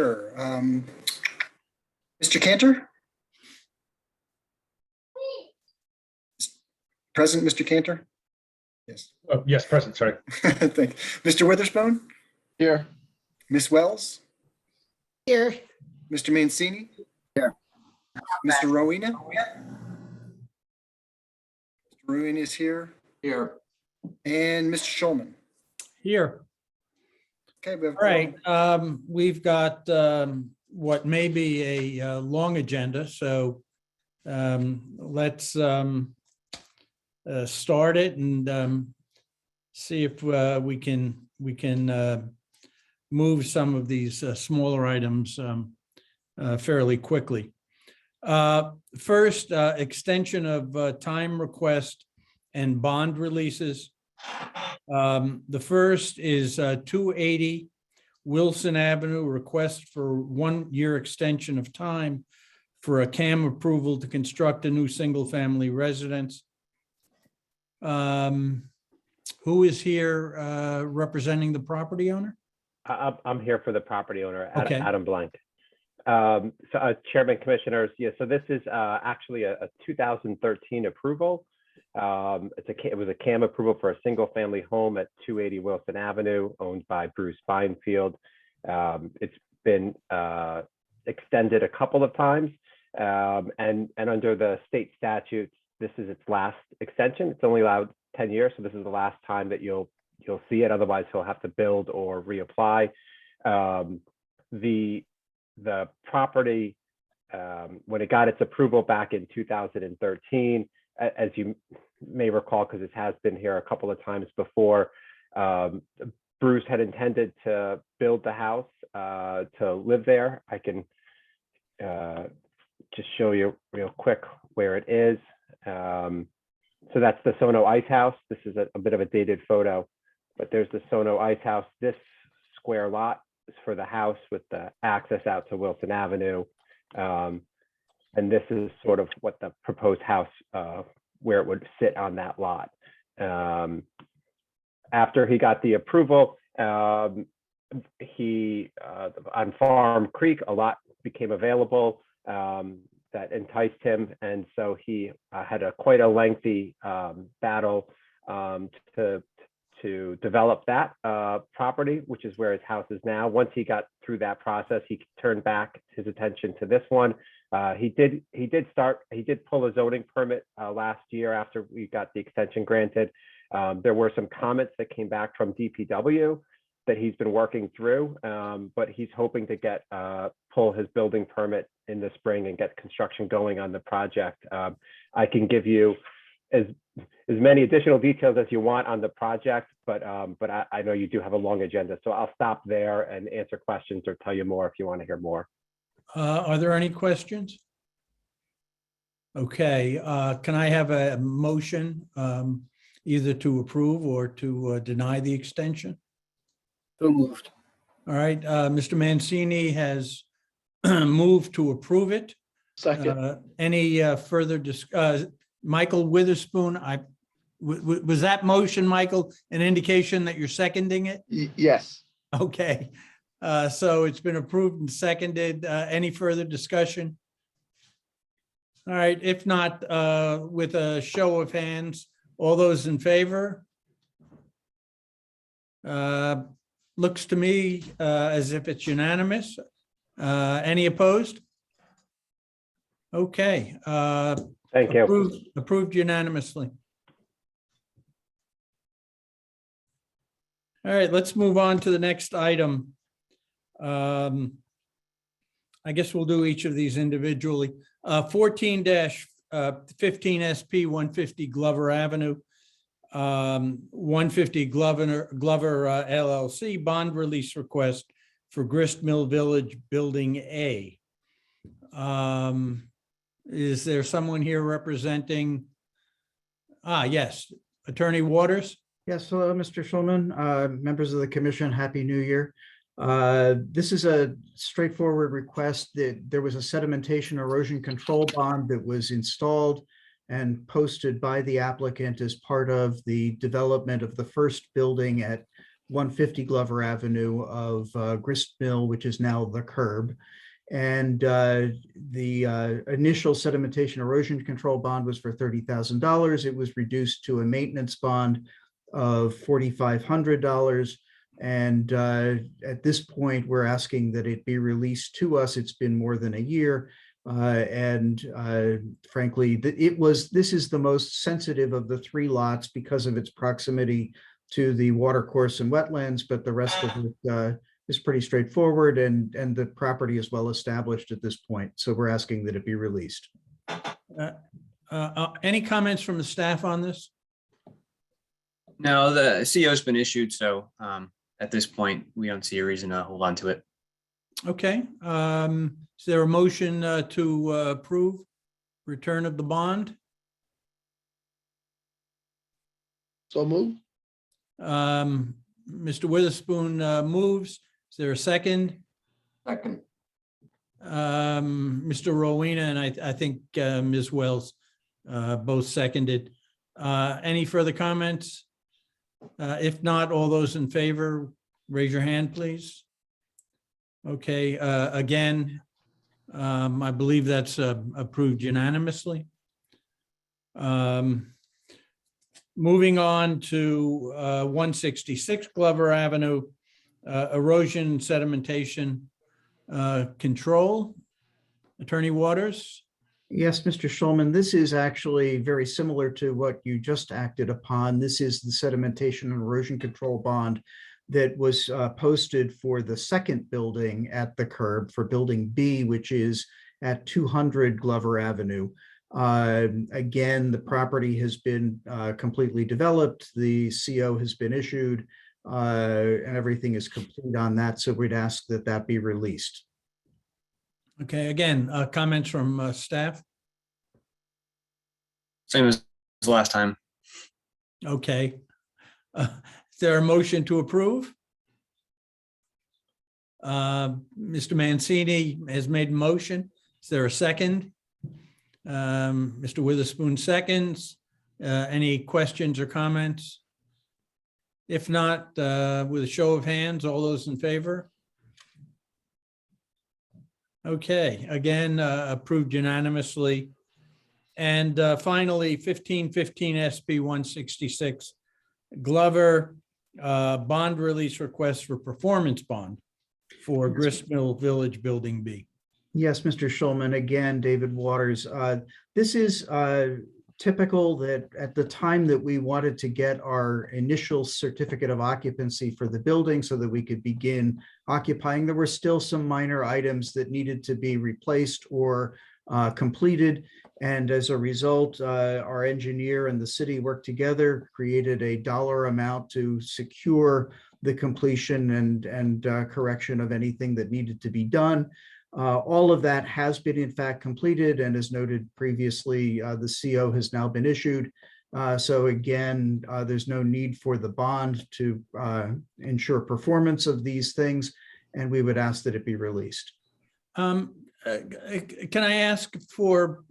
Sure. Mr. Cantor? Present, Mr. Cantor? Yes. Oh, yes, present, sorry. Thank you. Mr. Witherspoon? Here. Miss Wells? Here. Mr. Mancini? Here. Mr. Rowena? Mr. Rowena is here. Here. And Mr. Schulman. Here. Okay, we have All right. We've got what may be a long agenda, so let's start it and see if we can move some of these smaller items fairly quickly. First, extension of time request and bond releases. The first is 280 Wilson Avenue, request for 1 year extension of time for a CAM approval to construct a new single-family residence. Who is here representing the property owner? I'm here for the property owner, Okay. Adam Blank. Chairman, Commissioners, so this is actually a 2013 approval. It was a CAM approval for a single-family home at 280 Wilson Avenue, owned by Bruce Finefield. It's been extended a couple of times, and under the state statutes, this is its last extension. It's only allowed 10 years, so this is the last time that you'll see it. Otherwise, he'll have to build or reapply. The property, when it got its approval back in 2013, as you may recall, because it has been here a couple of times before, Bruce had intended to build the house to live there. I can just show you real quick where it is. So that's the Sono Ice House. This is a bit of a dated photo, but there's the Sono Ice House. This square lot is for the house with the access out to Wilson Avenue. And this is sort of what the proposed house, where it would sit on that lot. After he got the approval, on Farm Creek, a lot became available that enticed him. And so he had quite a lengthy battle to develop that property, which is where his house is now. Once he got through that process, he turned back his attention to this one. He did pull a zoning permit last year after we got the extension granted. There were some comments that came back from DPW that he's been working through, but he's hoping to pull his building permit in the spring and get construction going on the project. I can give you as many additional details as you want on the project, but I know you do have a long agenda, so I'll stop there and answer questions or tell you more if you want to hear more. Are there any questions? Okay, can I have a motion either to approve or to deny the extension? So moved. All right, Mr. Mancini has moved to approve it. Second. Any further Michael Witherspoon, was that motion, Michael, an indication that you're seconding it? Yes. Okay, so it's been approved and seconded. Any further discussion? All right, if not, with a show of hands, all those in favor? Looks to me as if it's unanimous. Any opposed? Okay. Thank you. Approved unanimously. All right, let's move on to the next item. I guess we'll do each of these individually. 14-15 SP 150 Glover Avenue, 150 Glover LLC bond release request for Grist Mill Village Building A. Is there someone here representing? Yes, Attorney Waters. Yes, hello, Mr. Schulman, members of the commission, Happy New Year. This is a straightforward request. That there was a sedimentation erosion control bond that was installed and posted by the applicant as part of the development of the first building at 150 Glover Avenue of Grist Mill, which is now the curb. And the initial sedimentation erosion control bond was for $30,000. It was reduced to a maintenance bond of $4,500. And at this point, we're asking that it be released to us. It's been more than a year. Frankly, this is the most sensitive of the 3 lots because of its proximity to the watercourse and wetlands, but the rest of it is pretty straightforward, and the property is well established at this point. So we're asking that it be released. Any comments from the staff on this? No, the CO's been issued, so at this point, we don't see a reason to hold on to it. Okay, is there a motion to approve return of the bond? So moved. Mr. Witherspoon moves. Is there a second? Second. Mr. Rowena and I think Ms. Wells both seconded. Any further comments? If not, all those in favor, raise your hand, please. Okay, again, I believe that's approved unanimously. Moving on to 166 Glover Avenue, erosion sedimentation control. Attorney Waters. Yes, Mr. Schulman, this is actually very similar to what you just acted upon. This is the sedimentation and erosion control bond that was posted for the second building at the curb, for building B, which is at 200 Glover Avenue. Again, the property has been completely developed. The CO has been issued, and everything is complete on that. So we'd ask that that be released. Okay, again, comments from staff. Same as the last time. Okay. Is there a motion to approve? Mr. Mancini has made a motion. Is there a second? Mr. Witherspoon seconds. Any questions or comments? If not, with a show of hands, all those in favor? Okay, again, approved unanimously. And finally, 1515 SB 166 Glover bond release request for performance bond for Gristmill Village Building B. Yes, Mr. Schulman, again, David Waters. This is typical that at the time that we wanted to get our initial certificate of occupancy for the building so that we could begin occupying, there were still some minor items that needed to be replaced or completed. And as a result, our engineer and the city worked together, created a dollar amount to secure the completion and correction of anything that needed to be done. All of that has been in fact completed, and as noted previously, the CO has now been issued. So again, there's no need for the bond to ensure performance of these things, and we would ask that it be released. Can I ask for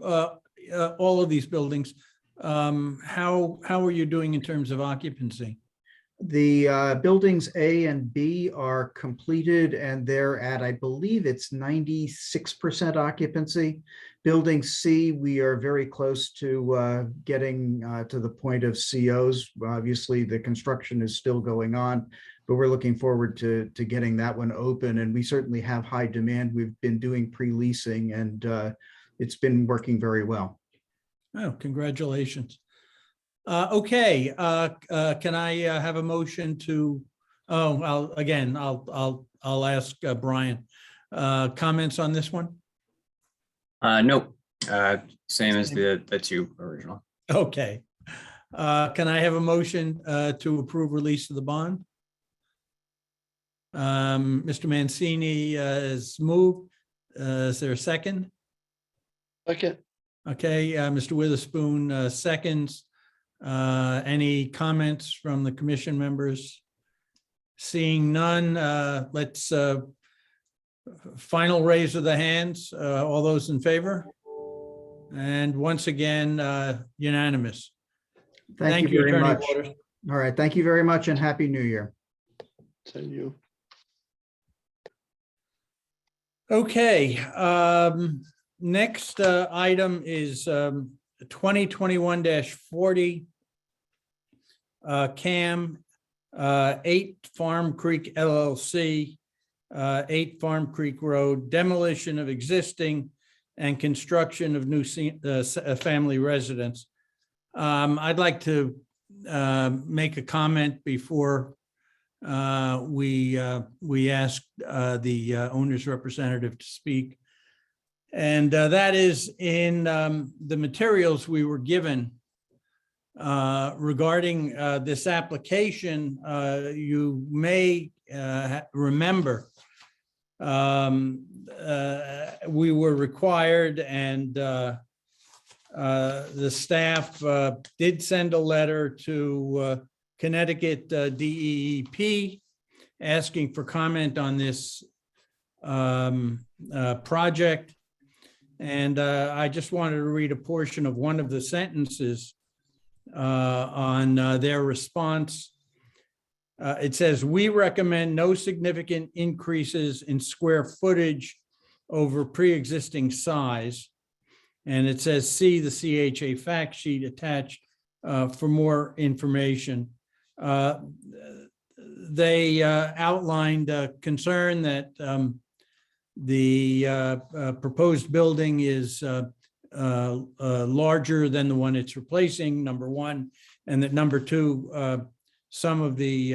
all of these buildings, how are you doing in terms of occupancy? The buildings A and B are completed, and they're at, I believe it's 96% occupancy. Building C, we are very close to getting to the point of COs. Obviously, the construction is still going on, but we're looking forward to getting that one open. And we certainly have high demand. We've been doing pre-leasing, and it's been working very well. Oh, congratulations. Okay, can I have a motion to, I'll ask Brian. Comments on this one? Nope. Same as the 2 original. Okay. Can I have a motion to approve release of the bond? Mr. Mancini has moved. Is there a second? Second. Okay, Mr. Witherspoon seconds. Any comments from the commission members? Seeing none, let's final raise of the hands. All those in favor? And once again, unanimous. Thank you very Attorney much. Waters. All right, thank you very much, and Happy New Year. Send you. Okay, next item is 2021-40 CAM 8 Farm Creek LLC, 8 Farm Creek Road, demolition of existing and construction of new family residence. I'd like to make a comment before we ask the owner's representative to speak. And that is in the materials we were given regarding this application. You may remember we were required, and the staff did send a letter to Connecticut DEEP asking for comment on this project. And I just wanted to read a portion of one of the sentences on their response. It says, "We recommend no significant increases in square footage over pre-existing size." And it says, "See the CHA fact sheet attached for more information." They outlined a concern that the proposed building is larger than the one it's replacing, number one, and that number two, some of the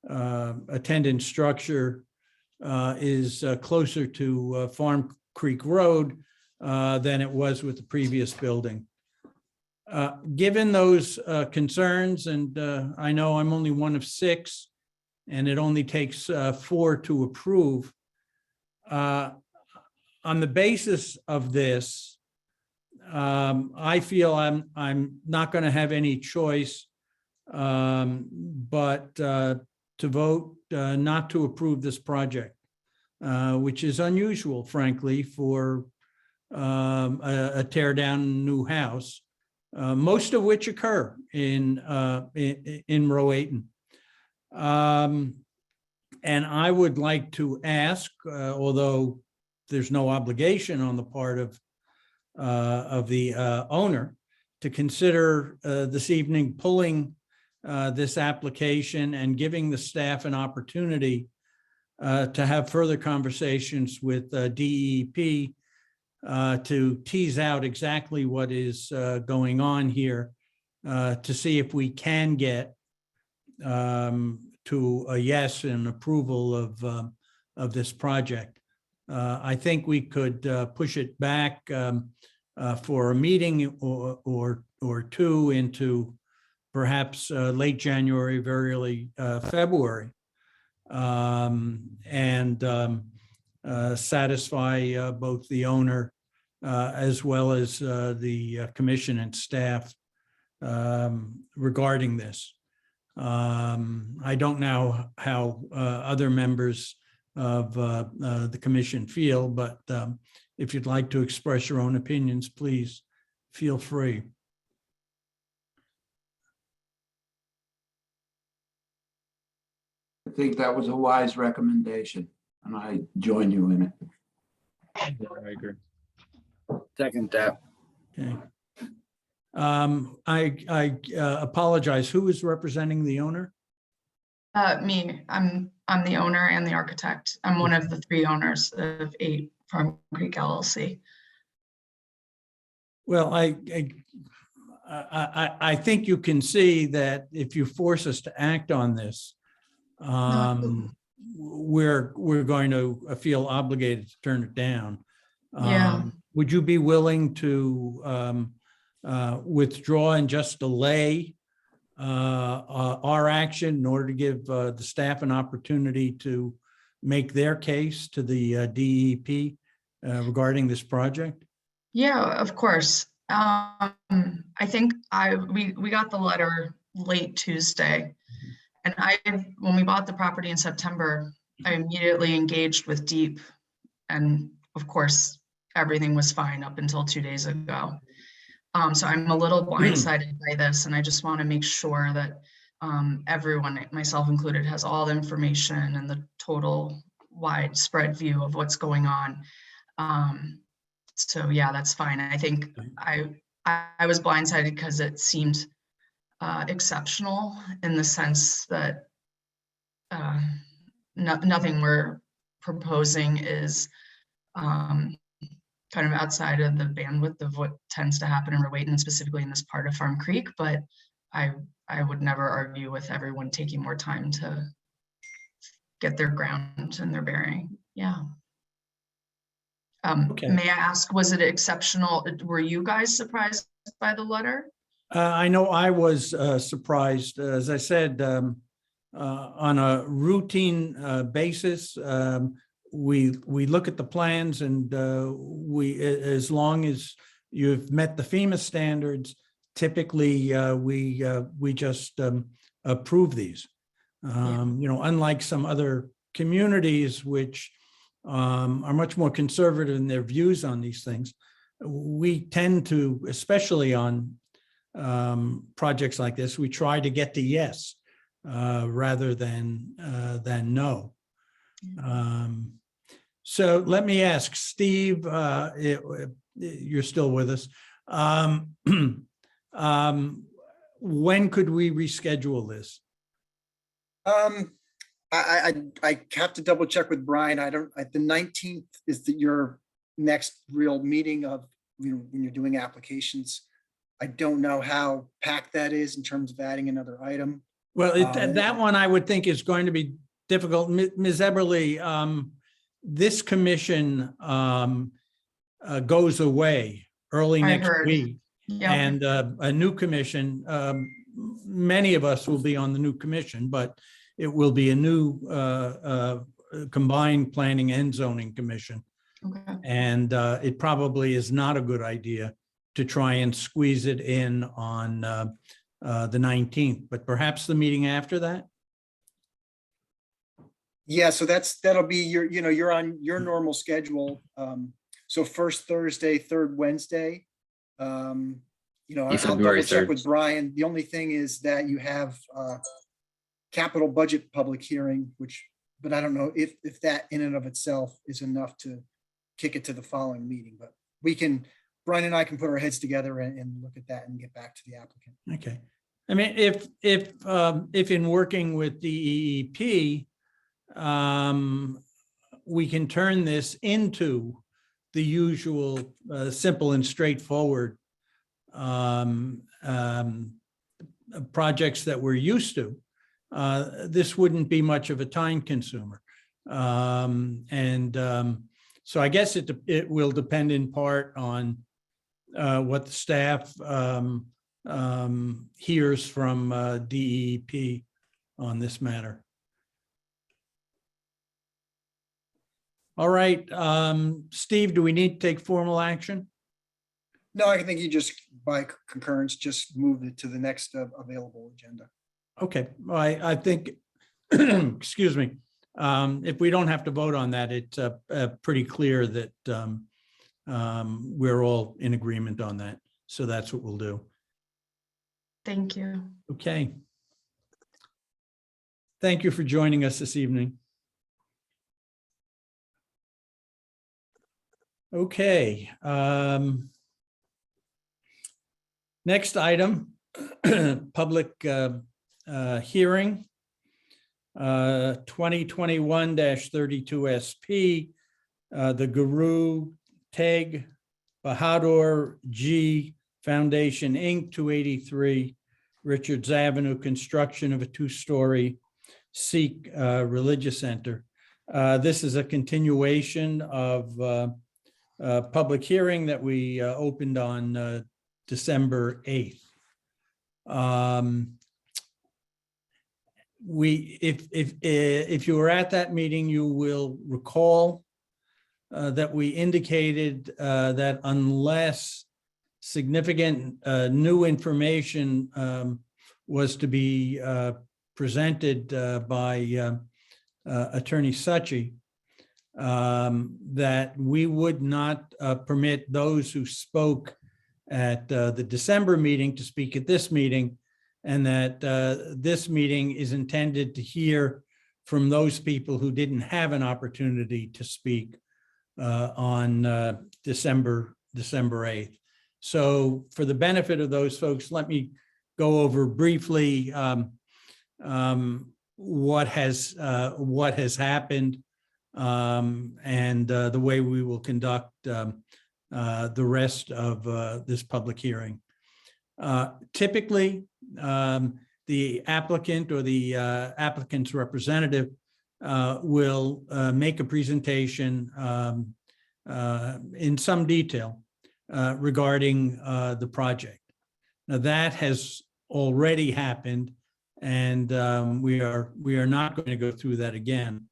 attendant structure is closer to Farm Creek Road than it was with the previous building. Given those concerns, and I know I'm only one of 6, and it only takes 4 to approve, on the basis of this, I feel I'm not going to have any choice but to vote not to approve this project, which is unusual, frankly, for a tear down new house, most of which occur in Rowayton. And I would like to ask, although there's no obligation on the part of the owner, to consider this evening pulling this application and giving the staff an opportunity to have further conversations with DEP to tease out exactly what is going on here, to see if we can get to a yes and approval of this project. I think we could push it back for a meeting or two into perhaps late January, very early February, and satisfy both the owner as well as the commission and staff regarding this. I don't know how other members of the commission feel, but if you'd like to express your own opinions, please feel free. I think that was a wise recommendation, and I join you in it. I agree. Second that. Okay. I apologize. Who is representing the owner? Me, I'm the owner and the architect. I'm one of the 3 owners of 8 Farm Creek LLC. Well, I think you can see that if you force us to act on this, we're going to feel obligated to turn it down. Yeah. Would you be willing to withdraw and just delay our action in order to give the staff an opportunity to make their case to the DEP regarding this project? Yeah, of course. I think we got the letter late Tuesday, and when we bought the property in September, I immediately engaged with DEEP, and of course everything was fine up until 2 days ago. So I'm a little blindsided by this, and I just want to make sure that everyone, myself included, has all the information and the total widespread view of what's going on. So yeah, that's fine. I think I was blindsided because it seemed exceptional in the sense that nothing we're proposing is kind of outside of the bandwidth of what tends to happen in Rowayton, and specifically in this part of Farm Creek. But I would never argue with everyone taking more time to get their ground and their bearing. Yeah. Okay. May I ask, was it exceptional? Were you guys surprised by the letter? I know I was surprised. As I said, on a routine basis, we look at the plans, and as long as you've met the FEMA standards, typically we just approve these. Unlike some other communities which are much more conservative in their views on these things, we tend to, especially on projects like this, we try to get to yes rather than no. So let me ask Steve, you're still with us. When could we reschedule this? I have to double check with Brian. The 19th is your next real meeting of, when you're doing applications. I don't know how packed that is in terms of adding another item. Well, that one I would think is going to be difficult. Ms. Eberly, this commission goes away early next week. Yeah. And a new commission, many of us will be on the new commission, but it will be a new combined planning and zoning commission. Okay. And it probably is not a good idea to try and squeeze it in on the 19th, but perhaps the meeting after that? Yeah, so that'll be you're on your normal schedule. So first Thursday, third Wednesday. I'll February double check 3rd. with Brian. The only thing is that you have capital budget public hearing, but I don't know if that in and of itself is enough to kick it to the following meeting, but Brian and I can put our heads together and look at that and get back to the applicant. Okay. I mean, if in working with DEEP, we can turn this into the usual simple and straightforward projects that we're used to, this wouldn't be much of a time consumer. So I guess it will depend in part on what the staff hears from DEP on this matter. All right, Steve, do we need to take formal action? No, I think you just, by concurrence, just move it to the next available agenda. Okay, well, I think, excuse me, if we don't have to vote on that, it's pretty clear that we're all in agreement on that. So that's what we'll do. Thank you. Okay. Thank you for joining us this evening. Okay. Next item, public hearing, 2021-32 SP, the Guru Teg Bahadur G Foundation, Inc., 283 Richards Avenue, construction of a two-story Sikh religious center. This is a continuation of public hearing that we opened on December 8th. If you were at that meeting, you will recall that we indicated that unless significant new information was to be presented by Attorney Suchi, that we would not permit those who spoke at the December meeting to speak at this meeting, and that this meeting is intended to hear from those people who didn't have an opportunity to speak on December 8th. So for the benefit of those folks, let me go over briefly what has happened and the way we will conduct the rest of this public hearing. Typically, the applicant or the applicant's representative will make a presentation in some detail regarding the project. Now that has already happened, and we are not going to go through that again.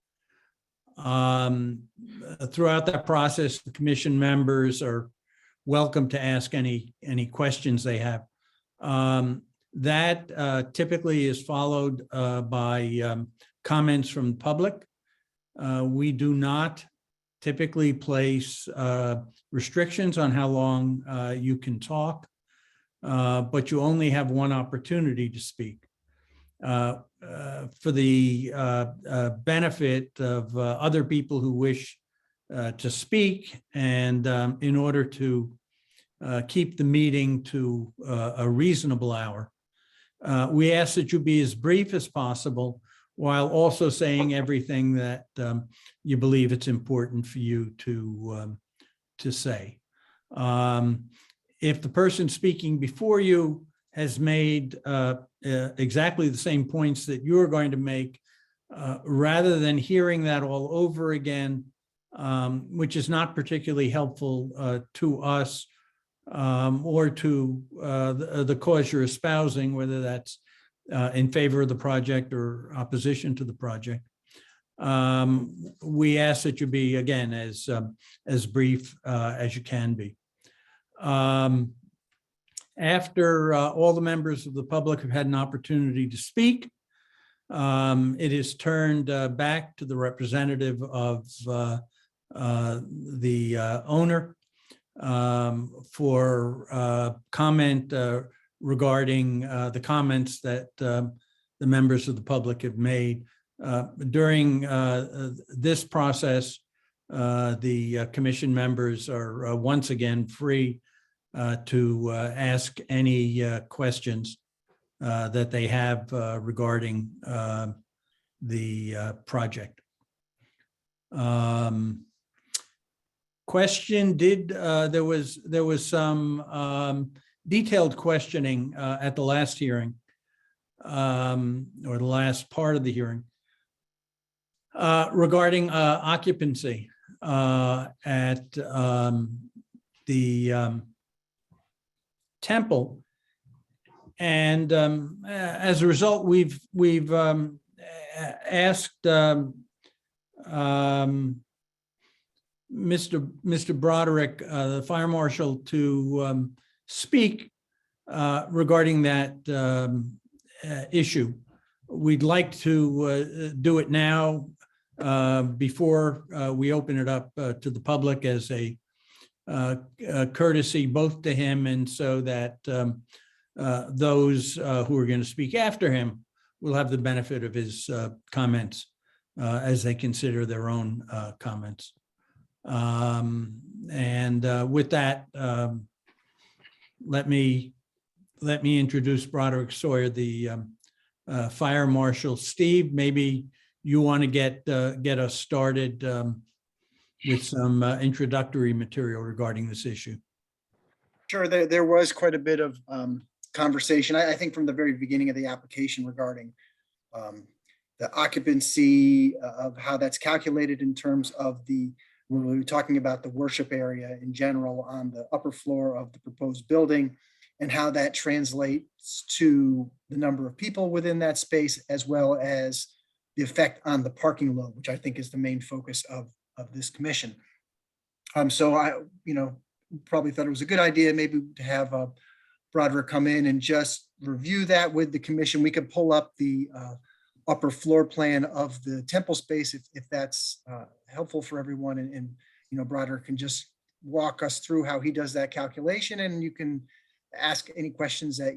Throughout that process, the commission members are welcome to ask any questions they have. That typically is followed by comments from the public. We do not typically place restrictions on how long you can talk, but you only have one opportunity to speak. For the benefit of other people who wish to speak, and in order to keep the meeting to a reasonable hour, we ask that you be as brief as possible while also saying everything that you believe it's important for you to say. If the person speaking before you has made exactly the same points that you're going to make, rather than hearing that all over again, which is not particularly helpful to us or to the cause you're espousing, whether that's in favor of the project or opposition to the project. We ask that you be, again, as brief as you can be. After all the members of the public have had an opportunity to speak, it is turned back to the representative of the owner for comment regarding the comments that the members of the public have made. During this process, the commission members are once again free to ask any questions that they have regarding the project. Question, there was some detailed questioning at the last hearing, or the last part of the hearing, regarding occupancy at the temple. And as a result, we've asked Mr. Broderick, the fire marshal, to speak regarding that issue. We'd like to do it now before we open it up to the public as a courtesy both to him and so that those who are going to speak after him will have the benefit of his comments as they consider their own comments. And with that, let me introduce Broderick Sawyer, the fire marshal. Steve, maybe you want to get us started with some introductory material regarding this issue. Sure, there was quite a bit of conversation, I think, from the very beginning of the application regarding the occupancy of how that's calculated in terms of when we were talking about the worship area in general on the upper floor of the proposed building, and how that translates to the number of people within that space, as well as the effect on the parking load, which I think is the main focus of this commission. So I, probably thought it was a good idea maybe to have Broderick come in and just review that with the commission. We could pull up the upper floor plan of the temple space if that's helpful for everyone. And Broderick can just walk us through how he does that calculation, and you can ask any questions that,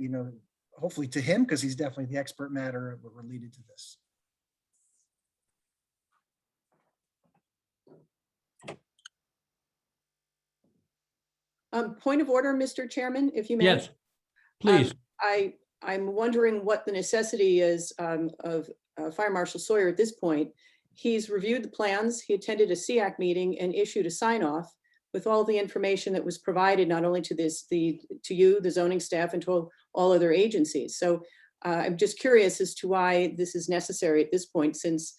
hopefully to him, because he's definitely the expert matter related to this. Point of order, Mr. Chairman, if you may. Yes, please. I'm wondering what the necessity is of Fire Marshal Sawyer at this point. He's reviewed the plans, he attended a SEAC meeting and issued a sign off with all the information that was provided, not only to to you, the zoning staff, and to all other agencies. So I'm just curious as to why this is necessary at this point, since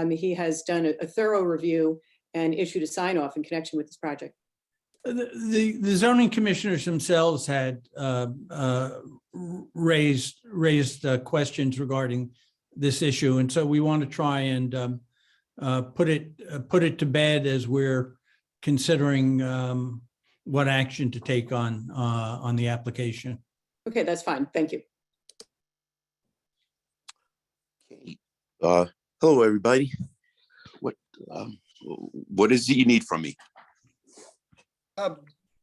he has done a thorough review and issued a sign off in connection with this project. The zoning commissioners themselves had raised questions regarding this issue, and so we want to try and put it to bed as we're considering what action to take on the application. Okay, that's fine. Thank you. Okay. Hello, everybody. What is it you need from me?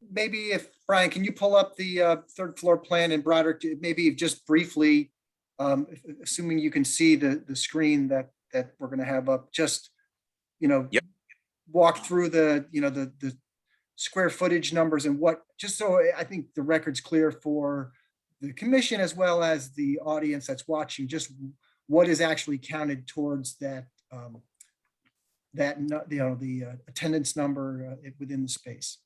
Maybe if, Brian, can you pull up the third floor plan in broader, maybe just briefly, assuming you can see the screen that we're going to have up, just, Yep. walk through the square footage numbers and what, just so I think the record's clear for the commission as well as the audience that's watching, just what is actually counted towards that, the attendance number within the space.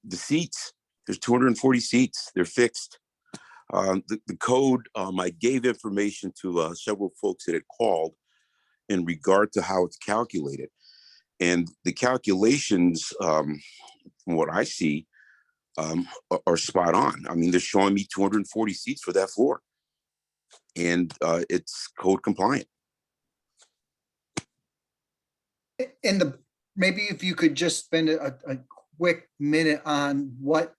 The seats, there's 240 seats. They're fixed. The code, I gave information to several folks that had called in regard to how it's calculated. And the calculations, from what I see, are spot on. I mean, they're showing me 240 seats for that floor. And it's code compliant. And maybe if you could just spend a quick minute on what,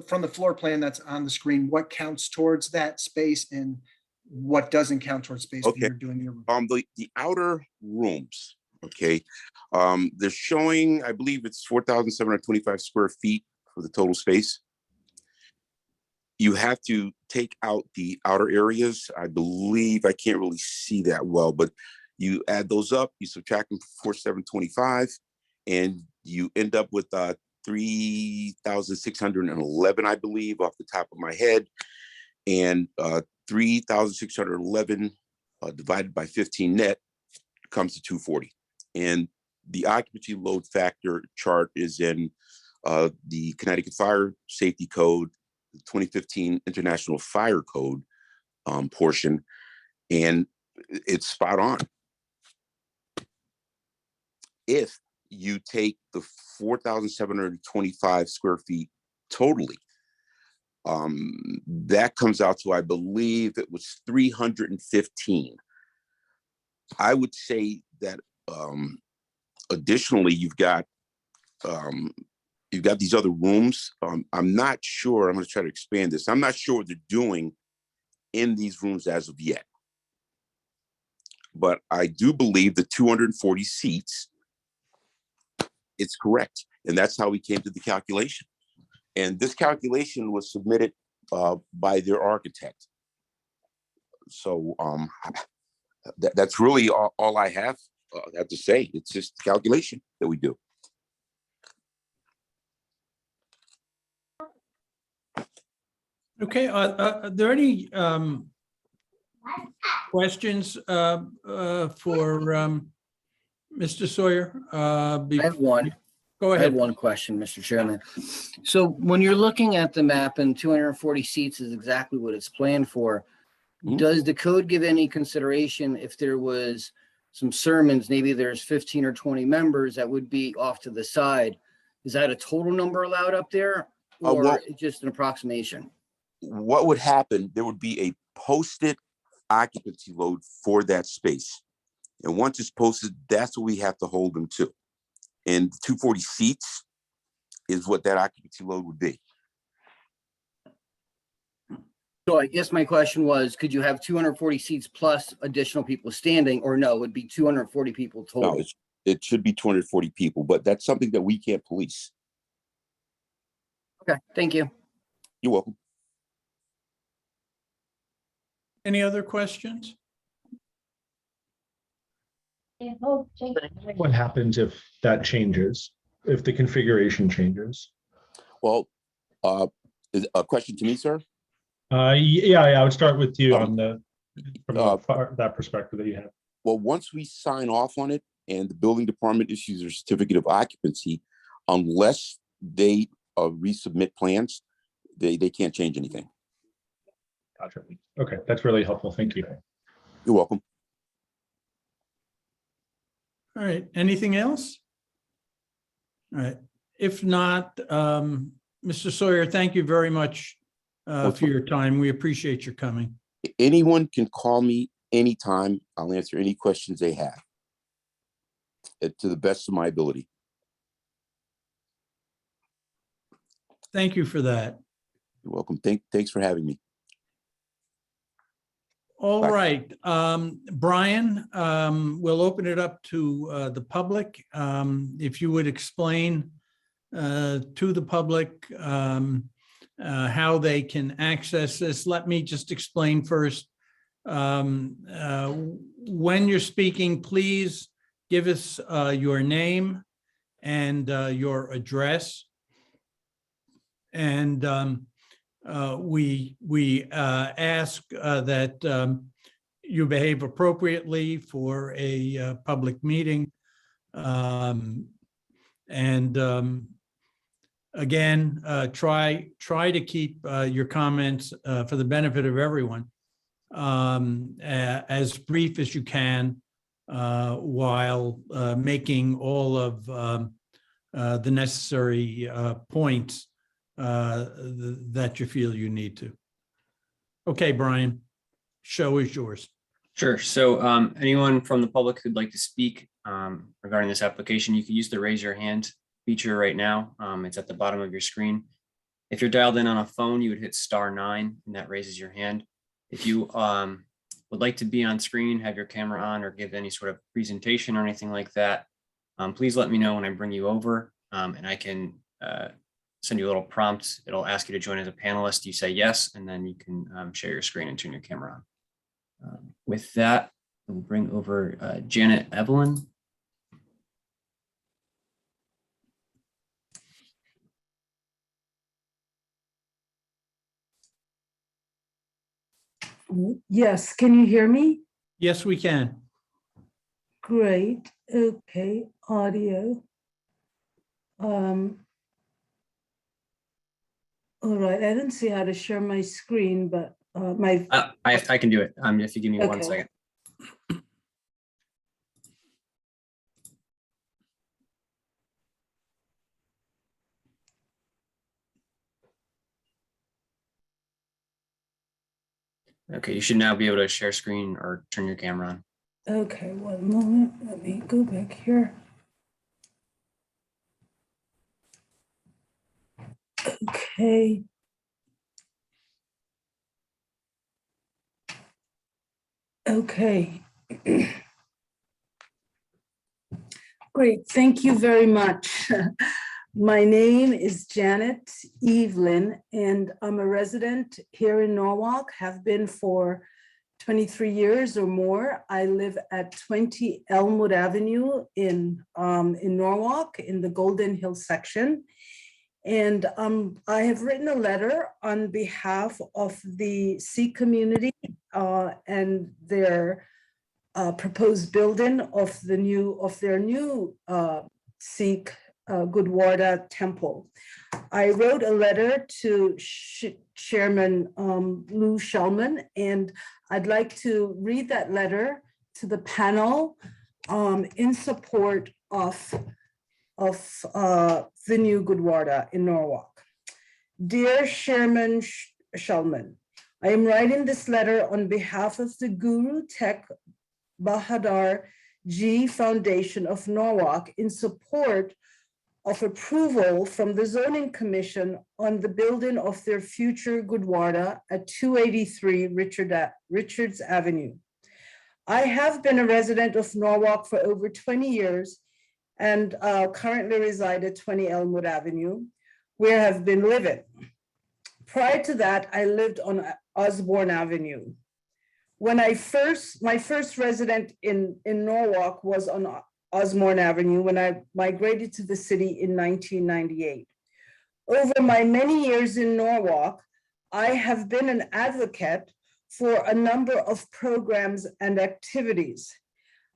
from the floor plan that's on the screen, what counts towards that space and what doesn't count towards space when Okay. you're doing your. The outer rooms, okay, they're showing, I believe it's 4,725 square feet for the total space. You have to take out the outer areas. I believe, I can't really see that well, but you add those up, you subtract them from 4,725, and you end up with 3,611, I believe, off the top of my head, and 3,611 divided by 15 net comes to 240. And the occupancy load factor chart is in the Connecticut Fire Safety Code, the 2015 International Fire Code portion, and it's spot on. If you take the 4,725 square feet totally, that comes out to, I believe it was 315. I would say that additionally, you've got these other rooms. I'm not sure, I'm going to try to expand this. I'm not sure what they're doing in these rooms as of yet. But I do believe the 240 seats, it's correct. And that's how we came to the calculation. And this calculation was submitted by their architect. So that's really all I have to say. It's just calculation that we do. Okay, are there any questions for Mr. Sawyer? I have one. Go I have ahead. one question, Mr. Chairman. So when you're looking at the map and 240 seats is exactly what it's planned for, does the code give any consideration if there was some sermons, maybe there's 15 or 20 members that would be off to the side? Is that a total number allowed up there, or well, just an approximation? What would happen, there would be a posted occupancy load for that space. And once it's posted, that's what we have to hold them to. And 240 seats is what that occupancy load would be. So I guess my question was, could you have 240 seats plus additional people standing, or no, it would be 240 people total? No, it should be 240 people, but that's something that we can't police. Okay, thank you. You're welcome. Any other questions? What happens if that changes, if the configuration changes? Well, is a question to me, sir? Yeah, I would start with you Um, on from that perspective that you have. Well, once we sign off on it and the building department issues a certificate of occupancy, unless they resubmit plans, they can't change anything. Gotcha. Okay, that's really helpful. Thank you. You're welcome. All right, anything else? All right, if not, Mr. Sawyer, thank you very much for your time. We appreciate your coming. Anyone can call me anytime. I'll answer any questions they have to the best of my ability. Thank you for that. You're welcome. Thanks for having me. All Bye. right, Brian, we'll open it up to the public. If you would explain to the public how they can access this. Let me just explain first. When you're speaking, please give us your name and your address. And we ask that you behave appropriately for a public meeting. Again, try to keep your comments for the benefit of everyone as brief as you can while making all of the necessary points that you feel you need to. Okay, Brian, show is yours. Sure. So anyone from the public who'd like to speak regarding this application, you can use the raise your hand feature right now. It's at the bottom of your screen. If you're dialed in on a phone, you would hit *9 and that raises your hand. If you would like to be on screen, have your camera on, or give any sort of presentation or anything like that, please let me know when I bring you over and I can send you a little prompt. It'll ask you to join as a panelist. You say yes, and then you can share your screen and turn your camera on. With that, we'll bring over Janet Evelyn. Yes, can you hear me? Yes, we can. Great. Okay, audio. All right, I didn't see how to share my screen, but I can do it if you give me 1 Okay. second. Okay, you should now be able to share screen or turn your camera on. Okay, one moment. Let me go back here. Okay. Okay. Great, thank you very much. My name is Janet Evelyn, and I'm a resident here in Norwalk, have been for 23 years or more. I live at 20 Elmwood Avenue in Norwalk in the Golden Hill section. And I have written a letter on behalf of the Sikh community and their proposed building of their new Sikh Gurdwara temple. I wrote a letter to Chairman Lou Shulman, and I'd like to read that letter to the panel in support of the new Gurdwara in Norwalk. Dear Chairman Shulman, I am writing this letter on behalf of the Guru Tech Bahadur Ji Foundation of Norwalk in support of approval from the Zoning Commission on the building of their future Gurdwara at 283 Richards Avenue. I have been a resident of Norwalk for over 20 years and currently reside at 20 Elmwood Avenue, where I have been living. Prior to that, I lived on Osborne Avenue. my first resident in Norwalk was on Osborne Avenue when I migrated to the city in 1998. Over my many years in Norwalk, I have been an advocate for a number of programs and activities.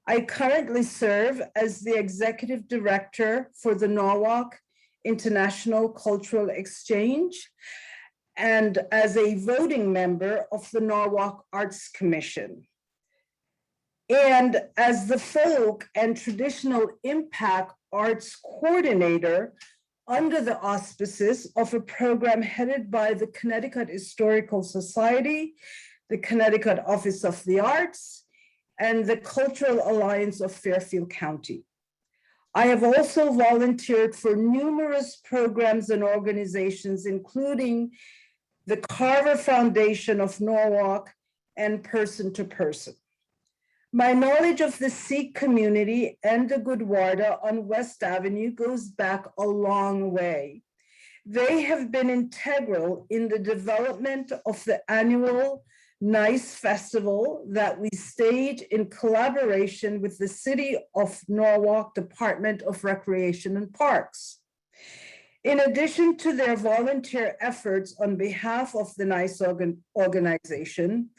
I currently serve as the executive director for the Norwalk International Cultural Exchange and as a voting member of the Norwalk Arts Commission. And as the folk and traditional impact arts coordinator under the auspices of a program headed by the Connecticut Historical Society, the Connecticut Office of the Arts, and the Cultural Alliance of Fairfield County. I have also volunteered for numerous programs and organizations, including the Carver Foundation of Norwalk and Person to Person. My knowledge of the Sikh community and the Gurdwara on West Avenue goes back a long way. They have been integral in the development of the annual NICE Festival that we stage in collaboration with the City of Norwalk Department of Recreation and Parks. In addition to their volunteer efforts on behalf of the NICE organization,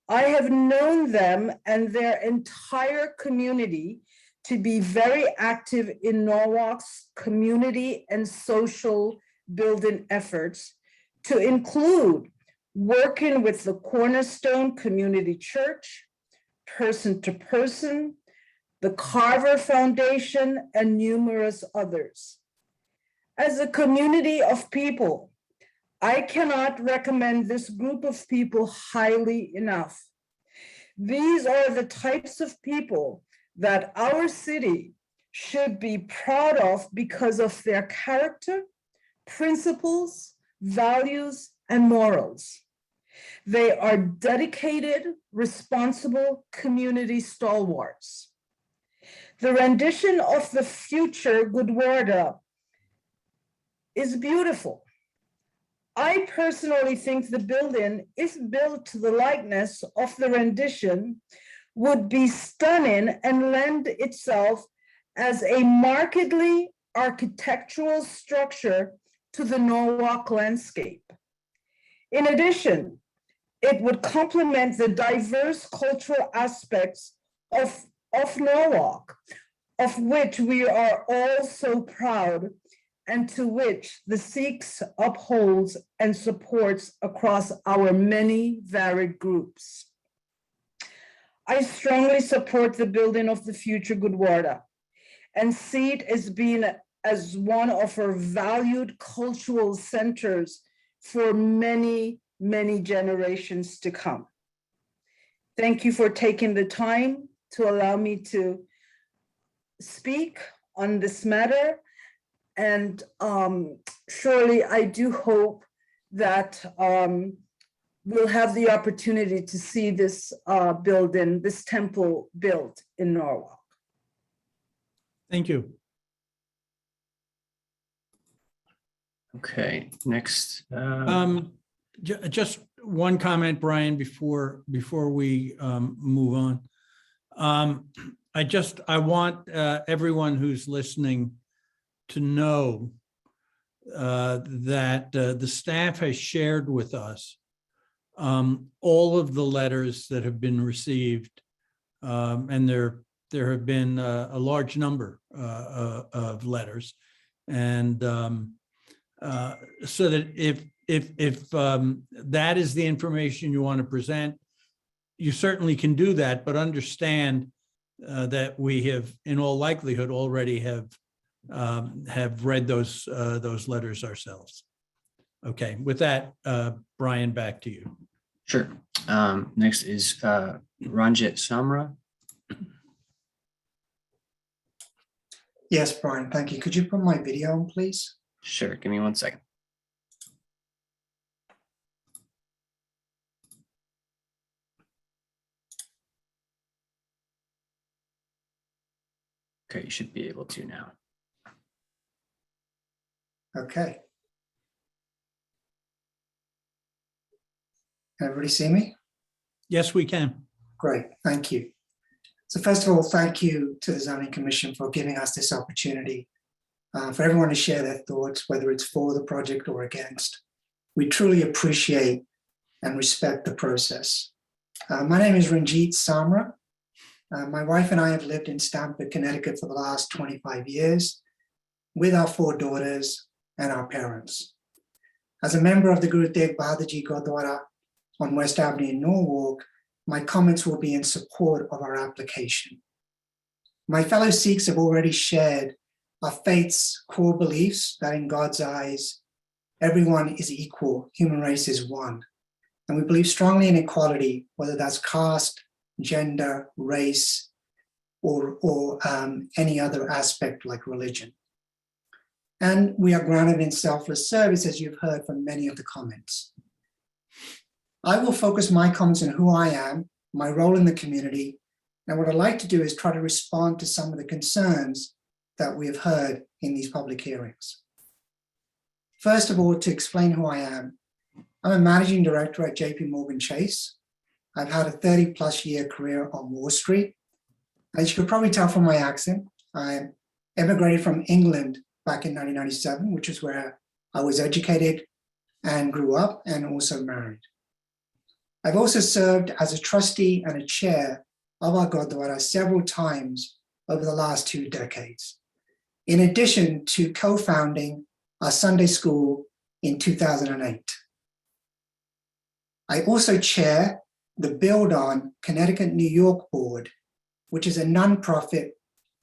I have known them and their entire community to be very active in Norwalk's community and social building efforts, to include working with the Cornerstone Community Church, Person to Person, the Carver Foundation, and numerous others. As a community of people, I cannot recommend this group of people highly enough. These are the types of people that our city should be proud of because of their character, principles, values, and morals. They are dedicated, responsible community stalwarts. The rendition of the future Gurdwara is beautiful. I personally think the building, if built to the likeness of the rendition, would be stunning and lend itself as a markedly architectural structure to the Norwalk landscape. In addition, it would complement the diverse cultural aspects of Norwalk, of which we are all so proud, and to which the Sikhs upholds and supports across our many varied groups. I strongly support the building of the future Gurdwara and see it as being as one of our valued cultural centers for many, many generations to come. Thank you for taking the time to allow me to speak on this matter. And surely I do hope that we'll have the opportunity to see this building, this temple built in Norwalk. Thank you. Okay, next. Just one comment, Brian, before we move on. I want everyone who's listening to know that the staff has shared with us all of the letters that have been received, and there have been a large number of letters, and so that if that is the information you want to present, you certainly can do that, but understand that we have, in all likelihood, already have read those letters ourselves. Okay, with that, Brian, back to you. Sure. Next is Ranjit Samra. Yes, Brian, thank you. Could you put my video on, please? Sure, give me 1 second. Okay, you should be able to now. Okay. Can everybody see me? Yes, we can. Great, thank you. So first of all, thank you to the Zoning Commission for giving us this opportunity for everyone to share their thoughts, whether it's for the project or against. We truly appreciate and respect the process. My name is Ranjit Samra. My wife and I have lived in Stamford, Connecticut for the last 25 years with our 4 daughters and our parents. As a member of the Guru Tegh Bahadur Ji Gurdwara on West Avenue in Norwalk, my comments will be in support of our application. My fellow Sikhs have already shared our faith's core beliefs that in God's eyes, everyone is equal, human race is one. And we believe strongly in equality, whether that's caste, gender, race, or any other aspect like religion. And we are grounded in selfless service, as you've heard from many of the comments. I will focus my comments on who I am, my role in the community, and what I'd like to do is try to respond to some of the concerns that we have heard in these public hearings. First of all, to explain who I am, I'm a managing director at JP Morgan Chase. I've had a 30+ year career on Wall Street. As you could probably tell from my accent, I emigrated from England back in 1997, which is where I was educated and grew up and also married. I've also served as a trustee and a chair of our Gurdwara several times over the last 2 decades, in addition to co-founding our Sunday school in 2008. I also chair the Build On Connecticut New York Board, which is a nonprofit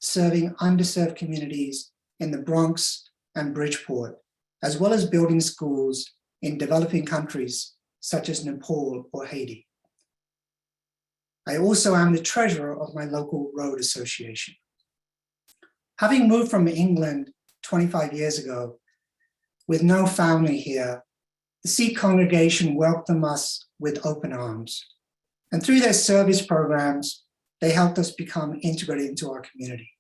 serving underserved communities in the Bronx and Bridgeport, as well as building schools in developing countries such as Nepal or Haiti. I also am the treasurer of my local road association. Having moved from England 25 years ago with no family here, the Sikh congregation welcomed us with open arms. And through their service programs, they helped us become integrated into our community.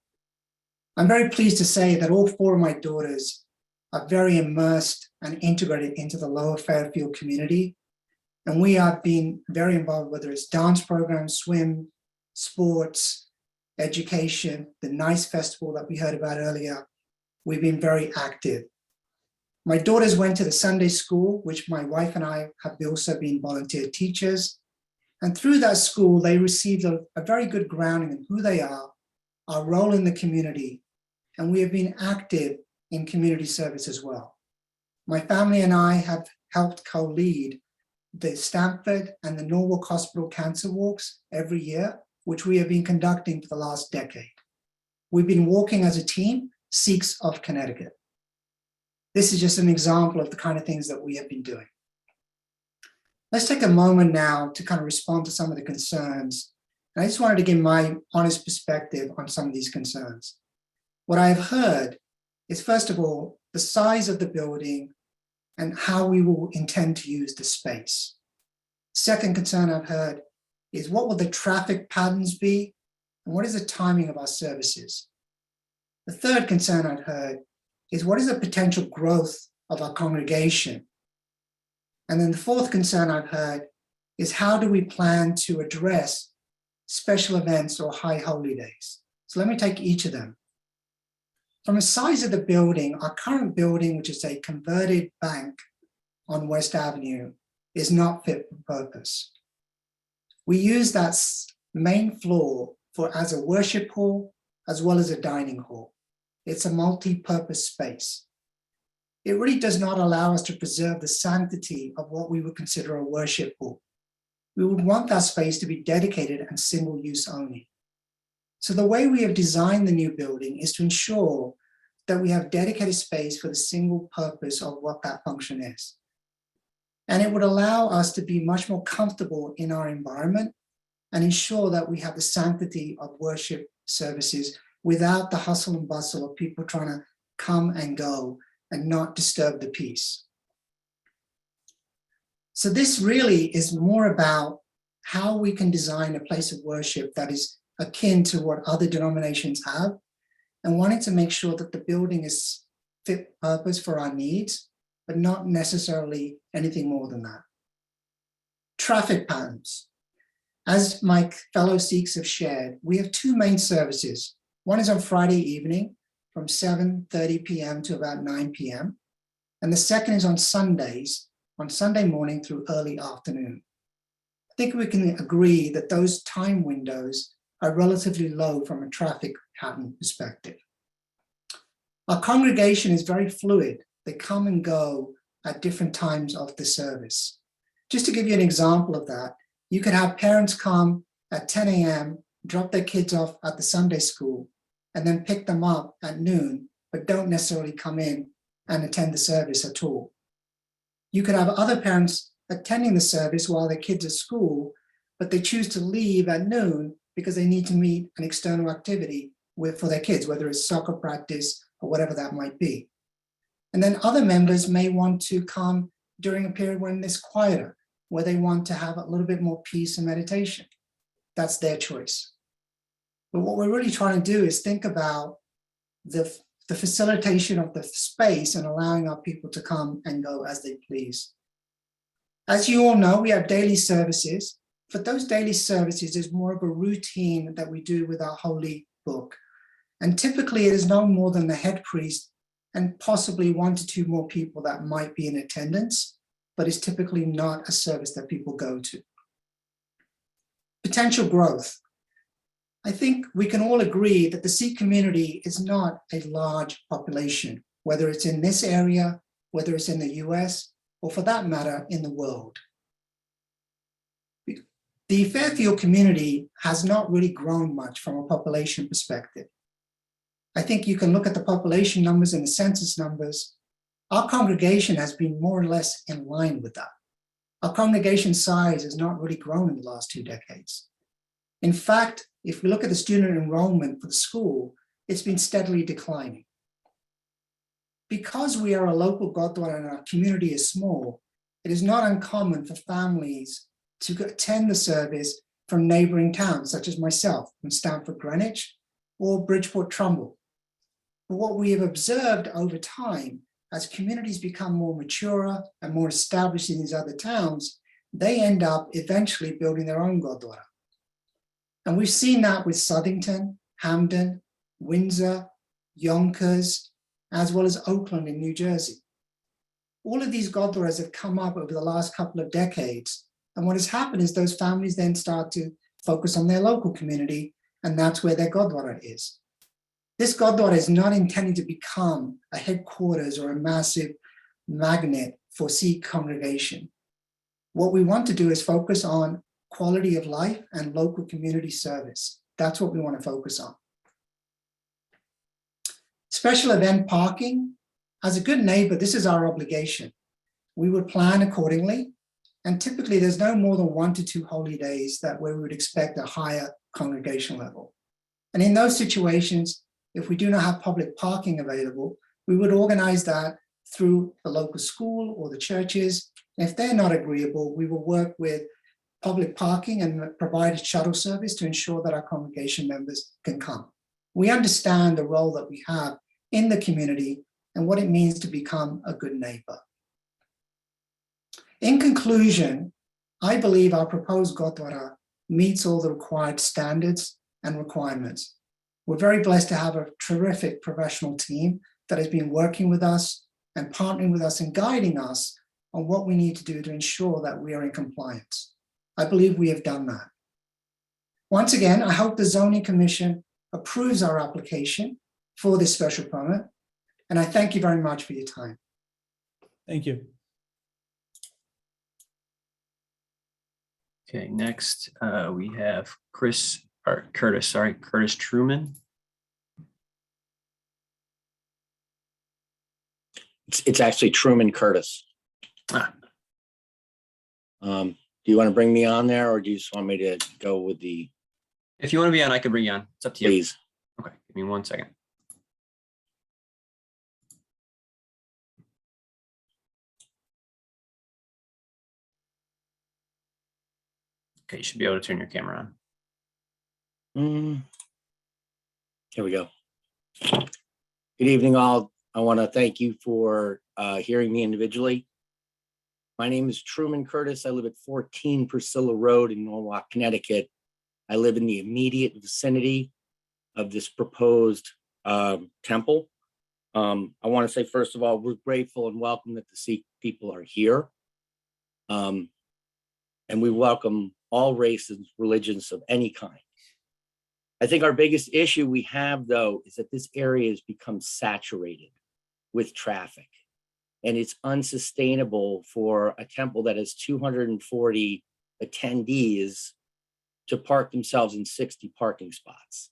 I'm very pleased to say that all 4 of my daughters are very immersed and integrated into the Lower Fairfield community. And we have been very involved, whether it's dance programs, swim, sports, education, the NICE festival that we heard about earlier. We've been very active. My daughters went to the Sunday school, which my wife and I have also been volunteer teachers. And through that school, they received a very good grounding in who they are, our role in the community, and we have been active in community service as well. My family and I have helped co-lead the Stamford and the Norwalk Hospital Cancer Walks every year, which we have been conducting for the last decade. We've been walking as a team, Sikhs of Connecticut. This is just an example of the kind of things that we have been doing. Let's take a moment now to kind of respond to some of the concerns. And I just wanted to give my honest perspective on some of these concerns. What I have heard is, first of all, the size of the building and how we will intend to use the space. Second concern I've heard is, what will the traffic patterns be? And what is the timing of our services? The third concern I've heard is, what is the potential growth of our congregation? And then the fourth concern I've heard is, how do we plan to address special events or high holy days? So let me take each of them. From the size of the building, our current building, which is a converted bank on West Avenue, is not fit for purpose. We use that main floor as a worship hall, as well as a dining hall. It's a multi-purpose space. It really does not allow us to preserve the sanctity of what we would consider a worship hall. We would want that space to be dedicated and single use only. So the way we have designed the new building is to ensure that we have dedicated space for the single purpose of what that function is. And it would allow us to be much more comfortable in our environment and ensure that we have the sanctity of worship services without the hustle and bustle of people trying to come and go and not disturb the peace. So this really is more about how we can design a place of worship that is akin to what other denominations have, and wanting to make sure that the building is fit for purpose for our needs, but not necessarily anything more than that. Traffic patterns. As my fellow Sikhs have shared, we have two main services. One is on Friday evening from 7:30 p.m. to about 9 p.m. And the second is on Sundays, on Sunday morning through early afternoon. I think we can agree that those time windows are relatively low from a traffic pattern perspective. Our congregation is very fluid. They come and go at different times of the service. Just to give you an example of that, you could have parents come at 10 a.m., drop their kids off at the Sunday school, and then pick them up at noon, but don't necessarily come in and attend the service at all. You could have other parents attending the service while their kids are at school, but they choose to leave at noon because they need to meet an external activity for their kids, whether it's soccer practice or whatever that might be. And then other members may want to come during a period when it's quieter, where they want to have a little bit more peace and meditation. That's their choice. But what we're really trying to do is think about the facilitation of the space and allowing our people to come and go as they please. As you all know, we have daily services. For those daily services, there's more of a routine that we do with our holy book. And typically it is no more than the head priest and possibly 1 to 2 more people that might be in attendance, but it's typically not a service that people go to. Potential growth. I think we can all agree that the Sikh community is not a large population, whether it's in this area, whether it's in the US, or for that matter, in the world. The Fairfield community has not really grown much from a population perspective. I think you can look at the population numbers and the census numbers. Our congregation has been more or less in line with that. Our congregation size has not really grown in the last 2 decades. In fact, if we look at the student enrollment for the school, it's been steadily declining. Because we are a local Gurdwara and our community is small, it is not uncommon for families to attend the service from neighboring towns, such as myself, from Stamford, Greenwich, or Bridgeport, Trumbull. But what we have observed over time, as communities become more mature and more established in these other towns, they end up eventually building their own Gurdwara. And we've seen that with Southington, Hamden, Windsor, Yonkers, as well as Oakland in New Jersey. All of these Gurdwaras have come up over the last couple of decades. And what has happened is those families then start to focus on their local community, and that's where their Gurdwara is. This Gurdwara is not intended to become a headquarters or a massive magnet for Sikh congregation. What we want to do is focus on quality of life and local community service. That's what we want to focus on. Special event parking. As a good neighbor, this is our obligation. We would plan accordingly. And typically there's no more than 1 to 2 holy days that where we would expect a higher congregation level. And in those situations, if we do not have public parking available, we would organize that through the local school or the churches. And if they're not agreeable, we will work with public parking and provide a shuttle service to ensure that our congregation members can come. We understand the role that we have in the community and what it means to become a good neighbor. In conclusion, I believe our proposed Gurdwara meets all the required standards and requirements. We're very blessed to have a terrific professional team that has been working with us and partnering with us and guiding us on what we need to do to ensure that we are in compliance. I believe we have done that. Once again, I hope the Zoning Commission approves our application for this special permit, and I thank you very much for your time. Thank you. Okay, next we have Curtis Truman. It's actually Truman Curtis. Ah. Do you want to bring me on there, or do you just want me to go with the? If you want to be on, I can bring you on. It's up to you. Please. Okay, give me 1 second. Okay, you should be able to turn your camera on. Here we go. Good evening, all. I want to thank you for hearing me individually. My name is Truman Curtis. I live at 14 Priscilla Road in Norwalk, Connecticut. I live in the immediate vicinity of this proposed temple. I want to say, first of all, we're grateful and welcome that the Sikh people are here. And we welcome all races, religions of any kind. I think our biggest issue we have, though, is that this area has become saturated with traffic. And it's unsustainable for a temple that has 240 attendees to park themselves in 60 parking spots,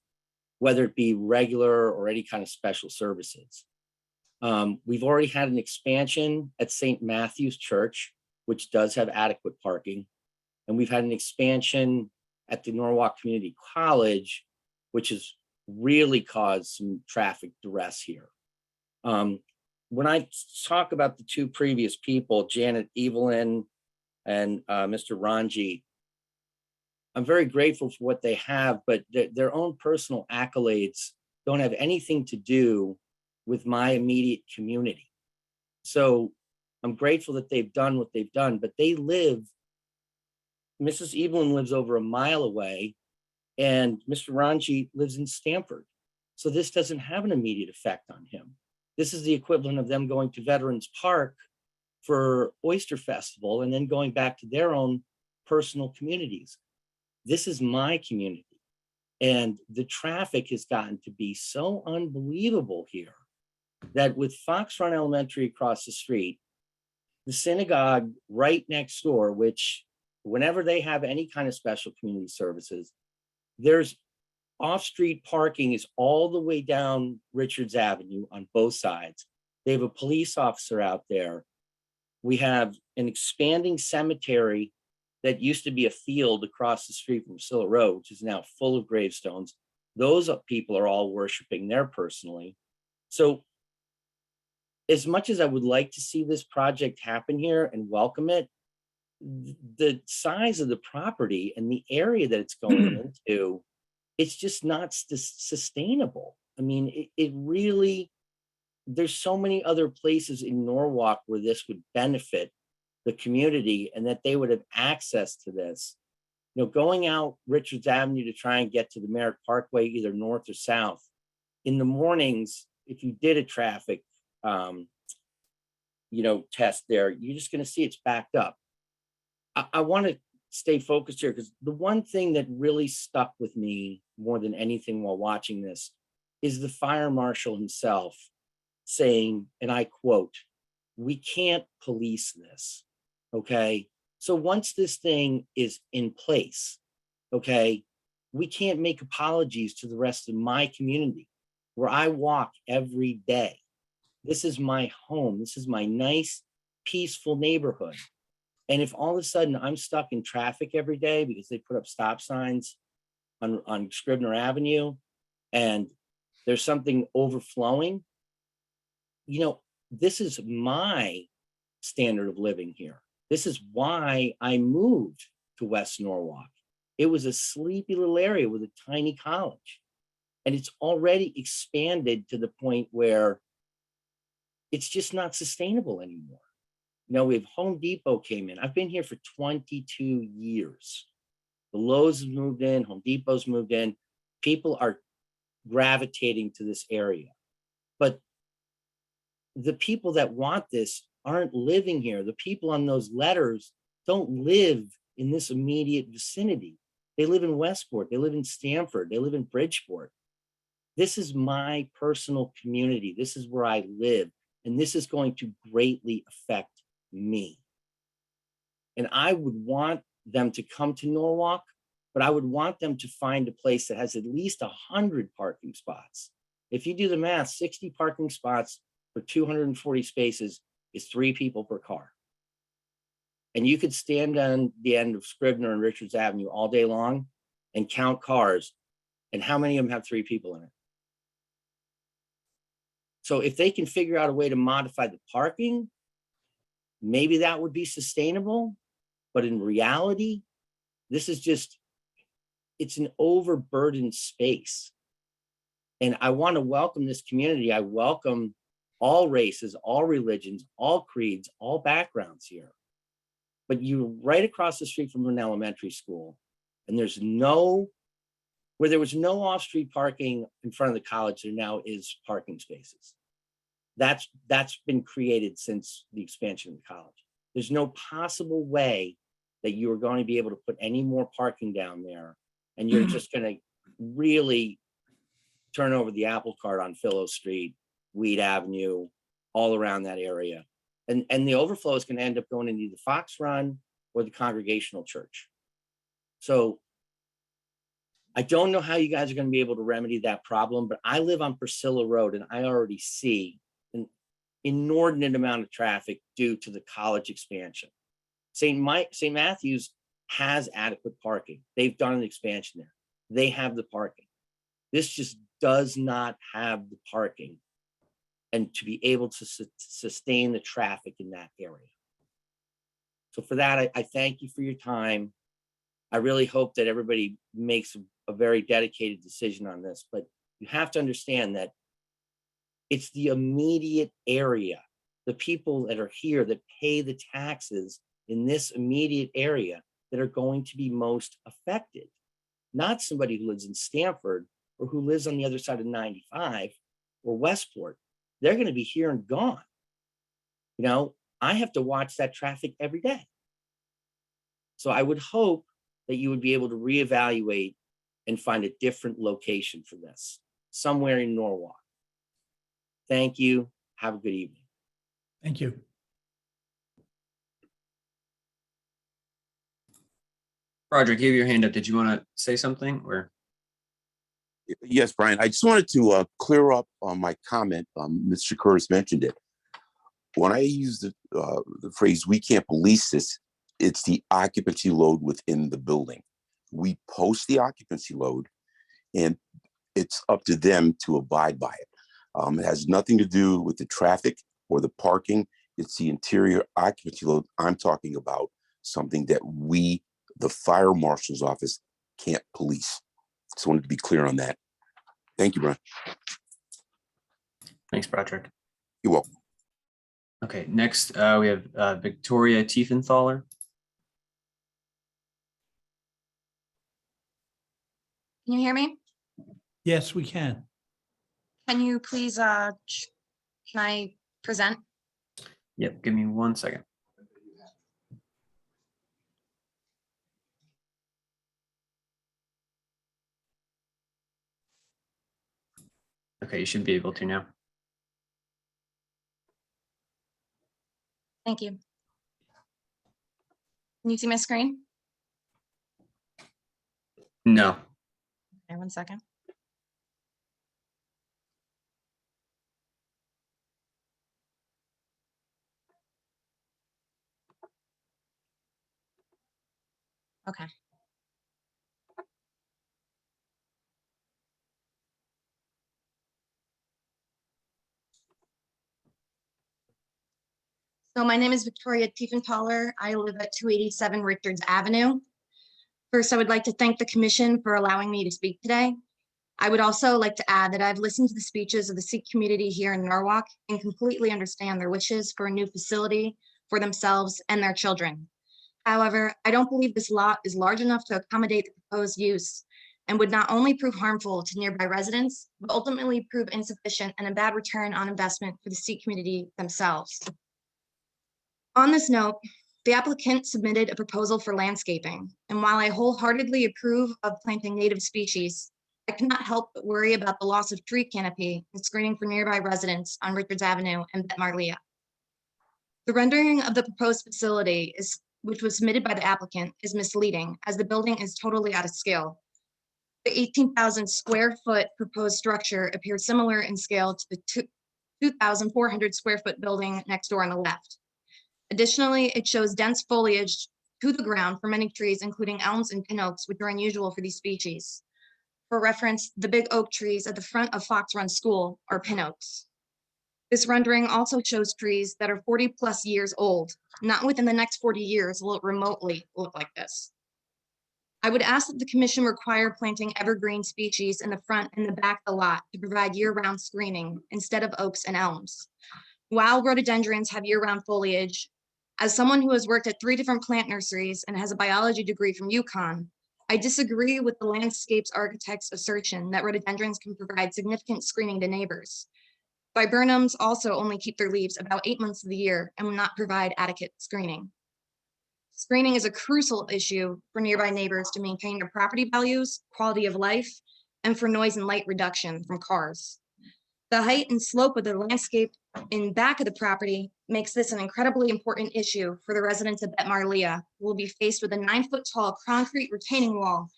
whether it be regular or any kind of special services. We've already had an expansion at St. Matthew's Church, which does have adequate parking. And we've had an expansion at the Norwalk Community College, which has really caused some traffic duress here. When I talk about the two previous people, Janet Evelyn and Mr. Ranji, I'm very grateful for what they have, but their own personal accolades don't have anything to do with my immediate community. So I'm grateful that they've done what they've done, but they live, Mrs. Evelyn lives over a mile away and Mr. Ranji lives in Stamford. So this doesn't have an immediate effect on him. This is the equivalent of them going to Veterans Park for Oyster Festival and then going back to their own personal communities. This is my community. And the traffic has gotten to be so unbelievable here that with Fox Run Elementary across the street, the synagogue right next door, which whenever they have any kind of special community services, there's off-street parking is all the way down Richards Avenue on both sides. They have a police officer out there. We have an expanding cemetery that used to be a field across the street from Priscilla Road, which is now full of gravestones. Those people are all worshiping there personally. So as much as I would like to see this project happen here and welcome it, the size of the property and the area that it's going into, it's just not sustainable. I mean, it really, there's so many other places in Norwalk where this would benefit the community and that they would have access to this. You know, going out Richards Avenue to try and get to the Merritt Parkway, either north or south, in the mornings, if you did a traffic, test there, you're just going to see it's backed up. I want to stay focused here because the one thing that really stuck with me more than anything while watching this is the fire marshal himself saying, and I quote, "We can't police this." Okay. So once this thing is in place, okay, we can't make apologies to the rest of my community where I walk every day. This is my home. This is my nice, peaceful neighborhood. And if all of a sudden I'm stuck in traffic every day because they put up stop signs on Scribner Avenue and there's something overflowing, this is my standard of living here. This is why I moved to West Norwalk. It was a sleepy little area with a tiny college. And it's already expanded to the point where it's just not sustainable anymore. We have Home Depot came in. I've been here for 22 years. The Lowe's has moved in, Home Depot's moved in. People are gravitating to this area. But the people that want this aren't living here. The people on those letters don't live in this immediate vicinity. They live in Westport, they live in Stamford, they live in Bridgeport. This is my personal community. This is where I live. And this is going to greatly affect me. And I would want them to come to Norwalk, but I would want them to find a place that has at least 100 parking spots. If you do the math, 60 parking spots for 240 spaces is 3 people per car. And you could stand on the end of Scribner and Richards Avenue all day long and count cars, and how many of them have 3 people in it? So if they can figure out a way to modify the parking, maybe that would be sustainable. But in reality, this is just, it's an overburdened space. And I want to welcome this community. I welcome all races, all religions, all creeds, all backgrounds here. but you're right across the street from an elementary school, and where there was no off-street parking in front of the college, there now is parking spaces. That's been created since the expansion of the college. There's no possible way that you are going to be able to put any more parking down there, and you're just going to really turn over the apple cart on Philo Street, Weed Avenue, all around that area. And the overflow is going to end up going into the Fox Run or the Congregational Church. So I don't know how you guys are going to be able to remedy that problem, but I live on Priscilla Road and I already see an inordinate amount of traffic due to the college expansion. St. Matthew's has adequate parking. They've done an expansion there. They have the parking. This just does not have the parking and to be able to sustain the traffic in that area. So for that, I thank you for your time. I really hope that everybody makes a very dedicated decision on this, but you have to understand that it's the immediate area, the people that are here that pay the taxes in this immediate area that are going to be most affected, not somebody who lives in Stamford or who lives on the other side of 95 or Westport. They're going to be here and gone. You know, I have to watch that traffic every day. So I would hope that you would be able to reevaluate and find a different location for this, somewhere in Norwalk. Thank you. Have a good evening. Thank you. Roger, you have your hand up. Did you want to say something or? Yes, Brian, I just wanted to clear up on my comment. Mr. Curtis mentioned it. When I use the phrase, we can't police this, it's the occupancy load within the building. We post the occupancy load and it's up to them to abide by it. It has nothing to do with the traffic or the parking. It's the interior occupancy load I'm talking about, something that we, the fire marshal's office, can't police. Just wanted to be clear on that. Thank you, Brian. Thanks, Patrick. You're welcome. Okay, next we have Victoria Teefenthaler. Can you hear me? Yes, we can. Can you please, can I present? Yep, give me 1 second. Okay, you should be able to now. Thank you. Can you see my screen? No. Okay, 1 second. Okay. So my name is Victoria Teefenthaler. I live at 287 Richards Avenue. First, I would like to thank the commission for allowing me to speak today. I would also like to add that I've listened to the speeches of the Sikh community here in Norwalk and completely understand their wishes for a new facility for themselves and their children. However, I don't believe this lot is large enough to accommodate the proposed use and would not only prove harmful to nearby residents, but ultimately prove insufficient and a bad return on investment for the Sikh community themselves. On this note, the applicant submitted a proposal for landscaping, and while I wholeheartedly approve of planting native species, I cannot help but worry about the loss of tree canopy and screening for nearby residents on Richards Avenue and Bet Marlia. The rendering of the proposed facility, which was submitted by the applicant, is misleading as the building is totally out of scale. The 18,000 square foot proposed structure appears similar in scale to the 2,400 square foot building next door on the left. Additionally, it shows dense foliage to the ground for many trees, including elms and pin oaks, which are unusual for these species. For reference, the big oak trees at the front of Fox Run School are pin oaks. This rendering also shows trees that are 40 plus years old. Not within the next 40 years will it remotely look like this. I would ask that the commission require planting evergreen species in the front and the back of the lot to provide year-round screening instead of oaks and elms. While rhododendrons have year-round foliage, As someone who has worked at 3 different plant nurseries and has a biology degree from UConn, I disagree with the landscapes architect's assertion that rhododendrons can provide significant screening to neighbors. Viburnums also only keep their leaves about 8 months of the year and will not provide adequate screening. Screening is a crucial issue for nearby neighbors to maintain their property values, quality of life, and for noise and light reduction from cars. The height and slope of the landscape in back of the property makes this an incredibly important issue for the residents of Bet Marlia, who will be faced with a 9-foot tall concrete retaining wall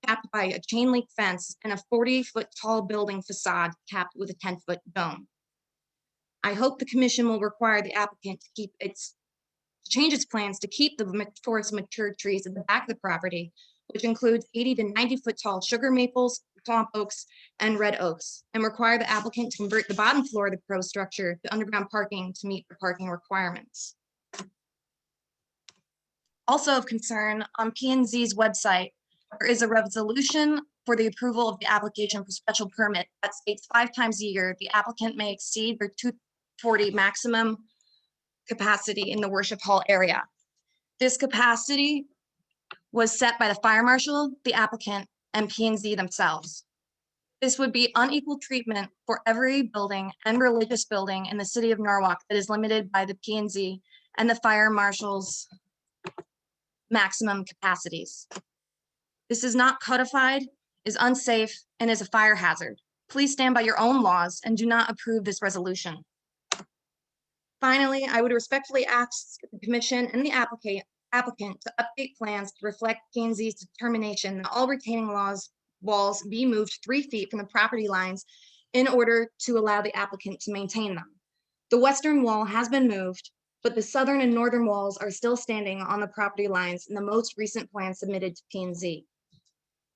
capped by a chain link fence and a 40-foot tall building facade capped with a 10-foot dome. I hope the commission will require the applicant to change its plans to keep the forest mature trees at the back of the property, which includes 80 to 90-foot tall sugar maples, swamp oaks, and red oaks, and require the applicant to convert the bottom floor of the proposed structure to underground parking to meet the parking requirements. Also of concern, on P&Z's website, there is a resolution for the approval of the application for special permit that states 5 times a year the applicant may exceed their 240 maximum capacity in the worship hall area. This capacity was set by the fire marshal, the applicant, and P&Z themselves. This would be unequal treatment for every building and religious building in the city of Norwalk that is limited by the P&Z and the fire marshal's maximum capacities. This is not codified, is unsafe, and is a fire hazard. Please stand by your own laws and do not approve this resolution. Finally, I would respectfully ask the commission and the applicant to update plans to reflect P&Z's determination that all retaining walls be moved 3 feet from the property lines in order to allow the applicant to maintain them. The western wall has been moved, but the southern and northern walls are still standing on the property lines in the most recent plan submitted to P&Z.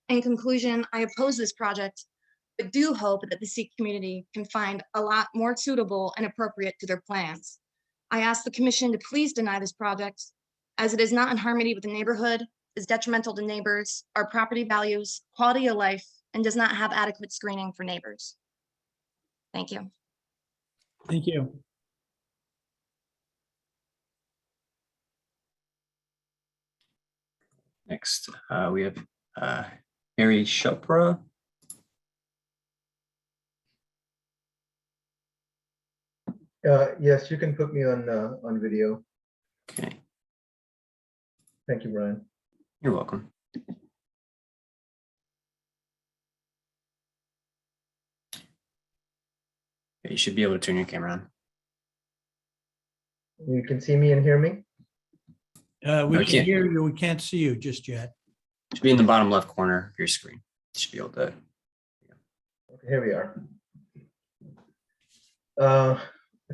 In conclusion, I oppose this project, but do hope that the Sikh community can find a lot more suitable and appropriate to their plans. I ask the commission to please deny this project, as it is not in harmony with the neighborhood, is detrimental to neighbors, our property values, quality of life, and does not have adequate screening for neighbors. Thank you. Thank you. Next, we have Harry Chopra. Yes, you can put me on video. Okay. Thank you, Brian. You're welcome. Okay, you should be able to turn your camera on. You can see me and hear me? We Okay. can hear you. We can't see you just yet. Should be in the bottom left corner of your screen. You should be able to. Okay, here we are.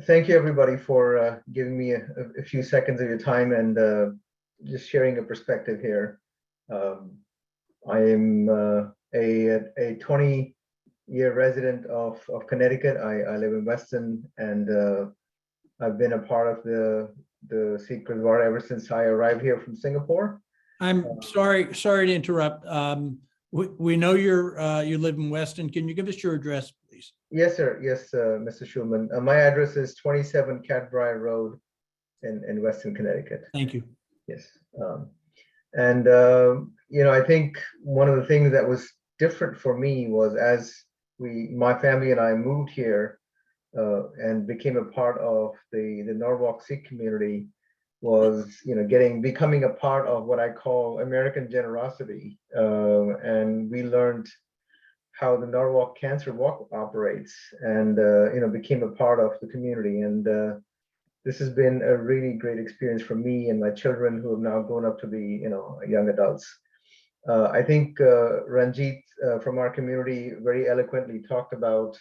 Thank you, everybody, for giving me a few seconds of your time and just sharing a perspective here. I am a 20-year resident of Connecticut. I live in Weston, and I've been a part of the Sikh Gurdwara ever since I arrived here from Singapore. I'm sorry to interrupt. We know you live in Weston. Can you give us your address, please? Yes, sir. Yes, Mr. Schulman. My address is 27 Cadbriar Road in Weston, Connecticut. Thank you. Yes. I think one of the things that was different for me was as my family and I moved here and became a part of the Norwalk Sikh community was, becoming a part of what I call American generosity. And we learned how the Norwalk Cancer Walk operates and, became a part of the community. And this has been a really great experience for me and my children who have now grown up to be, young adults. I think Ranjit from our community very eloquently talked about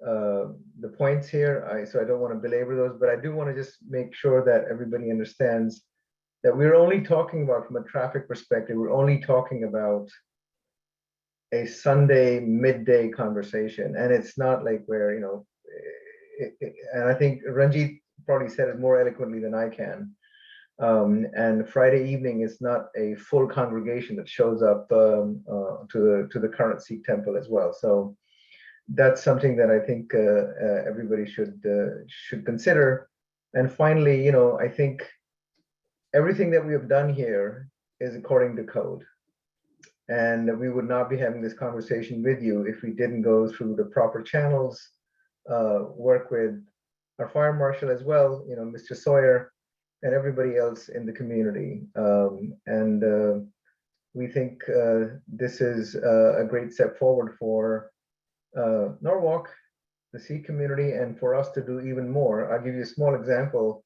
the points here. So I don't want to belabor those, but I do want to just make sure that everybody understands that we're only talking about, from a traffic perspective, we're only talking about a Sunday midday conversation. And it's not like where, and I think Ranjit probably said it more eloquently than I can. And Friday evening is not a full congregation that shows up to the current Sikh temple as well. So that's something that I think everybody should consider. And finally, I think everything that we have done here is according to code. And we would not be having this conversation with you if we didn't go through the proper channels, work with our fire marshal as well, Mr. Sawyer, and everybody else in the community. We think this is a great step forward for Norwalk, the Sikh community, and for us to do even more. I'll give you a small example.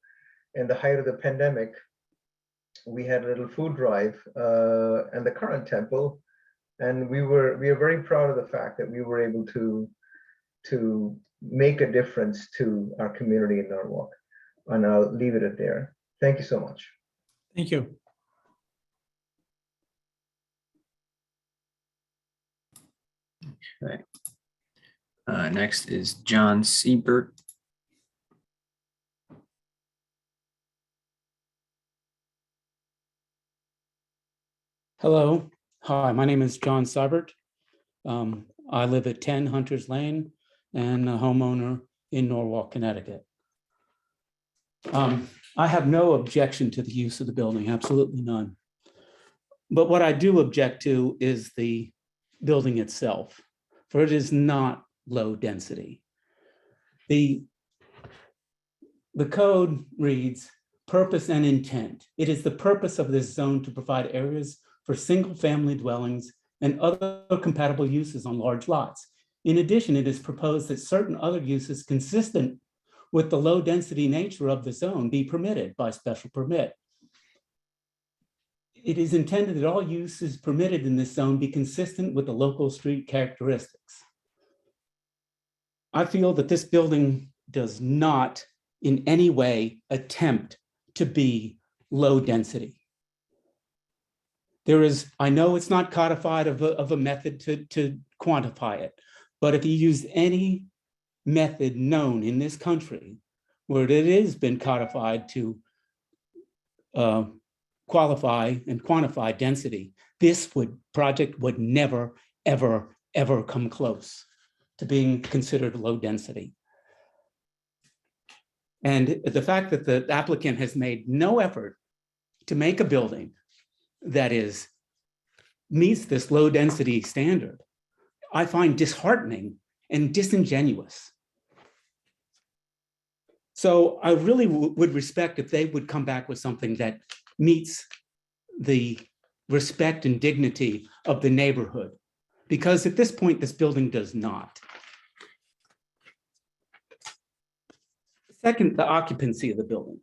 In the height of the pandemic, we had a little food drive and the current temple, and we are very proud of the fact that we were able to make a difference to our community in Norwalk. And I'll leave it at there. Thank you so much. Thank you. Okay. Next is John Siebert. Hello. Hi, my name is John Seibert. I live at 10 Hunters Lane and a homeowner in Norwalk, Connecticut. I have no objection to the use of the building, absolutely none. But what I do object to is the building itself, for it is not low density. The code reads purpose and intent. It is the purpose of this zone to provide areas for single-family dwellings and other compatible uses on large lots. In addition, it is proposed that certain other uses consistent with the low-density nature of the zone be permitted by special permit. It is intended that all uses permitted in this zone be consistent with the local street characteristics. I feel that this building does not in any way attempt to be low density. There is, I know it's not codified of a method to quantify it, but if you use any method known in this country where it has been codified to qualify and quantify density, this project would never, ever, ever come close to being considered low density. And the fact that the applicant has made no effort to make a building that meets this low density standard, I find disheartening and disingenuous. So I really would respect if they would come back with something that meets the respect and dignity of the neighborhood, because at this point, this building does not. Second, the occupancy of the building.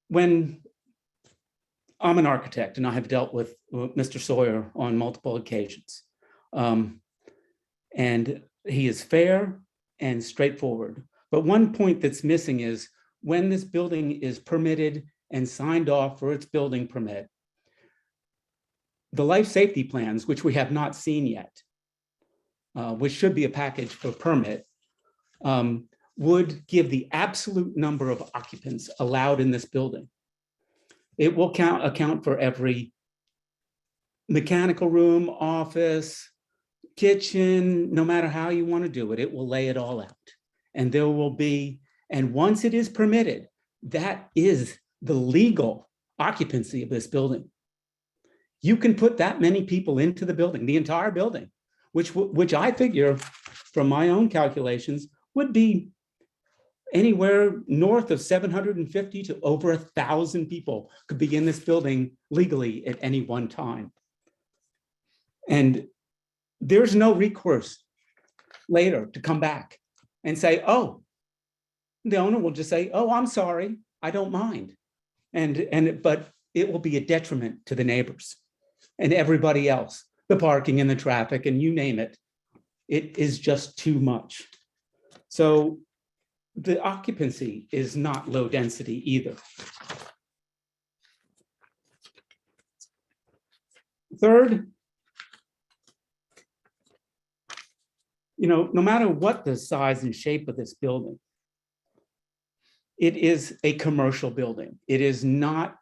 When I'm an architect and I have dealt with Mr. Sawyer on multiple occasions, and he is fair and straightforward. But one point that's missing is when this building is permitted and signed off for its building permit, the life safety plans, which we have not seen yet, which should be a package for permit, would give the absolute number of occupants allowed in this building. It will account for every mechanical room, office, kitchen, no matter how you want to do it, it will lay it all out. And there will be, and once it is permitted, that is the legal occupancy of this building. You can put that many people into the building, the entire building, which I figure from my own calculations would be anywhere north of 750 to over 1,000 people could be in this building legally at any one time. And there's no recourse later to come back and say, oh, the owner will just say, oh, I'm sorry, I don't mind. But it will be a detriment to the neighbors and everybody else, the parking and the traffic and you name it. It is just too much. So the occupancy is not low density either. Third, no matter what the size and shape of this building, it is a commercial building. It is not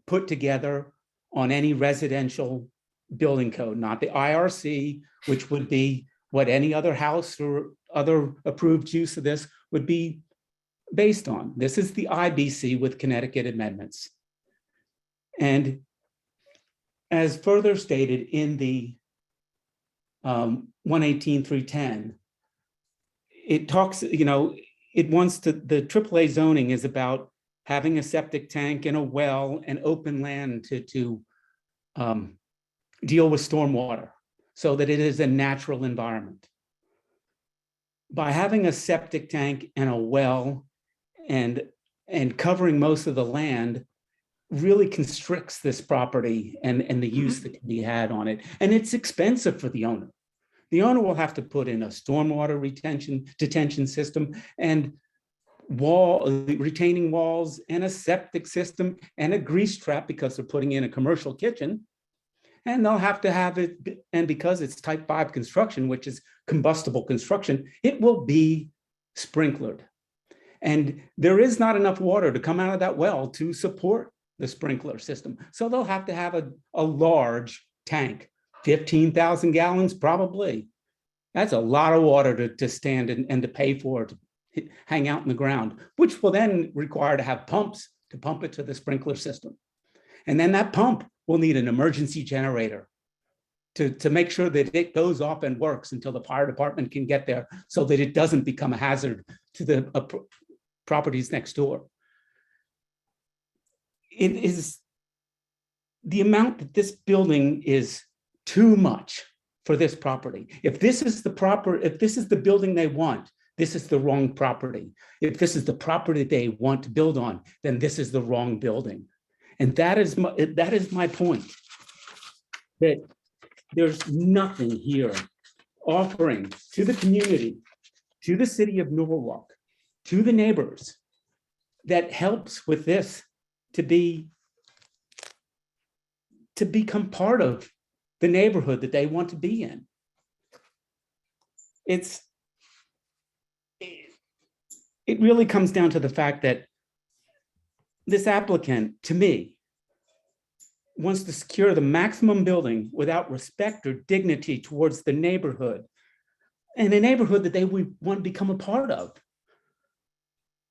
put together on any residential building code, not the IRC, which would be what any other house or other approved use of this would be based on. This is the IBC with Connecticut amendments. And as further stated in the 118.310, it talks, it wants to, the AAA zoning is about having a septic tank and a well and open land to deal with stormwater so that it is a natural environment. By having a septic tank and a well and covering most of the land really constricts this property and the use that can be had on it. And it's expensive for the owner. The owner will have to put in a stormwater detention system and retaining walls and a septic system and a grease trap because they're putting in a commercial kitchen. And they'll have to have it, and because it's type 5 construction, which is combustible construction, it will be sprinklered. And there is not enough water to come out of that well to support the sprinkler system. So they'll have to have a large tank, 15,000 gallons probably. That's a lot of water to stand and to pay for, to hang out in the ground, which will then require to have pumps to pump it to the sprinkler system. And then that pump will need an emergency generator to make sure that it goes off and works until the fire department can get there so that it doesn't become a hazard to the properties next door. It is the amount that this building is too much for this property. If this is the building they want, this is the wrong property. If this is the property they want to build on, then this is the wrong building. And that is my point, that there's nothing here offering to the community, to the city of Norwalk, to the neighbors that helps with this to become part of the neighborhood that they want to be in. It really comes down to the fact that this applicant, to me, wants to secure the maximum building without respect or dignity towards the neighborhood, and a neighborhood that they would want to become a part of.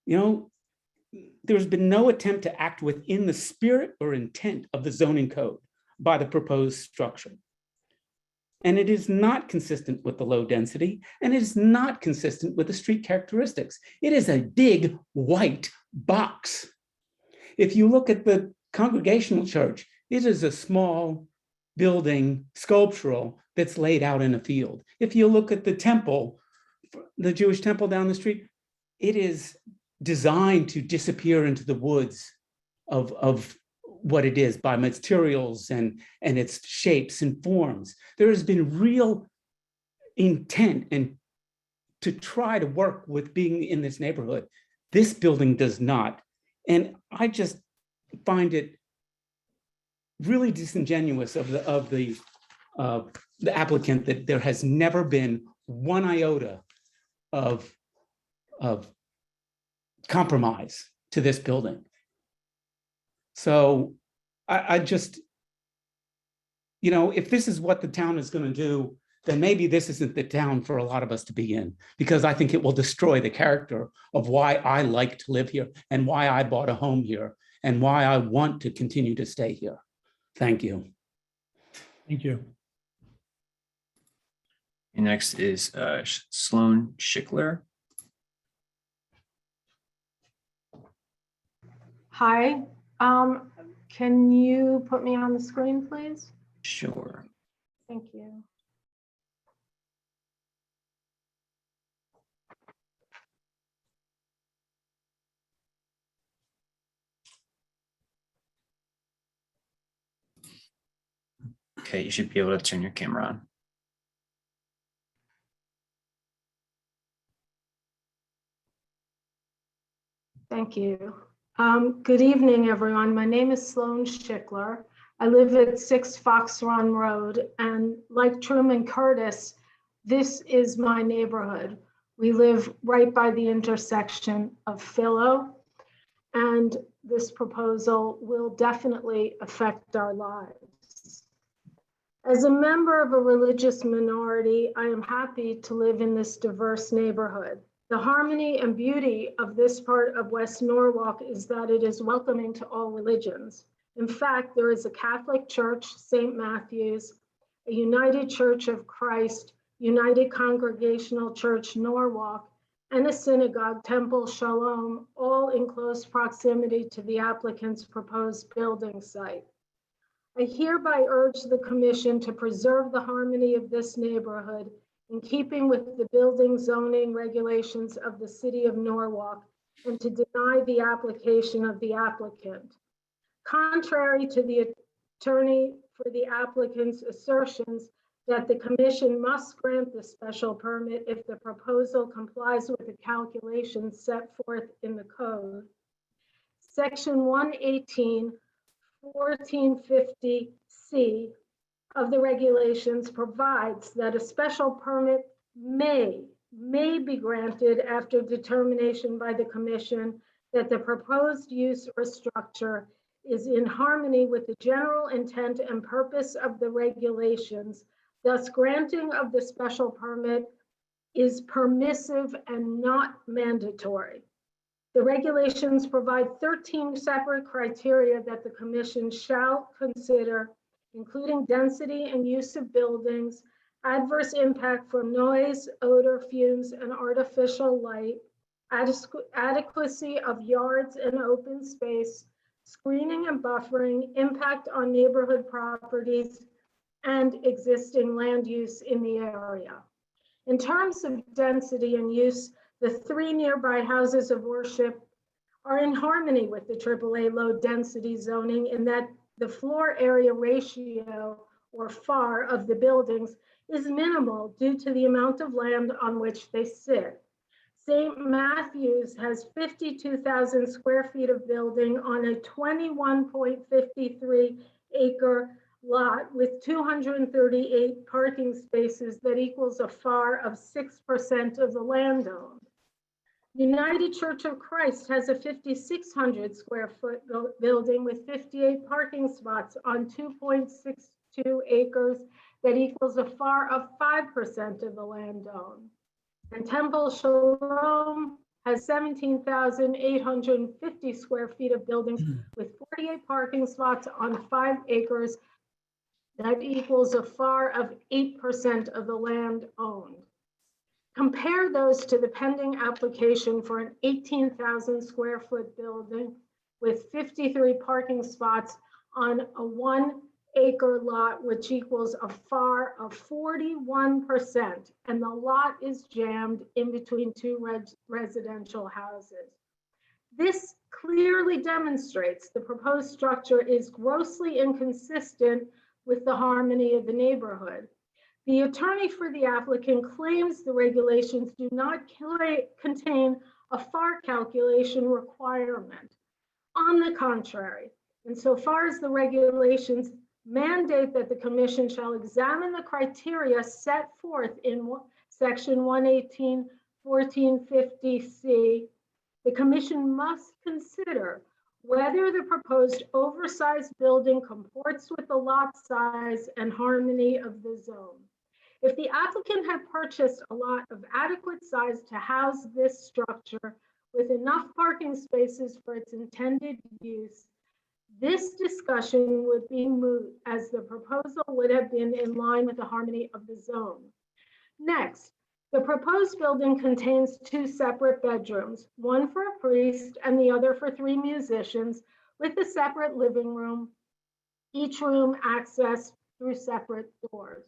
There's been no attempt to act within the spirit or intent of the zoning code by the proposed structure. And it is not consistent with the low density, and it is not consistent with the street characteristics. It is a big white box. If you look at the Congregational Church, it is a small building, sculptural, that's laid out in a field. If you look at the temple, the Jewish temple down the street, it is designed to disappear into the woods of what it is by materials and its shapes and forms. There has been real intent and to try to work with being in this neighborhood. This building does not. And I just find it really disingenuous of the applicant that there has never been one iota of compromise to this building. So I just, if this is what the town is going to do, then maybe this isn't the town for a lot of us to be in, because I think it will destroy the character of why I like to live here and why I bought a home here and why I want to continue to stay here. Thank you. Thank you. And next is Sloane Schickler. Hi, can you put me on the screen, please? Sure. Thank you. Okay, you should be able to turn your camera on. Thank you. Good evening, everyone. My name is Sloane Schickler. I live at 6 Fox Run Road, and like Truman Curtis, this is my neighborhood. We live right by the intersection of Philo, and this proposal will definitely affect our lives. As a member of a religious minority, I am happy to live in this diverse neighborhood. The harmony and beauty of this part of West Norwalk is that it is welcoming to all religions. In fact, there is a Catholic Church, St. Matthew's, a United Church of Christ, United Congregational Church, Norwalk, and a synagogue, Temple Shalom, all in close proximity to the applicant's proposed building site. I hereby urge the commission to preserve the harmony of this neighborhood in keeping with the building zoning regulations of the city of Norwalk and to deny the application of the applicant. Contrary to the attorney for the applicant's assertions that the commission must grant the special permit if the proposal complies with the calculations set forth in the code. Section 118, 1450C of the regulations provides that a special permit may be granted after determination by the commission that the proposed use or structure is in harmony with the general intent and purpose of the regulations. Thus, granting of the special permit is permissive and not mandatory. The regulations provide 13 separate criteria that the commission shall consider, including density and use of buildings, adverse impact from noise, odor, fumes, and artificial light, adequacy of yards and open space, screening and buffering, impact on neighborhood properties, and existing land use in the area. In terms of density and use, the 3 nearby houses of worship are in harmony with the AAA low density zoning in that the floor area ratio, or FAR, of the buildings is minimal due to the amount of land on which they sit. St. Matthew's has 52,000 square feet of building on a 21.53 acre lot with 238 parking spaces that equals a FAR of 6% of the land owned. United Church of Christ has a 5,600 square foot building with 58 parking spots on 2.62 acres that equals a FAR of 5% of the land owned. And Temple Shalom has 17,850 square feet of buildings with 48 parking spots on 5 acres that equals a FAR of 8% of the land owned. Compare those to the pending application for an 18,000 square foot building with 53 parking spots on a 1 acre lot, which equals a FAR of 41%, and the lot is jammed in between 2 residential houses. This clearly demonstrates the proposed structure is grossly inconsistent with the harmony of the neighborhood. The attorney for the applicant claims the regulations do not contain a FAR calculation requirement. On the contrary, insofar as the regulations mandate that the commission shall examine the criteria set forth in section 118, 1450C, the commission must consider whether the proposed oversized building comports with the lot size and harmony of the zone. If the applicant had purchased a lot of adequate size to house this structure with enough parking spaces for its intended use, this discussion would be moot as the proposal would have been in line with the harmony of the zone. Next, the proposed building contains 2 separate bedrooms, one for a priest and the other for 3 musicians, with a separate living room, each room accessed through separate doors.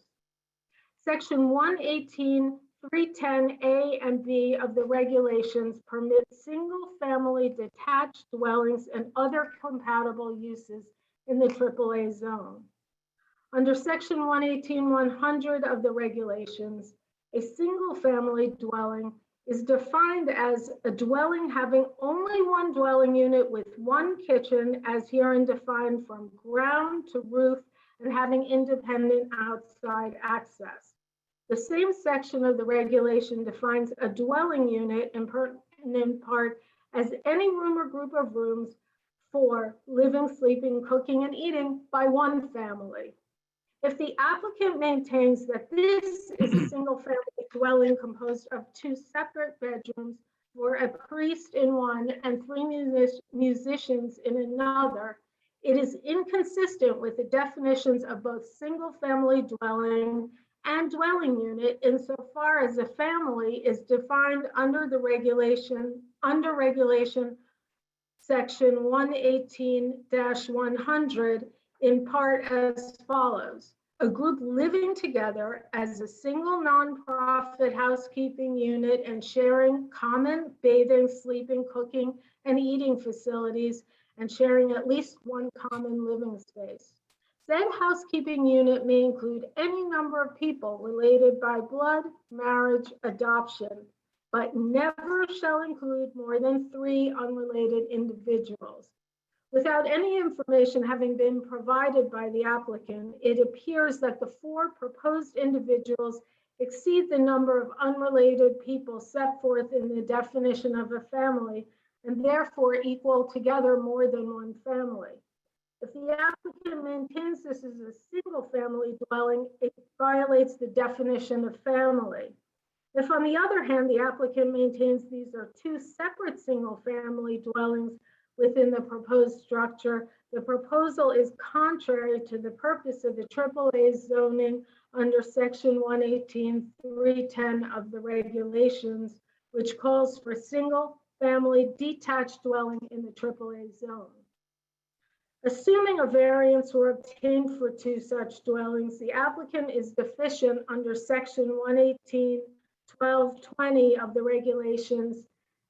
Section 118, 310A and B of the regulations permit single-family detached dwellings and other compatible uses in the AAA zone. Under section 118-100 of the regulations, a single-family dwelling is defined as a dwelling having only 1 dwelling unit with 1 kitchen, as herein defined from ground to roof, and having independent outside access. The same section of the regulation defines a dwelling unit in part as any room or group of rooms for living, sleeping, cooking, and eating by 1 family. If the applicant maintains that this is a single-family dwelling composed of 2 separate bedrooms for a priest in one and 3 musicians in another, it is inconsistent with the definitions of both single-family dwelling and dwelling unit insofar as a family is defined under regulation section 118-100 in part as follows. A group living together as a single nonprofit housekeeping unit and sharing common bathing, sleeping, cooking, and eating facilities, and sharing at least one common living space. Said housekeeping unit may include any number of people related by blood, marriage, adoption, but never shall include more than 3 unrelated individuals. Without any information having been provided by the applicant, it appears that the 4 proposed individuals exceed the number of unrelated people set forth in the definition of a family and therefore equal together more than one family. If the applicant maintains this is a single family dwelling, it violates the definition of family. If, on the other hand, the applicant maintains these are 2 separate single family dwellings within the proposed structure, the proposal is contrary to the purpose of the AAA zoning under section 118.310 of the regulations, which calls for single family detached dwelling in the AAA zone. Assuming a variance were obtained for 2 such dwellings, the applicant is deficient under section 118.1220 of the regulations,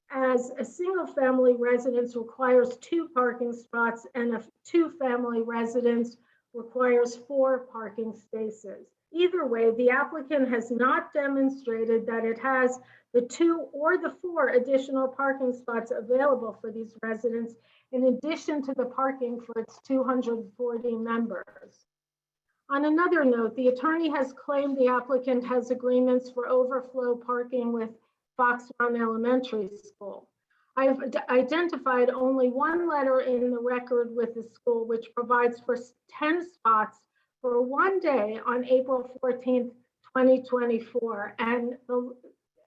as a single family residence requires 2 parking spots and a 2-family residence requires 4 parking spaces. Either way, the applicant has not demonstrated that it has the 2 or the 4 additional parking spots available for these residents, in addition to the parking for its 240 members. On another note, the attorney has claimed the applicant has agreements for overflow parking with Fox Run Elementary School. I've identified only one letter in the record with the school, which provides for 10 spots for one day on April 14th, 2024.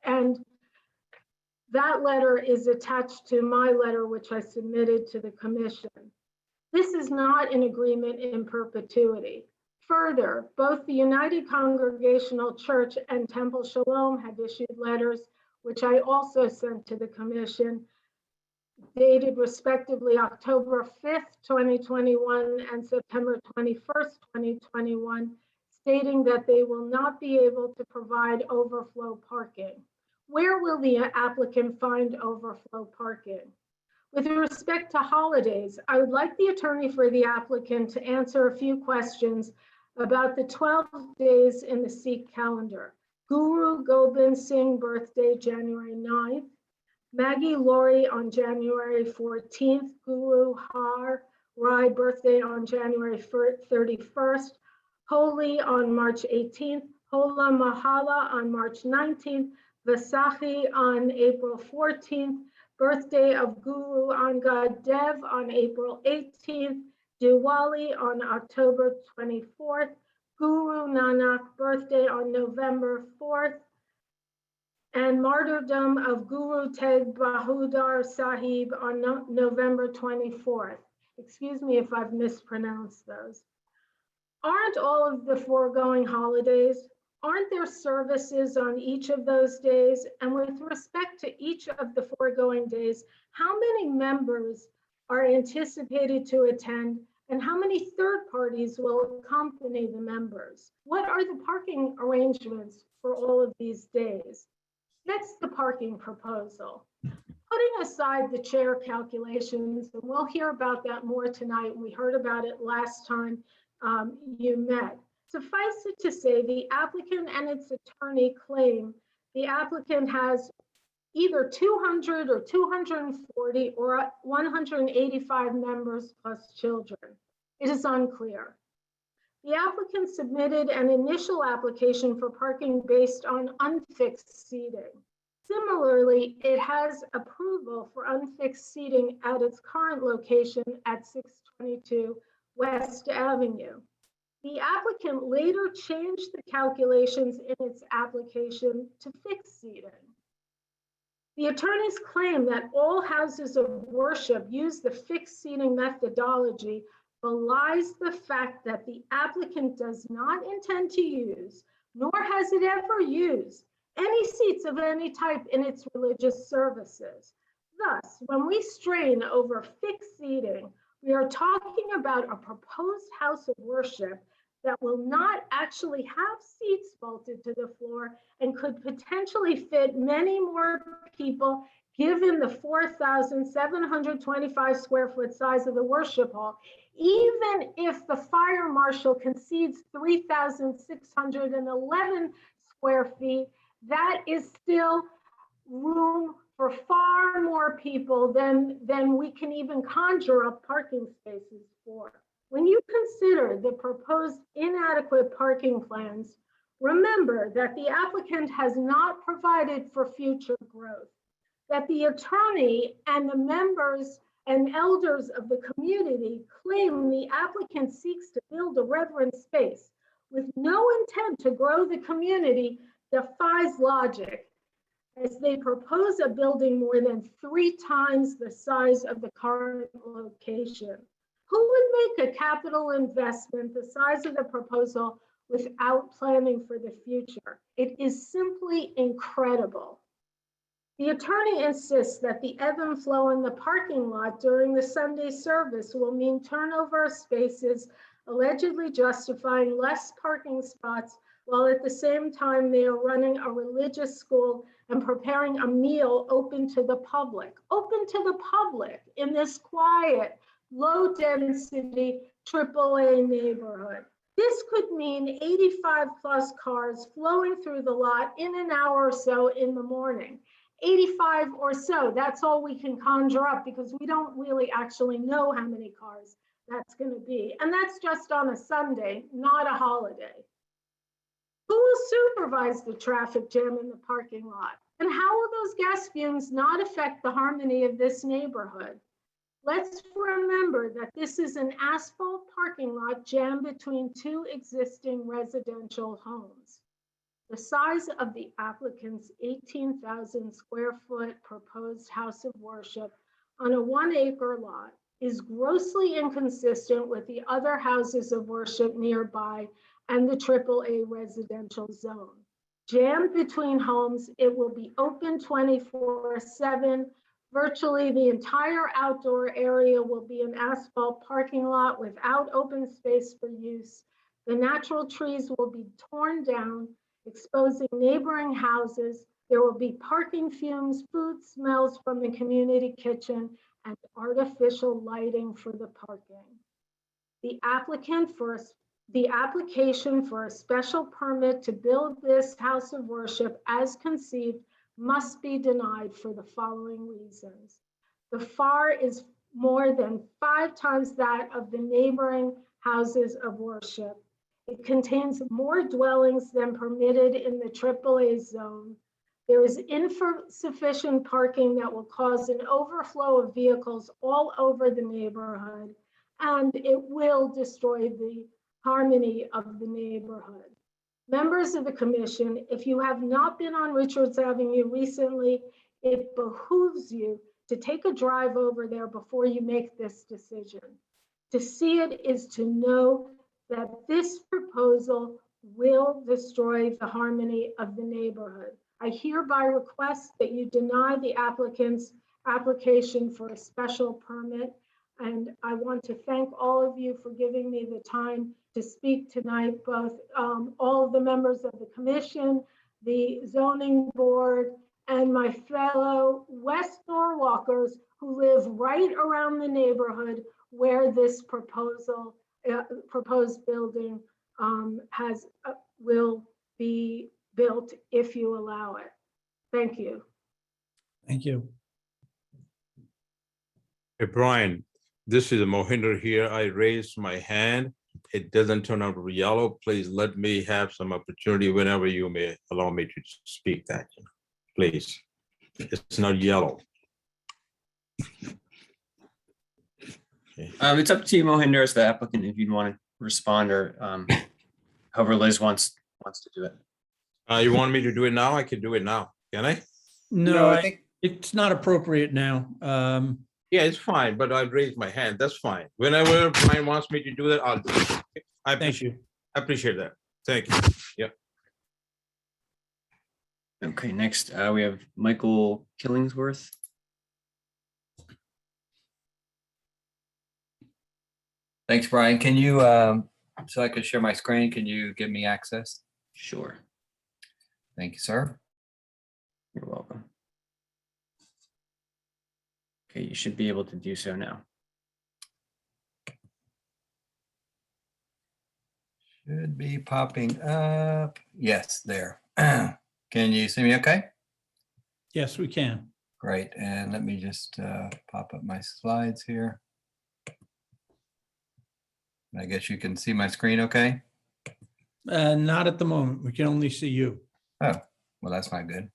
And that letter is attached to my letter, which I submitted to the commission. This is not an agreement in perpetuity. Further, both the United Congregational Church and Temple Shalom have issued letters, which I also sent to the commission, dated respectively October 5th, 2021 and September 21st, 2021, stating that they will not be able to provide overflow parking. Where will the applicant find overflow parking? With respect to holidays, I would like the attorney for the applicant to answer a few questions about the 12 days in the Sikh calendar. Guru Gobind Singh birthday, January 9th. Maggie Laurie on January 14th. Guru Har Rai birthday on January 31st. Holi on March 18th. Hola Mahala on March 19th. Vaisakhi on April 14th. Birthday of Guru Angad Dev on April 18th. Diwali on October 24th. Guru Nanak birthday on November 4th, and martyrdom of Guru Tegh Bahadur Sahib on November 24th. Excuse me if I've mispronounced those. Aren't all of the foregoing holidays? Aren't there services on each of those days? And with respect to each of the foregoing days, how many members are anticipated to attend? And how many third parties will accompany the members? What are the parking arrangements for all of these days? Next, the parking proposal. Putting aside the chair calculations, and we'll hear about that more tonight. We heard about it last time you met. Suffice it to say, the applicant and its attorney claim the applicant has either 200 or 240 or 185 members plus children. It is unclear. The applicant submitted an initial application for parking based on unfixed seating. Similarly, it has approval for unfixed seating at its current location at 622 West Avenue. The applicant later changed the calculations in its application to fixed seating. The attorneys claim that all houses of worship use the fixed seating methodology belies the fact that the applicant does not intend to use, nor has it ever used, any seats of any type in its religious services. Thus, when we strain over fixed seating, we are talking about a proposed house of worship that will not actually have seats bolted to the floor and could potentially fit many more people given the 4,725 square foot size of the worship hall, even if the fire marshal concedes 3,611 square feet, that is still room for far more people than we can even conjure up parking spaces for. When you consider the proposed inadequate parking plans, remember that the applicant has not provided for future growth, that the attorney and the members and elders of the community claim the applicant seeks to build a reverend space with no intent to grow the community defies logic, as they propose a building more than 3 times the size of the current location. Who would make a capital investment the size of the proposal without planning for the future? It is simply incredible. The attorney insists that the ebb and flow in the parking lot during the Sunday service will mean turnover of spaces, allegedly justifying less parking spots, while at the same time they are running a religious school and preparing a meal open to the public in this quiet, low density AAA neighborhood. This could mean 85 plus cars flowing through the lot in an hour or so in the morning. 85 or so, that's all we can conjure up because we don't really actually know how many cars that's going to be. And that's just on a Sunday, not a holiday. Who will supervise the traffic jam in the parking lot? And how will those gas fumes not affect the harmony of this neighborhood? Let's remember that this is an asphalt parking lot jammed between 2 existing residential homes. The size of the applicant's 18,000 square foot proposed house of worship on a 1 acre lot is grossly inconsistent with the other houses of worship nearby and the AAA residential zone. Jammed between homes, it will be open 24/7. Virtually the entire outdoor area will be an asphalt parking lot without open space for use. The natural trees will be torn down, exposing neighboring houses. There will be parking fumes, food smells from the community kitchen, and artificial lighting for the parking. The application for a special permit to build this house of worship as conceived must be denied for the following reasons. The FAR is more than 5 times that of the neighboring houses of worship. It contains more dwellings than permitted in the AAA zone. There is insufficient parking that will cause an overflow of vehicles all over the neighborhood, and it will destroy the harmony of the neighborhood. Members of the commission, if you have not been on Richards Avenue recently, it behooves you to take a drive over there before you make this decision. To see it is to know that this proposal will destroy the harmony of the neighborhood. I hereby request that you deny the applicant's application for a special permit. And I want to thank all of you for giving me the time to speak tonight, both all of the members of the commission, the zoning board, and my fellow West Norwalkers who live right around the neighborhood where this proposed building will be built if you allow it. Thank you. Thank you. Hey, Brian, this is Mohinder here. I raised my hand. It doesn't turn out yellow. Please let me have some opportunity whenever you may allow me to speak that, please. It's not yellow. It's up to you, Mohinder, as the applicant, if you'd want to respond or however Liz wants to do it. You want me to do it now? I can do it now. Can I? No, I think it's not appropriate now. Yeah, it's fine, but I've raised my hand. That's fine. Whenever Brian wants me to do that, I'll do it. Thank you. I appreciate that. Thank you. Yeah. Okay, next we have Michael Killingsworth. Thanks, Brian. Can you, so I can share my screen, can you give me access? Sure. Thank you, sir. You're welcome. Okay, you should be able to do so now. Should be popping up. Yes, there. Can you see me okay? Yes, we can. Great. And let me just pop up my slides here. I guess you can see my screen okay? Not at the moment. We can only see you. Oh, well, that's not good.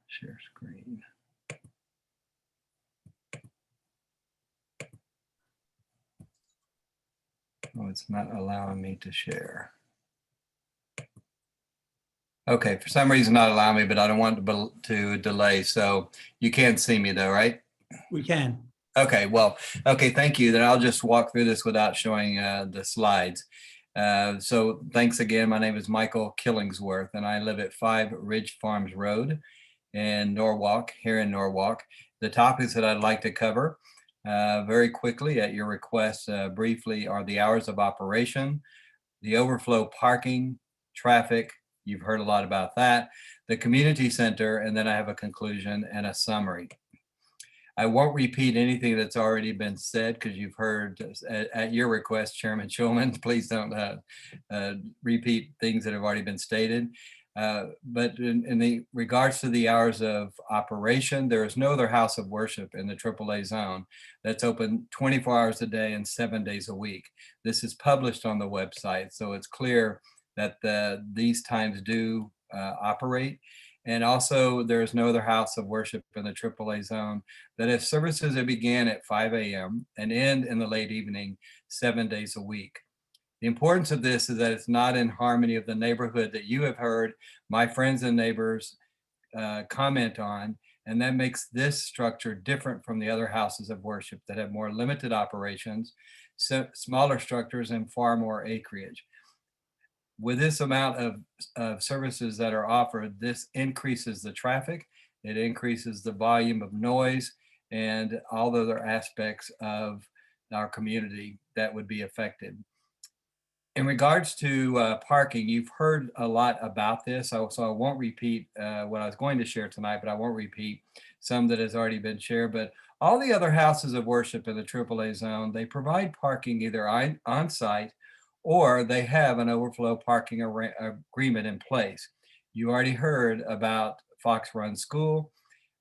Share screen. Oh, it's not allowing me to share. Okay, for some reason not allowing me, but I don't want to delay. So you can see me though, right? We can. Okay, well, okay, thank you. Then I'll just walk through this without showing the slides. So thanks again. My name is Michael Killingsworth, and I live at 5 Ridge Farms Road in Norwalk, here in Norwalk. The topics that I'd like to cover very quickly at your request briefly are the hours of operation, the overflow parking, traffic, you've heard a lot about that, the community center, and then I have a conclusion and a summary. I won't repeat anything that's already been said because you've heard at your request, Chairman Schulman, please don't repeat things that have already been stated. But in the regards to the hours of operation, there is no other house of worship in the AAA zone that's open 24 hours a day and 7 days a week. This is published on the website, so it's clear that these times do operate. And also there is no other house of worship in the AAA zone that has services that begin at 5 a.m. and end in the late evening, 7 days a week. The importance of this is that it's not in harmony of the neighborhood that you have heard my friends and neighbors comment on, and that makes this structure different from the other houses of worship that have more limited operations, smaller structures, and far more acreage. With this amount of services that are offered, this increases the traffic, it increases the volume of noise, and all the other aspects of our community that would be affected. In regards to parking, you've heard a lot about this, so I won't repeat what I was going to share tonight, but I won't repeat some that has already been shared. But all the other houses of worship in the AAA zone, they provide parking either on site or they have an overflow parking agreement in place. You already heard about Fox Run School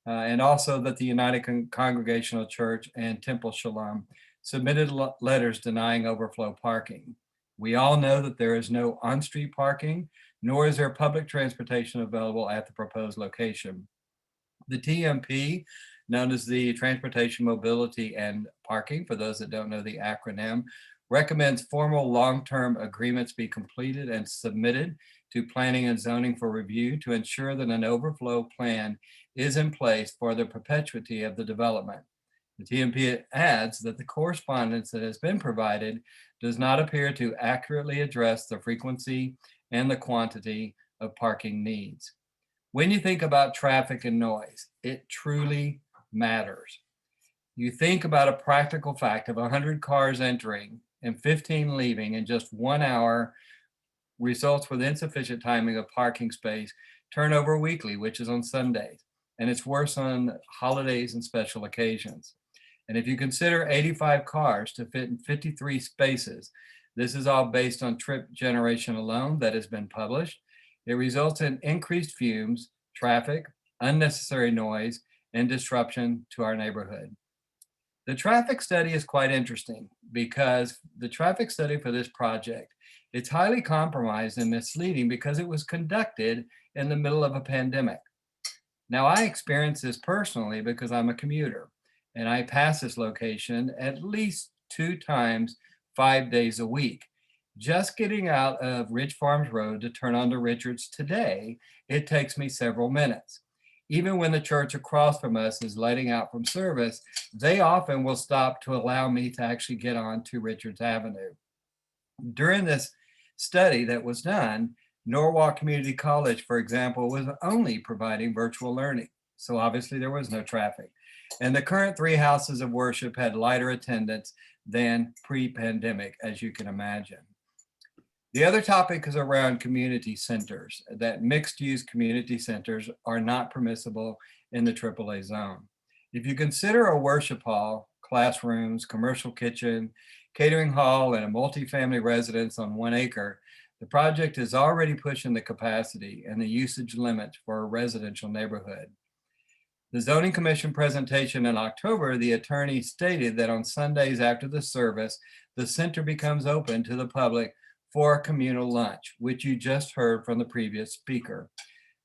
and also that the United Congregational Church and Temple Shalom submitted letters denying overflow parking. We all know that there is no on-street parking, nor is there public transportation available at the proposed location. The TMP, known as the Transportation, Mobility, and Parking, for those that don't know the acronym, recommends formal long-term agreements be completed and submitted to Planning and Zoning for review to ensure that an overflow plan is in place for the perpetuity of the development. The TMP adds that the correspondence that has been provided does not appear to accurately address the frequency and the quantity of parking needs. When you think about traffic and noise, it truly matters. You think about a practical fact of 100 cars entering and 15 leaving in just 1 hour results with insufficient timing of parking space turnover weekly, which is on Sundays, and it's worse on holidays and special occasions. And if you consider 85 cars to fit in 53 spaces, this is all based on trip generation alone that has been published. It results in increased fumes, traffic, unnecessary noise, and disruption to our neighborhood. The traffic study is quite interesting because the traffic study for this project, it's highly compromised and misleading because it was conducted in the middle of a pandemic. Now, I experienced this personally because I'm a commuter. and I pass this location at least 2 times 5 days a week. Just getting out of Ridge Farms Road to turn onto Richards today, it takes me several minutes. Even when the church across from us is letting out from service, they often will stop to allow me to actually get on to Richards Avenue. During this study that was done, Norwalk Community College, for example, was only providing virtual learning. So obviously there was no traffic. And the current 3 houses of worship had lighter attendance than pre-pandemic, as you can imagine. The other topic is around community centers, that mixed-use community centers are not permissible in the AAA zone. If you consider a worship hall, classrooms, commercial kitchen, catering hall, and a multifamily residence on 1 acre, the project is already pushing the capacity and the usage limit for a residential neighborhood. The Zoning Commission presentation in October, the attorney stated that on Sundays after the service, the center becomes open to the public for a communal lunch, which you just heard from the previous speaker.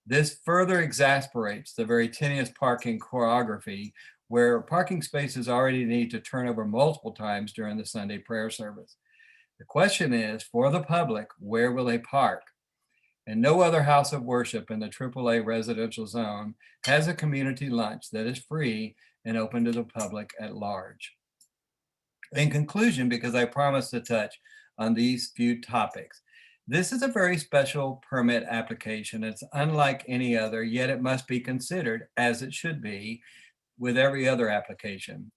This further exasperates the very tenuous parking choreography where parking spaces already need to turn over multiple times during the Sunday prayer service. The question is, for the public, where will they park? And no other house of worship in the AAA residential zone has a community lunch that is free and open to the public at large. In conclusion, because I promised to touch on these few topics, this is a very special permit application. It's unlike any other, yet it must be considered, as it should be, with every other application.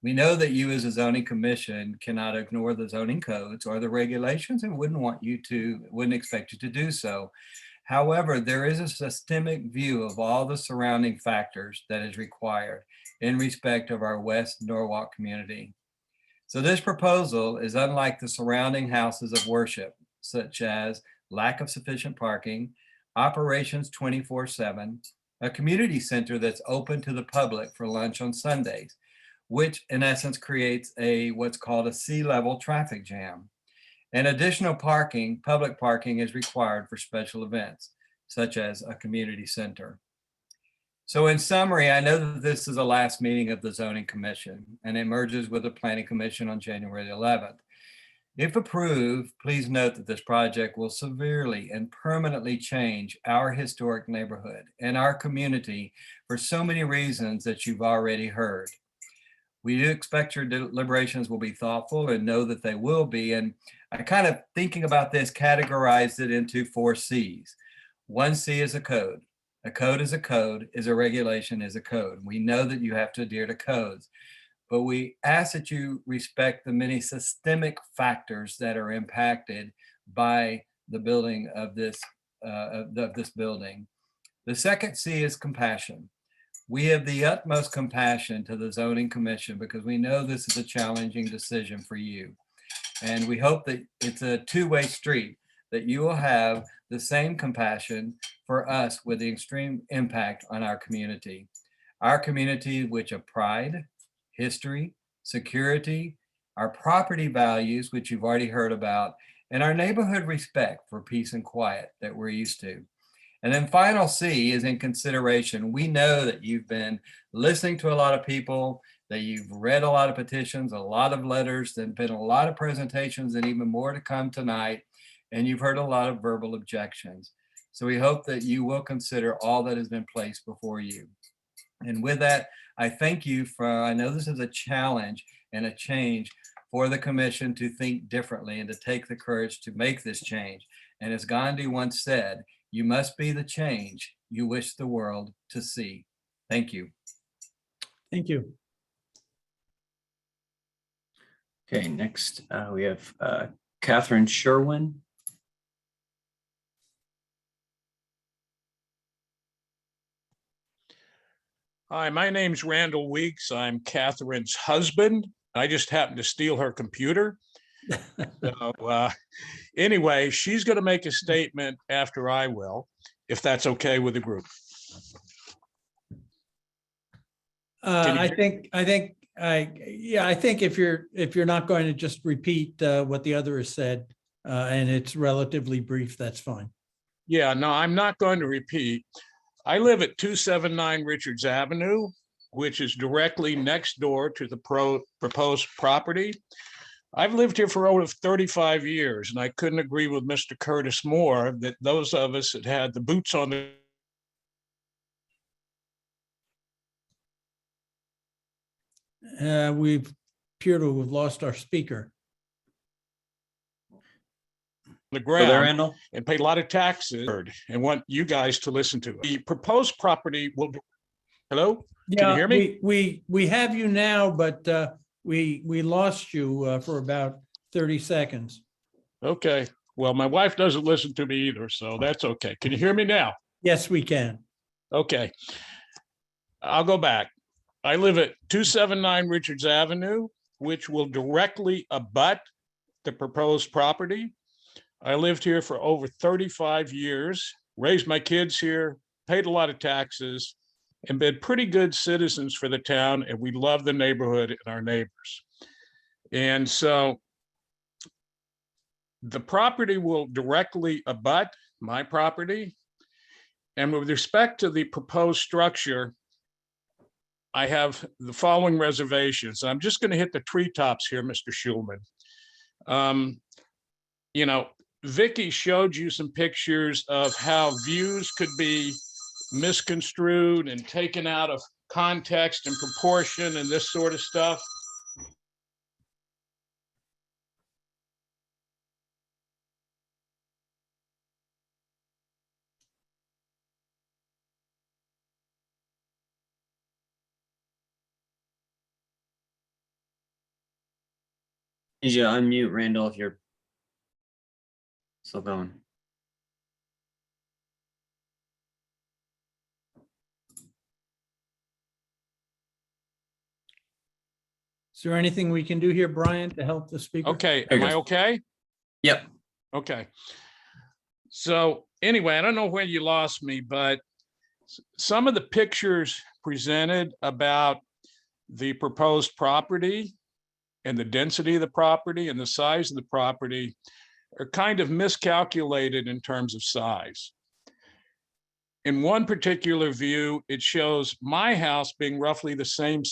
We know that you as a zoning commission cannot ignore the zoning codes or the regulations and wouldn't expect you to do so. However, there is a systemic view of all the surrounding factors that is required in respect of our West Norwalk community. So this proposal is unlike the surrounding houses of worship, such as lack of sufficient parking, operations 24/7, a community center that's open to the public for lunch on Sundays, which in essence creates what's called a C-level traffic jam. And additional parking, public parking is required for special events, such as a community center. So in summary, I know that this is the last meeting of the Zoning Commission and it merges with the Planning Commission on January the 11th. If approved, please note that this project will severely and permanently change our historic neighborhood and our community for so many reasons that you've already heard. We do expect your deliberations will be thoughtful and know that they will be. And I kind of thinking about this, categorized it into 4 C's. 1 C is a code. A code is a code, is a regulation, is a code. We know that you have to adhere to codes, but we ask that you respect the many systemic factors that are impacted by the building of this building. The 2nd C is compassion. We have the utmost compassion to the Zoning Commission because we know this is a challenging decision for you. And we hope that it's a 2-way street, that you will have the same compassion for us with the extreme impact on our community. Our community, which of pride, history, security, our property values, which you've already heard about, and our neighborhood respect for peace and quiet that we're used to. And then final C is in consideration. We know that you've been listening to a lot of people, that you've read a lot of petitions, a lot of letters, there's been a lot of presentations and even more to come tonight. And you've heard a lot of verbal objections. So we hope that you will consider all that has been placed before you. And with that, I thank you I know this is a challenge and a change for the commission to think differently and to take the courage to make this change. And as Gandhi once said, you must be the change you wish the world to see. Thank you. Thank you. Okay, next we have Catherine Sherwin. Hi, my name's Randall Weeks. I'm Catherine's husband. I just happened to steal her computer. So anyway, she's going to make a statement after I will, if that's okay with the group. I think if you're not going to just repeat what the other has said and it's relatively brief, that's fine. Yeah, no, I'm not going to repeat. I live at 279 Richards Avenue, which is directly next door to the proposed property. I've lived here for over 35 years, and I couldn't agree with Mr. Curtis more that those of us that had the boots on the We appear to have lost our speaker. ground Randall? and paid a lot of taxes and want you guys to listen to it. The proposed property will, hello? Can you hear me? We have you now, but we lost you for about 30 seconds. Okay, well, my wife doesn't listen to me either, so that's okay. Can you hear me now? Yes, we can. Okay. I'll go back. I live at 279 Richards Avenue, which will directly abut the proposed property. I lived here for over 35 years, raised my kids here, paid a lot of taxes, and been pretty good citizens for the town, and we love the neighborhood and our neighbors. And so the property will directly abut my property. And with respect to the proposed structure, I have the following reservations. I'm just going to hit the treetops here, Mr. Schulman. You know, Vicky showed you some pictures of how views could be misconstrued and taken out of context and proportion and this sort of stuff. Need you to unmute Randall if you're still going. Is there anything we can do here, Brian, to help the speaker? Okay, There am you I go. okay? Yep. Okay. So anyway, I don't know when you lost me, but some of the pictures presented about the proposed property and the density of the property and the size of the property are kind of miscalculated in terms of size. In one particular view, it shows my house being roughly the same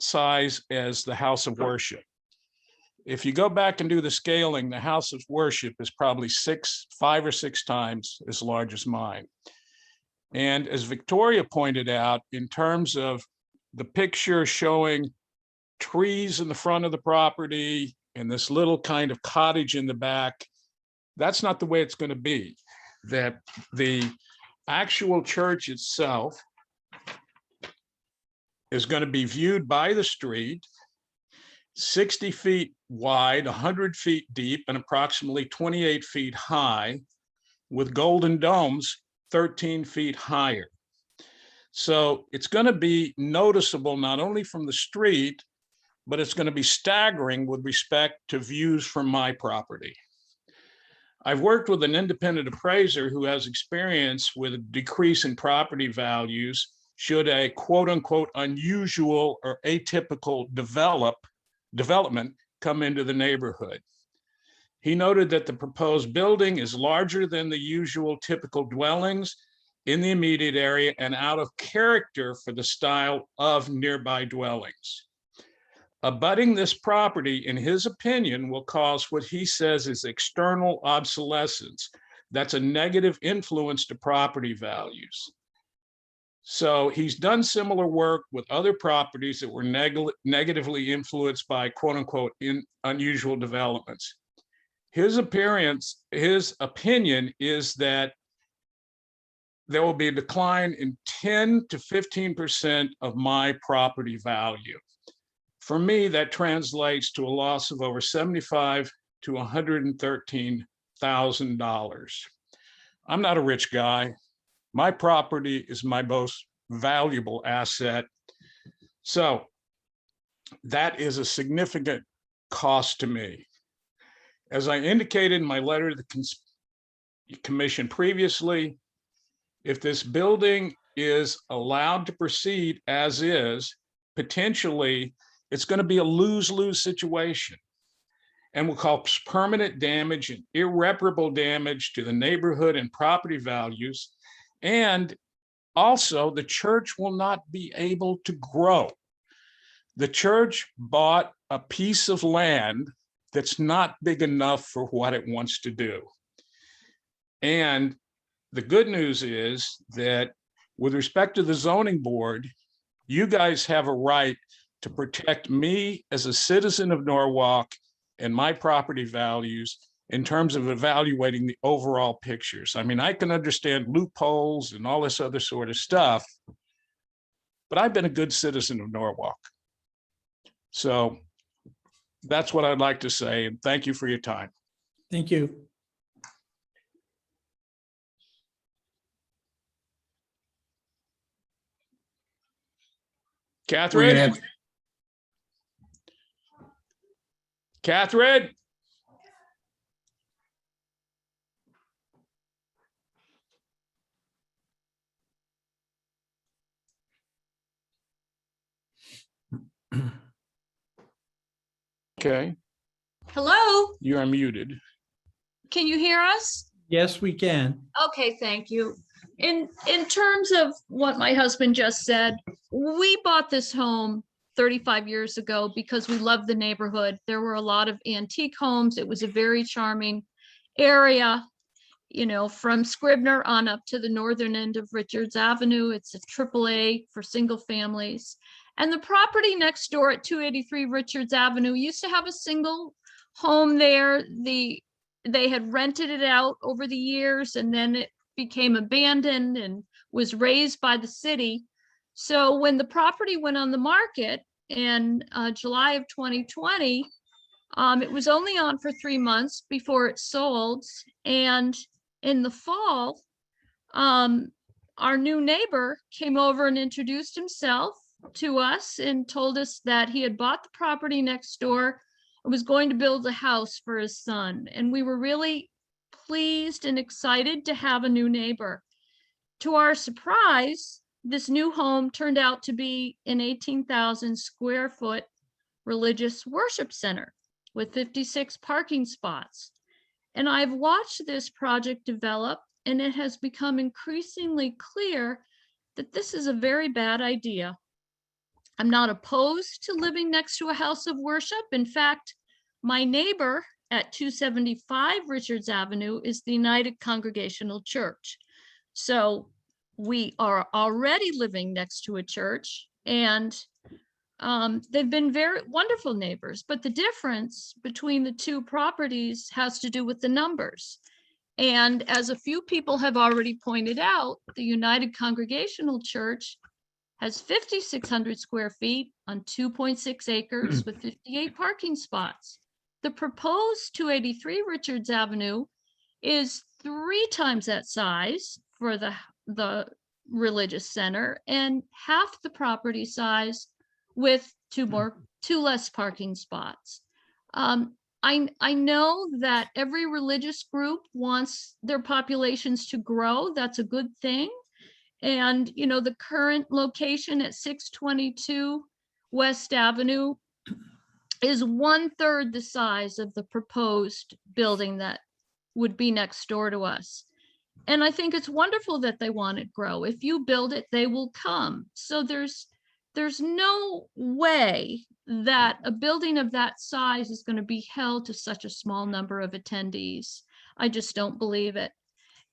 size as the house of worship. If you go back and do the scaling, the house of worship is probably 5 or 6 times as large as mine. And as Victoria pointed out, in terms of the picture showing trees in the front of the property and this little kind of cottage in the back, that's not the way it's going to be. That the actual church itself is going to be viewed by the street, 60 feet wide, 100 feet deep, and approximately 28 feet high, with golden domes 13 feet higher. So it's going to be noticeable not only from the street, but it's going to be staggering with respect to views from my property. I've worked with an independent appraiser who has experience with a decrease in property values should a quote unquote unusual or atypical development come into the neighborhood. He noted that the proposed building is larger than the usual typical dwellings in the immediate area and out of character for the style of nearby dwellings. Abutting this property, in his opinion, will cause what he says is external obsolescence. That's a negative influence to property values. So he's done similar work with other properties that were negatively influenced by quote unquote unusual developments. His opinion is that there will be a decline in 10 to 15% of my property value. For me, that translates to a loss of over $75,000 to $113,000. I'm not a rich guy. My property is my most valuable asset. So that is a significant cost to me. As I indicated in my letter to the commission previously, if this building is allowed to proceed as is, potentially it's going to be a lose-lose situation and will cause permanent damage and irreparable damage to the neighborhood and property values. And Also, the church will not be able to grow. The church bought a piece of land that's not big enough for what it wants to do. And the good news is that with respect to the zoning board, you guys have a right to protect me as a citizen of Norwalk and my property values in terms of evaluating the overall pictures. I mean, I can understand loopholes and all this other sort of stuff, but I've been a good citizen of Norwalk. So that's what I'd like to say, and thank you for your time. Thank you. Catherine? Catherine? Okay, Hello, you are muted. can you hear us? Yes, we can. Okay, thank you. In terms of what my husband just said, we bought this home 35 years ago because we loved the neighborhood. There were a lot of antique homes. It was a very charming area, you know, from Scribner on up to the northern end of Richards Avenue. It's a AAA for single families. And the property next door at 283 Richards Avenue used to have a single home there. They had rented it out over the years, and then it became abandoned and was raised by the city. So when the property went on the market in July of 2020, it was only on for 3 months before it sold. And in the fall, our new neighbor came over and introduced himself to us and told us that he had bought the property next door and was going to build a house for his son. And we were really pleased and excited to have a new neighbor. To our surprise, this new home turned out to be an 18,000 square foot religious worship center with 56 parking spots. And I've watched this project develop, and it has become increasingly clear that this is a very bad idea. I'm not opposed to living next to a house of worship. In fact, my neighbor at 275 Richards Avenue is the United Congregational Church. So we are already living next to a church, and they've been very wonderful neighbors. But the difference between the two properties has to do with the numbers. And as a few people have already pointed out, the United Congregational Church has 5,600 square feet on 2.6 acres with 58 parking spots. The proposed 283 Richards Avenue is 3 times that size for the religious center and half the property size with 2 less parking spots. I know that every religious group wants their populations to grow. That's a good thing. And, you know, the current location at 622 West Avenue is 1/3 the size of the proposed building that would be next door to us. And I think it's wonderful that they want it grow. If you build it, they will come. So there's no way that a building of that size is going to be held to such a small number of attendees. I just don't believe it.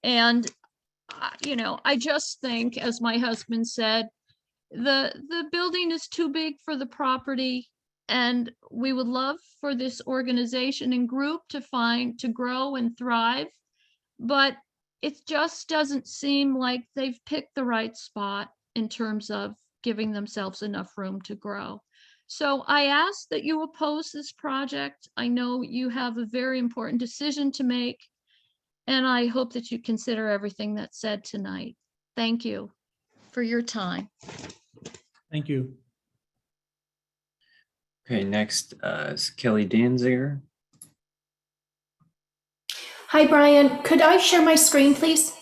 And you know, I just think, as my husband said, the building is too big for the property, and we would love for this organization and group to grow and thrive, but it just doesn't seem like they've picked the right spot in terms of giving themselves enough room to grow. So I ask that you oppose this project. I know you have a very important decision to make, and I hope that you consider everything that's said tonight. Thank you for your time. Thank you. Okay, next is Kelly Danziger. Hi, Brian. Could I share my screen, please?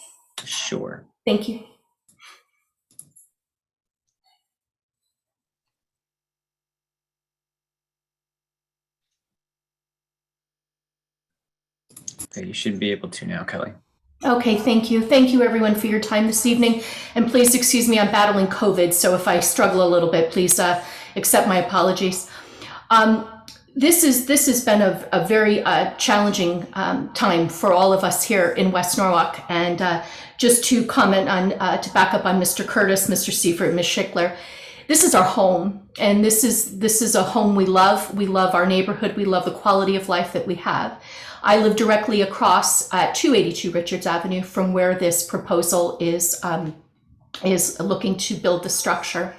Sure. Thank you. Okay, you should be able to now, Kelly. Okay, thank you. Thank you everyone for your time this evening. And please excuse me, I'm battling COVID. So if I struggle a little bit, please accept my apologies. This has been a very challenging time for all of us here in West Norwalk. And just to comment on, to back up on Mr. Curtis, Mr. Seifert, Ms. Schickler, this is our home. And this is a home we love. We love our neighborhood. We love the quality of life that we have. I live directly across 282 Richards Avenue from where this proposal is looking to build the structure.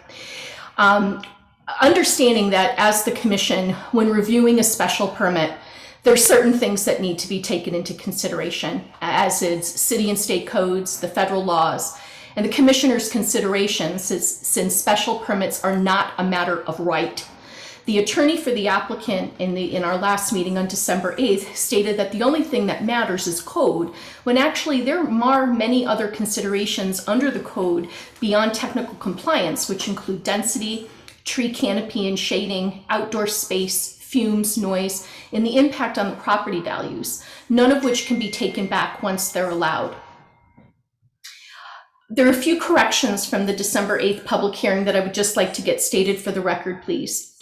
Understanding that as the commission, when reviewing a special permit, there are certain things that need to be taken into consideration, as is city and state codes, the federal laws, and the commissioner's considerations, since special permits are not a matter of right. The attorney for the applicant in our last meeting on December 8th stated that the only thing that matters is code, when actually there are many other considerations under the code beyond technical compliance, which include density, tree canopy and shading, outdoor space, fumes, noise, and the impact on the property values, none of which can be taken back once they're allowed. There are a few corrections from the December 8th public hearing that I would just like to get stated for the record, please.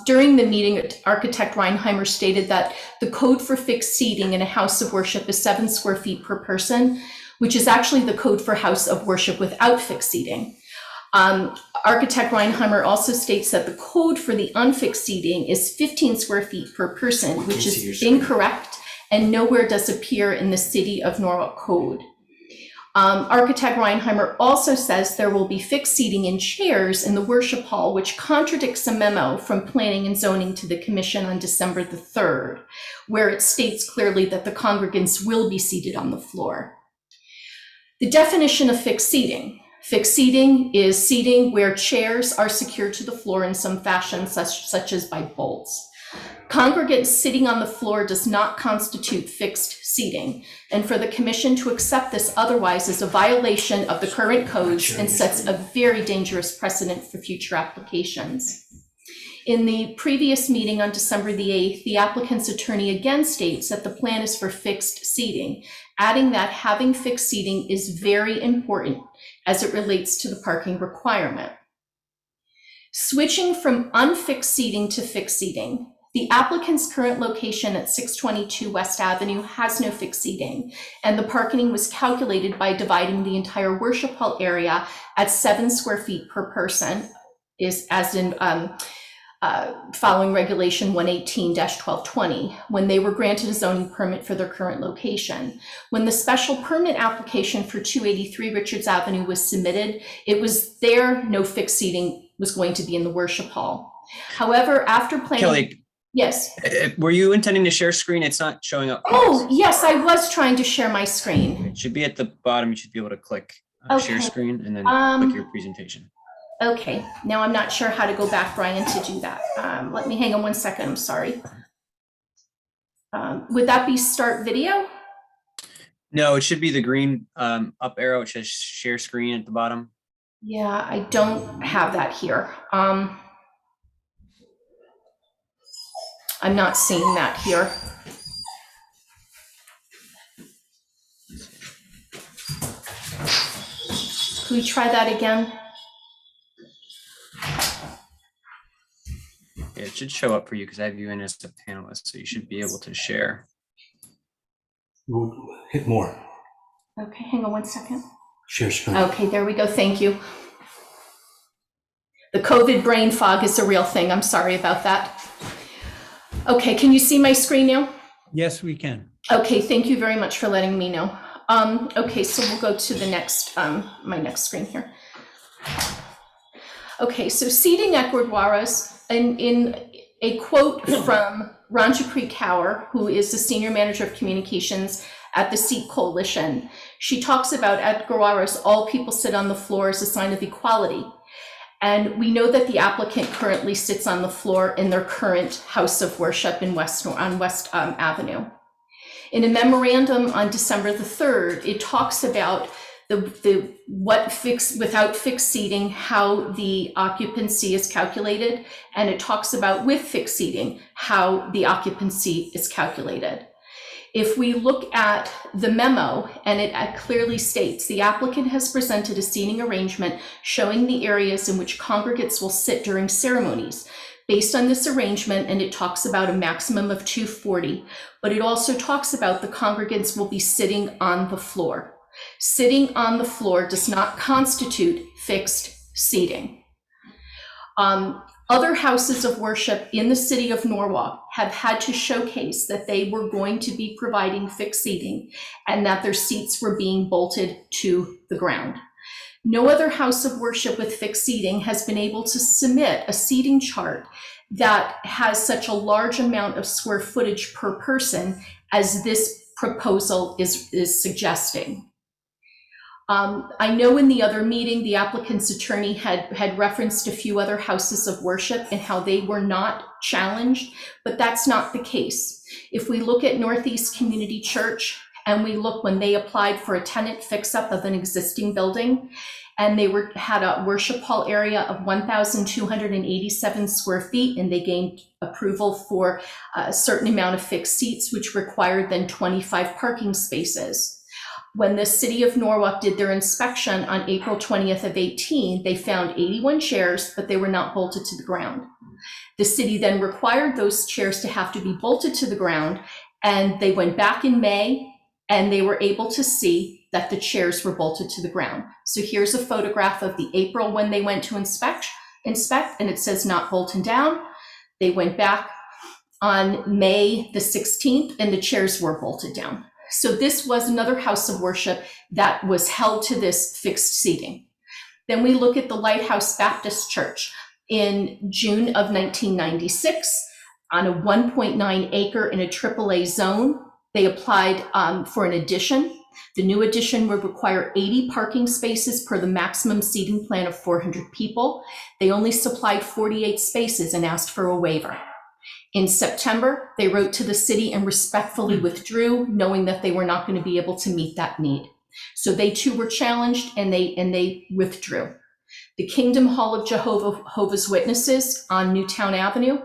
During the meeting, architect Reinheimer stated that the code for fixed seating in a house of worship is 7 square feet per person, which is actually the code for house of worship without fixed seating. Architect Reinheimer also states that the code for the unfixed seating is 15 square feet per person, which is incorrect and nowhere does appear in the City of Norwalk code. Architect Reinheimer also says there will be fixed seating in chairs in the worship hall, which contradicts a memo from Planning and Zoning to the Commission on December the 3rd, where it states clearly that the congregants will be seated on the floor. The definition of fixed seating. Fixed seating is seating where chairs are secured to the floor in some fashion, such as by bolts. Congregants sitting on the floor does not constitute fixed seating, and for the commission to accept this otherwise is a violation of the current codes and sets a very dangerous precedent for future applications. In the previous meeting on December the 8th, the applicant's attorney again states that the plan is for fixed seating, adding that having fixed seating is very important as it relates to the parking requirement. Switching from unfixed seating to fixed seating, the applicant's current location at 622 West Avenue has no fixed seating, and the parking was calculated by dividing the entire worship hall area at 7 square feet per person, following regulation 118-1220, when they were granted a zoning permit for their current location. When the special permit application for 283 Richards Avenue was submitted, it was there no fixed seating was going to be in the worship hall. However, after planning— Kelly, yes. Were you intending to share screen? It's not showing up. Oh, yes, I was trying to share my screen. It should be at the bottom. You should be able to click share screen and then click your presentation. Okay, now I'm not sure how to go back, Brian, to do that. Let me hang on 1 second, I'm sorry. Would that be start video? No, it should be the green up arrow. It says share screen at the bottom. Yeah, I don't have that here. I'm not seeing that here. Can we try that again? Yeah, it should show up for you because I have you in as a panelist, so you should be able to share. Hit more. Okay, hang on 1 second. Share screen. Okay, there we go. Thank you. The COVID brain fog is a real thing. I'm sorry about that. Okay, can you see my screen now? Yes, we can. Okay, thank you very much for letting me know. Okay, so we'll go to the next, my next screen here. Okay, so seating at Gurdwaras, in a quote from Ranjapri Kaur, who is the Senior Manager of Communications at the Sikh Coalition, she talks about at Gurdwaras, all people sit on the floor as a sign of equality. And we know that the applicant currently sits on the floor in their current house of worship on West Avenue. In a memorandum on December the 3rd, it talks about without fixed seating, how the occupancy is calculated, and it talks about with fixed seating, how the occupancy is calculated. If we look at the memo, and it clearly states, the applicant has presented a seating arrangement showing the areas in which congregants will sit during ceremonies. Based on this arrangement, and it talks about a maximum of 240, but it also talks about the congregants will be sitting on the floor. Sitting on the floor does not constitute fixed seating. Other houses of worship in the city of Norwalk have had to showcase that they were going to be providing fixed seating and that their seats were being bolted to the ground. No other house of worship with fixed seating has been able to submit a seating chart that has such a large amount of square footage per person as this proposal is suggesting. I know in the other meeting, the applicant's attorney had referenced a few other houses of worship and how they were not challenged, but that's not the case. If we look at Northeast Community Church and we look when they applied for a tenant fix-up of an existing building, and they had a worship hall area of 1,287 square feet, and they gained approval for a certain amount of fixed seats, which required then 25 parking spaces. When the city of Norwalk did their inspection on April 20th of 18, they found 81 chairs, but they were not bolted to the ground. The city then required those chairs to have to be bolted to the ground, and they went back in May, and they were able to see that the chairs were bolted to the ground. So here's a photograph of the April when they went to inspect, and it says not bolted down. They went back on May the 16th, and the chairs were bolted down. So this was another house of worship that was held to this fixed seating. Then we look at the Lighthouse Baptist Church in June of 1996 on a 1.9 acre in a AAA zone. They applied for an addition. The new addition would require 80 parking spaces per the maximum seating plan of 400 people. They only supplied 48 spaces and asked for a waiver. In September, they wrote to the city and respectfully withdrew, knowing that they were not going to be able to meet that need. So they too were challenged, and they withdrew. The Kingdom Hall of Jehovah's Witnesses on Newtown Avenue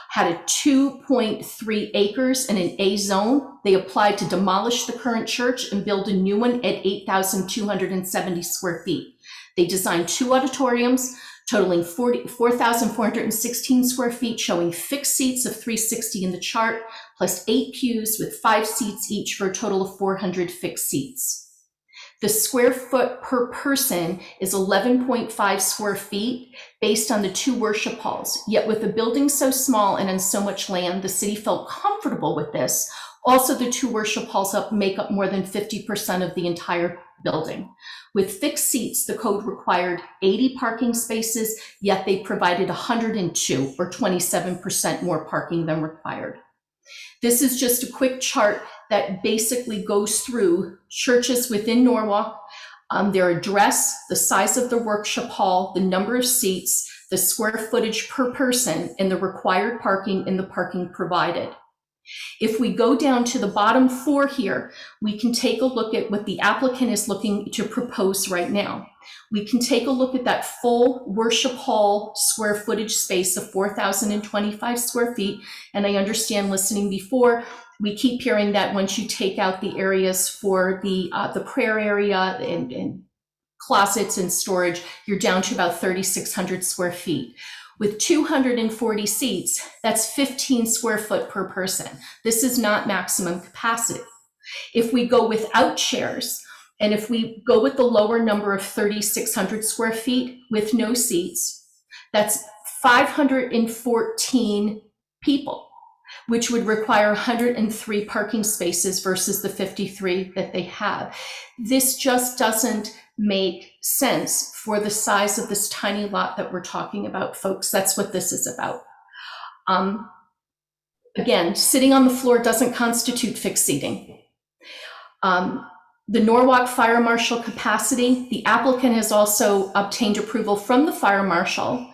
had a 2.3 acres in an A zone. They applied to demolish the current church and build a new one at 8,270 square feet. They designed 2 auditoriums, totaling 4,416 square feet, showing fixed seats of 360 in the chart, plus 8 pews with 5 seats each for a total of 400 fixed seats. The square foot per person is 11.5 square feet based on the 2 worship halls. Yet with the building so small and on so much land, the city felt comfortable with this. Also, the 2 worship halls make up more than 50% of the entire building. With fixed seats, the code required 80 parking spaces, yet they provided 102 or 27% more parking than required. This is just a quick chart that basically goes through churches within Norwalk, their address, the size of the worship hall, the number of seats, the square footage per person, and the required parking and the parking provided. If we go down to the bottom 4 here, we can take a look at what the applicant is looking to propose right now. We can take a look at that full worship hall square footage space of 4,025 square feet. And I understand listening before, we keep hearing that once you take out the areas for the prayer area and closets and storage, you're down to about 3,600 square feet. With 240 seats, that's 15 square foot per person. This is not maximum capacity. If we go without chairs, and if we go with the lower number of 3,600 square feet with no seats, that's 514 people, which would require 103 parking spaces versus the 53 that they have. This just doesn't make sense for the size of this tiny lot that we're talking about, folks. That's what this is about. Again, sitting on the floor doesn't constitute fixed seating. The Norwalk Fire Marshal capacity, the applicant has also obtained approval from the Fire Marshal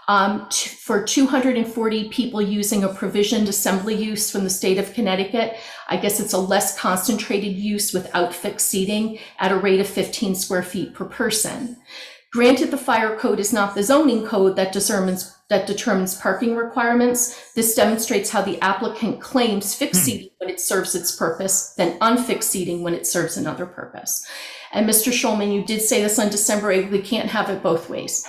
for 240 people using a provisioned assembly use from the state of Connecticut. I guess it's a less concentrated use without fixed seating at a rate of 15 square feet per person. Granted, the fire code is not the zoning code that determines parking requirements. This demonstrates how the applicant claims fixed seating when it serves its purpose, then unfixed seating when it serves another purpose. And Mr. Schulman, you did say this on December 8th, we can't have it both ways.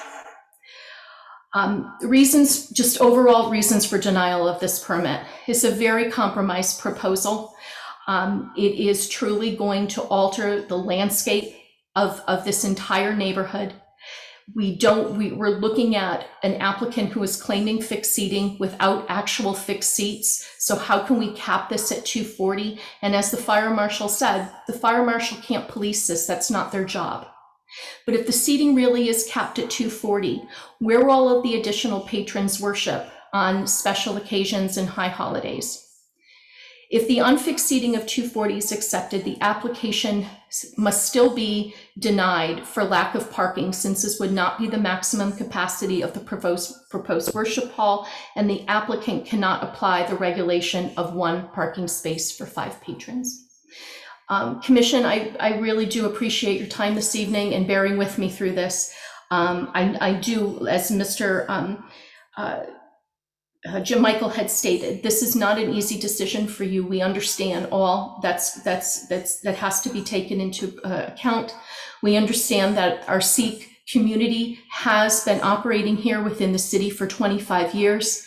Reasons, just overall reasons for denial of this permit. It's a very compromised proposal. It is truly going to alter the landscape of this entire neighborhood. We're looking at an applicant who is claiming fixed seating without actual fixed seats. So how can we cap this at 240? And as the fire marshal said, the fire marshal can't police this. That's not their job. But if the seating really is capped at 240, where will all of the additional patrons worship on special occasions and high holidays? If the unfixed seating of 240 is accepted, the application must still be denied for lack of parking, since this would not be the maximum capacity of the proposed worship hall, and the applicant cannot apply the regulation of 1 parking space for 5 patrons. Commission, I really do appreciate your time this evening and bearing with me through this. I do, as Mr. Jim Michael had stated, this is not an easy decision for you. We understand all that has to be taken into account. We understand that our Sikh community has been operating here within the city for 25 years.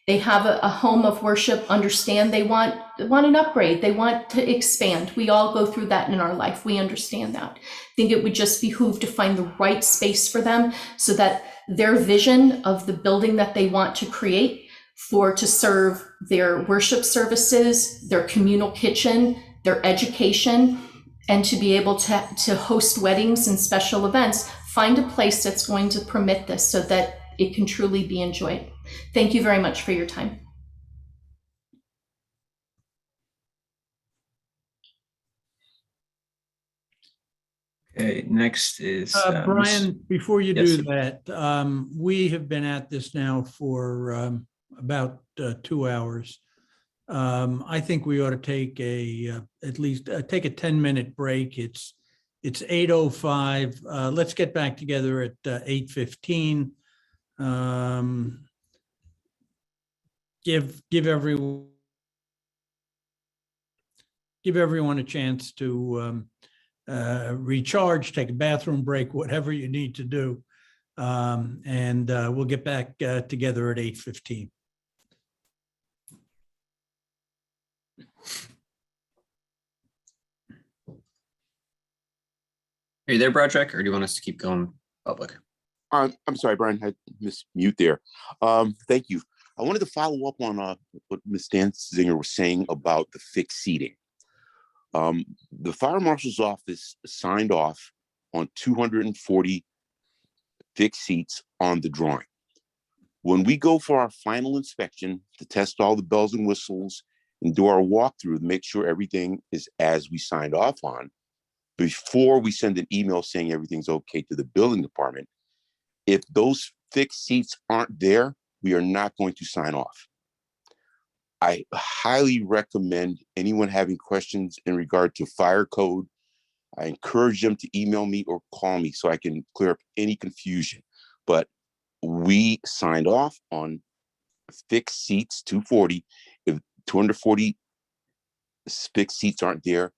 They have a home of worship, understand they want an upgrade, they want to expand. We all go through that in our life. We understand that. I think it would just behoove to find the right space for them so that their vision of the building that they want to create to serve their worship services, their communal kitchen, their education, and to be able to host weddings and special events, find a place that's going to permit this so that it can truly be enjoyed. Thank you very much for your time. Okay, next is Brian, before you do that, we have been at this now for about 2 hours. I think we ought to take at least take a 10-minute break. It's 8:05. Let's get back together at 8:15. Give everyone a chance to recharge, take a bathroom break, whatever you need to do, and we'll get back together at 8:15. Are you there, Broderick, or do you want us to keep going public? I'm sorry, Brian, I missed mute there. Thank you. I wanted to follow up on what Ms. Danziger was saying about the fixed seating. The fire marshal's office signed off on 240 fixed seats on the drawing. When we go for our final inspection to test all the bells and whistles and do our walkthrough to make sure everything is as we signed off on, before we send an email saying everything's okay to the building department, if those fixed seats aren't there, we are not going to sign off. I highly recommend anyone having questions in regard to fire code, I encourage them to email me or call me so I can clear up any confusion. But we signed off on fixed seats, 240. If 240 fixed seats aren't there,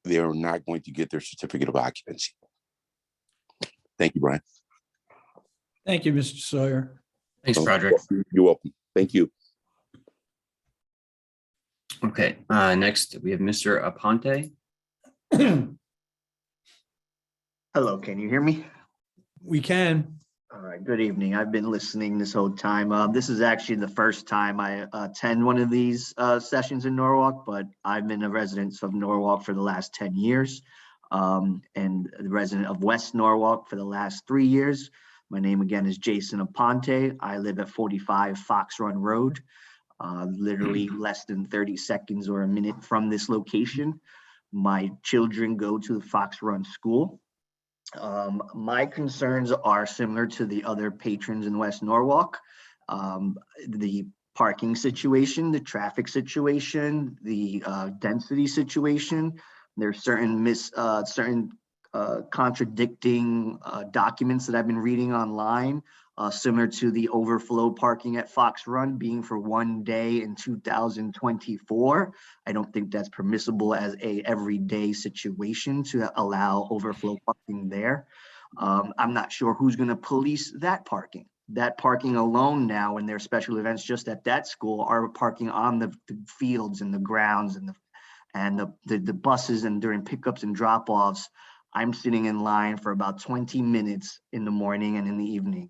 they are not going to get their certificate of occupancy. Thank you, Brian. Thank you, Mr. Sawyer. Thanks, Broderick. You're welcome. Thank you. Okay, next we have Mr. Aponte. Hello, can you hear me? We can. All right, good evening. I've been listening this whole time. This is actually the first time I attend one of these sessions in Norwalk, but I've been a resident of Norwalk for the last 10 years and the resident of West Norwalk for the last 3 years. My name again is Jason Aponte. I live at 45 Fox Run Road, literally less than 30 seconds or a minute from this location. My children go to the Fox Run School. My concerns are similar to the other patrons in West Norwalk. The parking situation, the traffic situation, the density situation. There's certain contradicting documents that I've been reading online, similar to the overflow parking at Fox Run being for one day in 2024. I don't think that's permissible as a everyday situation to allow overflow parking there. I'm not sure who's going to police that parking. That parking alone now, when there's special events just at that school, are parking on the fields and the grounds and the buses, and during pickups and drop-offs. I'm sitting in line for about 20 minutes in the morning and in the evening.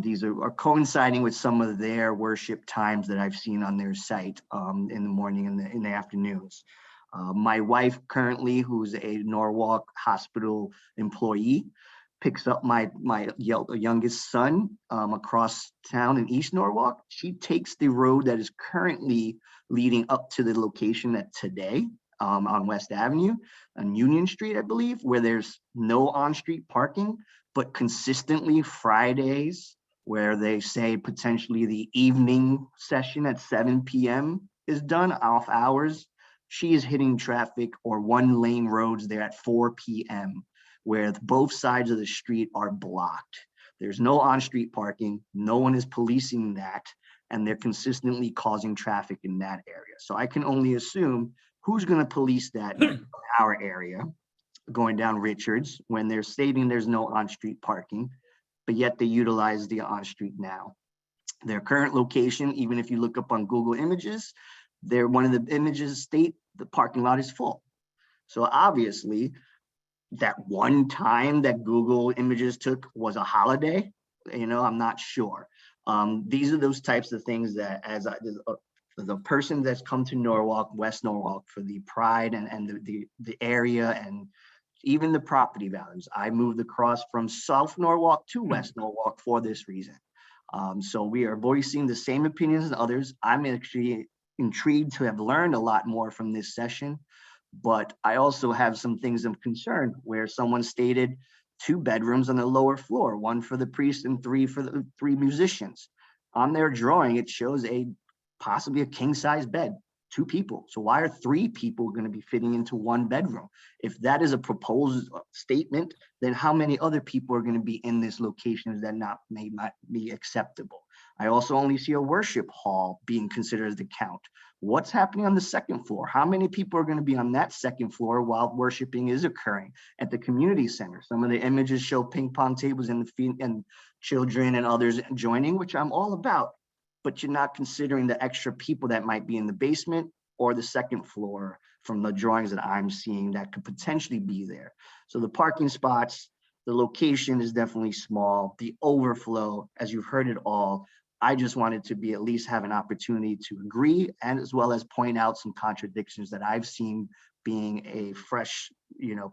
These are coinciding with some of their worship times that I've seen on their site in the morning and in the afternoons. My wife currently, who's a Norwalk Hospital employee, picks up my youngest son across town in East Norwalk. She takes the road that is currently leading up to the location at today on West Avenue, on Union Street, I believe, where there's no on-street parking, but consistently Fridays, where they say potentially the evening session at 7 p.m. is done off hours. She is hitting traffic or one lane roads there at 4 p.m. where both sides of the street are blocked. There's no on-street parking. No one is policing that, and they're consistently causing traffic in that area. So I can only assume who's going to police that in our area, going down Richards, when they're stating there's no on-street parking, but yet they utilize the on-street now. Their current location, even if you look up on Google Images, one of the images state the parking lot is full. So obviously, that one time that Google Images took was a holiday, I'm not sure. These are those types of things that as the person that's come to Norwalk, West Norwalk, for the pride and the area and even the property values. I moved across from South Norwalk to West Norwalk for this reason. So we are voicing the same opinions as others. I'm actually intrigued to have learned a lot more from this session, but I also have some things of concern where someone stated 2 bedrooms on the lower floor, 1 for the priest and 3 for the 3 musicians. On their drawing, it shows possibly a king-size bed, 2 people. So why are 3 people going to be fitting into 1 bedroom? If that is a proposed statement, then how many other people are going to be in this location that may not be acceptable? I also only see a worship hall being considered as the count. What's happening on the 2nd floor? How many people are going to be on that 2nd floor while worshiping is occurring at the community center? Some of the images show ping pong tables and children and others joining, which I'm all about. But you're not considering the extra people that might be in the basement or the 2nd floor from the drawings that I'm seeing that could potentially be there. So the parking spots, the location is definitely small. The overflow, as you've heard it all, I just wanted to at least have an opportunity to agree and as well as point out some contradictions that I've seen being a fresh,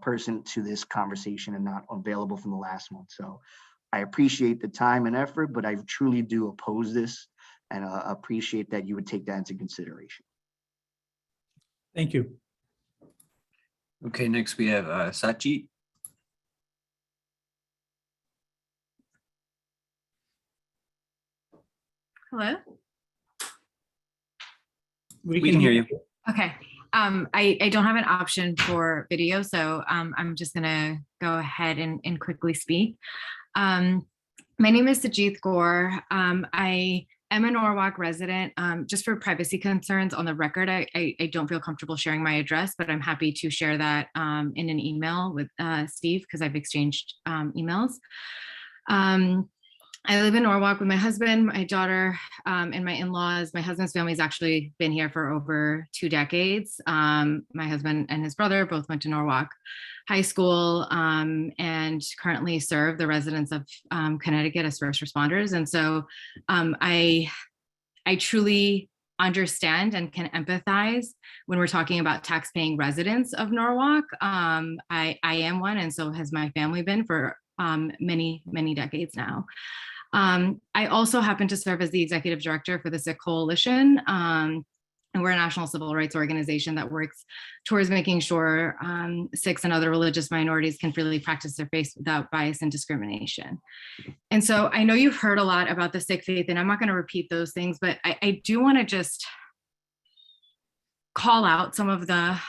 person to this conversation and not available from the last one. So I appreciate the time and effort, but I truly do oppose this. And appreciate that you would take that into consideration. Thank you. Okay, next we have Satjeet. Hello? We can hear you. Okay. I don't have an option for video, so I'm just gonna go ahead and quickly speak. My name is Sajith Gaur. I'm a Norwalk resident. Just for privacy concerns on the record, I don't feel comfortable sharing my address, but I'm happy to share that in an email with Steve because I've exchanged emails. I live in Norwalk with my husband, my daughter, and my in-laws. My husband's family's actually been here for over 2 decades. My husband and his brother both went to Norwalk High School and currently serve the residents of Connecticut as first responders. And so I truly understand and can empathize when we're talking about tax-paying residents of Norwalk. I am one, and so has my family been for many, many decades now. I also happen to serve as the executive director for the Sikh Coalition. And we're a national civil rights organization that works towards making sure Sikhs and other religious minorities can freely practice their faith without bias and discrimination. And so I know you've heard a lot about the Sikh faith, and I'm not going to repeat those things, but I do want to just call out some of the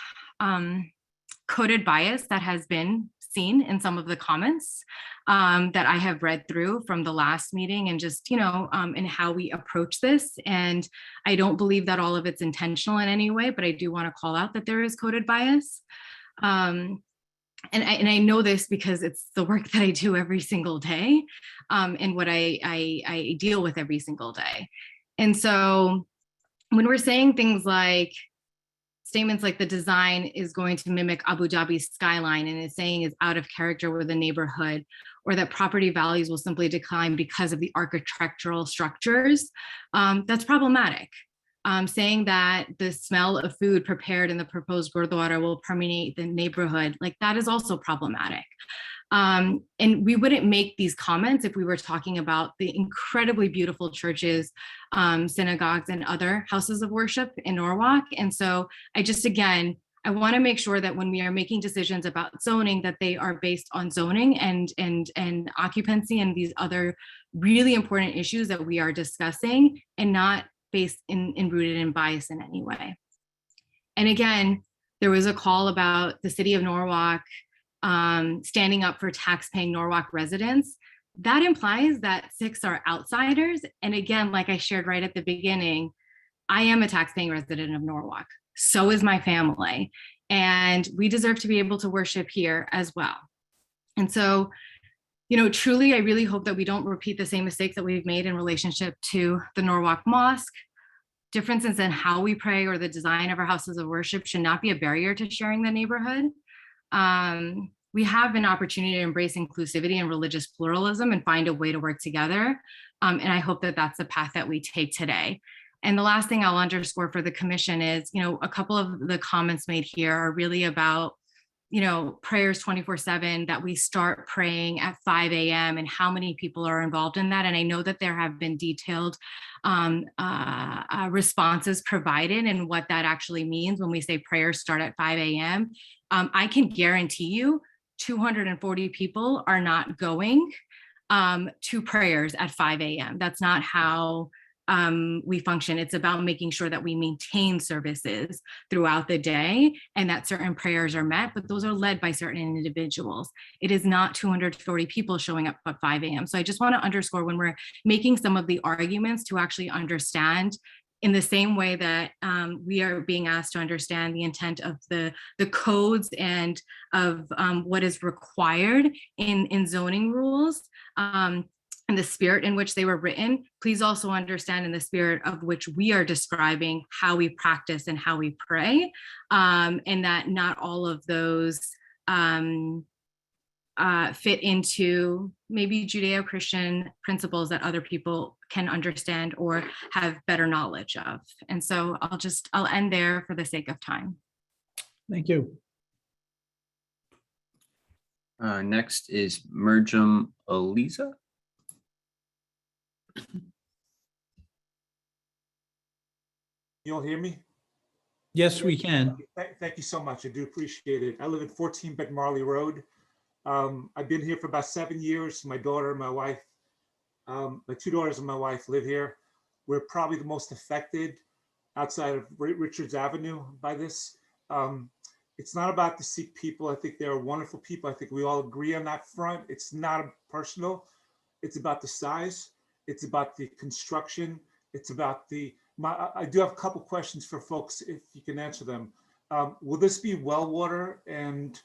coded bias that has been seen in some of the comments that I have read through from the last meeting, and just, and how we approach this. And I don't believe that all of it's intentional in any way, but I do want to call out that there is coded bias. And I know this because it's the work that I do every single day, and what I deal with every single day. And so when we're saying things like, statements like the design is going to mimic Abu Dhabi's skyline and it's saying is out of character with the neighborhood, or that property values will simply decline because of the architectural structures, that's problematic. Saying that the smell of food prepared in the proposed gurdwara will permeate the neighborhood, like that is also problematic. And we wouldn't make these comments if we were talking about the incredibly beautiful churches, synagogues, and other houses of worship in Norwalk. And so I want to make sure that when we are making decisions about zoning, that they are based on zoning and occupancy and these other really important issues that we are discussing, and not based in rooted in bias in any way. And again, there was a call about the city of Norwalk standing up for tax-paying Norwalk residents. That implies that Sikhs are outsiders. And again, like I shared right at the beginning, I am a tax-paying resident of Norwalk. So is my family. And we deserve to be able to worship here as well. And so, truly, I really hope that we don't repeat the same mistakes that we've made in relationship to the Norwalk Mosque. Differences in how we pray or the design of our houses of worship should not be a barrier to sharing the neighborhood. We have an opportunity to embrace inclusivity and religious pluralism and find a way to work together. And I hope that that's the path that we take today. And the last thing I'll underscore for the commission is, a couple of the comments made here are really about, prayers 24/7, that we start praying at 5 a.m. and how many people are involved in that. And I know that there have been detailed responses provided and what that actually means when we say prayers start at 5 a.m. I can guarantee you 240 people are not going to prayers at 5 a.m. That's not how we function. It's about making sure that we maintain services throughout the day and that certain prayers are met, but those are led by certain individuals. It is not 240 people showing up at 5 a.m. So I just want to underscore, when we're making some of the arguments, to actually understand in the same way that we are being asked to understand the intent of the codes and of what is required in zoning rules, and the spirit in which they were written, please also understand in the spirit of which we are describing how we practice and how we pray, and that not all of those fit into maybe Judeo-Christian principles that other people can understand or have better knowledge of. And so I'll end there for the sake of time. Thank you. Next is Merjam Aliza. You all hear me? Yes, we can. Thank you so much. I do appreciate it. I live at 14 Beck Marley Road. I've been here for about 7 years. My daughter, my wife, my two daughters and my wife live here. We're probably the most affected outside of Richards Avenue by this. It's not about the Sikh people. I think they're wonderful people. I think we all agree on that front. It's not personal. It's about the size. It's about the construction. It's about I do have a couple questions for folks, if you can answer them. Will this be well water and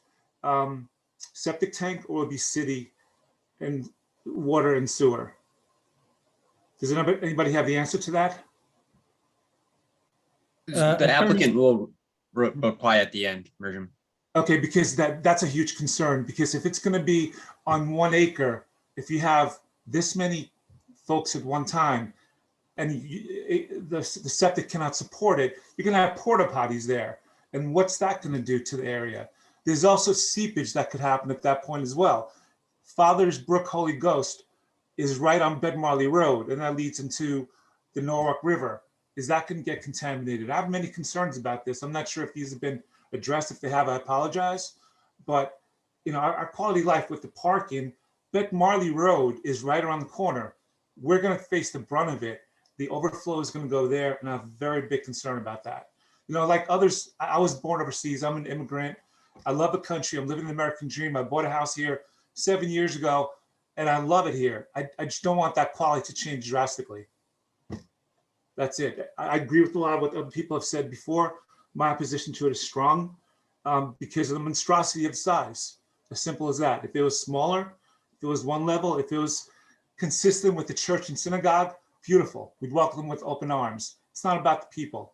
septic tank, or will it be city and water and sewer? Does anybody have the answer to that? The applicant will reply at the end, Merjam. Okay, because that's a huge concern, because if it's going to be on 1 acre, if you have this many folks at one time, and the septic cannot support it, you're going to have porta potties there. And what's that going to do to the area? There's also seepage that could happen at that point as well. Father's Brook Holy Ghost is right on Bed Marley Road, and that leads into the Norwalk River. Is that going to get contaminated? I have many concerns about this. I'm not sure if these have been addressed. If they have, I apologize. But our quality of life with the parking, Bed Marley Road is right around the corner. We're going to face the brunt of it. The overflow is going to go there, and I have a very big concern about that. Like others, I was born overseas. I'm an immigrant. I love the country. I'm living the American dream. I bought a house here 7 years ago, and I love it here. I just don't want that quality to change drastically. That's it. I agree with a lot of what other people have said before. My opposition to it is strong because of the monstrosity of size. As simple as that. If it was smaller, if it was one level, if it was consistent with the church and synagogue, beautiful. We'd welcome them with open arms. It's not about the people.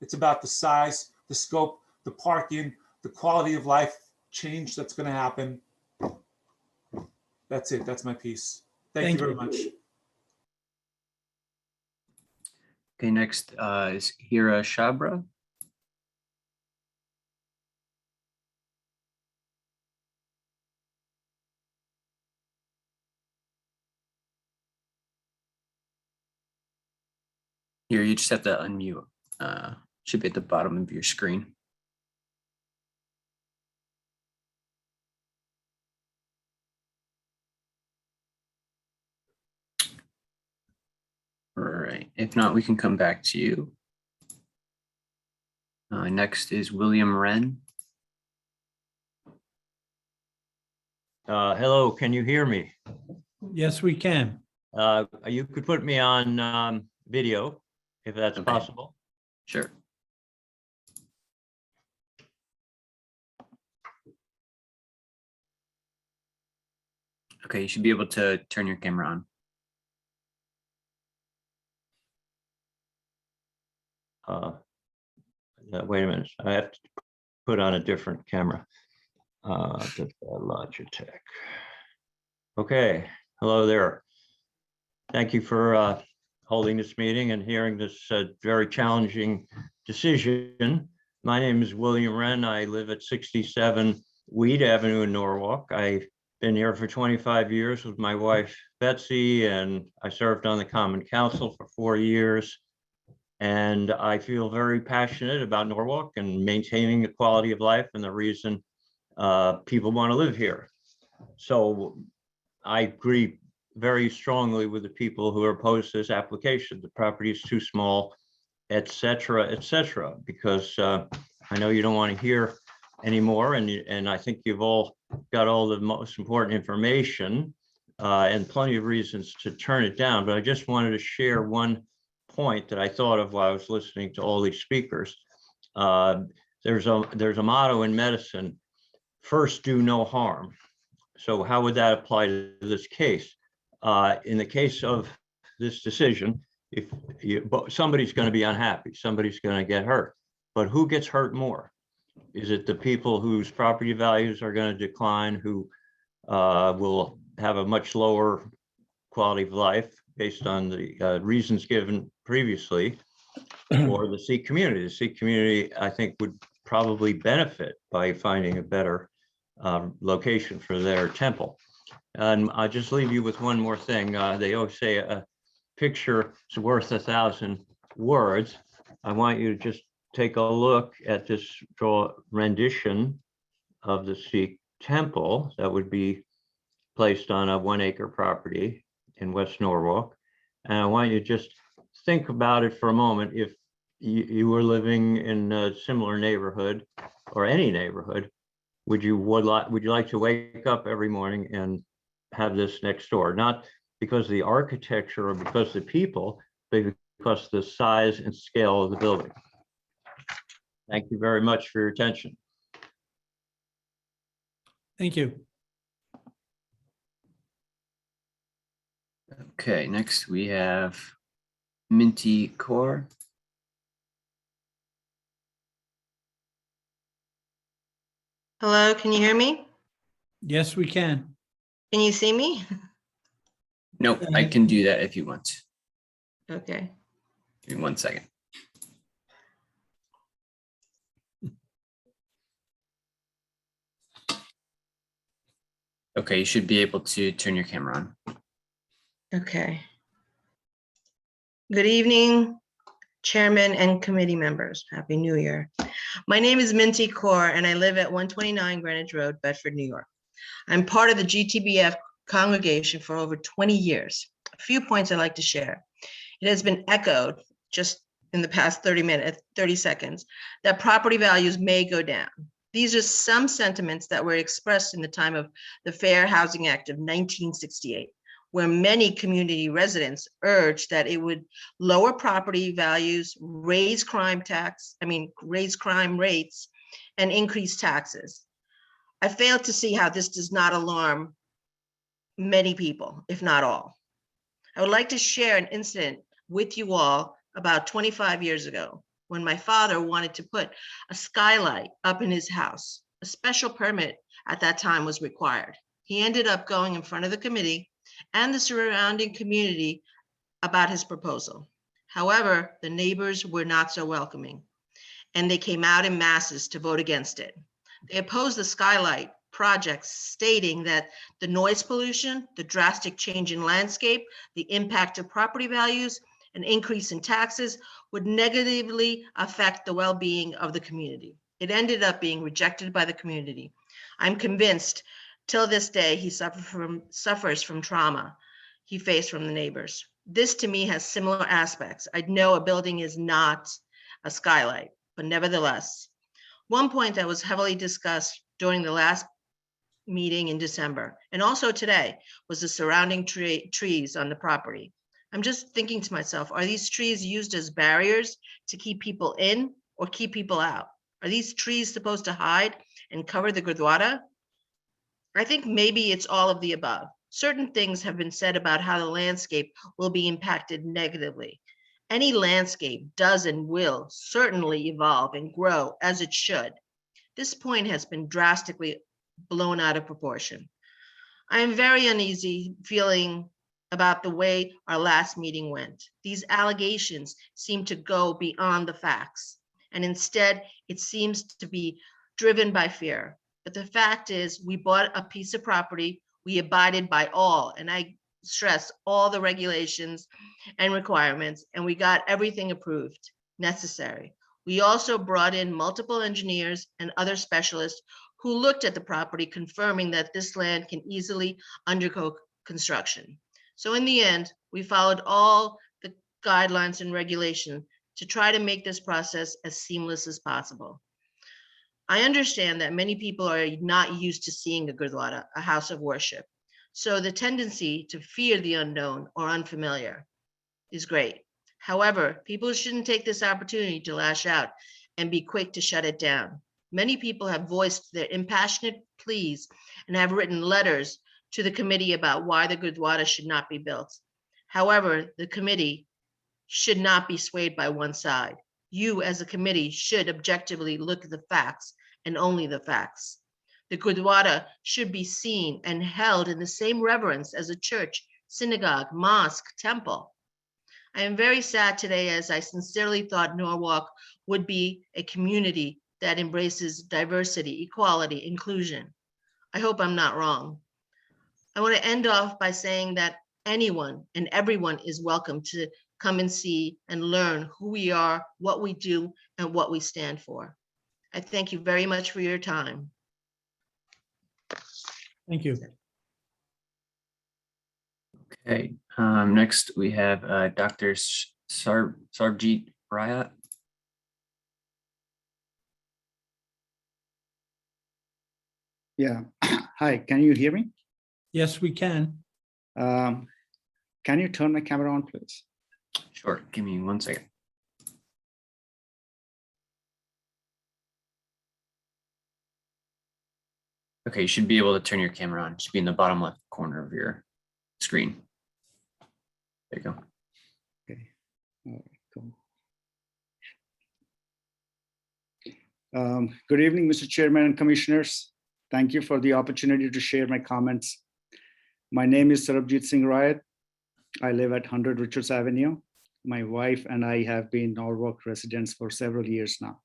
It's about the size, the scope, the parking, the quality of life change that's going to happen. That's it. That's my piece. Thank you very much. Okay, next is Hira Shabra. Here, you just have to unmute. Should be at the bottom of your screen. All right. If not, we can come back to you. Next is William Wren. Hello, can you hear me? Yes, we can. You could put me on video if that's possible. Sure. Okay, you should be able to turn your camera on. Wait a minute, I have to put on a different camera. Logitech. Okay, hello there. Thank you for holding this meeting and hearing this very challenging decision. My name is William Wren. I live at 67 Weed Avenue in Norwalk. I've been here for 25 years with my wife, Betsy, and I served on the Common Council for 4 years. And I feel very passionate about Norwalk and maintaining the quality of life and the reason people want to live here. So I agree very strongly with the people who are opposed to this application. The property is too small, et cetera, because I know you don't want to hear anymore. And I think you've all got all the most important information and plenty of reasons to turn it down. But I just wanted to share one point that I thought of while I was listening to all these speakers. There's a motto in medicine: first do no harm. So how would that apply to this case? In the case of this decision, somebody's going to be unhappy, somebody's going to get hurt, but who gets hurt more? Is it the people whose property values are going to decline, who will have a much lower quality of life based on the reasons given previously, or the Sikh community? The Sikh community, I think, would probably benefit by finding a better location for their temple. And I'll just leave you with one more thing. They always say a picture is worth 1,000 words. I want you to just take a look at this rendition of the Sikh temple that would be placed on a 1 acre property in West Norwalk. And I want you to just think about it for a moment. If you were living in a similar neighborhood or any neighborhood, would you like to wake up every morning and have this next door? Not because of the architecture or because of the people, but because of the size and scale of the building. Thank you very much for your attention. Thank you. Okay, next we have Minty Kaur. Hello, can you hear me? Yes, we can. Can you see me? Nope, I can do that if you want. Okay. Give me 1 second. Okay, you should be able to turn your camera on. Okay. Good evening, Chairman and committee members. Happy New Year. My name is Minty Kaur and I live at 129 Greenwich Road, Bedford, New York. I'm part of the GTBF congregation for over 20 years. A few points I'd like to share. It has been echoed just in the past 30 seconds that property values may go down. These are some sentiments that were expressed in the time of the Fair Housing Act of 1968, where many community residents urged that it would lower property values, raise crime rates, and increase taxes. I fail to see how this does not alarm many people, if not all. I would like to share an incident with you all about 25 years ago, when my father wanted to put a skylight up in his house. A special permit at that time was required. He ended up going in front of the committee and the surrounding community about his proposal. However, the neighbors were not so welcoming, and they came out in masses to vote against it. They opposed the skylight project, stating that the noise pollution, the drastic change in landscape, the impact of property values, an increase in taxes would negatively affect the well-being of the community. It ended up being rejected by the community. I'm convinced till this day he suffers from trauma he faced from the neighbors. This to me has similar aspects. I know a building is not a skylight, but nevertheless, one point that was heavily discussed during the last meeting in December, and also today, was the surrounding trees on the property. I'm just thinking to myself, are these trees used as barriers to keep people in or keep people out? Are these trees supposed to hide and cover the Gurdwara? I think maybe it's all of the above. Certain things have been said about how the landscape will be impacted negatively. Any landscape does and will certainly evolve and grow as it should. This point has been drastically blown out of proportion. I am very uneasy feeling about the way our last meeting went. These allegations seem to go beyond the facts, and instead it seems to be driven by fear. But the fact is, we bought a piece of property, we abided by all, and I stress all the regulations and requirements, and we got everything approved necessary. We also brought in multiple engineers and other specialists who looked at the property, confirming that this land can easily undergo construction. So in the end, we followed all the guidelines and regulations to try to make this process as seamless as possible. I understand that many people are not used to seeing a Gurdwara, a house of worship. So the tendency to fear the unknown or unfamiliar is great. However, people shouldn't take this opportunity to lash out and be quick to shut it down. Many people have voiced their impassionate pleas and have written letters to the committee about why the Gurdwara should not be built. However, the committee should not be swayed by one side. You as a committee should objectively look at the facts and only the facts. The Gurdwara should be seen and held in the same reverence as a church, synagogue, mosque, temple. I am very sad today, as I sincerely thought Norwalk would be a community that embraces diversity, equality, inclusion. I hope I'm not wrong. I want to end off by saying that anyone and everyone is welcome to come and see and learn who we are, what we do, and what we stand for. I thank you very much for your time. Thank you. Okay, next we have Dr. Sarbjeet Rayat. Yeah. Hi, can you hear me? Yes, we can. Can you turn my camera on, please? Sure, give me 1 second. Okay, you should be able to turn your camera on. It should be in the bottom left corner of your screen. There you go. Okay. All right, cool. Good evening, Mr. Chairman and Commissioners. Thank you for the opportunity to share my comments. My name is Sarbjeet Singh Rayat. I live at 100 Richards Avenue. My wife and I have been Norwalk residents for several years now.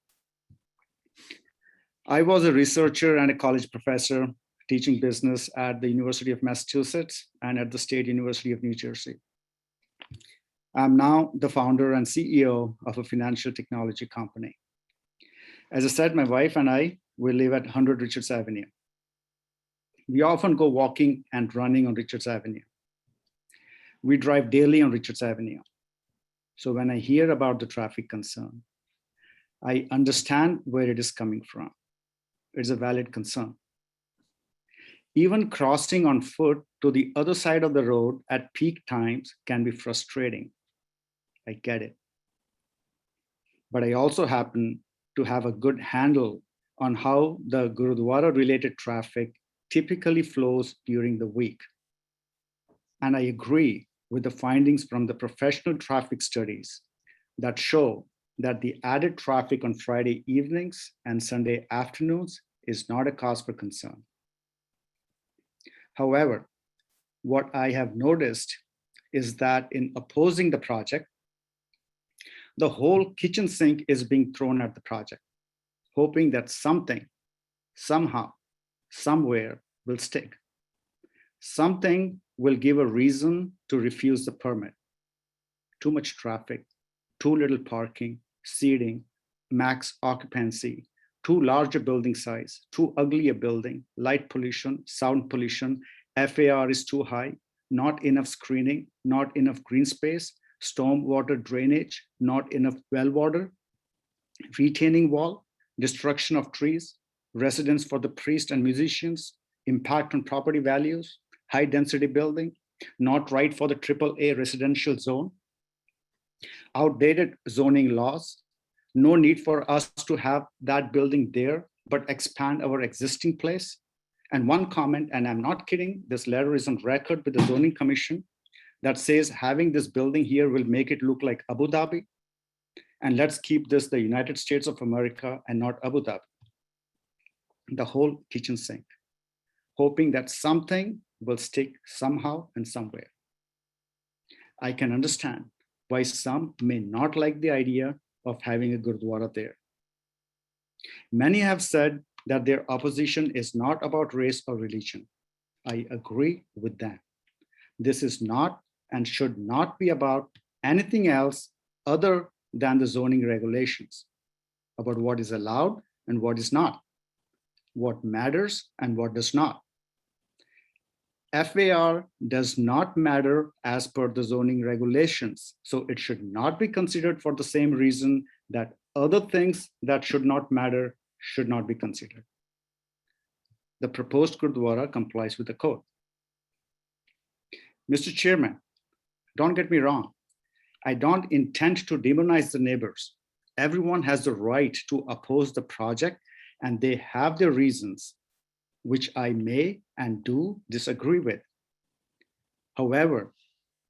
I was a researcher and a college professor teaching business at the University of Massachusetts and at the State University of New Jersey. I'm now the founder and CEO of a financial technology company. As I said, my wife and I, we live at 100 Richards Avenue. We often go walking and running on Richards Avenue. We drive daily on Richards Avenue. So when I hear about the traffic concern, I understand where it is coming from. It's a valid concern. Even crossing on foot to the other side of the road at peak times can be frustrating. I get it. But I also happen to have a good handle on how the Gurudwara related traffic typically flows during the week. And I agree with the findings from the professional traffic studies that show that the added traffic on Friday evenings and Sunday afternoons is not a cause for concern. However, what I have noticed is that in opposing the project, the whole kitchen sink is being thrown at the project, hoping that something, somehow, somewhere will stick. Something will give a reason to refuse the permit. Too much traffic, too little parking, seating, max occupancy, too large a building size, too ugly a building, light pollution, sound pollution, FAR is too high, not enough screening, not enough green space, storm water drainage, not enough well water, retaining wall, destruction of trees, residence for the priests and musicians, impact on property values, high density building, not right for the AAA residential zone, outdated zoning laws, no need for us to have that building there, but expand our existing place. And one comment, and I'm not kidding, this letter is on record with the zoning commission that says having this building here will make it look like Abu Dhabi. And let's keep this the United States of America and not Abu Dhabi. The whole kitchen sink, hoping that something will stick somehow and somewhere. I can understand why some may not like the idea of having a Gurdwara there. Many have said that their opposition is not about race or religion. I agree with them. This is not and should not be about anything else other than the zoning regulations, about what is allowed and what is not, what matters and what does not. FAR does not matter as per the zoning regulations, so it should not be considered for the same reason that other things that should not matter should not be considered. The proposed Gurdwara complies with the code. Mr. Chairman, don't get me wrong. I don't intend to demonize the neighbors. Everyone has the right to oppose the project and they have their reasons, which I may and do disagree with. However,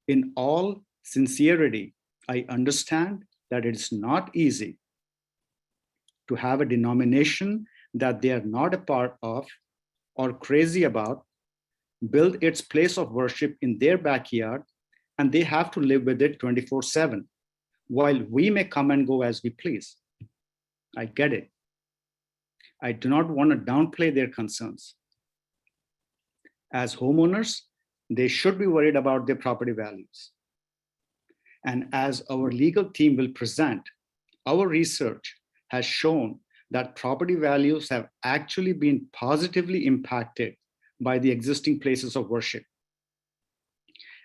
in all sincerity, I understand that it is not easy to have a denomination that they are not a part of or crazy about, build its place of worship in their backyard, and they have to live with it 24/7, while we may come and go as we please. I get it. I do not want to downplay their concerns. As homeowners, they should be worried about their property values. And as our legal team will present, our research has shown that property values have actually been positively impacted by the existing places of worship.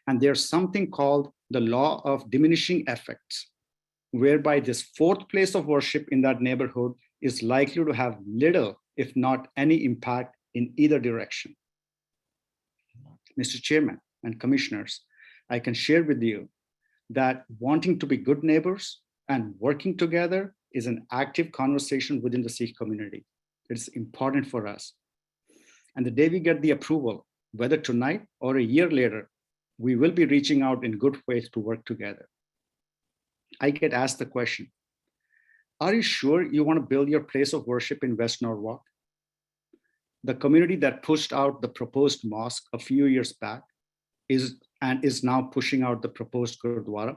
And there's something called the law of diminishing effects, whereby this fourth place of worship in that neighborhood is likely to have little, if not any impact in either direction. Mr. Chairman and commissioners, I can share with you that wanting to be good neighbors and working together is an active conversation within the Sikh community. It's important for us. And the day we get the approval, whether tonight or a year later, we will be reaching out in good faith to work together. I get asked the question, are you sure you want to build your place of worship in West Norwalk? The community that pushed out the proposed mosque a few years back is now pushing out the proposed Gurdwara.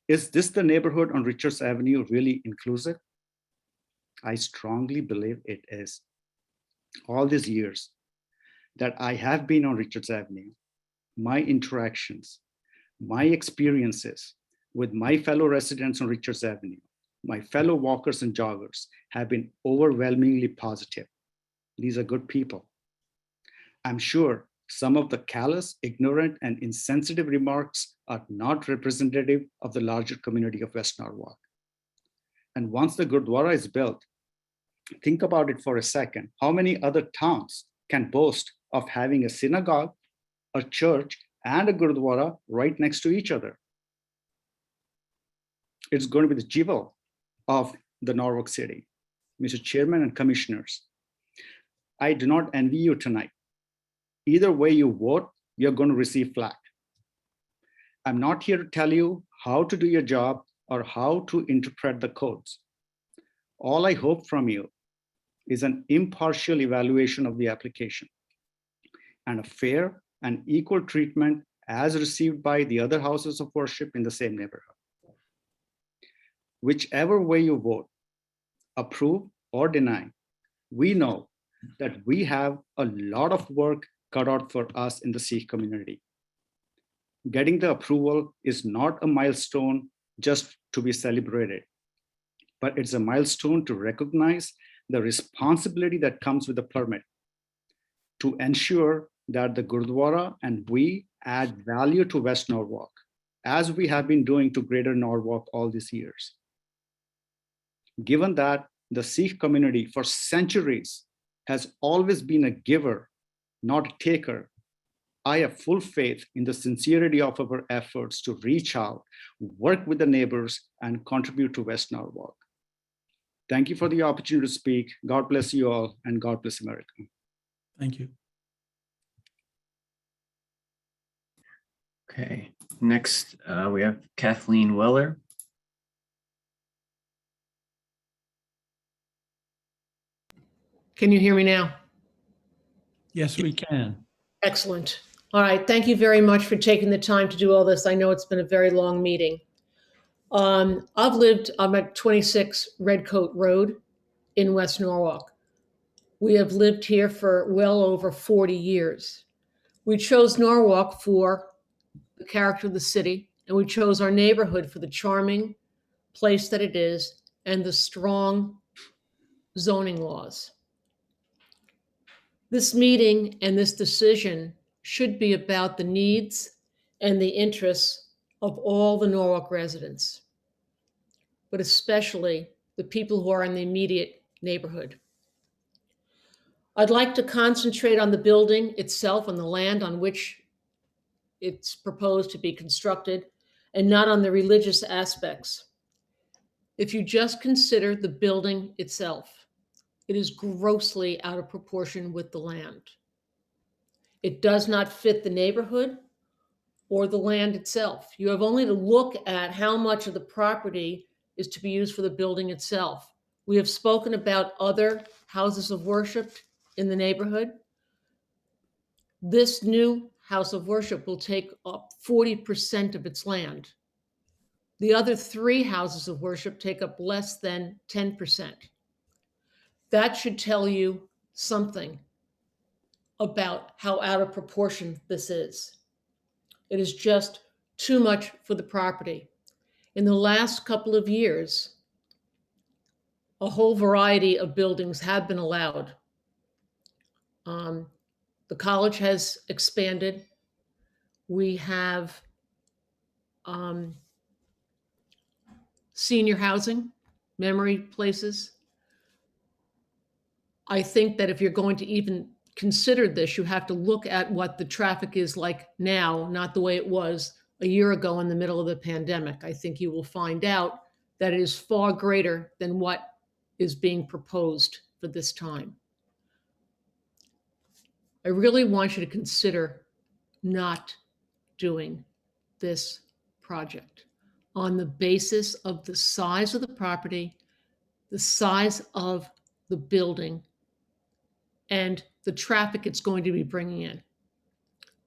Is this the neighborhood on Richards Avenue really inclusive? I strongly believe it is. All these years that I have been on Richards Avenue, my interactions, my experiences with my fellow residents on Richards Avenue, my fellow walkers and joggers have been overwhelmingly positive. These are good people. I'm sure some of the callous, ignorant, and insensitive remarks are not representative of the larger community of West Norwalk. And once the Gurdwara is built, Think about it for a second. How many other towns can boast of having a synagogue, a church, and a gurdwara right next to each other? It's going to be the jewel of the Norwalk City. Mr. Chairman and Commissioners, I do not envy you tonight. Either way you vote, you're going to receive flack. I'm not here to tell you how to do your job or how to interpret the codes. All I hope from you is an impartial evaluation of the application and a fair and equal treatment as received by the other houses of worship in the same neighborhood. Whichever way you vote, approve or deny, we know that we have a lot of work cut out for us in the Sikh community. Getting the approval is not a milestone just to be celebrated, but it's a milestone to recognize the responsibility that comes with the permit to ensure that the Gurdwara and we add value to West Norwalk, as we have been doing to Greater Norwalk all these years. Given that the Sikh community for centuries has always been a giver, not a taker, I have full faith in the sincerity of our efforts to reach out, work with the neighbors, and contribute to West Norwalk. Thank you for the opportunity to speak. God bless you all, and God bless America. Thank you. Okay, next we have Kathleen Weller. Can you hear me now? Yes, we can. Excellent. All right. Thank you very much for taking the time to do all this. I know it's been a very long meeting. I'm at 26 Redcoat Road in West Norwalk. We have lived here for well over 40 years. We chose Norwalk for the character of the city, and we chose our neighborhood for the charming place that it is and the strong zoning laws. This meeting and this decision should be about the needs and the interests of all the Norwalk residents, but especially the people who are in the immediate neighborhood. I'd like to concentrate on the building itself, on the land on which it's proposed to be constructed, and not on the religious aspects. If you just consider the building itself, it is grossly out of proportion with the land. It does not fit the neighborhood or the land itself. You have only to look at how much of the property is to be used for the building itself. We have spoken about other houses of worship in the neighborhood. This new house of worship will take up 40% of its land. The other 3 houses of worship take up less than 10%. That should tell you something about how out of proportion this is. It is just too much for the property. In the last couple of years, a whole variety of buildings have been allowed. The college has expanded. We have senior housing, memory places. I think that if you're going to even consider this, you have to look at what the traffic is like now, not the way it was a year ago in the middle of the pandemic. I think you will find out that it is far greater than what is being proposed for this time. I really want you to consider not doing this project on the basis of the size of the property, the size of the building, and the traffic it's going to be bringing in.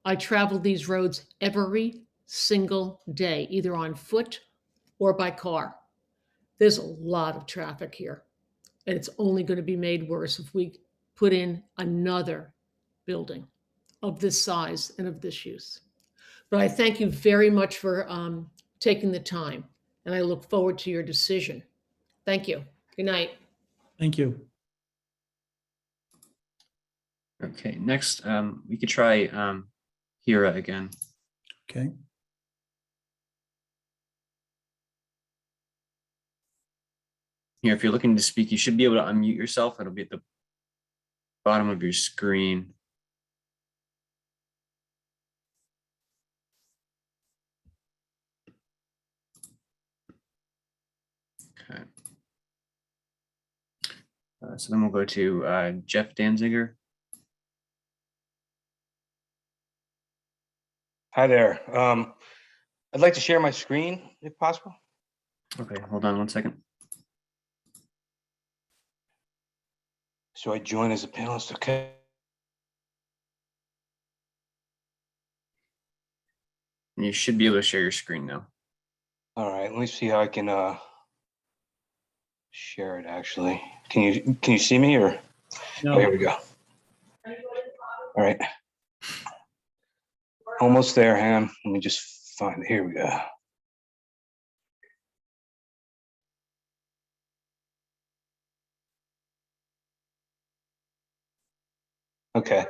I travel these roads every single day, either on foot or by car. There's a lot of traffic here, and it's only going to be made worse if we put in another building of this size and of this use. But I thank you very much for taking the time, and I look forward to your decision. Thank you. Good night. Thank you. Okay, next we could try Hira again. Okay. Here, if you're looking to speak, you should be able to unmute yourself. It'll be at the bottom of your screen. Okay. So then we'll go to Jeff Danziger. Hi there. I'd like to share my screen if possible. Okay, hold on one second. So I join as a panelist, okay? You should be able to share your screen now. All right, let me see how I can share it actually. Can you see me or? No. Oh, here we go. All right. Almost there, hang on. Let me just find it. Here we go. Okay.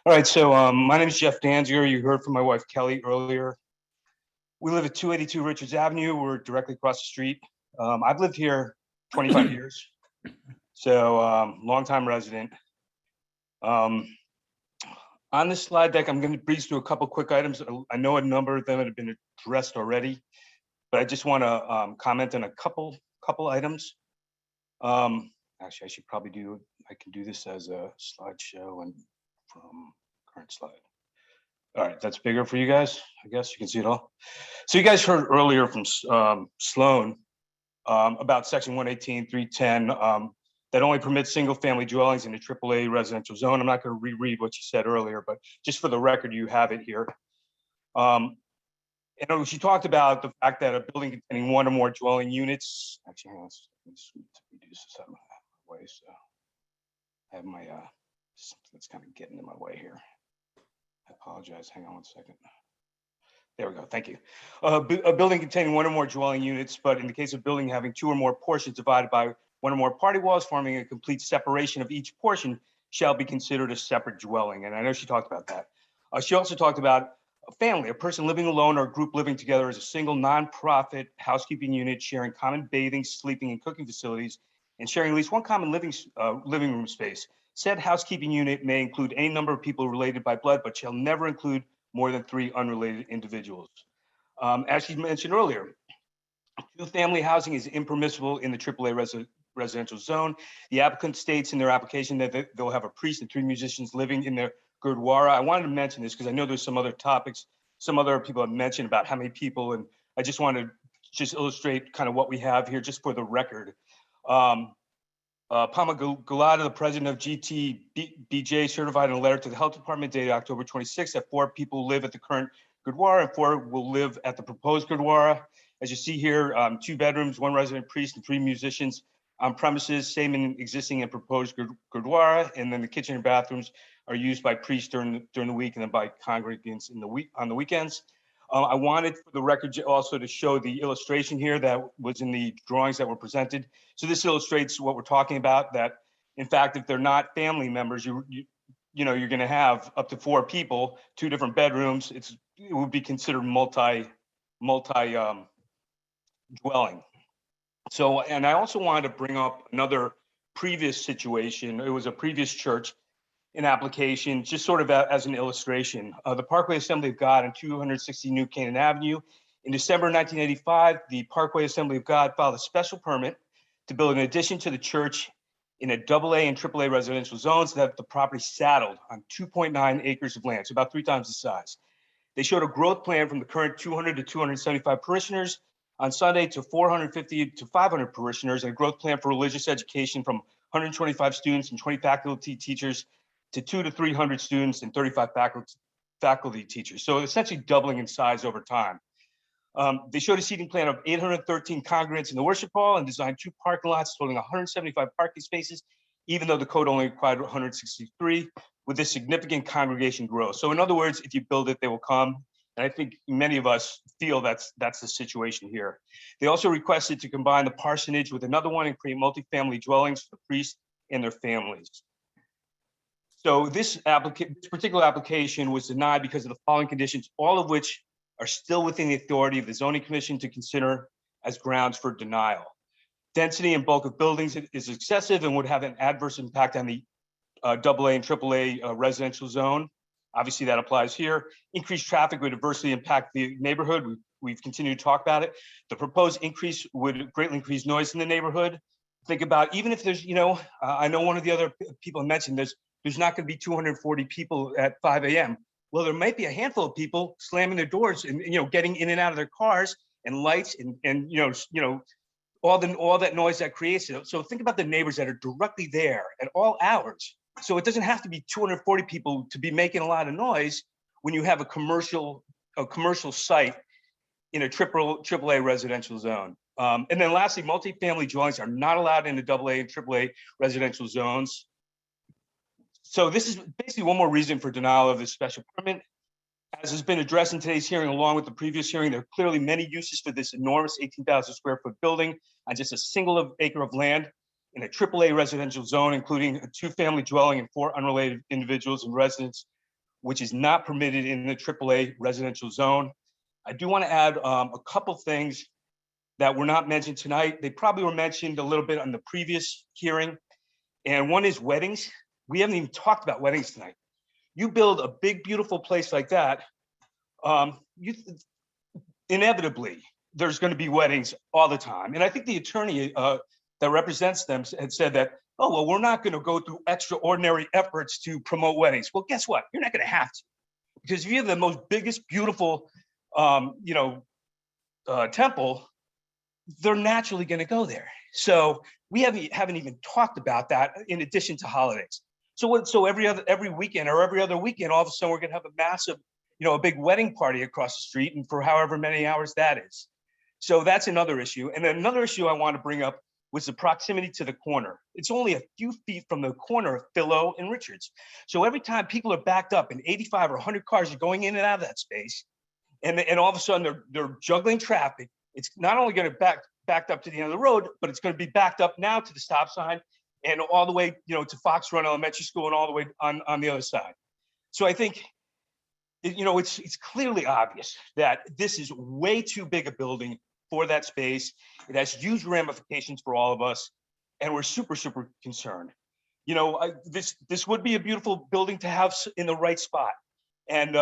All right, so my name is Jeff Danziger. You heard from my wife Kelly earlier. We live at 282 Richards Avenue. We're directly across the street. I've lived here 25 years, so longtime resident. On this slide deck, I'm going to breeze through a couple quick items. I know a number of them have been addressed already, but I just want to comment on a couple items. Actually, I should probably I can do this as a slideshow and from current slide. All right, that's bigger for you guys. I guess you can see it all. So you guys heard earlier from Sloane about section 118.310 that only permits single family dwellings in a AAA residential zone. I'm not going to reread what you said earlier, but just for the record, you have it here. And she talked about the fact that a building containing one or more dwelling units, actually, hang on, let's reduce this out of my way. So I have my, that's kind of getting in my way here. I apologize, hang on one second. There we go, thank you. A building containing one or more dwelling units, but in the case of building having two or more portions divided by one or more party walls forming a complete separation of each portion shall be considered a separate dwelling. And I know she talked about that. She also talked about a family, a person living alone or a group living together as a single nonprofit housekeeping unit sharing common bathing, sleeping, and cooking facilities and sharing at least one common living room space. Said housekeeping unit may include any number of people related by blood, but shall never include more than 3 unrelated individuals. As she mentioned earlier, two-family housing is impermissible in the AAA residential zone. The applicant states in their application that they'll have a priest and 3 musicians living in their Gurdwara. I wanted to mention this because I know there's some other topics, some other people have mentioned about how many people, and I just want to illustrate kind of what we have here just for the record. Pama Gulata, the president of GTBJ, certified in a letter to the health department dated October 26th that 4 people live at the current Gurdwara and 4 will live at the proposed Gurdwara. As you see here, 2 bedrooms, 1 resident priest and 3 musicians on premises, same in existing and proposed Gurdwara. And then the kitchen and bathrooms are used by priests during the week and then by congregants on the weekends. I wanted for the record also to show the illustration here that was in the drawings that were presented. So this illustrates what we're talking about, that in fact, if they're not family members, you're going to have up to 4 people, 2 different bedrooms. It would be considered multi dwelling. So, and I also wanted to bring up another previous situation. It was a previous church in application, just sort of as an illustration. The Parkway Assembly of God on 260 New Canaan Avenue. In December 1985, the Parkway Assembly of God filed a special permit to build an addition to the church in a AA and AAA residential zones that the property saddled on 2.9 acres of land, so about 3 times the size. They showed a growth plan from the current 200 to 275 parishioners on Sunday to 450 to 500 parishioners, and a growth plan for religious education from 125 students and 20 faculty teachers to 200 to 300 students and 35 faculty teachers. So essentially doubling in size over time. They showed a seating plan of 813 congregants in the worship hall and designed 2 parking lots totaling 175 parking spaces, even though the code only required 163, with this significant congregation growth. So in other words, if you build it, they will come. And I think many of us feel that's the situation here. They also requested to combine the parsonage with another one and create multifamily dwellings for the priests and their families. So this particular application was denied because of the following conditions, all of which are still within the authority of the Zoning Commission to consider as grounds for denial. density and bulk of buildings is excessive and would have an adverse impact on the AA and AAA residential zone. Obviously, that applies here. Increased traffic would adversely impact the neighborhood. We've continued to talk about it. The proposed increase would greatly increase noise in the neighborhood. Think about, even if there's, I know one of the other people mentioned there's not going to be 240 people at 5 a.m. Well, there might be a handful of people slamming their doors and getting in and out of their cars, and lights and all that noise that creates it. So think about the neighbors that are directly there at all hours. So it doesn't have to be 240 people to be making a lot of noise when you have a commercial site in a AAA residential zone. And then lastly, multifamily dwellings are not allowed in the AA and AAA residential zones. So this is basically one more reason for denial of this special permit. As has been addressed in today's hearing, along with the previous hearing, there are clearly many uses for this enormous 18,000 square foot building on just a single acre of land in a AAA residential zone, including a 2-family dwelling and 4 unrelated individuals and residents, which is not permitted in the AAA residential zone. I do want to add a couple things that were not mentioned tonight. They probably were mentioned a little bit on the previous hearing. And one is weddings. We haven't even talked about weddings tonight. You build a big, beautiful place like that, inevitably, there's going to be weddings all the time. And I think the attorney that represents them had said that, oh, well, we're not going to go through extraordinary efforts to promote weddings. Well, guess what? You're not going to have to. Because if you have the most biggest, beautiful, temple, they're naturally going to go there. So we haven't even talked about that in addition to holidays. So every weekend or every other weekend, all of a sudden we're going to have a massive, a big wedding party across the street, and for however many hours that is. So that's another issue. And then another issue I want to bring up was the proximity to the corner. It's only a few feet from the corner of Philo and Richards. So every time people are backed up and 85 or 100 cars are going in and out of that space, and all of a sudden they're juggling traffic, it's not only going to backed up to the end of the road, but it's going to be backed up now to the stop sign and all the way, to Fox Run Elementary School and all the way on the other side. So I think, it's clearly obvious that this is way too big a building for that space. It has huge ramifications for all of us, and we're super, super concerned. This would be a beautiful building to have in the right spot, and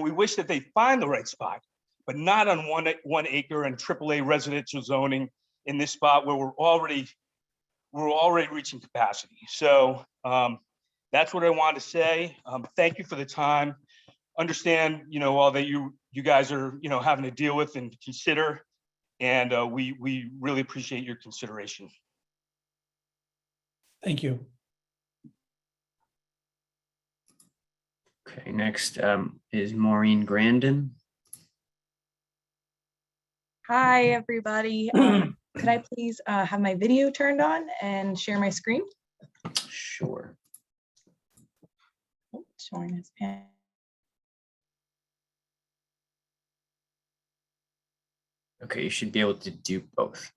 we wish that they find the right spot, but not on 1 acre and AAA residential zoning in this spot where we're already reaching capacity. So that's what I wanted to say. Thank you for the time. Understand, all that you guys are, having to deal with and consider. And we really appreciate your consideration. Thank you. Okay, next is Maureen Grandin. Hi, everybody. Could I please have my video turned on and share my screen? Sure. Oh, showing his pan. Okay, you should be able to do both.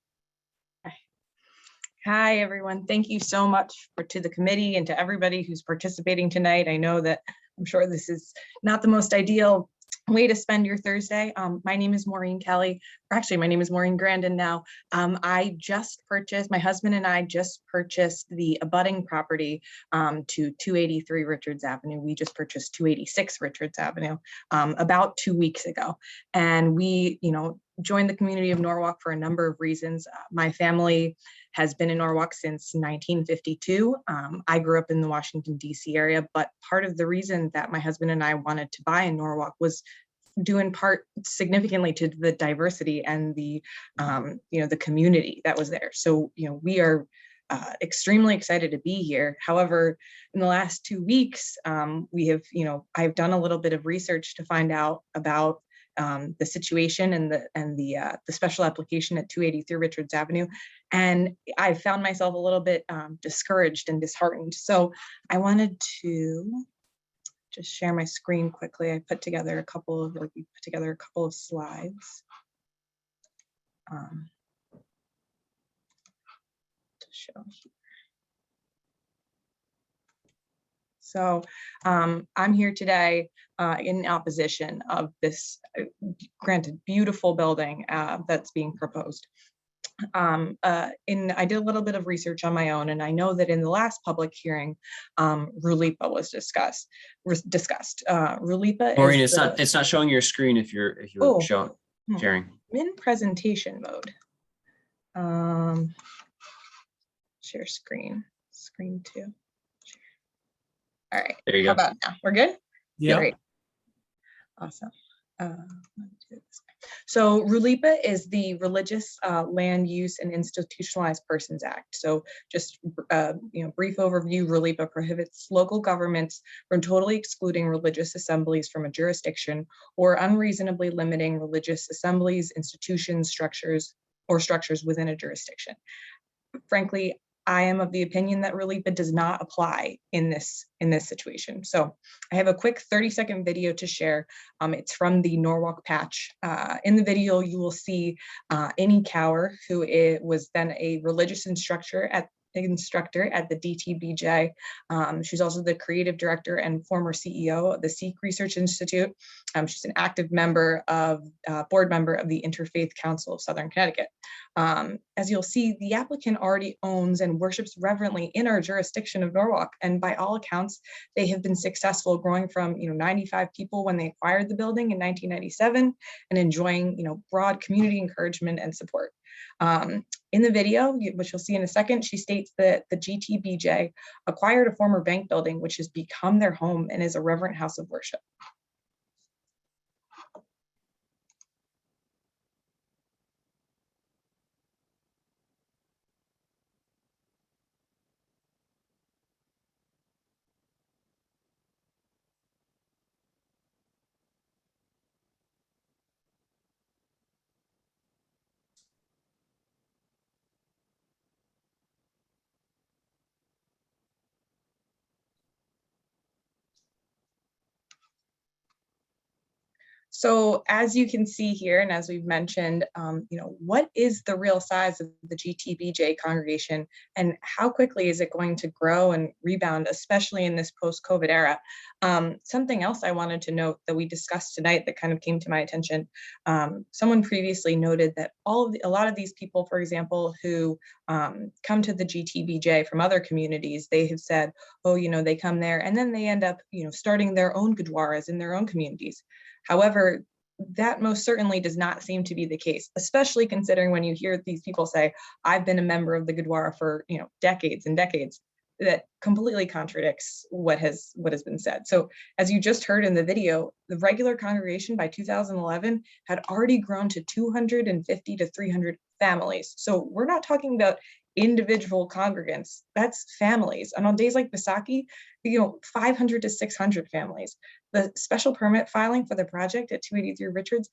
Hi, everyone. Thank you so much to the committee and to everybody who's participating tonight. I know that I'm sure this is not the most ideal way to spend your Thursday. My name is Maureen Kelly, or actually my name is Maureen Grandin now. I just purchased, my husband and I just purchased the abutting property to 283 Richards Avenue. We just purchased 286 Richards Avenue about 2 weeks ago. And we, joined the community of Norwalk for a number of reasons. My family has been in Norwalk since 1952. I grew up in the Washington, D.C. area, but part of the reason that my husband and I wanted to buy in Norwalk was due in part significantly to the diversity and the, the community that was there. So, we are extremely excited to be here. However, in the last 2 weeks, we have, I've done a little bit of research to find out about the situation and the special application at 283 Richards Avenue. And I found myself a little bit discouraged and disheartened. So I wanted to just share my screen quickly. I put together a couple of slides to show here. So I'm here today in opposition of this, granted, beautiful building that's being proposed. I did a little bit of research on my own, and I know that in the last public hearing, RULIPA was discussed. RULIPA Maureen, is it's not showing your screen if you're Oh. sharing. I'm in presentation mode. Share screen, screen 2. All right. There you How go. about now? We're good? Yeah. Great. Awesome. Let's do it this way. So RULIPA is the Religious Land Use and Institutionalized Persons Act. So just brief overview, RULIPA prohibits local governments from totally excluding religious assemblies from a jurisdiction or unreasonably limiting religious assemblies, institutions, structures within a jurisdiction. Frankly, I am of the opinion that RULIPA does not apply in this situation. So I have a quick 30-second video to share. It's from the Norwalk patch. In the video, you will see Annie Cower, who was then a religious instructor at the DTBJ. She's also the creative director and former CEO of the Sikh Research Institute. She's an active board member of the Interfaith Council of Southern Connecticut. As you'll see, the applicant already owns and worships reverently in our jurisdiction of Norwalk, and by all accounts, they have been successful, growing from 95 people when they acquired the building in 1997, and enjoying broad community encouragement and support. In the video, which you'll see in a second, she states that the GTBJ acquired a former bank building, which has become their home and is a reverent house of worship. So as you can see here, and as we've mentioned, what is the real size of the GTBJ congregation, and how quickly is it going to grow and rebound, especially in this post-COVID era? Something else I wanted to note that we discussed tonight that kind of came to my attention. Someone previously noted that a lot of these people, for example, who come to the GTBJ from other communities, they have said, oh, they come there and then they end up, starting their own gurdwaras in their own communities. However, that most certainly does not seem to be the case, especially considering when you hear these people say, I've been a member of the Gurdwara for decades and decades. That completely contradicts what has been said. So as you just heard in the video, the regular congregation by 2011 had already grown to 250 to 300 families. So we're not talking about individual congregants, that's families. And on days like Baisakhi, 500 to 600 families. The special permit filing for the project at 283 Richards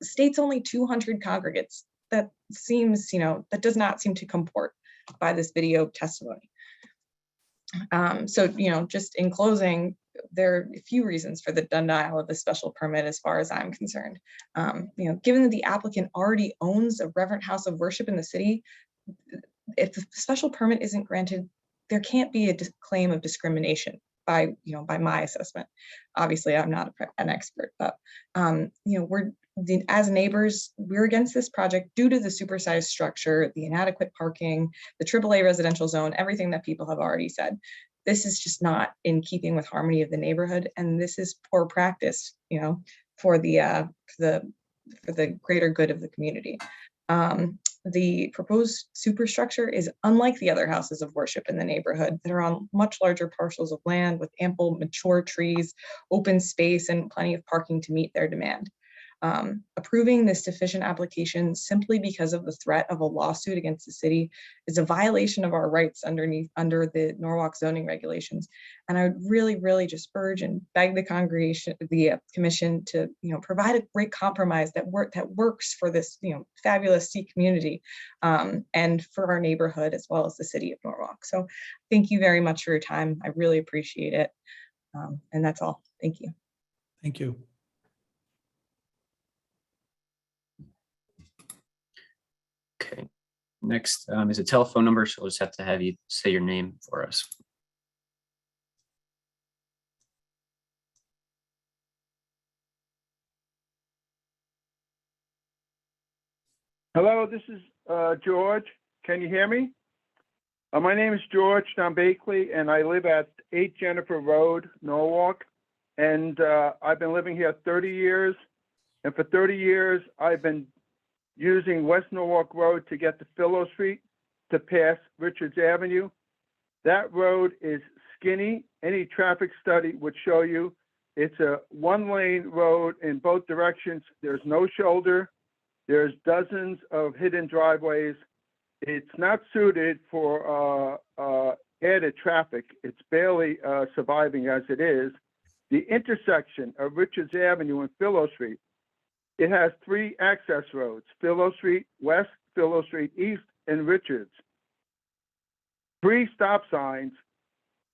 states only 200 congregants. That seems, that does not seem to comport by this video testimony. So, just in closing, there are a few reasons for the denial of the special permit as far as I'm concerned. Given that the applicant already owns a reverent house of worship in the city, if the special permit isn't granted, there can't be a claim of discrimination by my assessment. Obviously, I'm not an expert, but as neighbors, we're against this project due to the supersized structure, the inadequate parking, the AAA residential zone, everything that people have already said. This is just not in keeping with harmony of the neighborhood, and this is poor practice, for the greater good of the community. The proposed superstructure is unlike the other houses of worship in the neighborhood that are on much larger parcels of land with ample mature trees, open space, and plenty of parking to meet their demand. Approving this deficient application simply because of the threat of a lawsuit against the city is a violation of our rights under the Norwalk zoning regulations. And I would really, really just urge and beg the congregation, the commission to, provide a great compromise that works for this, fabulous Sikh community and for our neighborhood as well as the city of Norwalk. So thank you very much for your time. I really appreciate it. And that's all. Thank you. Thank you. Okay, next is a telephone number, so we'll just have to have you say your name for us. Hello, this is George. Can you hear me? My name is George Don Bakley, and I live at 8 Jennifer Road, Norwalk. And I've been living here 30 years. And for 30 years, I've been using West Norwalk Road to get to Philo Street to pass Richards Avenue. That road is skinny. Any traffic study would show you it's a one-lane road in both directions. There's no shoulder. There's dozens of hidden driveways. It's not suited for added traffic. It's barely surviving as it is. The intersection of Richards Avenue and Philo Street, it has 3 access roads: Philo Street West, Philo Street East, and Richards. 3 stop signs.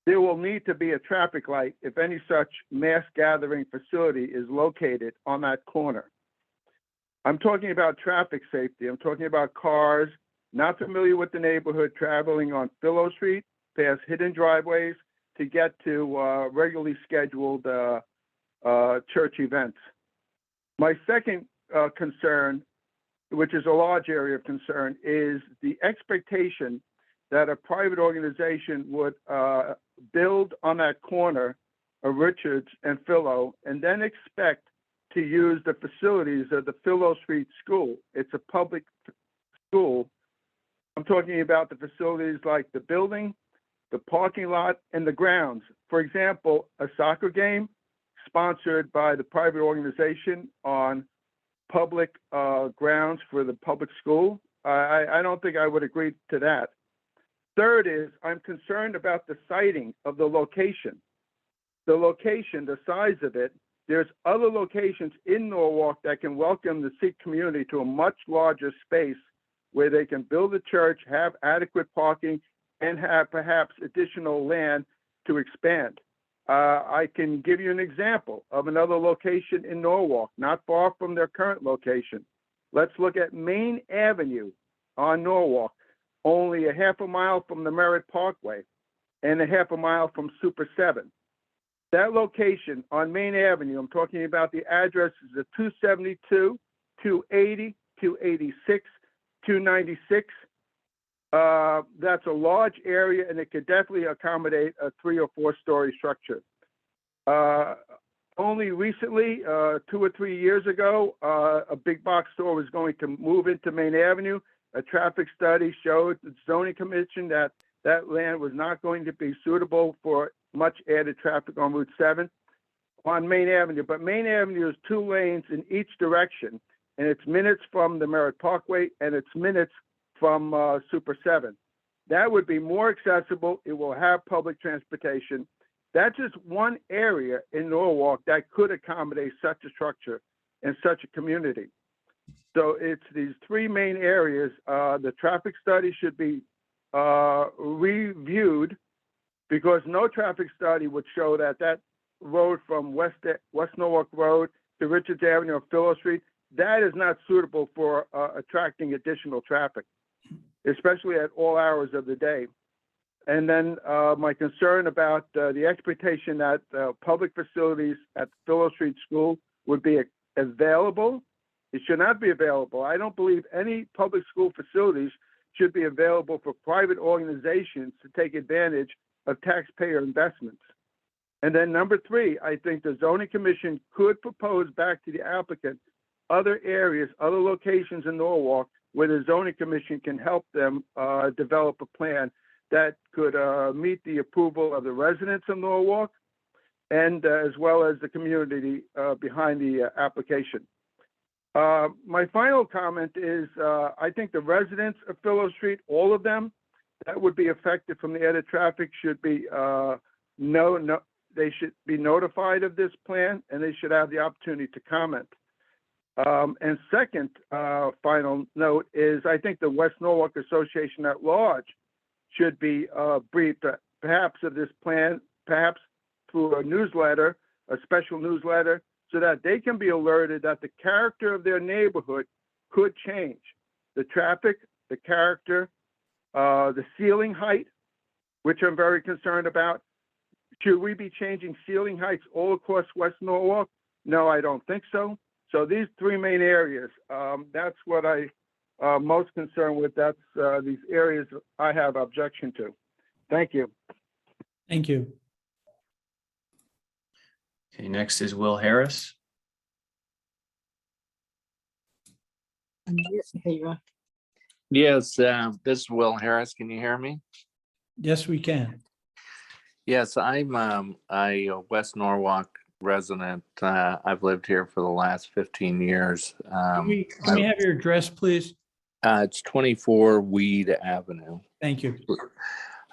There will need to be a traffic light if any such mass gathering facility is located on that corner. I'm talking about traffic safety. I'm talking about cars not familiar with the neighborhood traveling on Philo Street, past hidden driveways to get to regularly scheduled church events. My second concern, which is a large area of concern, is the expectation that a private organization would build on that corner of Richards and Philo and then expect to use the facilities of the Philo Street School. It's a public school. I'm talking about the facilities like the building, the parking lot, and the grounds. For example, a soccer game sponsored by the private organization on public grounds for the public school. I don't think I would agree to that. Third is, I'm concerned about the siting of the location. The location, the size of it. There's other locations in Norwalk that can welcome the Sikh community to a much larger space where they can build a church, have adequate parking, and have perhaps additional land to expand. I can give you an example of another location in Norwalk, not far from their current location. Let's look at Main Avenue on Norwalk, only a half a mile from the Merritt Parkway and a half a mile from Super 7. That location on Main Avenue, I'm talking about the addresses of 272, 280, 286, 296. That's a large area, and it could definitely accommodate a 3 or 4 story structure. Only recently, 2 or 3 years ago, a big box store was going to move into Main Avenue. A traffic study showed the zoning commission that that land was not going to be suitable for much added traffic on Route 7 on Main Avenue. But Main Avenue is 2 lanes in each direction, and it's minutes from the Merritt Parkway, and it's minutes from Super 7. That would be more accessible. It will have public transportation. That's just one area in Norwalk that could accommodate such a structure and such a community. So it's these 3 main areas. The traffic study should be reviewed, because no traffic study would show that that road from West Norwalk Road to Richards Avenue or Philo Street, that is not suitable for attracting additional traffic, especially at all hours of the day. And then my concern about the expectation that public facilities at Philo Street School would be available. It should not be available. I don't believe any public school facilities should be available for private organizations to take advantage of taxpayer investments. And then number 3, I think the zoning commission could propose back to the applicant other areas, other locations in Norwalk where the zoning commission can help them develop a plan that could meet the approval of the residents of Norwalk and as well as the community behind the application. My final comment is I think the residents of Philo Street, all of them, that would be affected from the added traffic should be they should be notified of this plan, and they should have the opportunity to comment. And second, final note is I think the West Norwalk Association at large should be briefed, perhaps of this plan, perhaps through a newsletter, a special newsletter, so that they can be alerted that the character of their neighborhood could change. The traffic, the character, the ceiling height, which I'm very concerned about. Should we be changing ceiling heights all across West Norwalk? No, I don't think so. So these 3 main areas, that's what I most concerned with. That's these areas I have objection to. Thank you. Thank you. Okay, next is Will Harris. Yes, this is Will Harris. Can you hear me? Yes, we can. Yes, I'm a West Norwalk resident. I've lived here for the last 15 years. Can we have your address, please? It's 24 Weed Avenue. Thank you.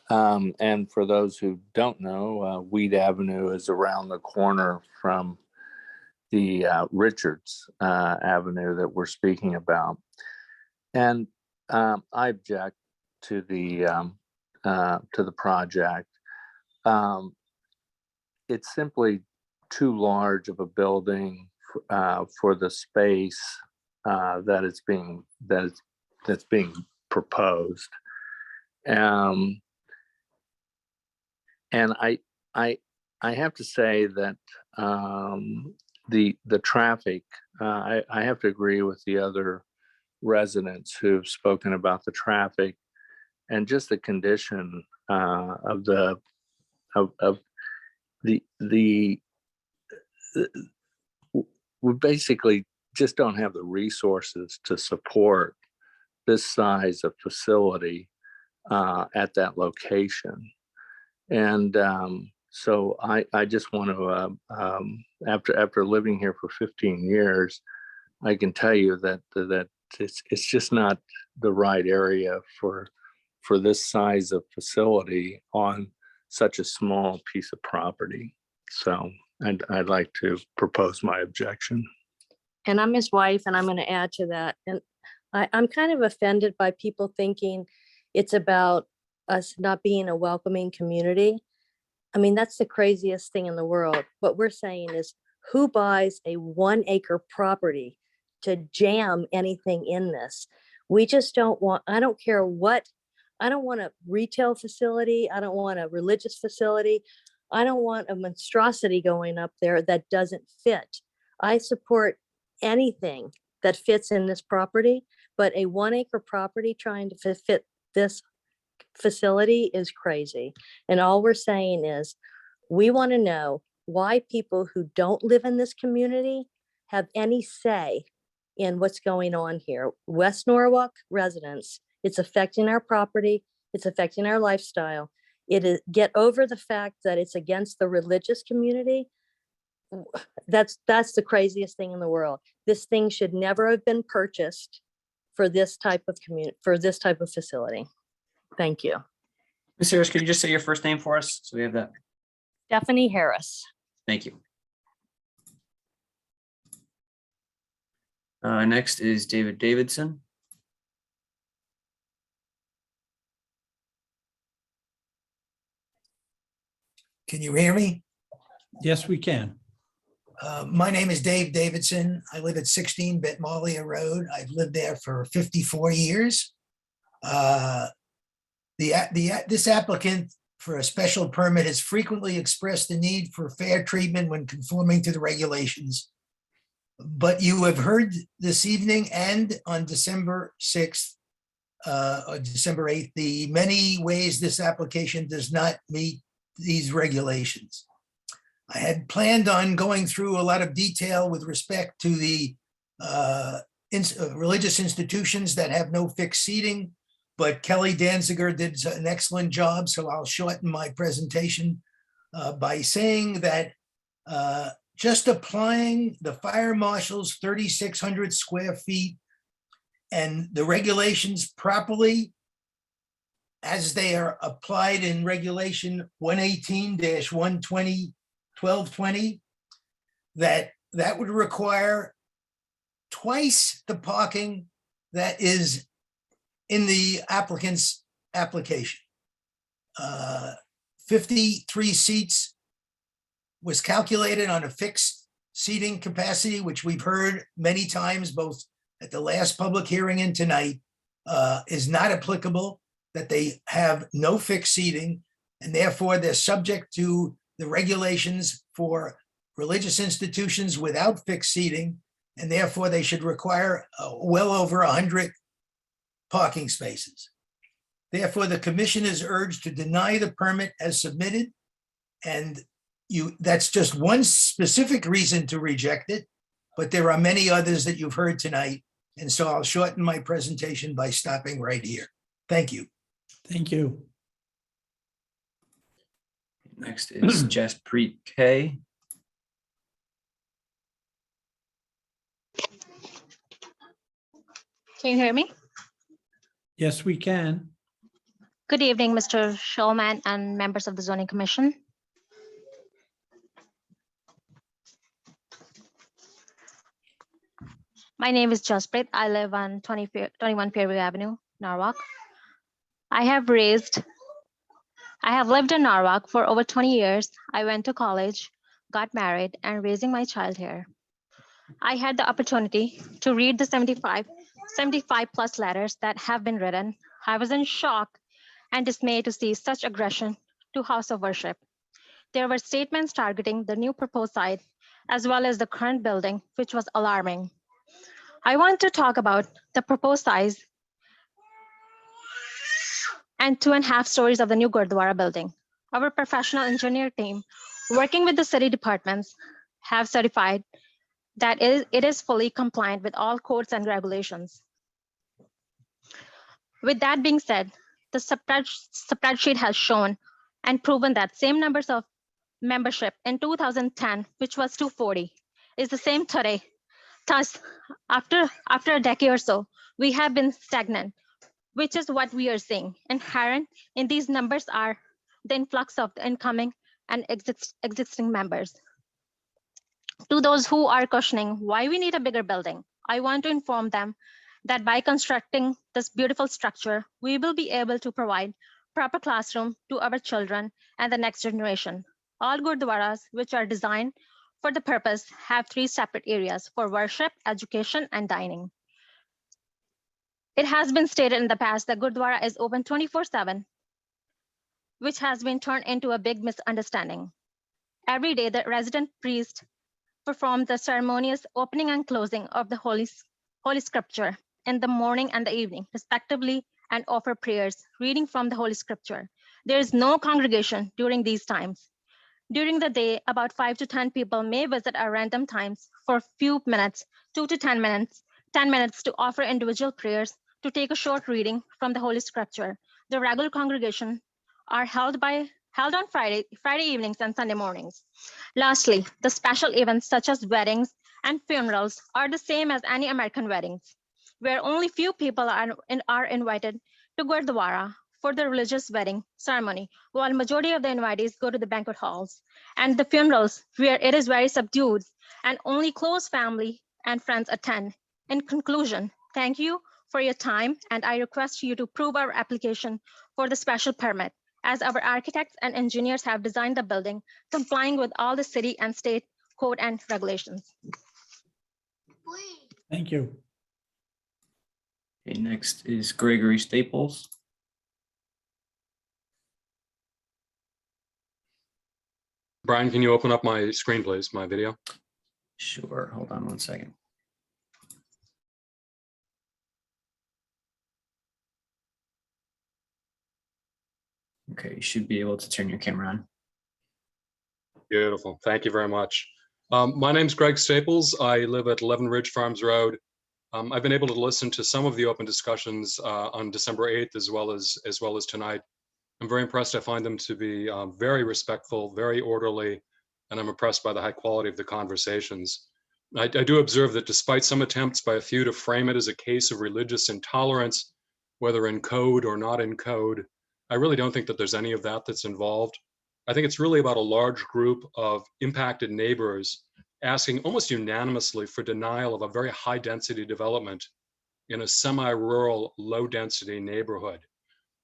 And for those who don't know, Weed Avenue is around the corner from the Richards Avenue that we're speaking about. And I object to the project. It's simply too large of a building for the space that's being proposed. And I have to say that the traffic, I have to agree with the other residents who've spoken about the traffic and just the condition of the we basically just don't have the resources to support this size of facility at that location. And so I just want to, after living here for 15 years, I can tell you that it's just not the right area for this size of facility on such a small piece of property. So I'd like to propose my objection. And I'm his wife, and I'm going to add to that. And I'm kind of offended by people thinking it's about us not being a welcoming community. I mean, that's the craziest thing in the world. What we're saying is, who buys a 1 acre property to jam anything in this? We just don't want, I don't care what, I don't want a retail facility. I don't want a religious facility. I don't want a monstrosity going up there that doesn't fit. I support anything that fits in this property, but a 1 acre property trying to fit this facility is crazy. And all we're saying is, we want to know why people who don't live in this community have any say in what's going on here. West Norwalk residents, it's affecting our property, it's affecting our lifestyle. It is, get over the fact that it's against the religious community. That's the craziest thing in the world. This thing should never have been purchased for this type of facility. Thank you. Ms. Harris, could you just say your first name for us so we have that? Stephanie Harris. Thank you. Next is David Davidson. Can you hear me? Yes, we can. My name is Dave Davidson. I live at 16 Betmalia Road. I've lived there for 54 years. This applicant for a special permit has frequently expressed the need for fair treatment when conforming to the regulations. But you have heard this evening and on December 6th or December 8th, the many ways this application does not meet these regulations. I had planned on going through a lot of detail with respect to the religious institutions that have no fixed seating, but Kelly Danziger did an excellent job, so I'll shorten my presentation by saying that just applying the fire marshal's 3,600 square feet and the regulations properly as they are applied in regulation 118-120-1220, that would require twice the parking that is in the applicant's application. 53 seats was calculated on a fixed seating capacity, which we've heard many times, both at the last public hearing and tonight, is not applicable, that they have no fixed seating, and therefore they're subject to the regulations for religious institutions without fixed seating, and therefore they should require well over 100 parking spaces. Therefore, the commission is urged to deny the permit as submitted. And that's just one specific reason to reject it, but there are many others that you've heard tonight. And so I'll shorten my presentation by stopping right here. Thank you. Thank you. Next is Jaspreet K. Can you hear me? Yes, we can. Good evening, Mr. Shulman and members of the Zoning Commission. My name is Jaspreet. I live on 21 Fairview Avenue, Norwalk. I have lived in Norwalk for over 20 years. I went to college, got married, and raising my child here. I had the opportunity to read the 75 plus letters that have been written. I was in shock and dismayed to see such aggression to house of worship. There were statements targeting the new proposed site as well as the current building, which was alarming. I want to talk about the proposed size and 2.5 stories of the new Gurdwara building. Our professional engineer team, working with the city departments, have certified that it is fully compliant with all codes and regulations. With that being said, the spreadsheet has shown and proven that same numbers of membership in 2010, which was 240, is the same today. Thus, after a decade or so, we have been stagnant, which is what we are seeing. Inherent in these numbers are the influx of the incoming and existing members. To those who are questioning why we need a bigger building, I want to inform them that by constructing this beautiful structure, we will be able to provide proper classroom to our children and the next generation. All Gurdwaras, which are designed for the purpose, have 3 separate areas for worship, education, and dining. It has been stated in the past that Gurdwara is open 24/7, which has been turned into a big misunderstanding. Every day, the resident priest performs the ceremonious opening and closing of the Holy Scripture in the morning and the evening, respectively, and offer prayers, reading from the Holy Scripture. There is no congregation during these times. During the day, about 5 to 10 people may visit at random times for a few minutes, 2 to 10 minutes to offer individual prayers, to take a short reading from the Holy Scripture. The regular congregation are held on Friday evenings and Sunday mornings. Lastly, the special events such as weddings and funerals are the same as any American weddings, where only few people are invited to Gurdwara for the religious wedding ceremony, while majority of the invitees go to the banquet halls, and the funerals where it is very subdued and only close family and friends attend. In conclusion, thank you for your time, and I request you to approve our application for the special permit, as our architects and engineers have designed the building complying with all the city and state code and regulations. Thank you. Okay, next is Gregory Staples. Brian, can you open up my screen, please, my video? Sure, hold on one second. Okay, you should be able to turn your camera on. Beautiful, thank you very much. My name's Greg Staples. I live at 11 Ridge Farms Road. I've been able to listen to some of the open discussions on December 8th, as well as tonight. I'm very impressed. I find them to be very respectful, very orderly, and I'm impressed by the high quality of the conversations. I do observe that despite some attempts by a few to frame it as a case of religious intolerance, whether in code or not in code, I really don't think that there's any of that that's involved. I think it's really about a large group of impacted neighbors asking almost unanimously for denial of a very high density development in a semi-rural, low density neighborhood.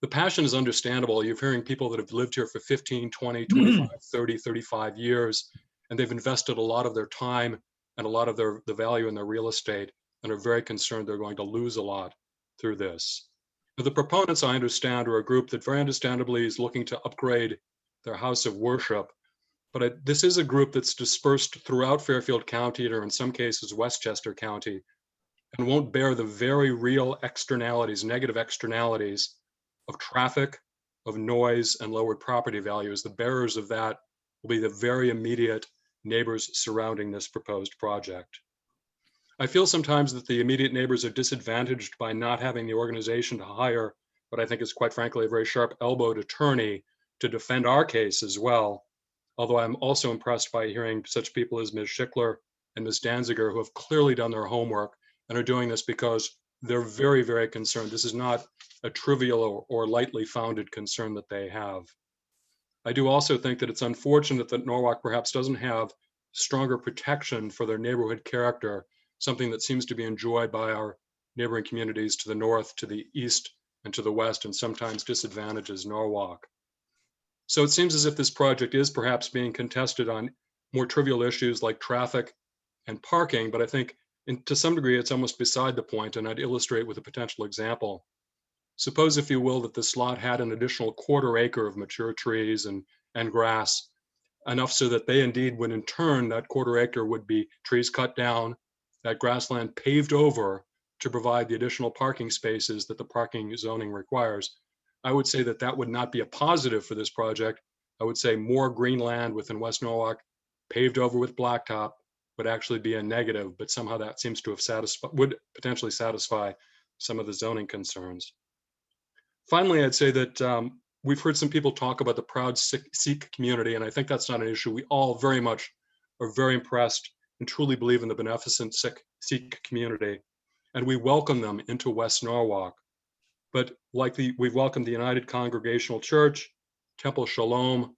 The passion is understandable. You're hearing people that have lived here for 15, 20, 25, 30, 35 years, and they've invested a lot of their time and a lot of the value in their real estate, and are very concerned they're going to lose a lot through this. The proponents, I understand, are a group that very understandably is looking to upgrade their house of worship. But this is a group that's dispersed throughout Fairfield County, or in some cases, Westchester County. and won't bear the very real externalities, negative externalities of traffic, of noise, and lowered property values. The bearers of that will be the very immediate neighbors surrounding this proposed project. I feel sometimes that the immediate neighbors are disadvantaged by not having the organization to hire what I think is, quite frankly, a very sharp-elbowed attorney to defend our case as well. Although I'm also impressed by hearing such people as Ms. Schickler and Ms. Danziger, who have clearly done their homework and are doing this because they're very, very concerned. This is not a trivial or lightly founded concern that they have. I do also think that it's unfortunate that Norwalk perhaps doesn't have stronger protection for their neighborhood character, something that seems to be enjoyed by our neighboring communities to the north, to the east, and to the west, and sometimes disadvantages Norwalk. So it seems as if this project is perhaps being contested on more trivial issues like traffic and parking, but I think to some degree it's almost beside the point, and I'd illustrate with a potential example. Suppose, if you will, that this lot had an additional quarter acre of mature trees and grass, enough so that they indeed would, in turn, that quarter acre would be trees cut down, that grassland paved over to provide the additional parking spaces that the parking zoning requires. I would say that that would not be a positive for this project. I would say more green land within West Norwalk, paved over with blacktop, would actually be a negative, but somehow that seems to have would potentially satisfy some of the zoning concerns. Finally, I'd say that we've heard some people talk about the proud Sikh community, and I think that's not an issue. We all very much are very impressed and truly believe in the beneficent Sikh community, and we welcome them into West Norwalk. But like we've welcomed the United Congregational Church, Temple Shalom,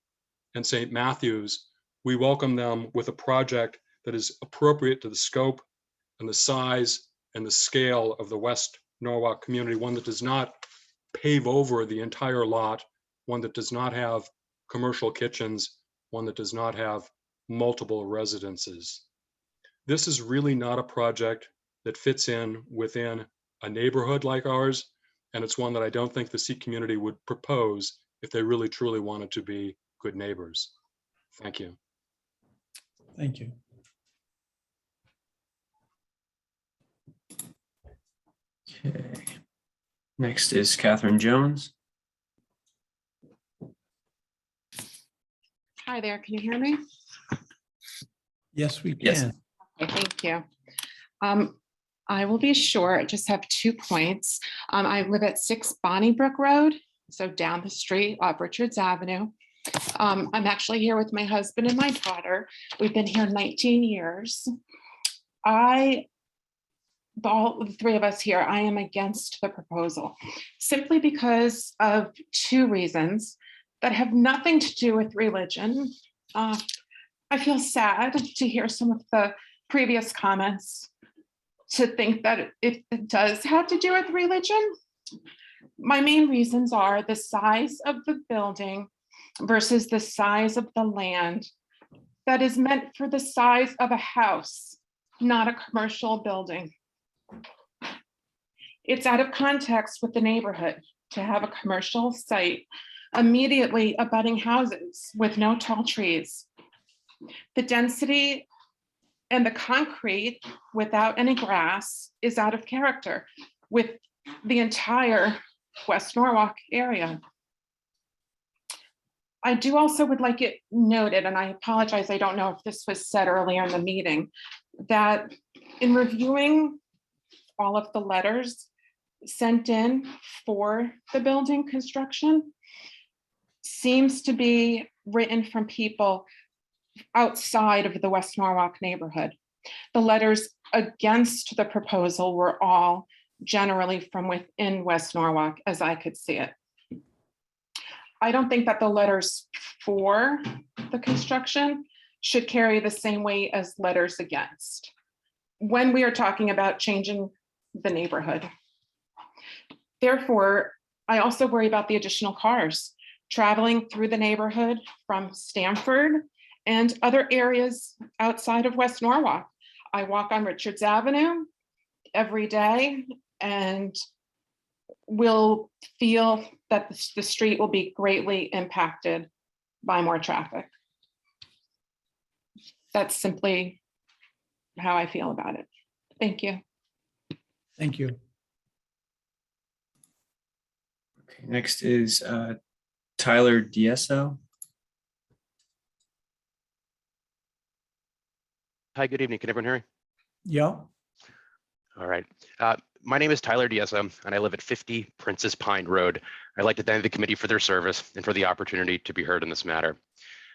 and St. Matthew's, we welcome them with a project that is appropriate to the scope and the size and the scale of the West Norwalk community, one that does not pave over the entire lot, one that does not have commercial kitchens, one that does not have multiple residences. This is really not a project that fits in within a neighborhood like ours, and it's one that I don't think the Sikh community would propose if they really truly wanted to be good neighbors. Thank you. Thank you. Okay. Next is Catherine Jones. Hi there, can you hear me? Yes, we can. Yes. Okay, thank you. I will be short, I just have 2 points. I live at 6 Bonnybrook Road, so down the street off Richards Avenue. I'm actually here with my husband and my daughter. We've been here 19 years. All the 3 of us here, I am against the proposal simply because of 2 reasons that have nothing to do with religion. I feel sad to hear some of the previous comments to think that it does have to do with religion. My main reasons are the size of the building versus the size of the land that is meant for the size of a house, not a commercial building. It's out of context with the neighborhood to have a commercial site immediately abutting houses with no tall trees. The density and the concrete without any grass is out of character with the entire West Norwalk area. I do also would like it noted, and I apologize, I don't know if this was said earlier in the meeting, that in reviewing all of the letters sent in for the building construction seems to be written from people outside of the West Norwalk neighborhood. The letters against the proposal were all generally from within West Norwalk, as I could see it. I don't think that the letters for the construction should carry the same weight as letters against when we are talking about changing the neighborhood. Therefore, I also worry about the additional cars traveling through the neighborhood from Stamford and other areas outside of West Norwalk. I walk on Richards Avenue every day and will feel that the street will be greatly impacted by more traffic. That's simply how I feel about it. Thank you. Thank you. Okay, next is Tyler DSO. Hi, good evening. Can everyone hear me? Yeah. All right. My name is Tyler DSO, and I live at 50 Princess Pine Road. I'd like to thank the committee for their service and for the opportunity to be heard in this matter.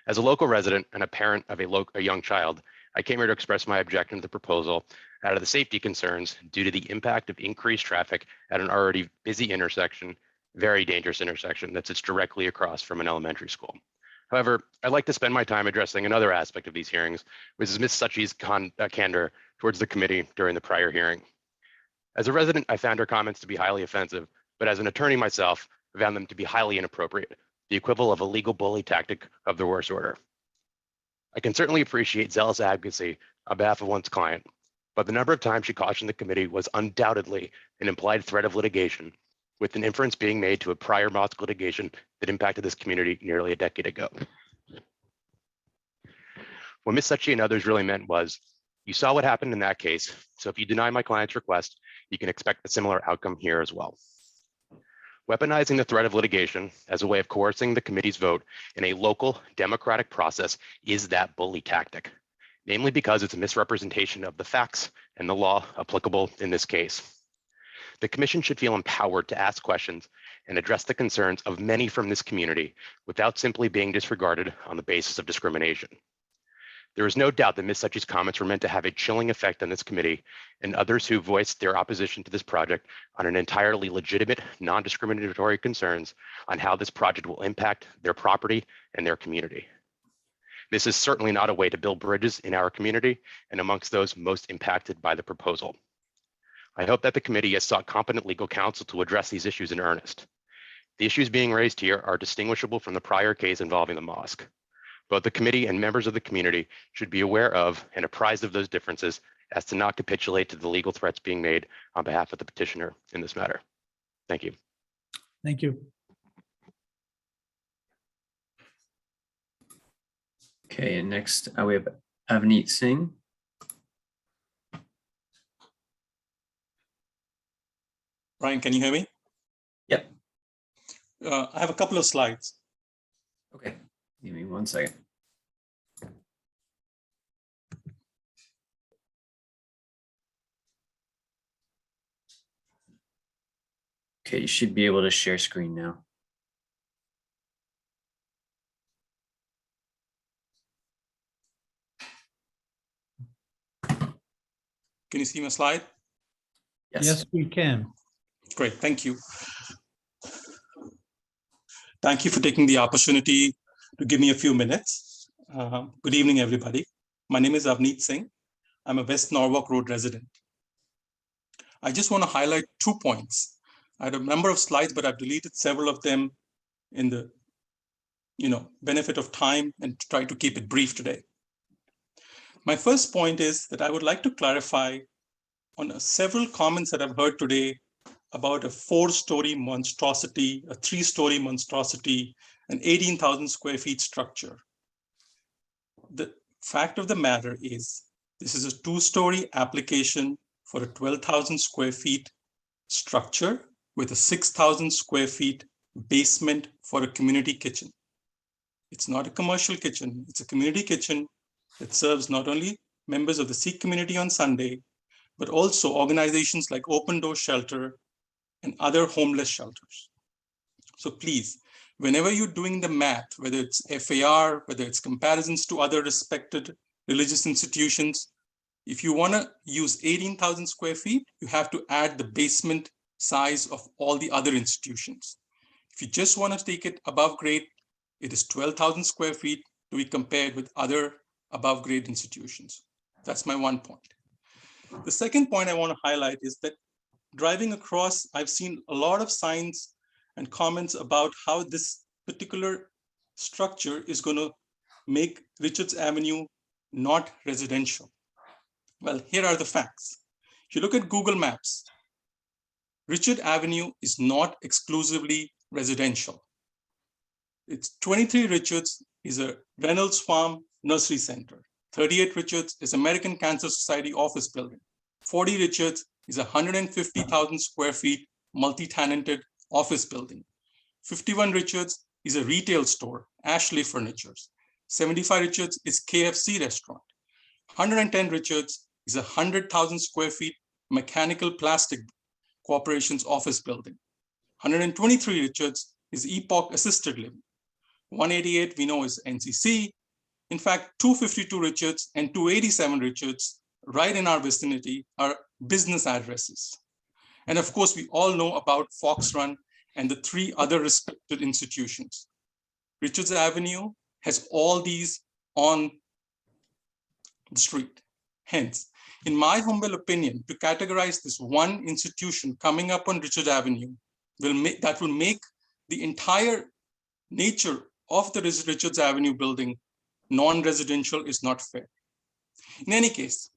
As a local resident and a parent of a young child, I came here to express my objection to the proposal out of the safety concerns due to the impact of increased traffic at an already busy intersection, very dangerous intersection that sits directly across from an elementary school. However, I'd like to spend my time addressing another aspect of these hearings, which is Ms. Suchi's candor towards the committee during the prior hearing. As a resident, I found her comments to be highly offensive, but as an attorney myself, I found them to be highly inappropriate, the equivalent of a legal bully tactic of the worst order. I can certainly appreciate zealous advocacy on behalf of one's client, but the number of times she cautioned the committee was undoubtedly an implied threat of litigation, with an inference being made to a prior mosque litigation that impacted this community nearly a decade ago. What Ms. Suchi and others really meant was, you saw what happened in that case, so if you deny my client's request, you can expect a similar outcome here as well. Weaponizing the threat of litigation as a way of coercing the committee's vote in a local democratic process is that bully tactic, namely because it's a misrepresentation of the facts and the law applicable in this case. The commission should feel empowered to ask questions and address the concerns of many from this community without simply being disregarded on the basis of discrimination. There is no doubt that Ms. Suchi's comments were meant to have a chilling effect on this committee and others who voiced their opposition to this project on an entirely legitimate, non-discriminatory concerns on how this project will impact their property and their community. This is certainly not a way to build bridges in our community and amongst those most impacted by the proposal. I hope that the committee has sought competent legal counsel to address these issues in earnest. The issues being raised here are distinguishable from the prior case involving the mosque. Both the committee and members of the community should be aware of and apprised of those differences as to not capitulate to the legal threats being made on behalf of the petitioner in this matter. Thank you. Thank you. Okay, and next we have Avneet Singh. Brian, can you hear me? Yep. I have a couple of slides. Okay, give me 1 second. Okay, you should be able to share screen now. Can you see my slide? Yes, we can. Great, thank you. Thank you for taking the opportunity to give me a few minutes. Good evening, everybody. My name is Avneet Singh. I'm a West Norwalk Road resident. I just want to highlight 2 points. I had a number of slides, but I've deleted several of them in the benefit of time and try to keep it brief today. My first point is that I would like to clarify on several comments that I've heard today about a 4-story monstrosity, a 3-story monstrosity, an 18,000 square feet structure. The fact of the matter is this is a 2-story application for a 12,000 square feet structure with a 6,000 square feet basement for a community kitchen. It's not a commercial kitchen, it's a community kitchen that serves not only members of the Sikh community on Sunday, but also organizations like Open Door Shelter and other homeless shelters. So please, whenever you're doing the math, whether it's FAR, whether it's comparisons to other respected religious institutions, if you want to use 18,000 square feet, you have to add the basement size of all the other institutions. If you just want to take it above grade, it is 12,000 square feet to be compared with other above grade institutions. That's my one point. The second point I want to highlight is that driving across, I've seen a lot of signs and comments about how this particular structure is going to make Richards Avenue not residential. Well, here are the facts. If you look at Google Maps, Richard Avenue is not exclusively residential. It's 23 Richards is a Reynolds Farm Nursery Center. 38 Richards is American Cancer Society office building. 40 Richards is a 150,000 square feet multi-tenanted office building. 51 Richards is a retail store, Ashley Furnitures. 75 Richards is KFC restaurant. 110 Richards is a 100,000 square feet mechanical plastic corporation's office building. 123 Richards is Epoch Assisted Living. 188 we know is NCC. In fact, 252 Richards and 287 Richards right in our vicinity are business addresses. And of course, we all know about Fox Run and the 3 other respected institutions. Richards Avenue has all these on the street. Hence, in my humble opinion, to categorize this one institution coming up on Richards Avenue will make the entire nature of the Richards Avenue building non-residential is not fair. In any case,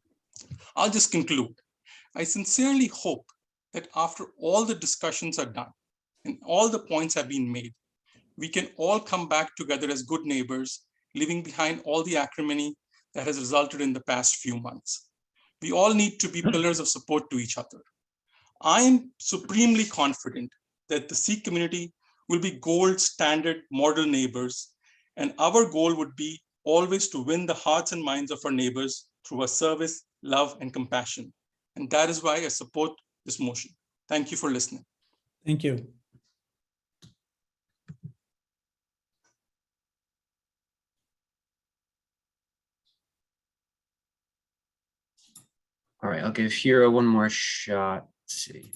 I'll just conclude. I sincerely hope that after all the discussions are done and all the points have been made, we can all come back together as good neighbors, leaving behind all the acrimony that has resulted in the past few months. We all need to be pillars of support to each other. I am supremely confident that the Sikh community will be gold standard model neighbors, and our goal would be always to win the hearts and minds of our neighbors through our service, love, and compassion. And that is why I support this motion. Thank you for listening. Thank you. All right, I'll give Hero one more shot. Let's see.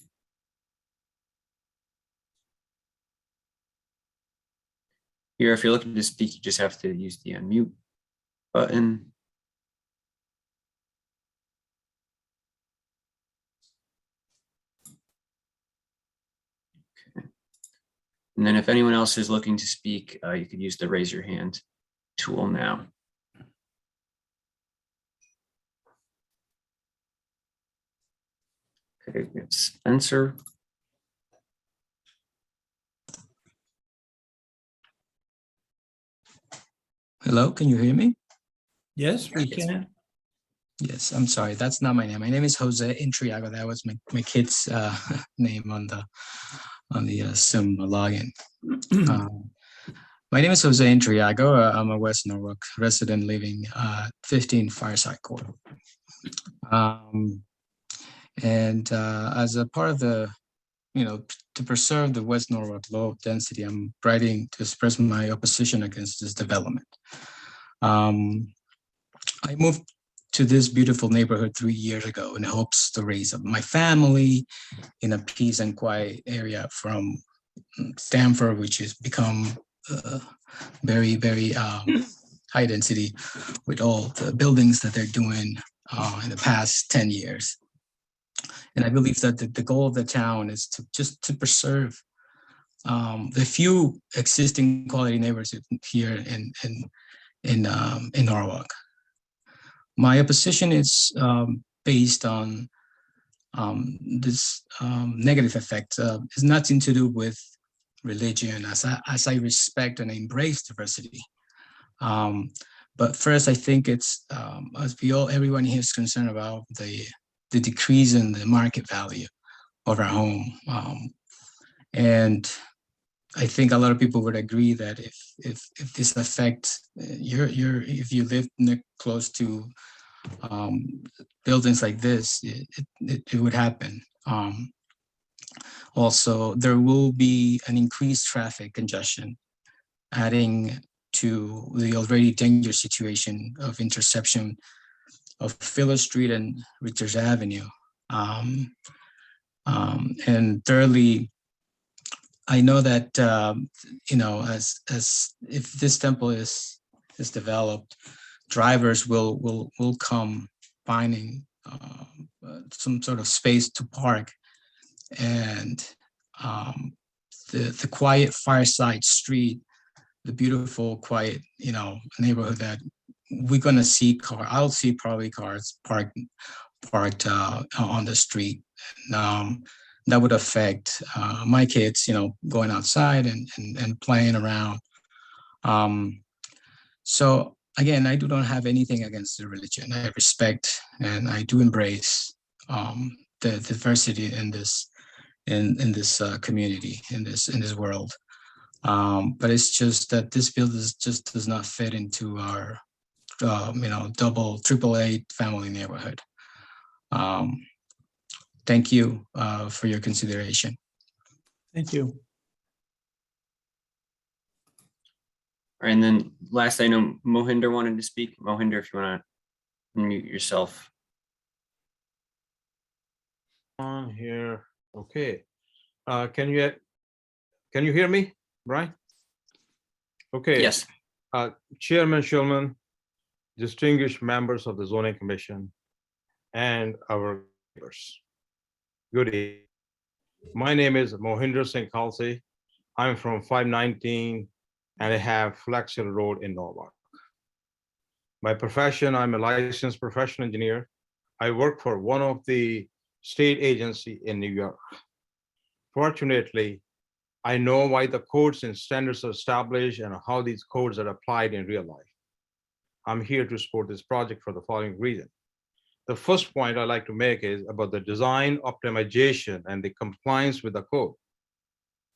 Here, if you're looking to speak, you just have to use the unmute button. Okay. And then if anyone else is looking to speak, you could use the raise your hand tool now. Okay, we have Spencer. Hello, can you hear me? Yes, we can. Yes, I'm sorry, that's not my name. My name is Jose Intriago. That was my kid's name on the Sim login. My name is Jose Intriago. I'm a West Norwalk resident living 15 Fireside Court. And as a part of the, to preserve the West Norwalk low density, I'm writing to express my opposition against this development. I moved to this beautiful neighborhood 3 years ago in hopes to raise up my family in a peace and quiet area from Stamford, which has become very, very high density with all the buildings that they're doing in the past 10 years. And I believe that the goal of the town is to preserve the few existing quality neighborhoods here in Norwalk. My opposition is based on this negative effect. It's nothing to do with religion, as I respect and embrace diversity. But first, I think it's as everyone here is concerned about the decrease in the market value of our home. And I think a lot of people would agree that if this affects if you live close to buildings like this, it would happen. Also, there will be an increased traffic congestion, adding to the already dangerous situation of intersection of Phillip Street and Richards Avenue. And thirdly, I know that as if this temple is developed, drivers will come finding some sort of space to park, and the quiet Fireside Street, the beautiful quiet neighborhood that we're gonna see I'll see probably cars parked on the street. That would affect my kids, going outside and playing around. So again, I don't have anything against the religion. I respect and I do embrace the diversity in this community, in this world. But it's just that this bill just does not fit into our triple A family neighborhood. Thank you for your consideration. Thank you. All right, and then last, I know Mohinder wanted to speak. Mohinder, if you want to unmute yourself. On here, okay. Can you hear me, Brian? Okay. Yes. Chairman Shulman, distinguished members of the Zoning Commission, and our neighbors. Good evening. My name is Mohinder Singh Khalsi. I'm from 519 and I have Flex Hill Road in Norwalk. By profession, I'm a licensed professional engineer. I work for one of the state agency in New York. Fortunately, I know why the codes and standards are established and how these codes are applied in real life. I'm here to support this project for the following reason. The first point I'd like to make is about the design optimization and the compliance with the code.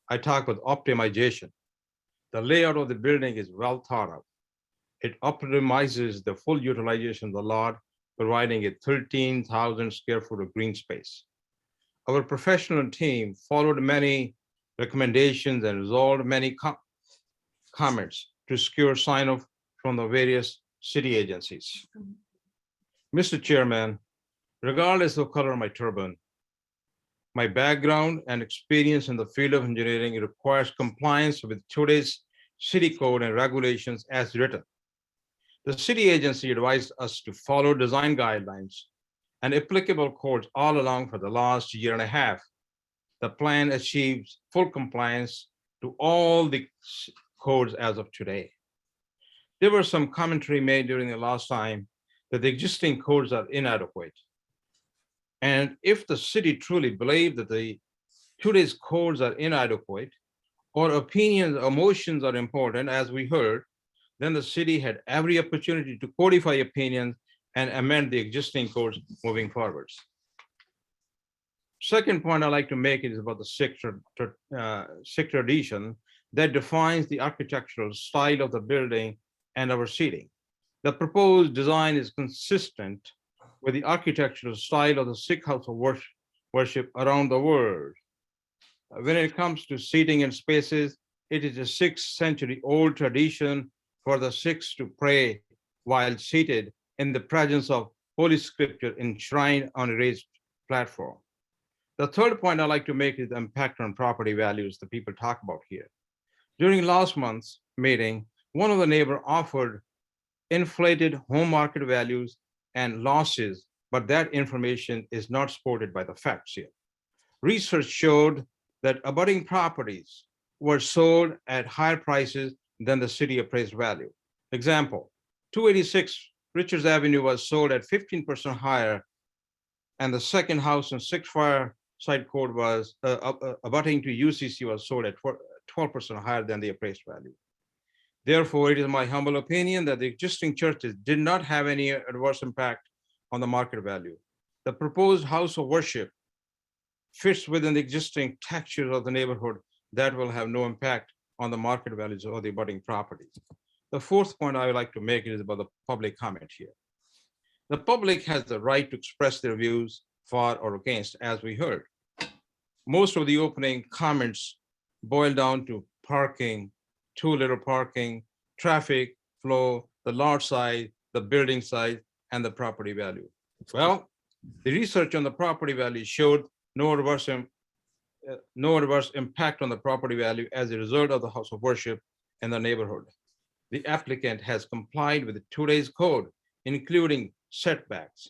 I talk about optimization. The layout of the building is well thought out. It optimizes the full utilization of the lot, providing a 13,000 square foot of green space. Our professional team followed many recommendations and resolved many comments to secure sign-off from the various city agencies. Mr. Chairman, regardless of color of my turban, my background and experience in the field of engineering requires compliance with today's city code and regulations as written. The city agency advised us to follow design guidelines and applicable codes all along for the last year and a half. The plan achieves full compliance to all the codes as of today. There was some commentary made during the last time that the existing codes are inadequate. And if the city truly believed that today's codes are inadequate, or opinions, emotions are important, as we heard, then the city had every opportunity to codify opinions and amend the existing codes moving forwards. Second point I'd like to make is about the Sikh tradition that defines the architectural style of the building and our seating. The proposed design is consistent with the architectural style of the Sikh house of worship around the world. When it comes to seating and spaces, it is a 6th century old tradition for the Sikhs to pray while seated in the presence of Holy Scripture enshrined on a raised platform. The third point I'd like to make is the impact on property values that people talk about here. During last month's meeting, one of the neighbors offered inflated home market values and losses, but that information is not supported by the facts here. Research showed that abutting properties were sold at higher prices than the city appraised value. Example, 286 Richards Avenue was sold at 15% higher, and the second house in 6 Fireside Court was abutting to UCC was sold at 12% higher than the appraised value. Therefore, it is my humble opinion that the existing churches did not have any adverse impact on the market value. The proposed house of worship fits within the existing textures of the neighborhood that will have no impact on the market values of the abutting properties. The fourth point I would like to make is about the public comment here. The public has the right to express their views for or against, as we heard. Most of the opening comments boil down to parking, too little parking, traffic flow, the lot size, the building size, and the property value. Well, the research on the property value showed no adverse impact on the property value as a result of the house of worship in the neighborhood. The applicant has complied with today's code, including setbacks,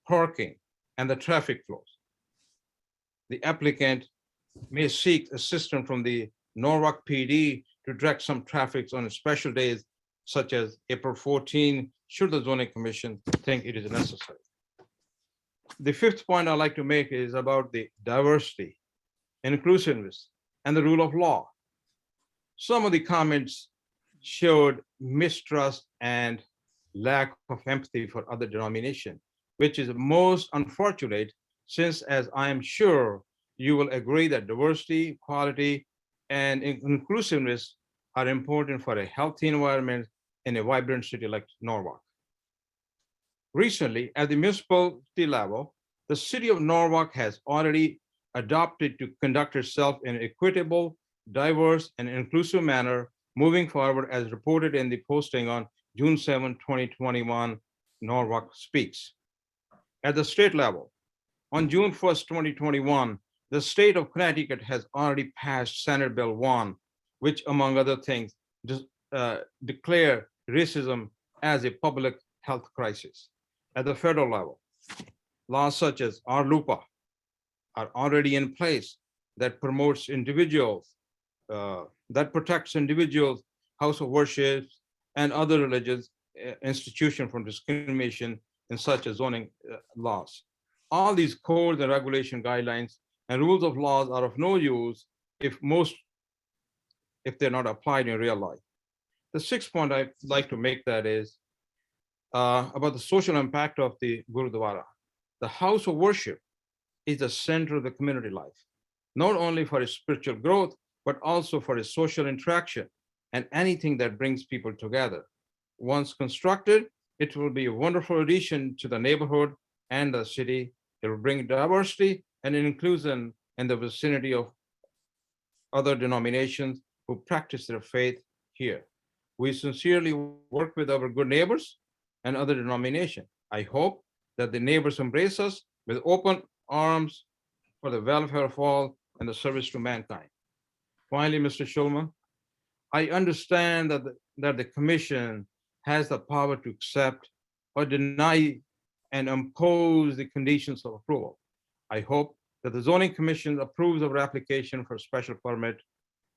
parking, and the traffic flows. The applicant may seek assistance from the Norwalk PD to direct some traffic on special days, such as April 14, should the zoning commission think it is necessary. The fifth point I'd like to make is about the diversity, inclusiveness, and the rule of law. Some of the comments showed mistrust and lack of empathy for other denominations, which is most unfortunate since, as I am sure you will agree, that diversity, quality, and inclusiveness are important for a healthy environment in a vibrant city like Norwalk. Recently, at the municipality level, the city of Norwalk has already adopted to conduct itself in an equitable, diverse, and inclusive manner moving forward, as reported in the posting on June 7, 2021, Norwalk Speaks. At the state level, on June 1st, 2021, the state of Connecticut has already passed Senate Bill 1, which, among other things, declare racism as a public health crisis. At the federal level, laws such as our LUPA are already in place that promotes individuals, that protects individuals, house of worship, and other religious institutions from discrimination in such as zoning laws. All these codes and regulation guidelines and rules of laws are of no use if they're not applied in real life. The sixth point I'd like to make that is about the social impact of the Gurudwara. The house of worship is the center of the community life, not only for its spiritual growth, but also for its social interaction and anything that brings people together. Once constructed, it will be a wonderful addition to the neighborhood and the city. It will bring diversity and inclusion in the vicinity of other denominations who practice their faith here. We sincerely work with our good neighbors and other denominations. I hope that the neighbors embrace us with open arms for the welfare of all and the service to mankind. Finally, Mr. Schulman, I understand that the commission has the power to accept or deny and impose the conditions of approval. I hope that the zoning commission approves of our application for special permit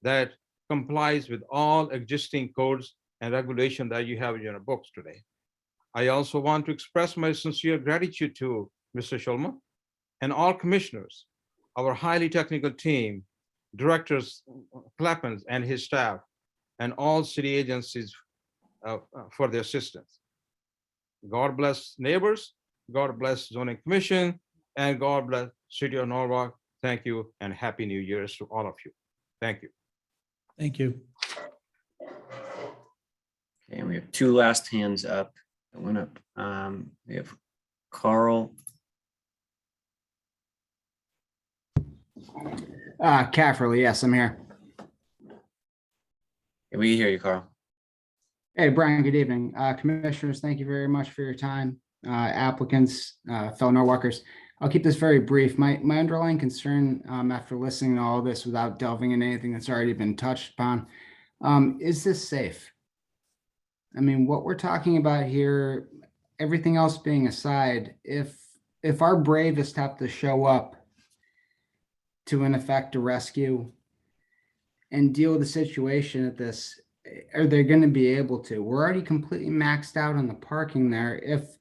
that complies with all existing codes and regulation that you have in your books today. I also want to express my sincere gratitude to Mr. Schulman and all commissioners, our highly technical team, directors Clappens and his staff, and all city agencies for their assistance. God bless neighbors, God bless zoning commission, and God bless City of Norwalk. Thank you and Happy New Year's to all of you. Thank you. Thank you. Okay, and we have two last hands up that went up. We have Carl. Cafferly, yes, I'm here. Yeah, we can hear you, Carl. Hey, Brian, good evening. Commissioners, thank you very much for your time. Applicants, fellow Norwalkers, I'll keep this very brief. My underlying concern after listening to all this without delving into anything that's already been touched upon, is this safe? I mean, what we're talking about here, everything else being aside, if our bravest have to show up to, in effect, a rescue and deal with the situation at this, are they going to be able to? We're already completely maxed out on the parking there. If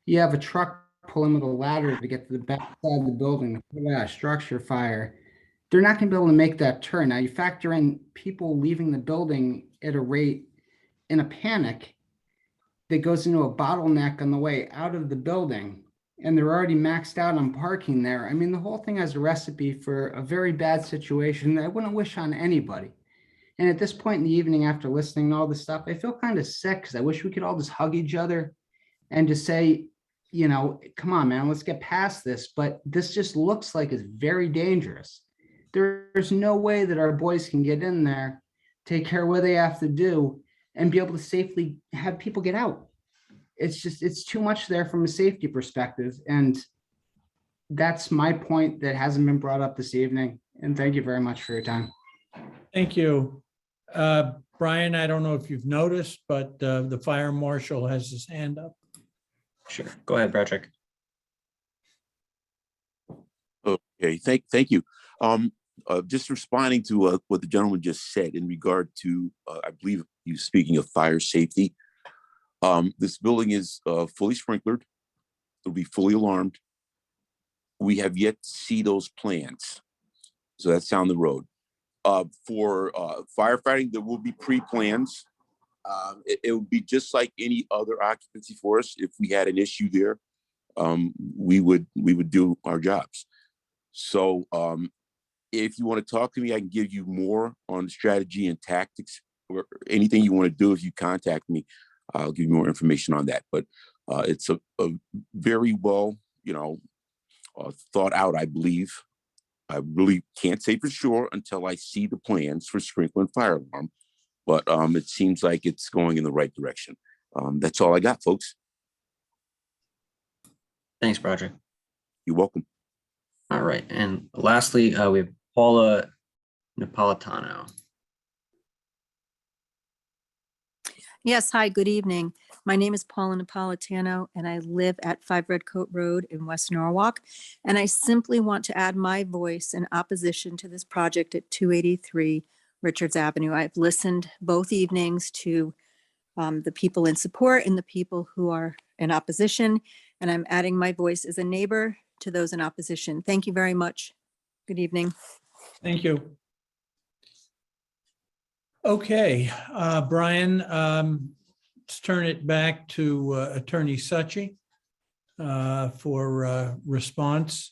you have a truck pulling with a ladder to get to the back side of the building to put out a structure fire, they're not going to be able to make that turn. Now you factor in people leaving the building at a rate in a panic that goes into a bottleneck on the way out of the building, and they're already maxed out on parking there. I mean, the whole thing has a recipe for a very bad situation that I wouldn't wish on anybody. And at this point in the evening, after listening to all this stuff, I feel kind of sick because I wish we could all just hug each other and just say, you know, come on, man, let's get past this. But this just looks like it's very dangerous. There's no way that our boys can get in there, take care of what they have to do, and be able to safely have people get out. It's too much there from a safety perspective. And that's my point that hasn't been brought up this evening. And thank you very much for your time. Thank you. Brian, I don't know if you've noticed, but the fire marshal has his hand up. Sure. Go ahead, Patrick. Okay, thank you. Just responding to what the gentleman just said in regard to, I believe he was speaking of fire safety. This building is fully sprinklered. It'll be fully alarmed. We have yet to see those plans. So that's down the road. For firefighting, there will be pre-plans. It would be just like any other occupancy for us if we had an issue there. we would do our jobs. So if you want to talk to me, I can give you more on strategy and tactics, or anything you want to do. If you contact me, I'll give you more information on that. But it's a very well, thought out, I believe. I really can't say for sure until I see the plans for sprinkler and fire alarm, but it seems like it's going in the right direction. That's all I got, folks. Thanks, Roger. You're welcome. All right. And lastly, we have Paula Napolitano. Yes, hi, good evening. My name is Paula Napolitano, and I live at 5 Redcoat Road in West Norwalk. And I simply want to add my voice in opposition to this project at 283 Richards Avenue. I've listened both evenings to the people in support and the people who are in opposition, and I'm adding my voice as a neighbor to those in opposition. Thank you very much. Good evening. Thank you. Okay, Brian, let's turn it back to Attorney Succhi for response.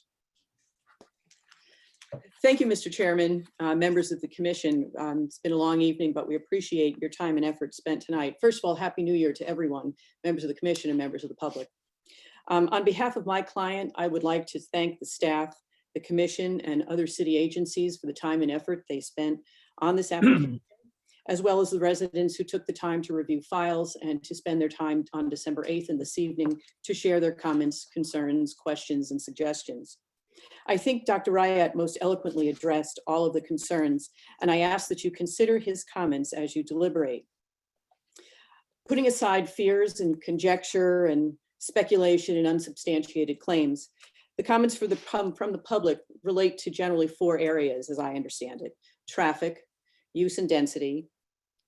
Thank you, Mr. Chairman, members of the commission. It's been a long evening, but we appreciate your time and effort spent tonight. First of all, Happy New Year to everyone, members of the commission and members of the public. On behalf of my client, I would like to thank the staff, the commission, and other city agencies for the time and effort they spent on this application, as well as the residents who took the time to review files and to spend their time on December 8th and this evening to share their comments, concerns, questions, and suggestions. I think Dr. Ryat most eloquently addressed all of the concerns, and I ask that you consider his comments as you deliberate. Putting aside fears and conjecture and speculation and unsubstantiated claims, the comments from the public relate to generally 4 areas, as I understand it: traffic, use and density,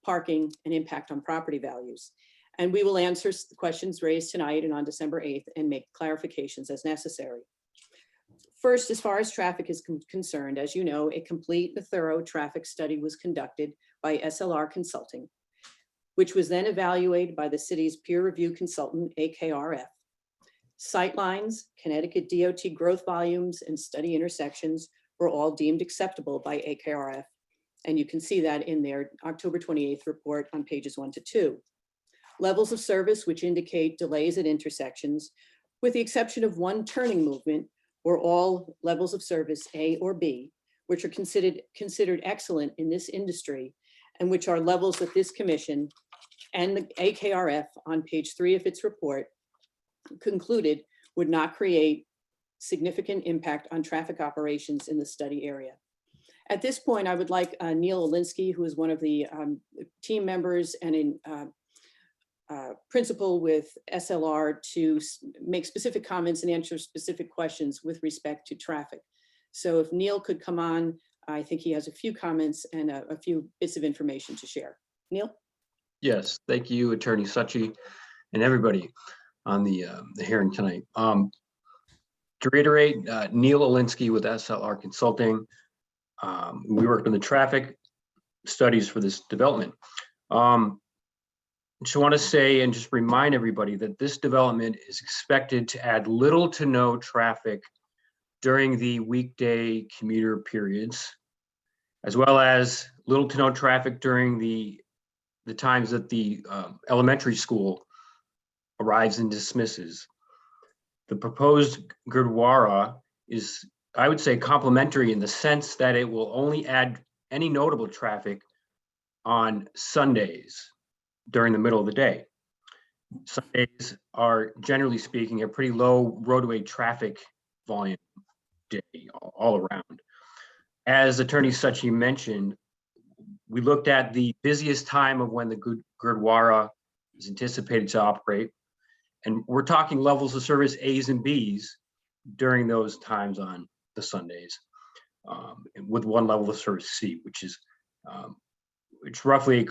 parking, and impact on property values. And we will answer the questions raised tonight and on December 8th and make clarifications as necessary. First, as far as traffic is concerned, as you know, a complete and thorough traffic study was conducted by SLR Consulting, which was then evaluated by the city's peer review consultant, AKRF. Sightlines, Connecticut DOT growth volumes, and study intersections were all deemed acceptable by AKRF. And you can see that in their October 28th report on pages 1 to 2. Levels of service, which indicate delays at intersections, with the exception of one turning movement, were all levels of service A or B, which are considered excellent in this industry, and which are levels that this commission and the AKRF on page 3 of its report concluded would not create significant impact on traffic operations in the study area. At this point, I would like Neil Olinsky, who is one of the team members and in principal with SLR, to make specific comments and answer specific questions with respect to traffic. So if Neil could come on, I think he has a few comments and a few bits of information to share. Neil? Yes, thank you, Attorney Succhi, and everybody on the hearing tonight. To reiterate, Neil Olinsky with SLR Consulting. We worked on the traffic studies for this development. Just want to say and just remind everybody that this development is expected to add little to no traffic during the weekday commuter periods, as well as little to no traffic during the times that the elementary school arrives and dismisses. The proposed Gurdwara is, I would say, complementary in the sense that it will only add any notable traffic on Sundays during the middle of the day. Sundays are, generally speaking, a pretty low roadway traffic volume day all around. As Attorney Succhi mentioned, we looked at the busiest time of when the Gurdwara is anticipated to operate, and we're talking levels of service A's and B's during those times on the Sundays, with one level of service C, which roughly,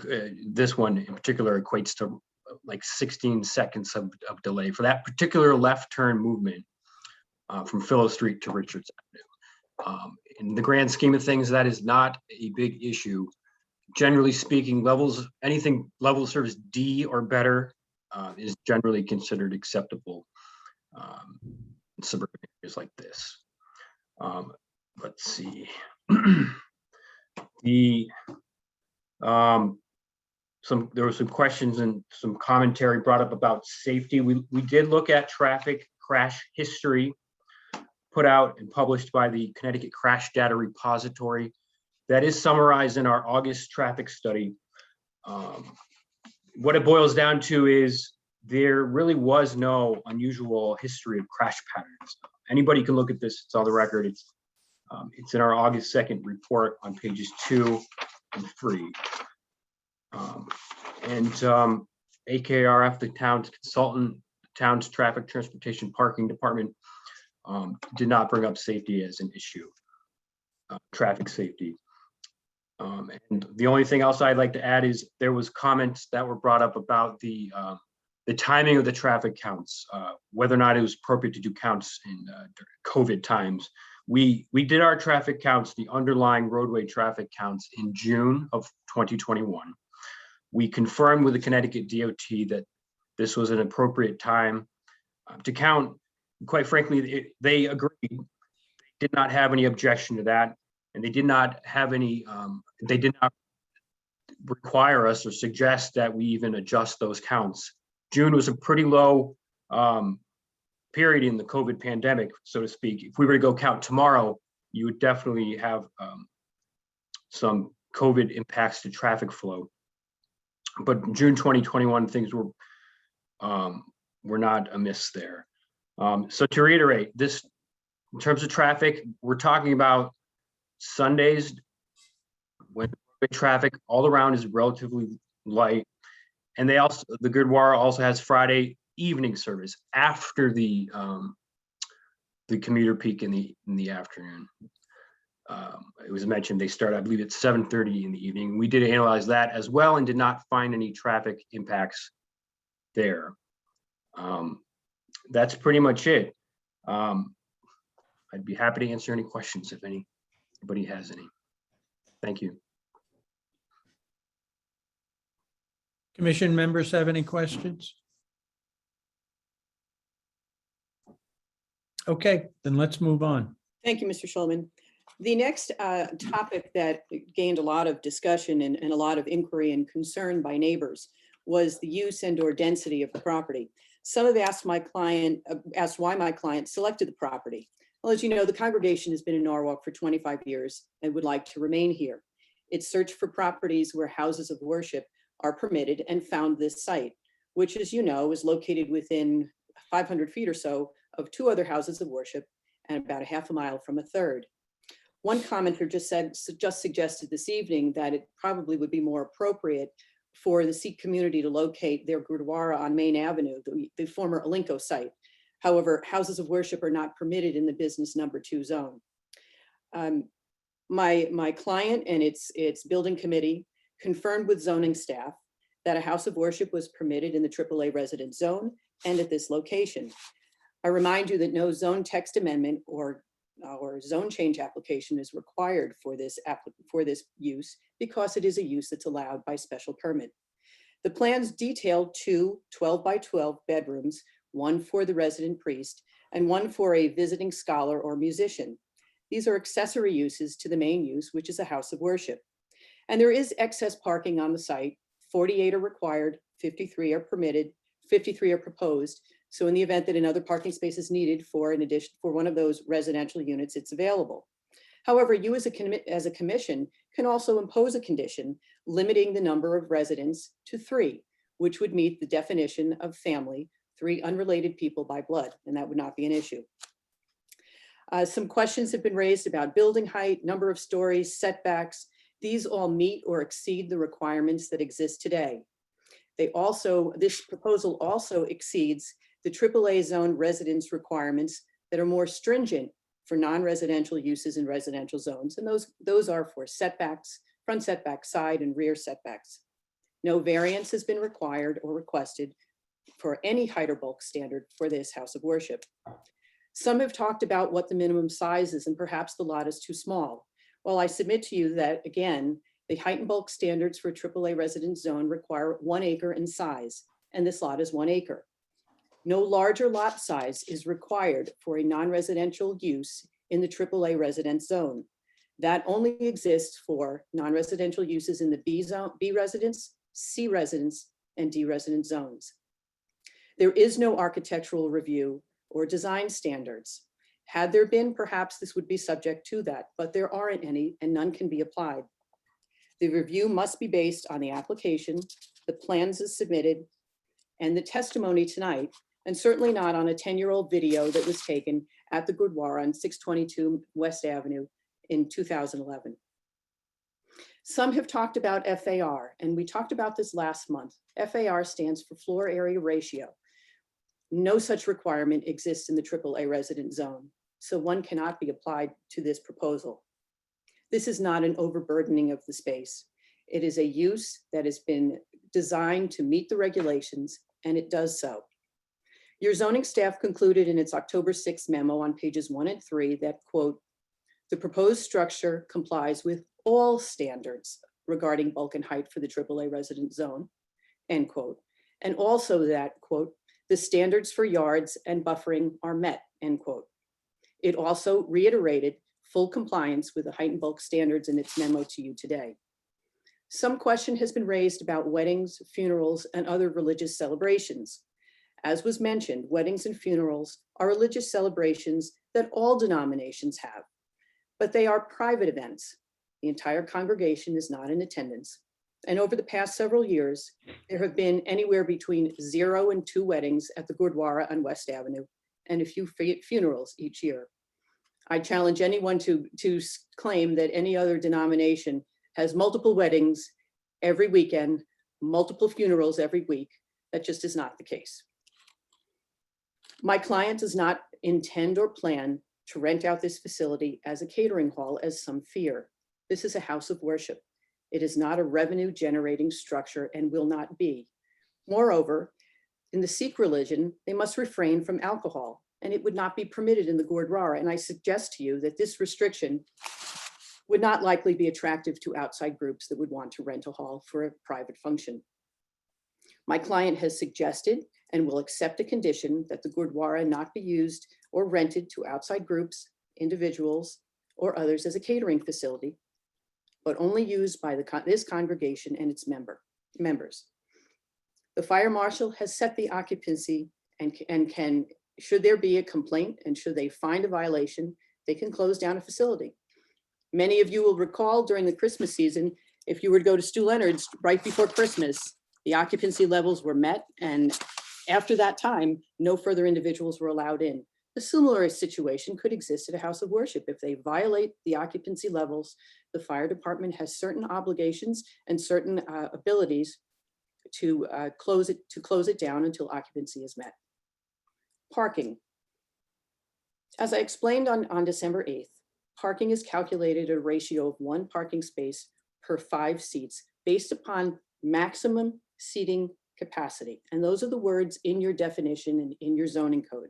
this one in particular equates to like 16 seconds of delay for that particular left turn movement from Philo Street to Richards Avenue. In the grand scheme of things, that is not a big issue. Generally speaking, anything level of service D or better is generally considered acceptable. in suburban areas like this. Let's see. There were some questions and some commentary brought up about safety. We did look at traffic crash history put out and published by the Connecticut Crash Data Repository. That is summarized in our August traffic study. What it boils down to is there really was no unusual history of crash patterns. Anybody can look at this, it's on the record. It's in our August 2nd report on pages 2 and 3. AKRF, the town's consultant, town's traffic transportation parking department, did not bring up safety as an issue, traffic safety. And the only thing else I'd like to add is there was comments that were brought up about the timing of the traffic counts, whether or not it was appropriate to do counts in COVID times. We did our traffic counts, the underlying roadway traffic counts in June of 2021. We confirmed with the Connecticut DOT that this was an appropriate time to count. Quite frankly, they agreed. They did not have any objection to that. And they did not have any, they did not require us or suggest that we even adjust those counts. June was a pretty low period in the COVID pandemic, so to speak. If we were to go count tomorrow, you would definitely have some COVID impacts to traffic flow. But June 2021, things were not amiss there. So to reiterate, this, in terms of traffic, we're talking about Sundays when traffic all around is relatively light. And they also, the Gurdwara also has Friday evening service after the commuter peak in the afternoon. It was mentioned they start, I believe, at 7:30 in the evening. We did analyze that as well and did not find any traffic impacts there. That's pretty much it. I'd be happy to answer any questions if anybody has any. Thank you. Commission members have any questions? Okay, then let's move on. Thank you, Mr. Schulman. The next topic that gained a lot of discussion and a lot of inquiry and concern by neighbors was the use and/or density of the property. Some have asked my client, asked why my client selected the property. Well, as you know, the congregation has been in Norwalk for 25 years and would like to remain here. It searched for properties where houses of worship are permitted and found this site, which, as you know, is located within 500 feet or so of 2 other houses of worship and about a half a mile from a third. One commenter just suggested this evening that it probably would be more appropriate for the Sikh community to locate their Gurdwara on Main Avenue, the former Alinco site. However, houses of worship are not permitted in the business number 2 zone. My client and its building committee confirmed with zoning staff that a house of worship was permitted in the AAA residence zone and at this location. I remind you that no zone text amendment or zone change application is required for this use because it is a use that's allowed by special permit. The plans detail 2 12 by 12 bedrooms, 1 for the resident priest and 1 for a visiting scholar or musician. These are accessory uses to the main use, which is a house of worship. And there is excess parking on the site. 48 are required, 53 are permitted, 53 are proposed. So in the event that another parking space is needed for an addition for one of those residential units, it's available. However, you as a commission can also impose a condition limiting the number of residents to 3, which would meet the definition of family, 3 unrelated people by blood, and that would not be an issue. Some questions have been raised about building height, number of stories, setbacks. These all meet or exceed the requirements that exist today. This proposal also exceeds the AAA zone residence requirements that are more stringent for non-residential uses in residential zones. And those are for setbacks, front setbacks, side and rear setbacks. No variance has been required or requested for any height or bulk standard for this house of worship. Some have talked about what the minimum size is and perhaps the lot is too small. Well, I submit to you that, again, the height and bulk standards for AAA residence zone require 1 acre in size, and this lot is 1 acre. No larger lot size is required for a non-residential use in the AAA residence zone. That only exists for non-residential uses in the B zone, B residence, C residence, and D residence zones. There is no architectural review or design standards. Had there been, perhaps this would be subject to that, but there aren't any and none can be applied. The review must be based on the application, the plans as submitted, and the testimony tonight, and certainly not on a 10-year-old video that was taken at the Gurdwara on 622 West Avenue in 2011. Some have talked about FAR, and we talked about this last month. FAR stands for floor area ratio. No such requirement exists in the AAA resident zone, so one cannot be applied to this proposal. This is not an overburdening of the space. It is a use that has been designed to meet the regulations, and it does so. Your zoning staff concluded in its October 6th memo on pages 1 and 3 that, quote, the proposed structure complies with all standards regarding bulk and height for the AAA resident zone, end quote. And also that, quote, the standards for yards and buffering are met, end quote. It also reiterated full compliance with the height and bulk standards in its memo to you today. Some question has been raised about weddings, funerals, and other religious celebrations. As was mentioned, weddings and funerals are religious celebrations that all denominations have, but they are private events. The entire congregation is not in attendance. And over the past several years, there have been anywhere between 0 and 2 weddings at the Gurdwara on West Avenue and a few funerals each year. I challenge anyone to claim that any other denomination has multiple weddings every weekend, multiple funerals every week. That just is not the case. My client does not intend or plan to rent out this facility as a catering hall, as some fear. This is a house of worship. It is not a revenue generating structure and will not be. Moreover, in the Sikh religion, they must refrain from alcohol, and it would not be permitted in the Gurdwara. And I suggest to you that this restriction would not likely be attractive to outside groups that would want to rent a hall for a private function. My client has suggested and will accept a condition that the Gurdwara not be used or rented to outside groups, individuals, or others as a catering facility, but only used by this congregation and its members. The fire marshal has set the occupancy and can, should there be a complaint and should they find a violation, they can close down a facility. Many of you will recall during the Christmas season, if you were to go to Stu Leonard's right before Christmas, the occupancy levels were met, and after that time, no further individuals were allowed in. A similar situation could exist at a house of worship. If they violate the occupancy levels, the fire department has certain obligations and certain abilities to close it down until occupancy is met. Parking. As I explained on December 8th, parking is calculated at a ratio of 1 parking space per 5 seats based upon maximum seating capacity. And those are the words in your definition and in your zoning code.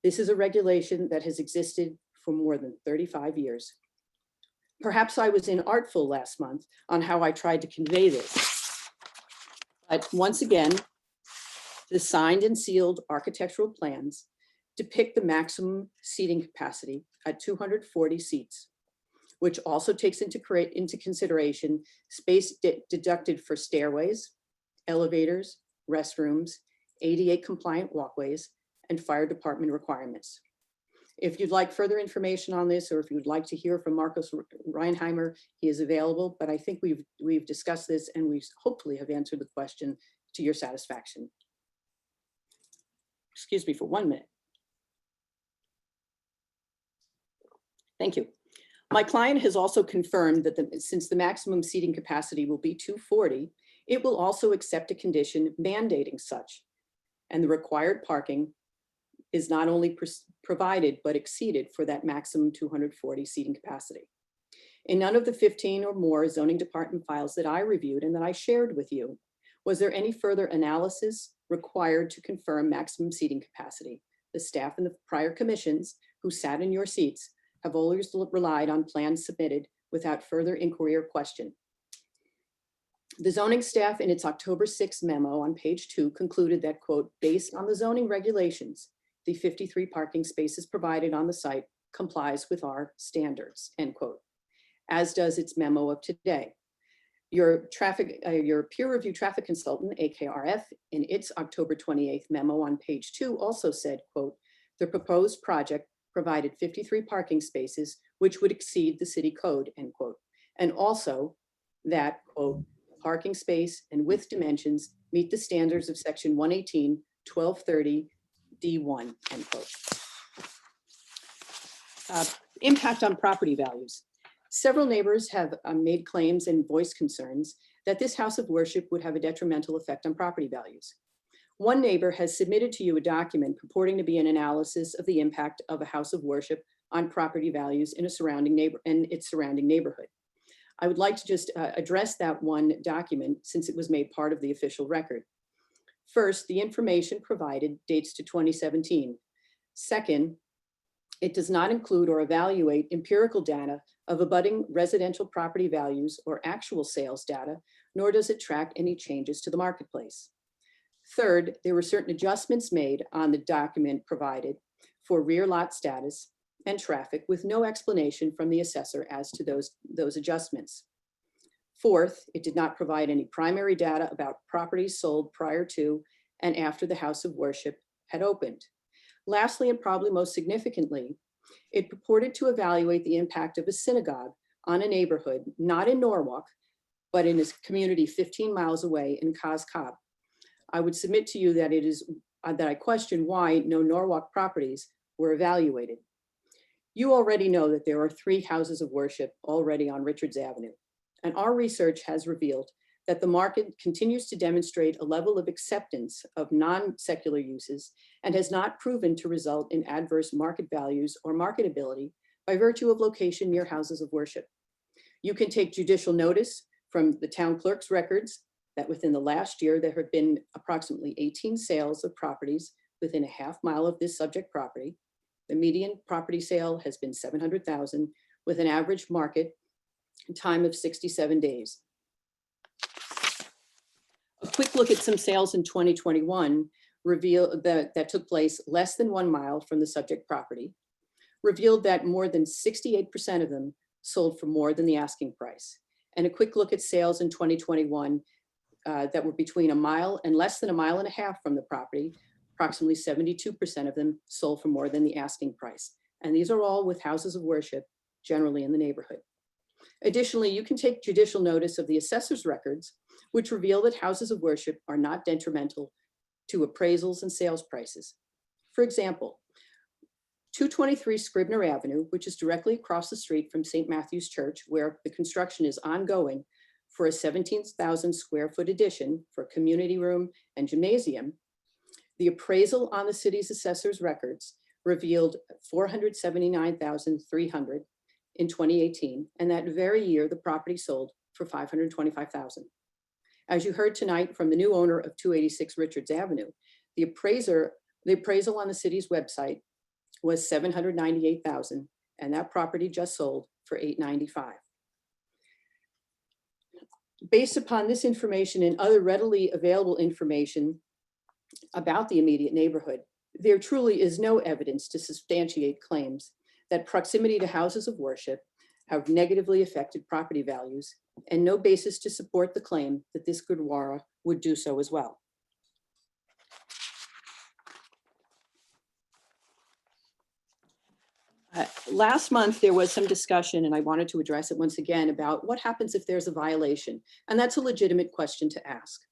This is a regulation that has existed for more than 35 years. Perhaps I was inartful last month on how I tried to convey this. But once again, the signed and sealed architectural plans depict the maximum seating capacity at 240 seats, which also takes into consideration space deducted for stairways, elevators, restrooms, ADA compliant walkways, and fire department requirements. If you'd like further information on this, or if you'd like to hear from Marcos Reinheimer, he is available, but I think we've discussed this and we hopefully have answered the question to your satisfaction. Excuse me for 1 minute. Thank you. My client has also confirmed that since the maximum seating capacity will be 240, it will also accept a condition mandating such, and the required parking is not only provided, but exceeded for that maximum 240 seating capacity. In none of the 15 or more zoning department files that I reviewed and that I shared with you, was there any further analysis required to confirm maximum seating capacity? The staff in the prior commissions who sat in your seats have always relied on plans submitted without further inquiry or question. The zoning staff in its October 6 memo on page 2 concluded that, quote, based on the zoning regulations, the 53 parking spaces provided on the site complies with our standards, end quote, as does its memo of today. Your peer review traffic consultant, AKRF, in its October 28th memo on page 2 also said, quote, the proposed project provided 53 parking spaces, which would exceed the city code, end quote. And also that, quote, parking space and width dimensions meet the standards of section 118, 1230 D1, end quote. Impact on property values. Several neighbors have made claims and voiced concerns that this house of worship would have a detrimental effect on property values. One neighbor has submitted to you a document purporting to be an analysis of the impact of a house of worship on property values in its surrounding neighborhood. I would like to just address that one document since it was made part of the official record. First, the information provided dates to 2017. Second, it does not include or evaluate empirical data of abutting residential property values or actual sales data, nor does it track any changes to the marketplace. Third, there were certain adjustments made on the document provided for rear lot status and traffic with no explanation from the assessor as to those adjustments. Fourth, it did not provide any primary data about properties sold prior to and after the house of worship had opened. Lastly, and probably most significantly, it purported to evaluate the impact of a synagogue on a neighborhood, not in Norwalk, but in a community 15 miles away in Kaz Kab. I would submit to you that that I question why no Norwalk properties were evaluated. You already know that there are 3 houses of worship already on Richards Avenue, and our research has revealed that the market continues to demonstrate a level of acceptance of non-secular uses and has not proven to result in adverse market values or marketability by virtue of location near houses of worship. You can take judicial notice from the town clerk's records that within the last year, there have been approximately 18 sales of properties within a half mile of this subject property. The median property sale has been $700,000 with an average market time of 67 days. A quick look at some sales in 2021 revealed that took place less than 1 mile from the subject property, revealed that more than 68% of them sold for more than the asking price. And a quick look at sales in 2021 that were between a mile and less than 1.5 miles from the property, approximately 72% of them sold for more than the asking price. And these are all with houses of worship generally in the neighborhood. Additionally, you can take judicial notice of the assessor's records, which reveal that houses of worship are not detrimental to appraisals and sales prices. For example, 223 Scribner Avenue, which is directly across the street from St. Matthew's Church, where the construction is ongoing for a 17,000 square foot addition for a community room and gymnasium, the appraisal on the city's assessor's records revealed $479,300 in 2018, and that very year the property sold for $525,000. As you heard tonight from the new owner of 286 Richards Avenue, the appraisal on the city's website was $798,000, and that property just sold for $895,000. Based upon this information and other readily available information about the immediate neighborhood, there truly is no evidence to substantiate claims that proximity to houses of worship have negatively affected property values, and no basis to support the claim that this Gurdwara would do so as well. Last month, there was some discussion, and I wanted to address it once again, about what happens if there's a violation, and that's a legitimate question to ask.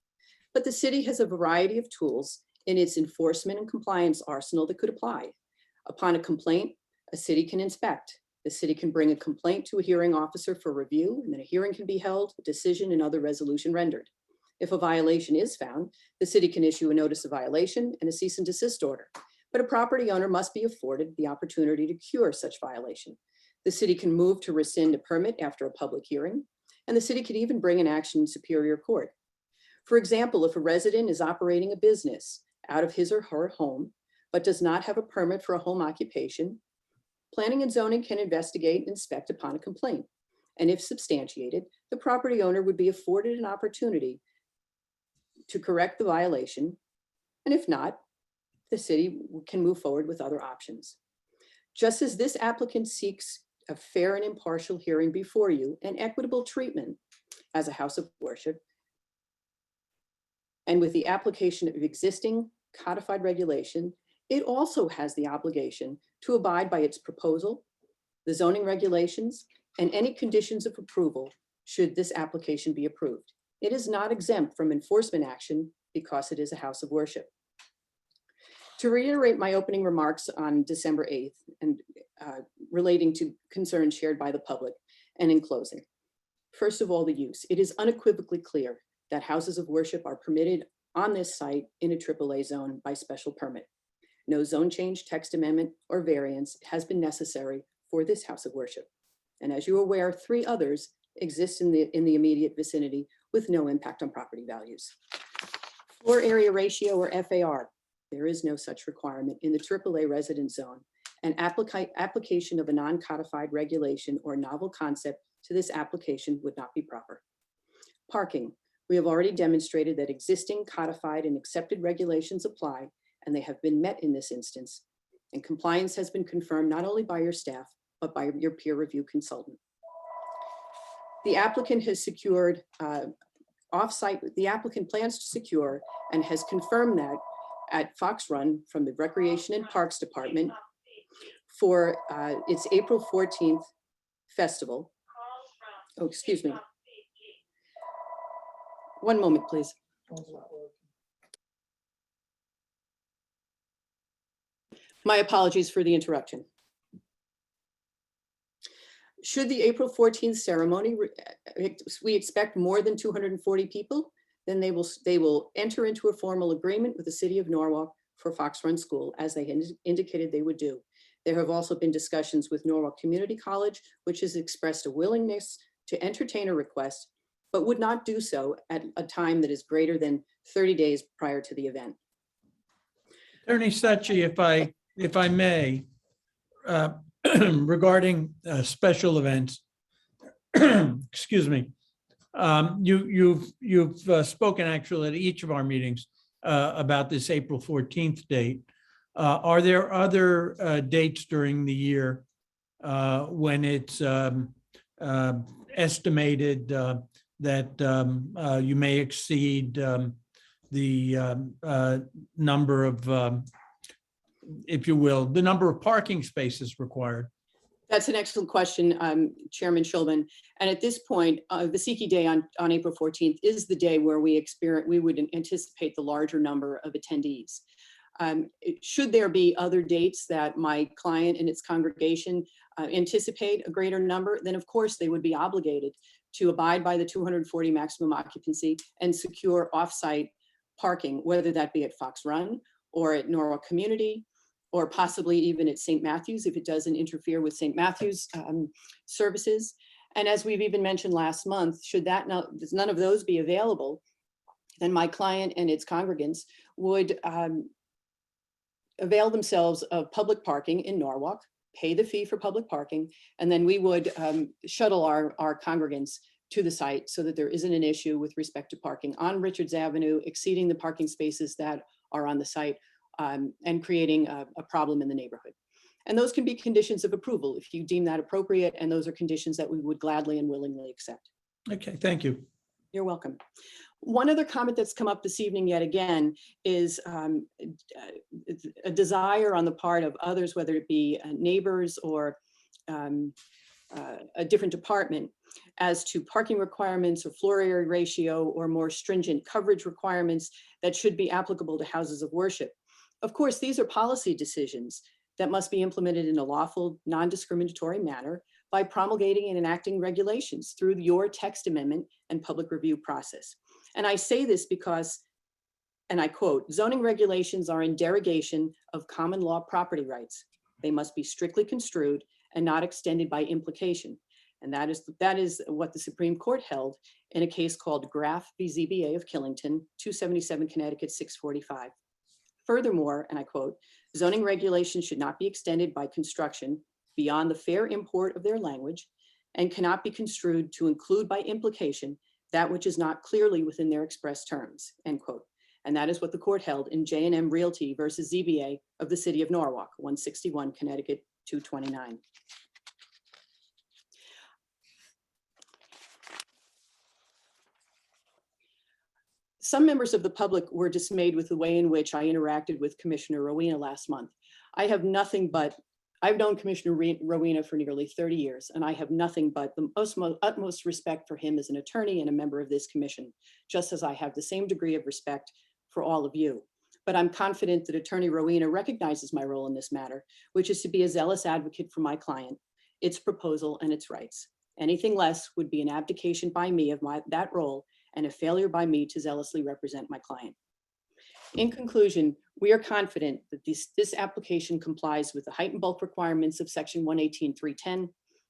But the city has a variety of tools in its enforcement and compliance arsenal that could apply. Upon a complaint, a city can inspect. The city can bring a complaint to a hearing officer for review, and then a hearing can be held, a decision and other resolution rendered. If a violation is found, the city can issue a notice of violation and a cease and desist order. But a property owner must be afforded the opportunity to cure such violation. The city can move to rescind a permit after a public hearing, and the city could even bring an action in Superior Court. For example, if a resident is operating a business out of his or her home, but does not have a permit for a home occupation, planning and zoning can investigate and inspect upon a complaint. And if substantiated, the property owner would be afforded an opportunity to correct the violation. And if not, the city can move forward with other options. Just as this applicant seeks a fair and impartial hearing before you and equitable treatment as a house of worship, and with the application of existing codified regulation, it also has the obligation to abide by its proposal, the zoning regulations, and any conditions of approval should this application be approved. It is not exempt from enforcement action because it is a house of worship. To reiterate my opening remarks on December 8th and relating to concerns shared by the public, and in closing, first of all, the use. It is unequivocally clear that houses of worship are permitted on this site in a AAA zone by special permit. No zone change, text amendment, or variance has been necessary for this house of worship. And as you are aware, 3 others exist in the immediate vicinity with no impact on property values. Floor area ratio, or FAR, there is no such requirement in the AAA residence zone. An application of a non-codified regulation or novel concept to this application would not be proper. Parking, we have already demonstrated that existing codified and accepted regulations apply, and they have been met in this instance. And compliance has been confirmed not only by your staff, but by your peer review consultant. The applicant has secured the applicant plans to secure and has confirmed that at Fox Run from the Recreation and Parks Department for its April 14th festival. Oh, excuse me. One moment, please. My apologies for the interruption. Should the April 14th ceremony, we expect more than 240 people, then they will enter into a formal agreement with the City of Norwalk for Fox Run School, as they indicated they would do. There have also been discussions with Norwalk Community College, which has expressed a willingness to entertain a request, but would not do so at a time that is greater than 30 days prior to the event. Attorney Secchi, if I may, regarding special events, excuse me, you've spoken actually at each of our meetings about this April 14th date. Are there other dates during the year when it's estimated that you may exceed the number of, if you will, the number of parking spaces required? That's an excellent question, Chairman Schulman. And at this point, the Sikh Day on April 14th is the day where we would anticipate the larger number of attendees. Should there be other dates that my client and its congregation anticipate a greater number, then of course they would be obligated to abide by the 240 maximum occupancy and secure off-site parking, whether that be at Fox Run or at Norwalk Community, or possibly even at St. Matthew's if it doesn't interfere with St. Matthew's services. And as we've even mentioned last month, should none of those be available, then my client and its congregants would avail themselves of public parking in Norwalk, pay the fee for public parking, and then we would shuttle our congregants to the site so that there isn't an issue with respect to parking on Richards Avenue, exceeding the parking spaces that are on the site, and creating a problem in the neighborhood. And those can be conditions of approval if you deem that appropriate, and those are conditions that we would gladly and willingly accept. Okay, thank you. You're welcome. One other comment that's come up this evening yet again is a desire on the part of others, whether it be neighbors or a different department, as to parking requirements or floor area ratio or more stringent coverage requirements that should be applicable to houses of worship. Of course, these are policy decisions that must be implemented in a lawful, non-discriminatory manner by promulgating and enacting regulations through your text amendment and public review process. And I say this because, and I quote, zoning regulations are in derogation of common law property rights. They must be strictly construed and not extended by implication. And that is what the Supreme Court held in a case called Graff v. ZBA of Killington, 277 Connecticut 645. Furthermore, and I quote, zoning regulations should not be extended by construction beyond the fair import of their language, and cannot be construed to include by implication that which is not clearly within their express terms, end quote. And that is what the court held in J&M Realty versus ZBA of the city of Norwalk, 161 Connecticut 229. Some members of the public were dismayed with the way in which I interacted with Commissioner Rowena last month. I've known Commissioner Rowena for nearly 30 years, and I have nothing but the utmost respect for him as an attorney and a member of this commission, just as I have the same degree of respect for all of you. But I'm confident that Attorney Rowena recognizes my role in this matter, which is to be a zealous advocate for my client, its proposal, and its rights. Anything less would be an abdication by me of that role and a failure by me to zealously represent my client. In conclusion, we are confident that this application complies with the height and bulk requirements of section 118.310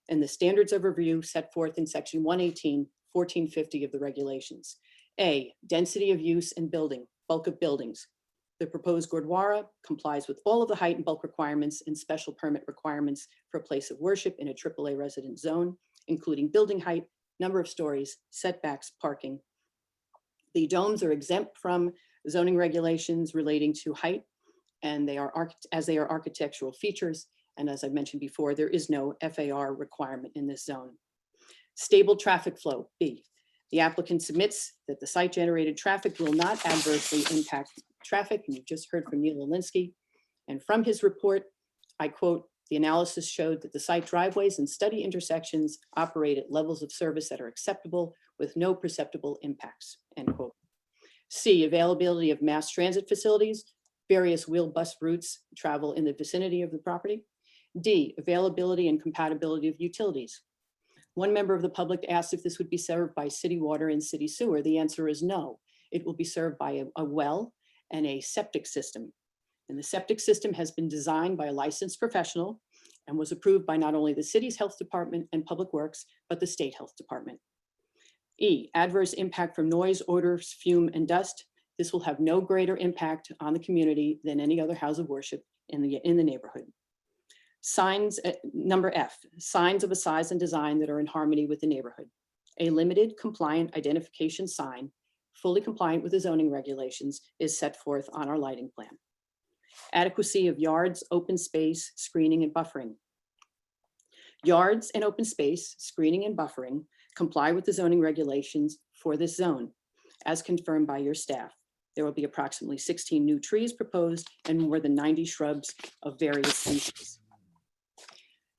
and the standards of review set forth in section 118.1450 of the regulations. A, density of use and bulk of buildings. The proposed Gurdwara complies with all of the height and bulk requirements and special permit requirements for a place of worship in a AAA resident zone, including building height, number of stories, setbacks, parking. The domes are exempt from zoning regulations relating to height, and they are architectural features. And as I mentioned before, there is no FAR requirement in this zone. Stable traffic flow, B. The applicant submits that the site generated traffic will not adversely impact traffic. And you just heard from Neil Alinsky. And from his report, I quote, the analysis showed that the site driveways and study intersections operate at levels of service that are acceptable with no perceptible impacts, end quote. C, availability of mass transit facilities, various wheel bus routes travel in the vicinity of the property. D, availability and compatibility of utilities. One member of the public asked if this would be served by city water and city sewer. The answer is no. It will be served by a well and a septic system. And the septic system has been designed by a licensed professional and was approved by not only the city's health department and public works, but the state health department. E, adverse impact from noise, odors, fume, and dust. This will have no greater impact on the community than any other house of worship in the neighborhood. Signs, number F, signs of a size and design that are in harmony with the neighborhood. A limited compliant identification sign, fully compliant with the zoning regulations, is set forth on our lighting plan. Adequacy of yards, open space, screening, and buffering. Yards and open space, screening, and buffering comply with the zoning regulations for this zone, as confirmed by your staff. There will be approximately 16 new trees proposed and more than 90 shrubs of various species.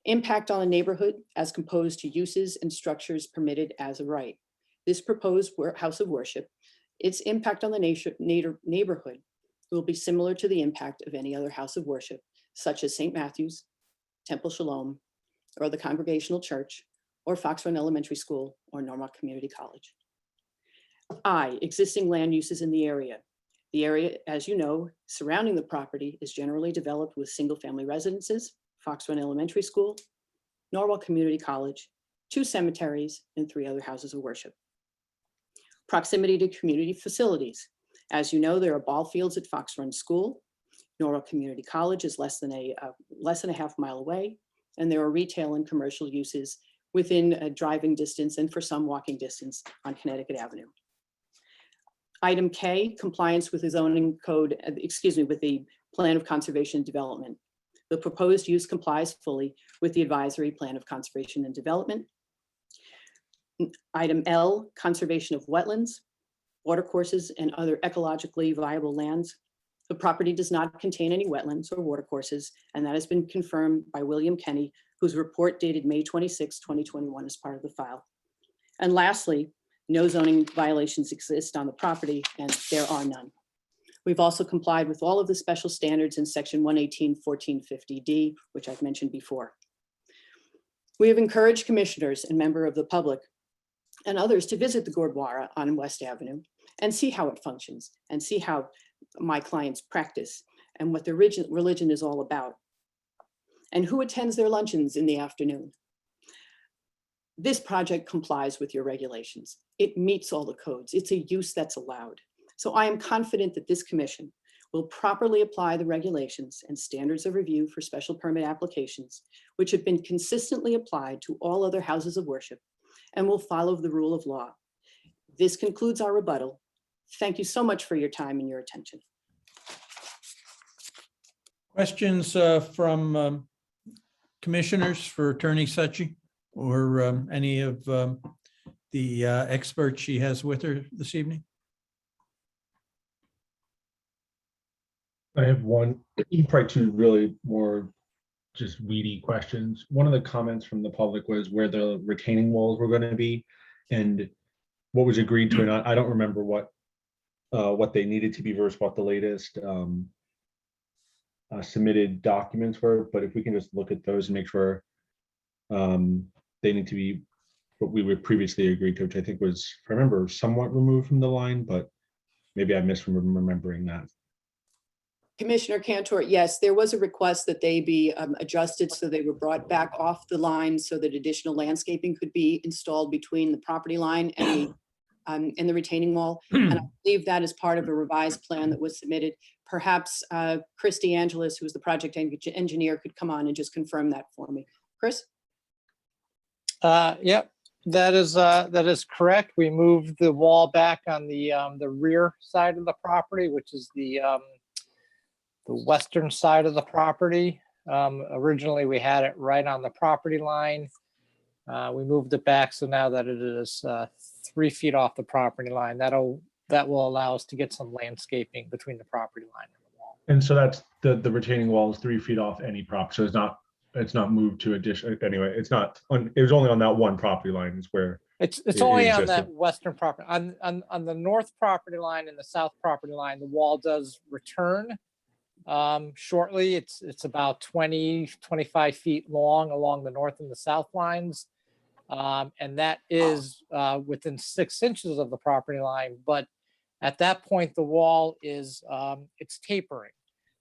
Impact on the neighborhood as composed to uses and structures permitted as a right. This proposed house of worship, its impact on the neighborhood will be similar to the impact of any other house of worship, such as St. Matthew's, Temple Shalom, or the Congregational Church, or Fox Run Elementary School, or Norwalk Community College. I, existing land uses in the area. The area, as you know, surrounding the property is generally developed with single-family residences, Fox Run Elementary School, Norwalk Community College, 2 cemeteries, and 3 other houses of worship. Proximity to community facilities. As you know, there are ball fields at Fox Run School. Norwalk Community College is less than a half-mile away, and there are retail and commercial uses within a driving distance and for some walking distance on Connecticut Avenue. Item K, compliance with the zoning code, with the plan of conservation and development. The proposed use complies fully with the advisory plan of conservation and development. Item L, conservation of wetlands, watercourses, and other ecologically viable lands. The property does not contain any wetlands or watercourses, and that has been confirmed by William Kenny, whose report dated May 26, 2021 is part of the file. And lastly, no zoning violations exist on the property, and there are none. We've also complied with all of the special standards in section 118.1450D, which I've mentioned before. We have encouraged commissioners and members of the public and others to visit the Gurdwara on West Avenue and see how it functions and see how my clients practice and what their religion is all about and who attends their luncheons in the afternoon. This project complies with your regulations. It meets all the codes. It's a use that's allowed. So I am confident that this commission will properly apply the regulations and standards of review for special permit applications, which have been consistently applied to all other houses of worship, and will follow the rule of law. This concludes our rebuttal. Thank you so much for your time and your attention. Questions from commissioners for Attorney Secchi or any of the experts she has with her this evening? I have one, probably two really more just weedy questions. One of the comments from the public was where the retaining walls were going to be and what was agreed to. And I don't remember what they needed to be versus what the latest submitted documents were. But if we can just look at those and make sure they need to be what we would previously agreed to, which I think was, if I remember, somewhat removed from the line, but maybe I'm misremembering that. Commissioner Cantor, yes, there was a request that they be adjusted so they were brought back off the line so that additional landscaping could be installed between the property line and the retaining wall. And I believe that is part of a revised plan that was submitted. Perhaps Chris DeAngelis, who's the project engineer, could come on and just confirm that for me. Chris? Yep, that is correct. We moved the wall back on the rear side of the property, which is the western side of the property. Originally, we had it right on the property line. We moved it back, so now that it is 3 feet off the property line, that will allow us to get some landscaping between the property line and the wall. And so that's the retaining wall is 3 feet off any prop. So it's not moved to addition. Anyway, it's not on, it was only on that one property line is where it's only on that western property. On the north property line and the south property line, the wall does return shortly. It's about 20-25 feet long along the north and the south lines. And that is within 6 inches of the property line. But at that point, the wall is it's tapering.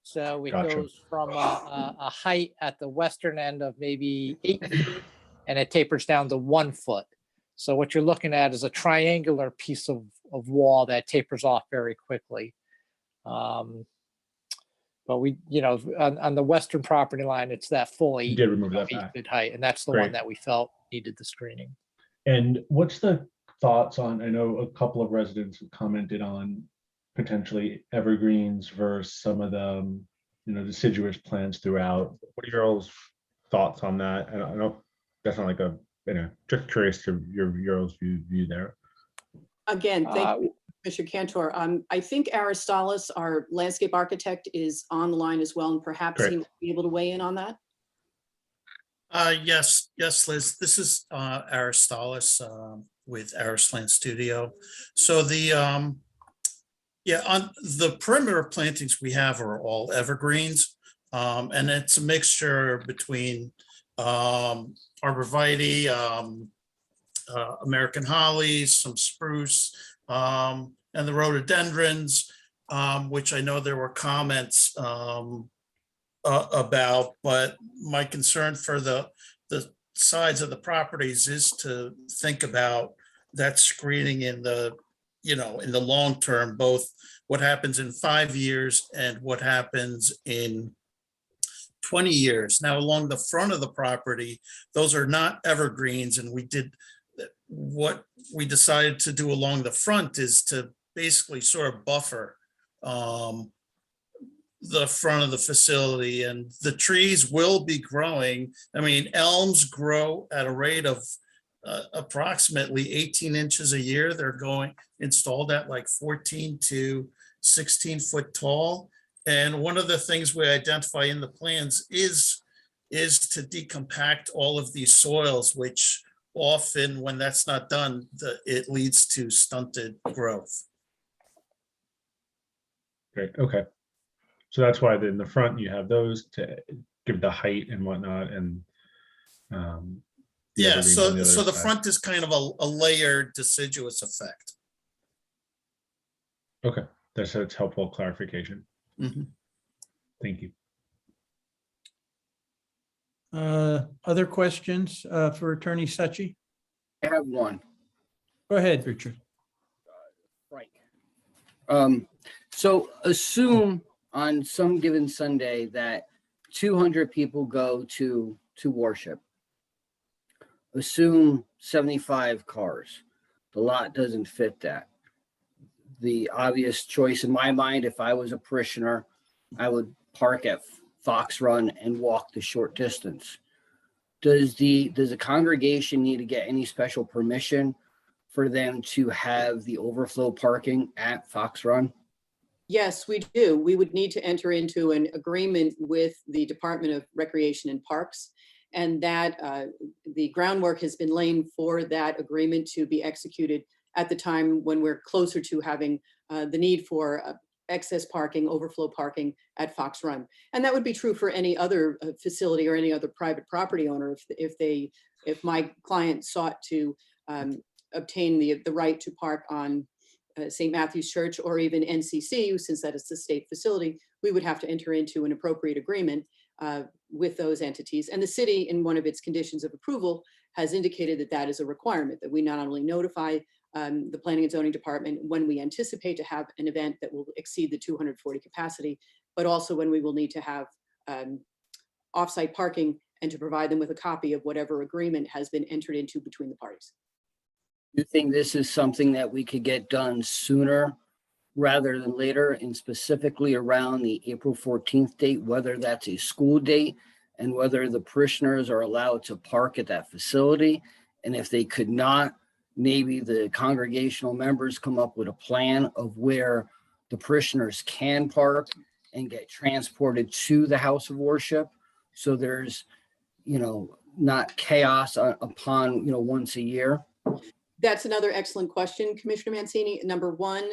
So it goes from a height at the western end of maybe 8 feet, and it tapers down to 1 foot. So what you're looking at is a triangular piece of wall that tapers off very quickly. But we, on the western property line, it's that full 8 feet height, and that's the one that we felt needed the screening. And what's the thoughts on, I know a couple of residents have commented on potentially evergreens versus some of the, deciduous plants throughout. What are your all's thoughts on that? I don't, that's not like a, just curious to your all's view there. Again, thank you, Mr. Cantor. I think Aristolis, our landscape architect, is on the line as well, and perhaps he might be able to weigh in on that. Yes, Liz. This is Aristolis with Arisland Studio. So on the perimeter plantings we have are all evergreens, and it's a mixture between arborvitae, American hollies, some spruce, and the rhododendrons, which I know there were comments about, but my concern for the sides of the properties is to think about that screening in the long term, both what happens in 5 years and what happens in 20 years. Now, along the front of the property, those are not evergreens, and what we decided to do along the front is to basically sort of buffer the front of the facility, and the trees will be growing. I mean, elms grow at a rate of approximately 18 inches a year. They're installed at like 14 to 16 foot tall. And one of the things we identify in the plans is to decompact all of these soils, which often when that's not done, it leads to stunted growth. Great, okay. So that's why in the front you have those to give the height and whatnot, and yeah. So the front is kind of a layered deciduous effect. Okay, that's helpful clarification. Mm-hmm. Thank you. Other questions for Attorney Secchi? I have one. Go ahead, Richard. Right. So assume on some given Sunday that 200 people go to worship. Assume 75 cars. The lot doesn't fit that. The obvious choice in my mind, if I was a parishioner, I would park at Fox Run and walk the short distance. Does the congregation need to get any special permission for them to have the overflow parking at Fox Run? Yes, we do. We would need to enter into an agreement with the Department of Recreation and Parks, and that the groundwork has been laid for that agreement to be executed at the time when we're closer to having the need for excess parking, overflow parking at Fox Run. And that would be true for any other facility or any other private property owner if my client sought to obtain the right to park on St. Matthew's Church or even NCC, since that is the state facility. We would have to enter into an appropriate agreement with those entities. And the city, in one of its conditions of approval, has indicated that that is a requirement, that we not only notify the Planning and Zoning Department when we anticipate to have an event that will exceed the 240 capacity, but also when we will need to have off-site parking and to provide them with a copy of whatever agreement has been entered into between the parties. You think this is something that we could get done sooner rather than later, and specifically around the April 14th date, whether that's a school date and whether the parishioners are allowed to park at that facility? And if they could not, maybe the congregational members come up with a plan of where the parishioners can park and get transported to the house of worship. So there's, not chaos upon, once a year. That's another excellent question, Commissioner Mancini. Number one,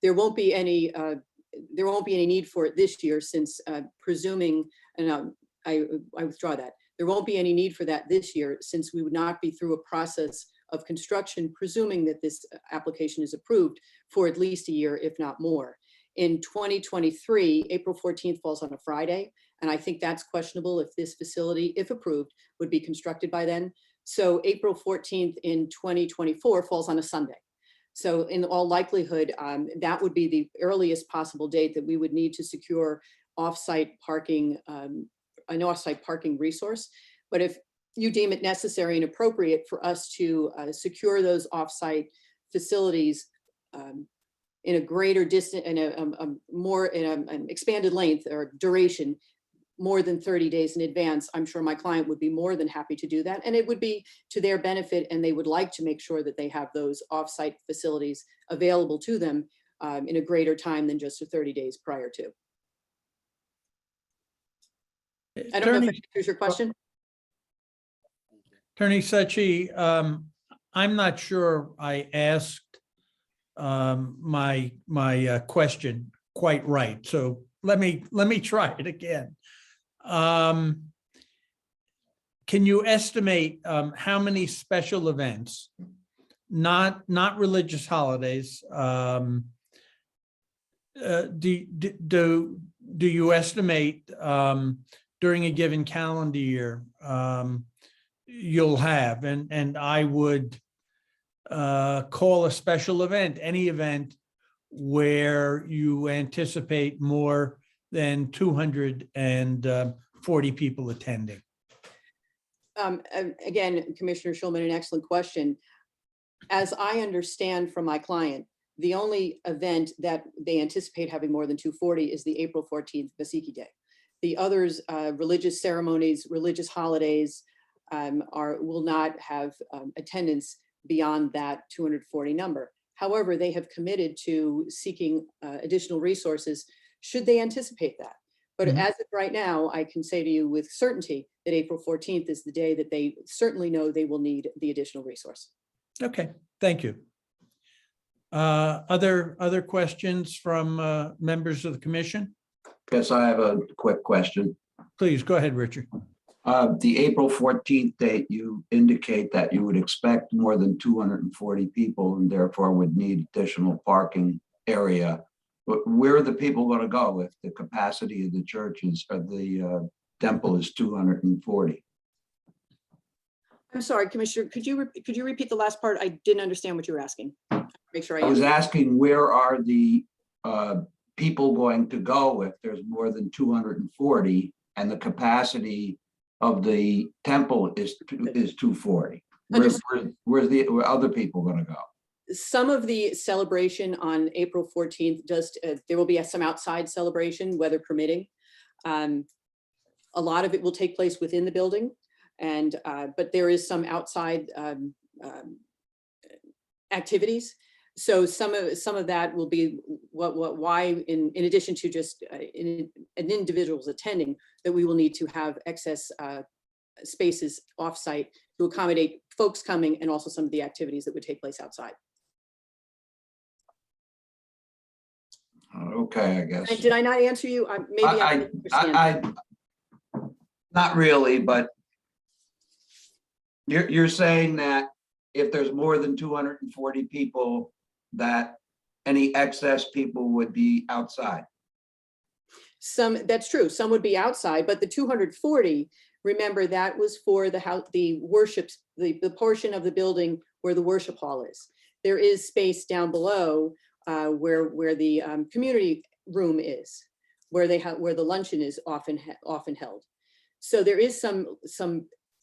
there won't be any need for it this year, since presuming, and I withdraw that. There won't be any need for that this year, since we would not be through a process of construction, presuming that this application is approved for at least a year, if not more. In 2023, April 14th falls on a Friday, and I think that's questionable if this facility, if approved, would be constructed by then. So April 14th in 2024 falls on a Sunday. So in all likelihood, that would be the earliest possible date that we would need to secure off-site parking, an off-site parking resource. But if you deem it necessary and appropriate for us to secure those off-site facilities in a greater distance, in an expanded length or duration, more than 30 days in advance, I'm sure my client would be more than happy to do that. And it would be to their benefit, and they would like to make sure that they have those off-site facilities available to them in a greater time than just 30 days prior to. I don't know if that answers your question. Attorney Secchi, I'm not sure I asked my question quite right. So let me try it again. Can you estimate how many special events, not religious holidays, do you estimate during a given calendar year you'll have? And I would call a special event any event where you anticipate more than 240 people attending. Again, Commissioner Schulman, an excellent question. As I understand from my client, the only event that they anticipate having more than 240 is the April 14th Basiki Day. The others, religious ceremonies, religious holidays, will not have attendance beyond that 240 number. However, they have committed to seeking additional resources should they anticipate that. But as of right now, I can say to you with certainty that April 14th is the day that they certainly know they will need the additional resource. Okay, thank you. Other questions from members of the commission? Yes, I have a quick question. Please go ahead, Richard. The April 14th date, you indicate that you would expect more than 240 people and therefore would need additional parking area. But where are the people going to go if the capacity of the churches or the temple is 240? I'm sorry, Commissioner, could you repeat the last part? I didn't understand what you were asking. Make sure I was asking, where are the people going to go if there's more than 240 and the capacity of the temple is 240? Where other people going to go? Some of the celebration on April 14th there will be some outside celebration, weather permitting. A lot of it will take place within the building, but there is some outside activities. So some of that will be why in addition to just an individuals attending, that we will need to have excess spaces offsite to accommodate folks coming and also some of the activities that would take place outside. Okay, I guess. Did I not answer you? Maybe I didn't understand. Not really, but you're saying that if there's more than 240 people, that any excess people would be outside? That's true. Some would be outside, but the 240, remember, that was for the house, the portion of the building where the worship hall is. There is space down below where the community room is, where the luncheon is often held. So there is some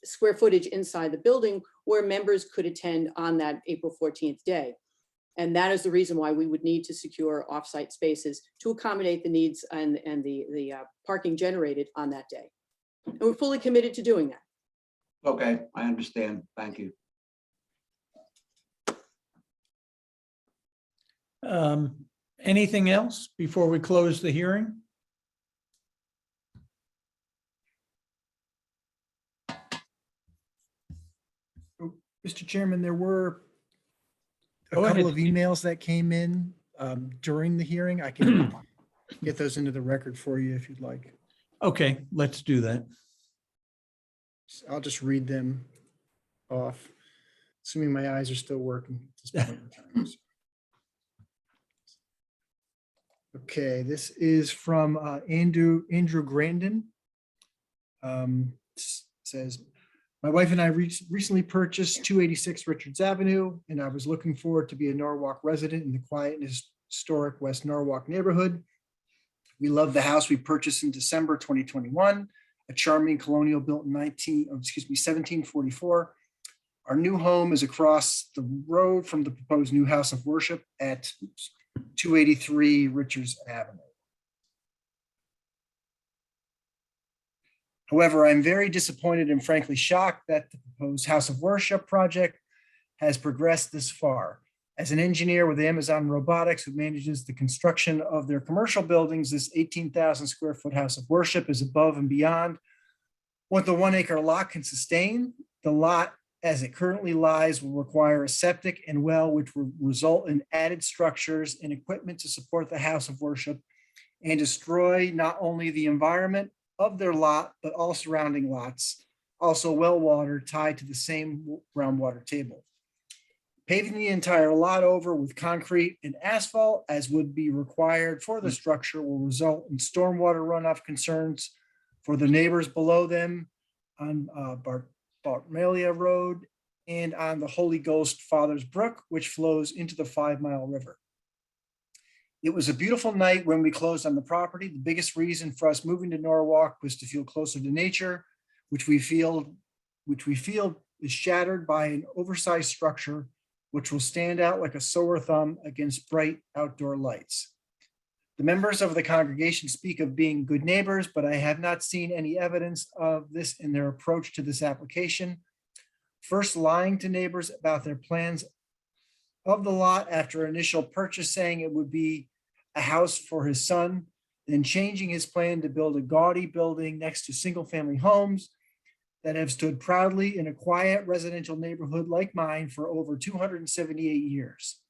square footage inside the building where members could attend on that April 14th day. And that is the reason why we would need to secure offsite spaces to accommodate the needs and the parking generated on that day. And we're fully committed to doing that. Okay, I understand. Thank you. Anything else before we close the hearing? Mr. Chairman, there were a Go couple ahead. of emails that came in during the hearing. I can get those into the record for you if you'd like. Okay, let's do that. I'll just read them off, assuming my eyes are still working at this point in time. Okay, this is from Andrew Grandin. Says, my wife and I recently purchased 286 Richards Avenue, and I was looking forward to be a Norwalk resident in the quiet and historic West Norwalk neighborhood. We love the house we purchased in December 2021, a charming colonial built in 1744. Our new home is across the road from the proposed new house of worship at 283 Richards Avenue. However, I'm very disappointed and frankly shocked that the proposed house of worship project has progressed this far. As an engineer with Amazon Robotics, who manages the construction of their commercial buildings, this 18,000 square foot house of worship is above and beyond what the 1 acre lot can sustain. The lot as it currently lies will require a septic and well, which will result in added structures and equipment to support the house of worship and destroy not only the environment of their lot, but all surrounding lots, also well water tied to the same groundwater table. Paving the entire lot over with concrete and asphalt, as would be required for the structure, will result in stormwater runoff concerns for the neighbors below them on Bartmelia Road and on the Holy Ghost Father's Brook, which flows into the 5 Mile River. It was a beautiful night when we closed on the property. The biggest reason for us moving to Norwalk was to feel closer to nature, which we feel is shattered by an oversized structure, which will stand out like a sore thumb against bright outdoor lights. The members of the congregation speak of being good neighbors, but I have not seen any evidence of this in their approach to this application. First, lying to neighbors about their plans of the lot after initial purchase, saying it would be a house for his son, then changing his plan to build a gaudy building next to single-family homes that have stood proudly in a quiet residential neighborhood like mine for over 278 years.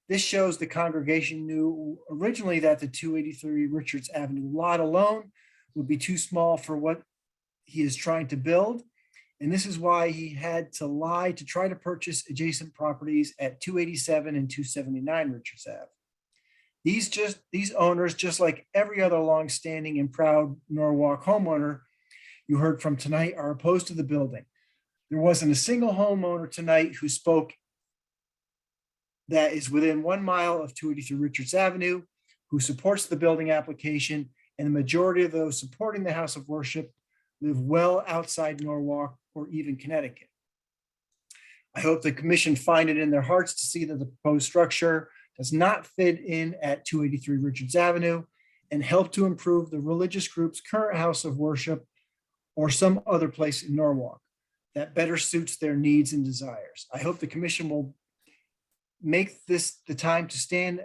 This shows the congregation knew originally that the 283 Richards Avenue lot alone would be too small for what he is trying to build. And this is why he had to lie to try to purchase adjacent properties at 287 and 279 Richards Ave. These owners, just like every other longstanding and proud Norwalk homeowner you heard from tonight, are opposed to the building. There wasn't a single homeowner tonight who spoke that is within 1 mile of 283 Richards Avenue who supports the building application, and the majority of those supporting the house of worship live well outside Norwalk or even Connecticut. I hope the commission find it in their hearts to see that the proposed structure does not fit in at 283 Richards Avenue and help to improve the religious group's current house of worship or some other place in Norwalk that better suits their needs and desires. I hope the commission will make this the time to stand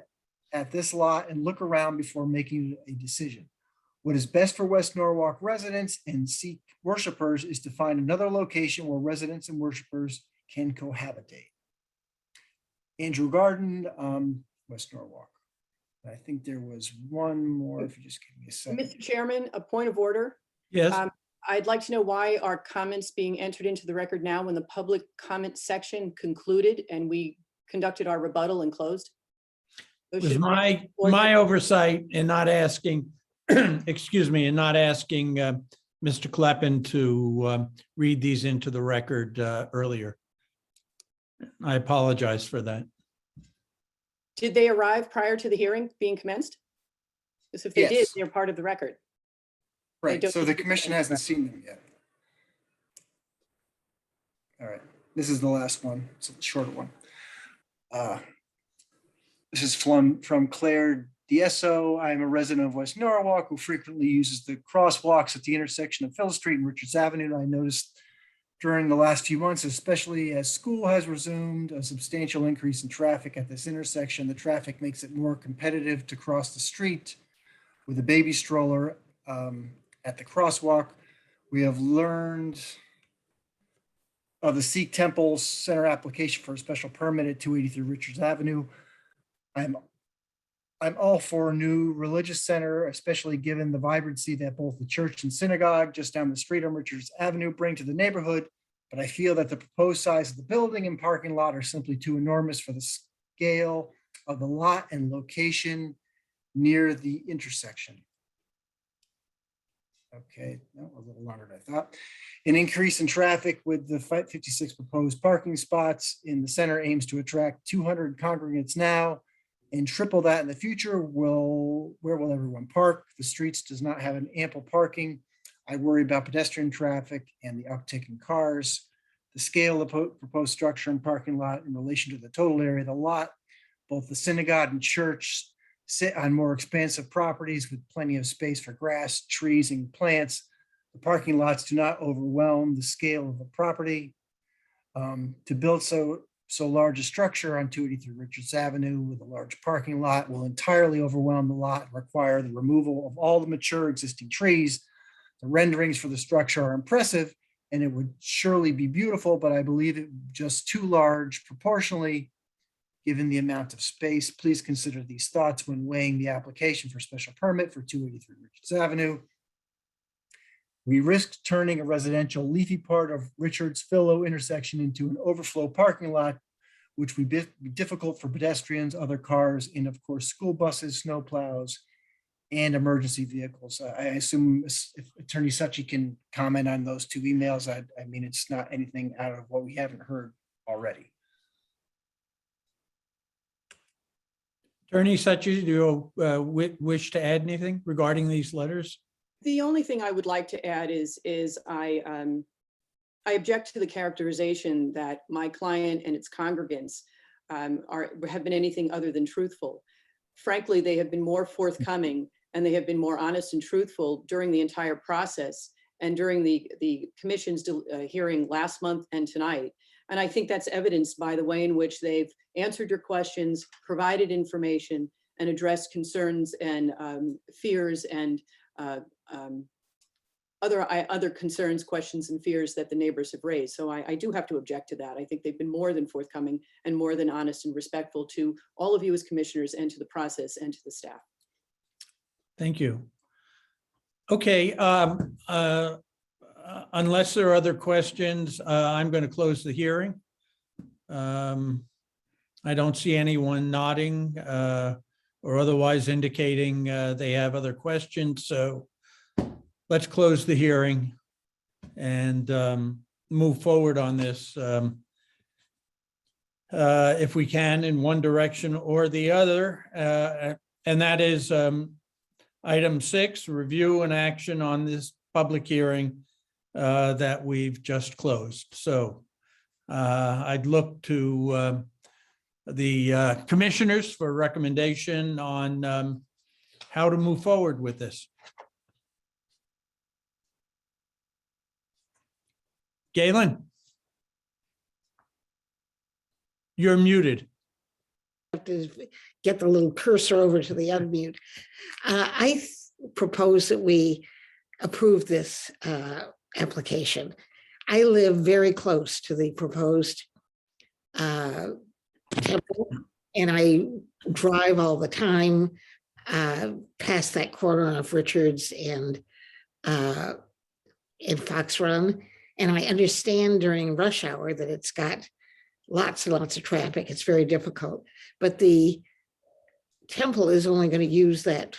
at this lot and look around before making a decision. What is best for West Norwalk residents and Sikh worshipers is to find another location where residents and worshipers can cohabitate. Andrew Garden, West Norwalk. I think there was one more, if you just give me a second. Mr. Chairman, a point of order. Yes. I'd like to know why are comments being entered into the record now when the public comment section concluded and we conducted our rebuttal and closed? It was my oversight in not asking, excuse me, in not asking Mr. Kleppen to read these into the record earlier. I apologize for that. Did they arrive prior to the hearing being commenced? Because if they did, Yes. they're part of the record. Right, don't so need the to be commission on the hasn't record. seen them yet. All right, this is the last one. It's a shorter one. This is from Claire DSO. I am a resident of West Norwalk who frequently uses the crosswalks at the intersection of Phil Street and Richards Avenue. I noticed during the last few months, especially as school has resumed, a substantial increase in traffic at this intersection. The traffic makes it more competitive to cross the street with a baby stroller at the crosswalk. We have learned of the Sikh Temple Center application for a special permit at 283 Richards Avenue. I'm all for a new religious center, especially given the vibrancy that both the church and synagogue just down the street on Richards Avenue bring to the neighborhood. But I feel that the proposed size of the building and parking lot are simply too enormous for the scale of the lot and location near the intersection. Okay, no, a little longer than I thought. An increase in traffic with the 56 proposed parking spots in the center aims to attract 200 congregants now and triple that in the future. Where will everyone park? The streets does not have an ample parking. I worry about pedestrian traffic and the uptick in cars. The scale of the proposed structure and parking lot in relation to the total area of the lot, both the synagogue and church sit on more expansive properties with plenty of space for grass, trees, and plants. The parking lots do not overwhelm the scale of the property. To build so large a structure on 283 Richards Avenue with a large parking lot will entirely overwhelm the lot and require the removal of all the mature existing trees. The renderings for the structure are impressive and it would surely be beautiful, but I believe it just too large proportionally given the amount of space. Please consider these thoughts when weighing the application for special permit for 283 Richards Avenue. We risked turning a residential leafy part of Richards Philo intersection into an overflow parking lot, which would be difficult for pedestrians, other cars, and of course, school buses, snow plows, and emergency vehicles. I assume if Attorney Suchi can comment on those two emails. I mean, it's not anything out of what we haven't heard already. Attorney Suchi, do you wish to add anything regarding these letters? The only thing I would like to add is I object to the characterization that my client and its congregants have been anything other than truthful. Frankly, they have been more forthcoming and they have been more honest and truthful during the entire process and during the commission's hearing last month and tonight. And I think that's evidenced by the way in which they've answered your questions, provided information, and addressed concerns and fears and other concerns, questions, and fears that the neighbors have raised. So I do have to object to that. I think they've been more than forthcoming and more than honest and respectful to all of you as commissioners and to the process and to the staff. Thank you. Okay, unless there are other questions, I'm going to close the hearing. I don't see anyone nodding or otherwise indicating they have other questions. So let's close the hearing and move forward on this if we can in one direction or the other. And that is item 6, review and action on this public hearing that we've just closed. So I'd look to the commissioners for recommendation on how to move forward with this. Galen? You're muted. Have to get the little cursor over to the unmute. I propose that we approve this application. I live very close to the proposed temple, and I drive all the time past that corner of Richards and Fox Run. And I understand during rush hour that it's got lots and lots of traffic. It's very difficult, but the temple is only going to use that.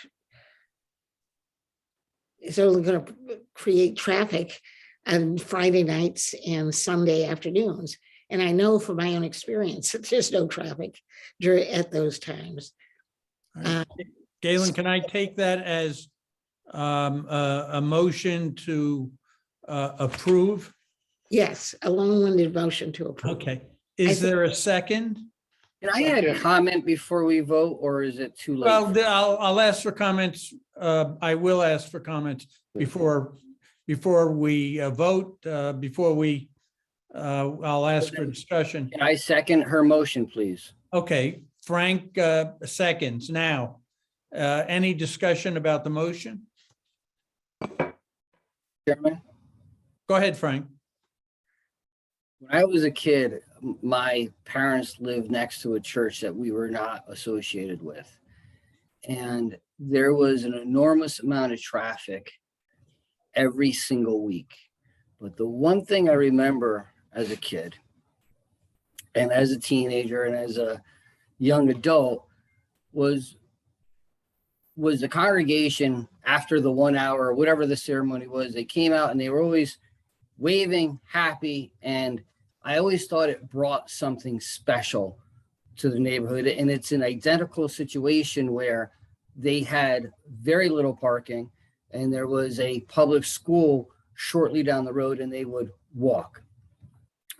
It's only going to create traffic on Friday nights and Sunday afternoons. And I know from my own experience that there's no traffic at those times. Galen, can I take that as a motion to approve? Yes, a long-winded motion to approve. Okay. Is there a second? Can I add a comment before we vote, or is it too late? Well, I'll ask for comments. I will ask for comments before we vote, I'll ask for discussion. Can I second her motion, please? Okay, Frank seconds now. Any discussion about the motion? Chairman? Go ahead, Frank. When I was a kid, my parents lived next to a church that we were not associated with. And there was an enormous amount of traffic every single week. But the one thing I remember as a kid and as a teenager and as a young adult was the congregation after the 1 hour or whatever the ceremony was. They came out and they were always waving, happy, and I always thought it brought something special to the neighborhood. And it's an identical situation where they had very little parking and there was a public school shortly down the road and they would walk.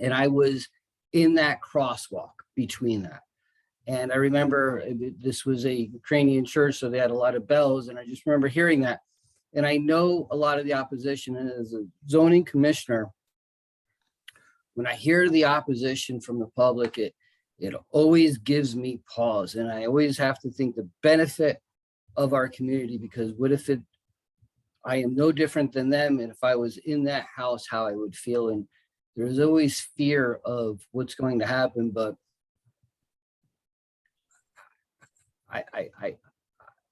And I was in that crosswalk between that. And I remember this was a Ukrainian church, so they had a lot of bells. And I just remember hearing that. And I know a lot of the opposition, and as a zoning commissioner, when I hear the opposition from the public, it always gives me pause. And I always have to think the benefit of our community, because what if I am no different than them, and if I was in that house, how I would feel. And there's always fear of what's going to happen, but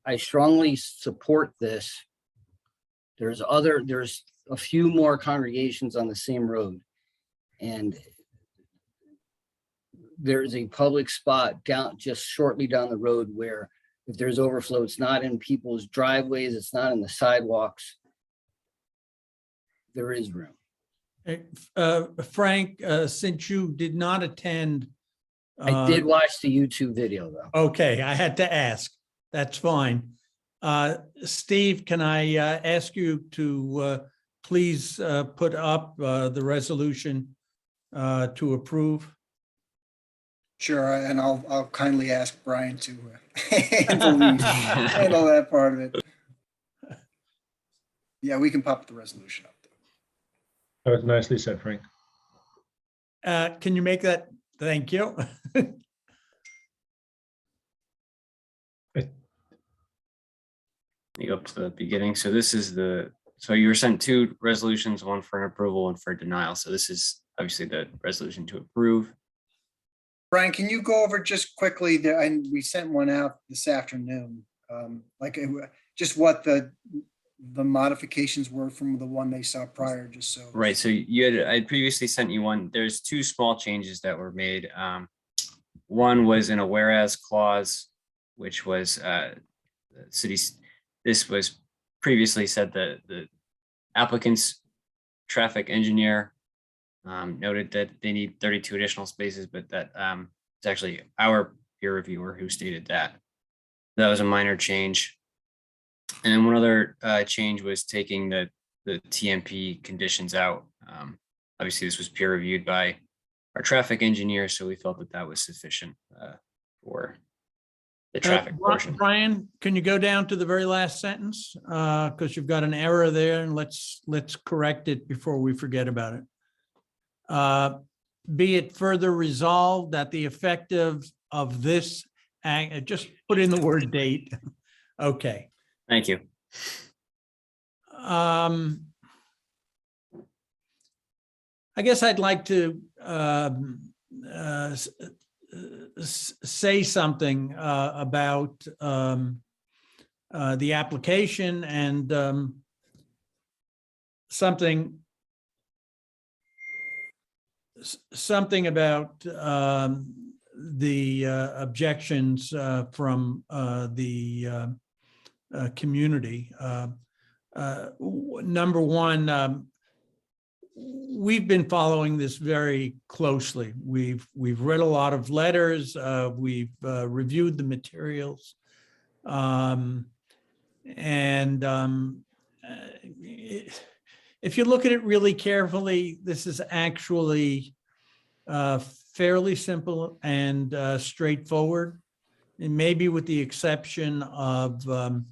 I strongly support this. There's a few more congregations on the same road, and there's a public spot just shortly down the road where if there's overflow, it's not in people's driveways, it's not in the sidewalks. There is room. Frank, since you did not attend. I did watch the YouTube video though. Okay, I had to ask. That's fine. Steve, can I ask you to please put up the resolution to approve? Sure, and I'll kindly ask Brian to handle that part of it. Yeah, we can pop the resolution up. That was nicely said, Frank. Can you make that? Thank you. You go up to the beginning. So this is so you were sent 2 resolutions, one for an approval and for denial. So this is obviously the resolution to approve. Brian, can you go over just quickly, and we sent one out this afternoon, just what the modifications were from the one they saw prior, just so. Right. So I previously sent you one. There's 2 small changes that were made. One was in a whereas clause, which was this was previously said that the applicant's traffic engineer noted that they need 32 additional spaces, but that it's actually our peer reviewer who stated that. That was a minor change. And then one other change was taking the TMP conditions out. Obviously, this was peer reviewed by our traffic engineer, so we felt that that was sufficient for the traffic portion. Brian, can you go down to the very last sentence? Because you've got an error there, and let's correct it before we forget about it. Be it further resolved that the effective of this act, just put in the word date. Okay. Thank you. I guess I'd like to say something about the application and something about the objections from the community. Number one, we've been following this very closely. We've read a lot of letters. We've reviewed the materials, and if you look at it really carefully, this is actually fairly simple and straightforward, and maybe with the exception of the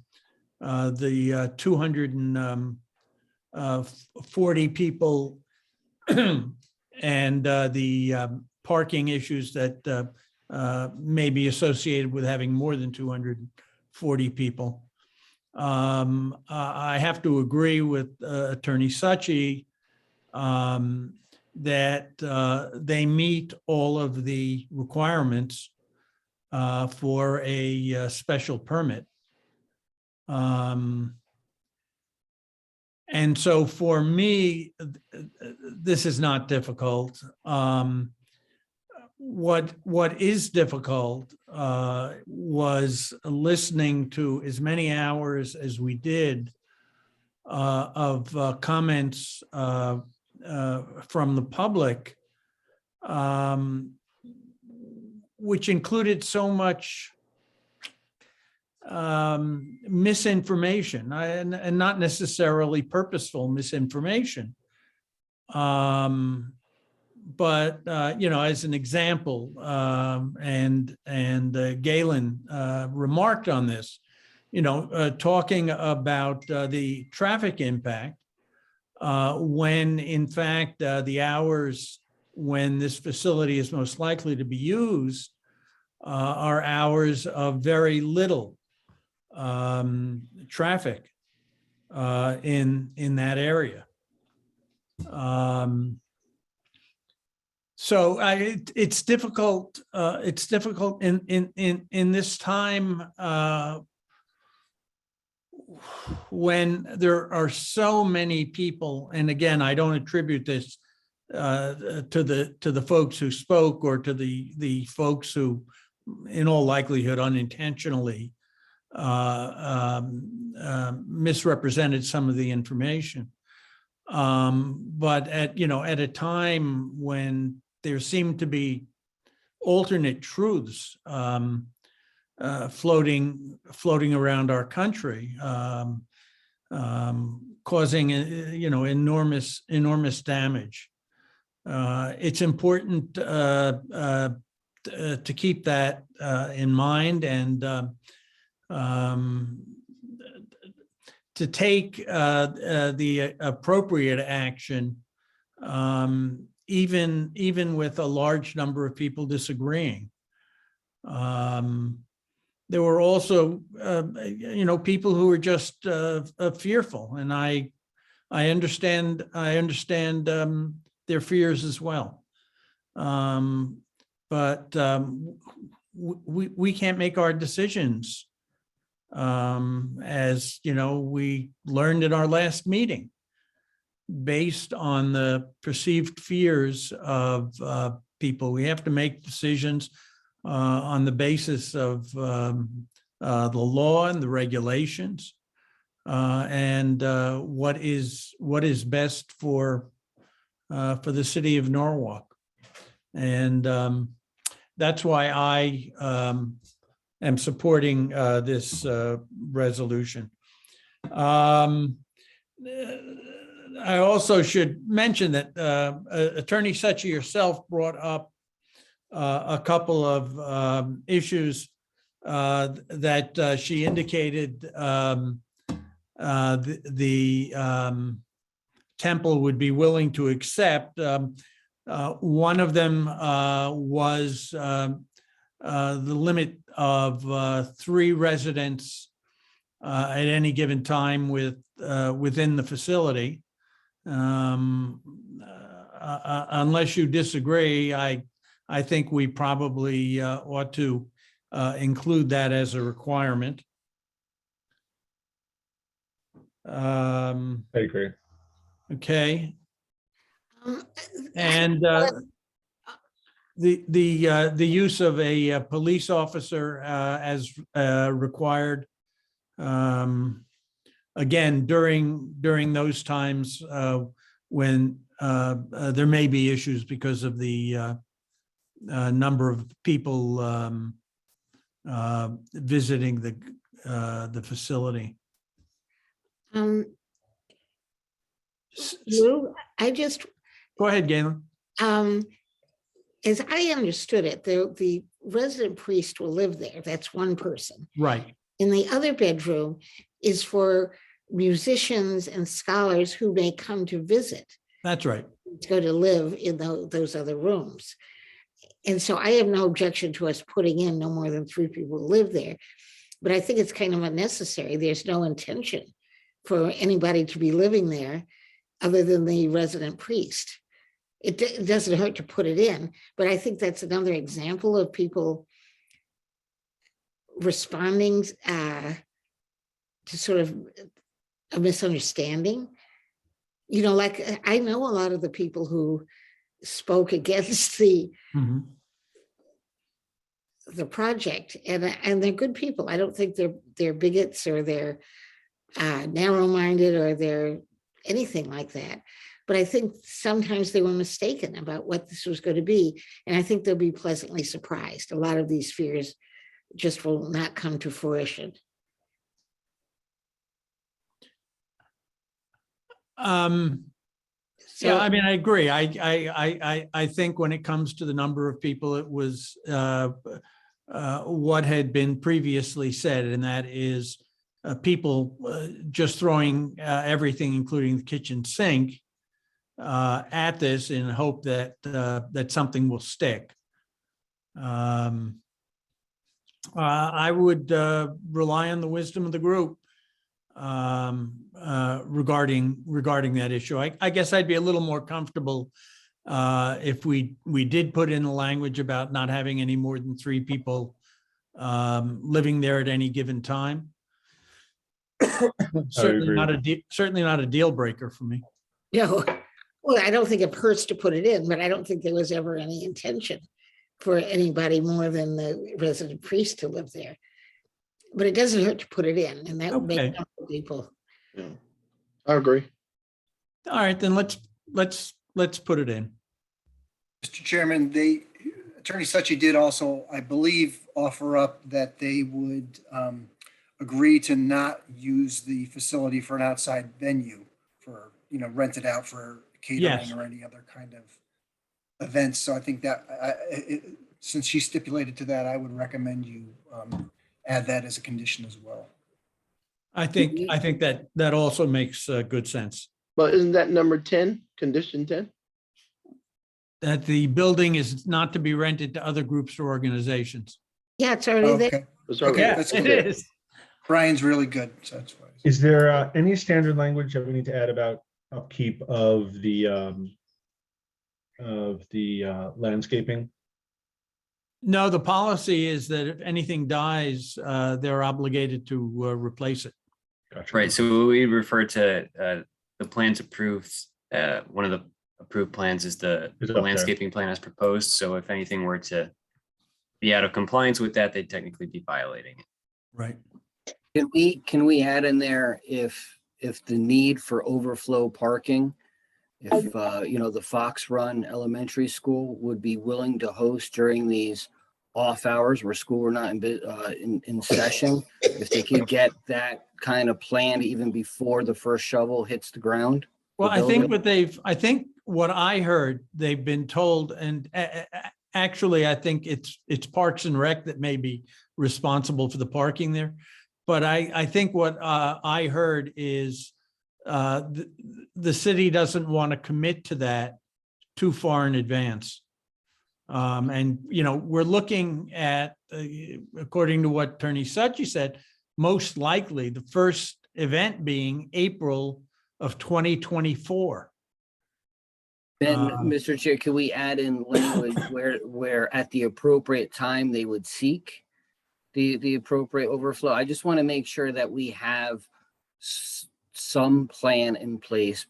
240 people and the parking issues that may be associated with having more than 240 people. I have to agree with Attorney Suchi that they meet all of the requirements for a special permit. And so for me, this is not difficult. What is difficult was listening to as many hours as we did of comments from the public, which included so much misinformation, and not necessarily purposeful misinformation. But as an example, and Galen remarked on this, talking about the traffic impact, when in fact the hours when this facility is most likely to be used are hours of very little traffic in that area. So it's difficult. It's difficult in this time when there are so many people. And again, I don't attribute this to the folks who spoke or to the folks who, in all likelihood, unintentionally misrepresented some of the information. But at a time when there seemed to be alternate truths floating around our country, causing enormous damage. It's important to keep that in mind and to take the appropriate action, even with a large number of people disagreeing. There were also, people who were just fearful, and I understand their fears as well. But we can't make our decisions, as we learned in our last meeting, based on the perceived fears of people. We have to make decisions on the basis of the law and the regulations, and what is best for the city of Norwalk. And that's why am supporting this resolution. I also should mention that Attorney Secchi yourself brought up a couple of issues that she indicated the temple would be willing to accept. One of them was the limit of 3 residents at any given time within the facility. Unless you disagree, I think we probably ought to include that as a requirement. I agree. Okay. And the use of a police officer as required. Again, during those times when there may be issues because of the number of people visiting the facility. Lou, I just, Go ahead, Galen. as I understood it, the resident priest will live there. That's one person. Right. In the other bedroom is for musicians and scholars who may come to visit, That's right. to go to live in those other rooms. And so I have no objection to us putting in no more than 3 people who live there. But I think it's kind of unnecessary. There's no intention for anybody to be living there other than the resident priest. It doesn't hurt to put it in, but I think that's another example of people responding to sort of a misunderstanding. You know, like I know a lot of the people who spoke against the project, and they're good people. I don't think they're bigots or they're narrow-minded or they're anything like that. But I think sometimes they were mistaken about what this was going to be. And I think they'll be pleasantly surprised. A lot of these fears just will not come to fruition. Yeah, I mean, I agree. I think when it comes to the number of people, it was what had been previously said, and that is people just throwing everything, including the kitchen sink, at this in hope that that something will stick. I would rely on the wisdom of the group regarding that issue. I guess I'd be a little more comfortable if we did put in the language about not having any more than 3 people living there at any given time. Certainly not a deal breaker for me. No, well, I don't think it hurts to put it in, but I don't think there was ever any intention for anybody more than the resident priest to live there. But it doesn't hurt to put it in, and that would make people. Yeah, I agree. All right, then let's put it in. Mr. Chairman, Attorney Secchi did also, I believe, offer up that they would agree to not use the facility for an outside venue for, rent it out for catering or any other kind of events. So I think that since she stipulated to that, I would recommend you add that as a condition as well. I think that also makes good sense. But isn't that number 10, condition 10? That the building is not to be rented to other groups or organizations. Yeah, it's already there. Okay, Yeah, that's it good. is. Brian's really good, so that's why. Is there any standard language that we need to add about upkeep of the landscaping? No, the policy is that if anything dies, they're obligated to replace it. Gotcha. Right, so we refer to the plans approved. One of the approved plans is the landscaping plan as proposed. So if anything were to be out of compliance with that, they'd technically be violating it. Right. Can we add in there if the need for overflow parking, if the Fox Run Elementary School would be willing to host during these off hours where school were not in session, if they could get that kind of planned even before the first shovel hits the ground. Well, the I think building. what I heard, they've been told, and actually, I think it's Parks and Rec that may be responsible for the parking there. But I think what I heard is the city doesn't want to commit to that too far in advance. And, you know, we're looking at, according to what Attorney Suchi said, most likely the first event being April of 2024. Then, Mr. Chair, can we add in language where at the appropriate time they would seek the appropriate overflow? I just want to make sure that we have some plan in place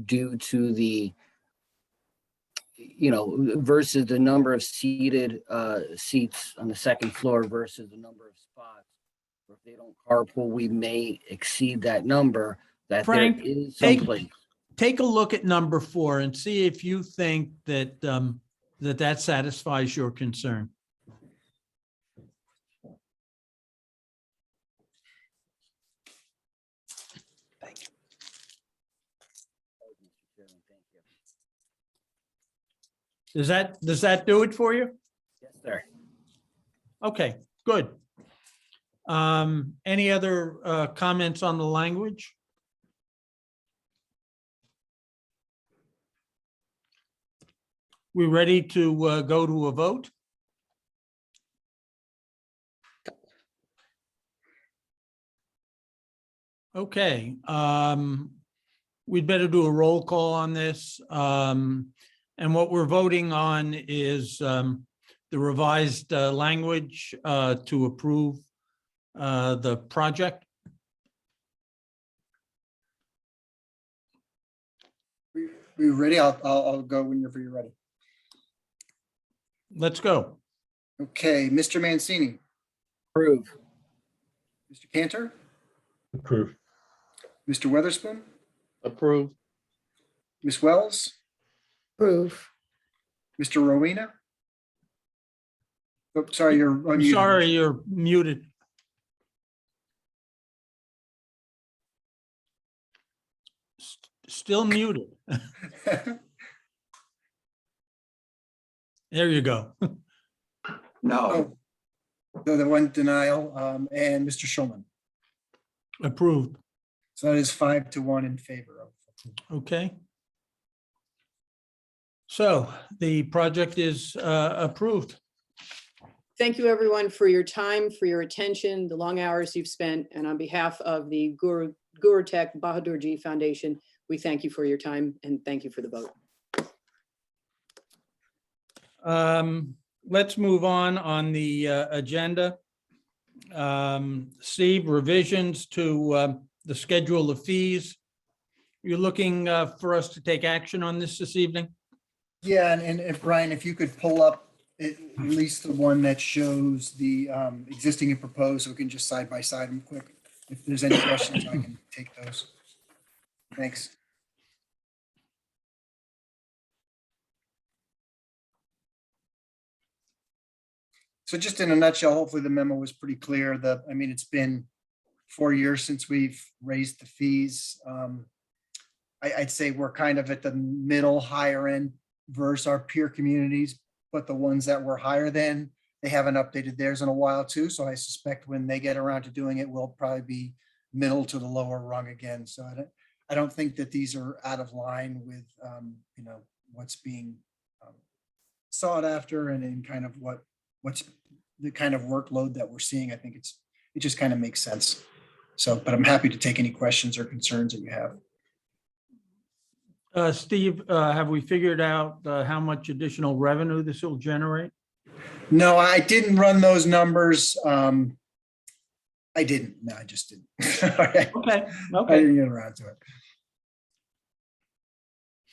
due to the, you know, versus the number of seated seats on the second floor versus the number of spots. If they don't carpool, we may exceed that number. That Frank, there is some place. take a look at number 4 and see if you think that that satisfies your concern. Does that do it for you? Yes, sir. Okay, good. Any other comments on the language? We ready to go to a vote? Okay, we'd better do a roll call on this. And what we're voting on is the revised language to approve the project. We ready? I'll go whenever you're ready. Let's go. Okay, Mr. Mancini. Approve. Mr. Cantor. Approve. Mr. Weatherspoon. Approve. Ms. Wells. Approve. Mr. Rowena. Oh, sorry, you're unmuted. Sorry, you're muted. Still muted. There you go. No. So the one denial, and Mr. Schulman. Approved. So that is 5-1 in favor of. Okay. So the project is approved. Thank you, everyone, for your time, for your attention, the long hours you've spent, and on behalf of the Guru Tech Bahadur Ji Foundation, we thank you for your time and thank you for the vote. Let's move on the agenda. Steve, revisions to the schedule of fees. You're looking for us to take action on this evening? Yeah, and if Brian, if you could pull up at least the one that shows the existing and proposed, so we can just side by side them quick. If there's any questions, I can take those. Thanks. So just in a nutshell, hopefully the memo was pretty clear. I mean, it's been 4 years since we've raised the fees. I'd say we're kind of at the middle higher end versus our peer communities, but the ones that were higher than, they haven't updated theirs in a while too. So I suspect when they get around to doing it, we'll probably be middle to the lower rung again. So I don't think that these are out of line with, you know, what's being sought after and in kind of what's the kind of workload that we're seeing. I think it just kind of makes sense. So, but I'm happy to take any questions or concerns that you have. Steve, have we figured out how much additional revenue this will generate? No, I didn't run those numbers. I didn't. No, I just didn't. Okay. I didn't get around to it.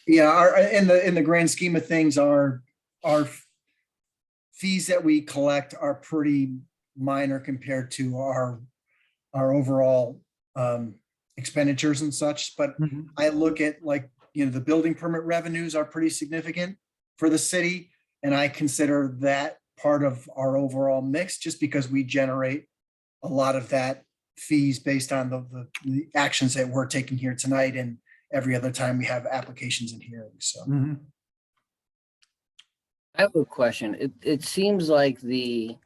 Yeah, in the grand scheme of things, our fees that we collect are pretty minor compared to our overall expenditures and such. But I look at, like, you know, the building permit revenues are pretty significant for the city, and I consider that part of our overall mix, just because we generate a lot of that fees based on the actions that we're taking here tonight and every other time we have applications and hearings. So. I have a question. It seems like the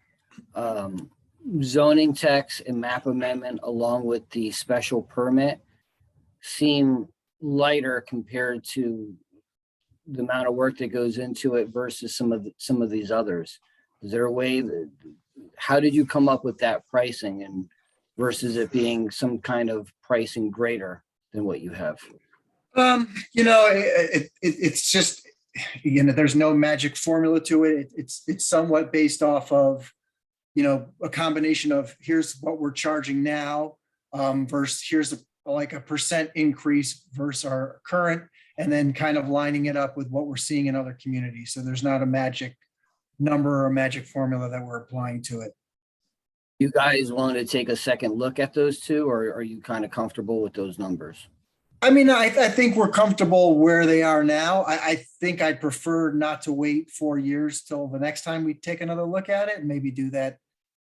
zoning text and map amendment along with the special permit seem lighter compared to the amount of work that goes into it versus some of these others. Is there a way that, how did you come up with that pricing and versus it being some kind of pricing greater than what you have? It's just, there's no magic formula to it. It's somewhat based off of, a combination of here's what we're charging now versus here's like a percent increase versus our current, and then kind of lining it up with what we're seeing in other communities. So there's not a magic number or a magic formula that we're applying to it. You guys want to take a second look at those two, or are you kind of comfortable with those numbers? I mean, I think we're comfortable where they are now. I think I'd prefer not to wait 4 years till the next time we take another look at it and maybe do that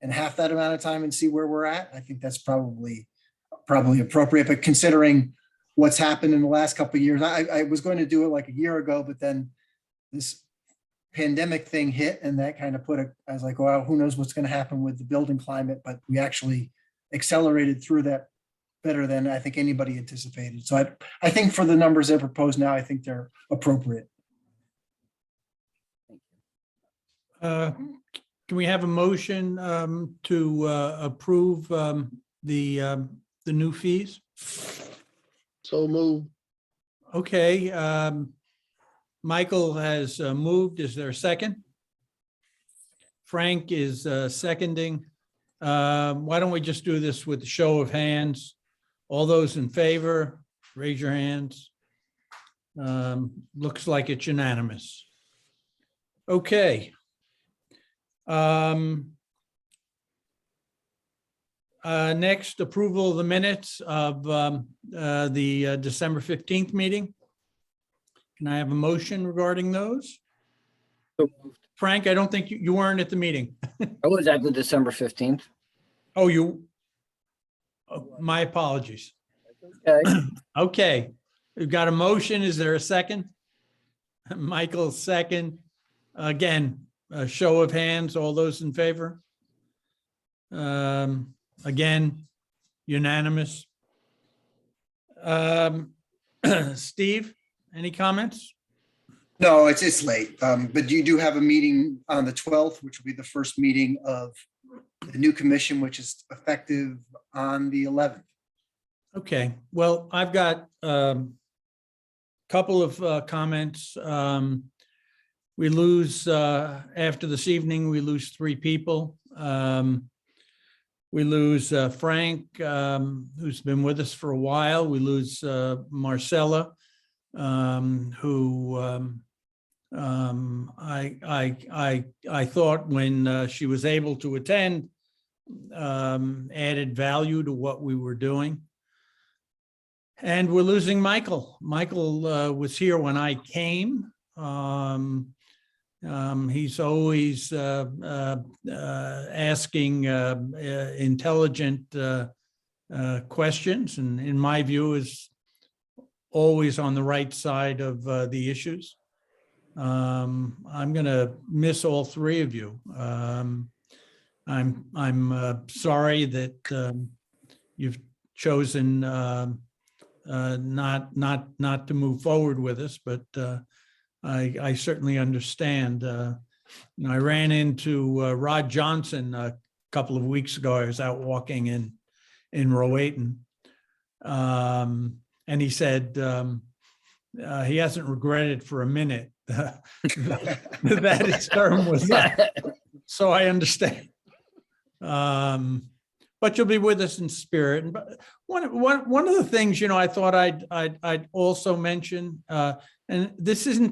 in half that amount of time and see where we're at. I think that's probably appropriate. But considering what's happened in the last couple of years, I was going to do it like a year ago, but then this pandemic thing hit and that kind of I was like, well, who knows what's going to happen with the building climate, but we actually accelerated through that better than I think anybody anticipated. So I think for the numbers that are proposed now, I think they're appropriate. Can we have a motion to approve the new fees? So move. Okay. Michael has moved. Is there a second? Frank is seconding. Why don't we just do this with a show of hands? All those in favor, raise your hands. Looks like it's unanimous. Okay. Next, approval of the minutes of the December 15th meeting. Can I have a motion regarding those? Frank, I don't think you weren't at the meeting. I was at the December 15th. Oh, my apologies. Okay. Okay, we've got a motion. Is there a second? Michael, second. Again, a show of hands, all those in favor? Again, unanimous. Steve, any comments? No, it's late, but you do have a meeting on the 12th, which will be the first meeting of the new commission, which is effective on the 11th. Okay, well, I've got a couple of comments. We lose, after this evening, we lose 3 people. We lose Frank, who's been with us for a while. We lose Marcella, who I thought when she was able to attend, added value to what we were doing. And we're losing Michael. Michael was here when I came. He's always asking intelligent questions, and in my view is always on the right side of the issues. I'm going to miss all 3 of you. I'm sorry that you've chosen not to move forward with us, but I certainly understand. I ran into Rod Johnson a couple of weeks ago. I was out walking in Rowayton, and he said he hasn't regretted for a minute that his term was up. So I understand. But you'll be with us in spirit. And one of the things, I thought I'd also mention, and this doesn't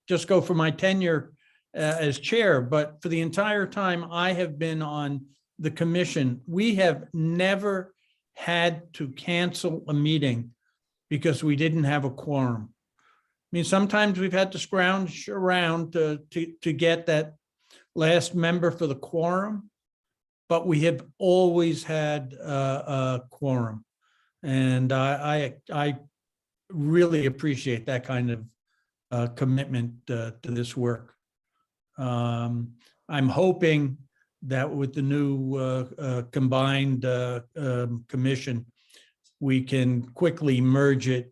just go for my tenure as chair, but for the entire time I have been on the commission, we have never had to cancel a meeting because we didn't have a quorum. I mean, sometimes we've had to scrounge around to get that last member for the quorum, but we have always had a quorum. And I really appreciate that kind of commitment to this work. I'm hoping that with the new combined commission, we can quickly merge it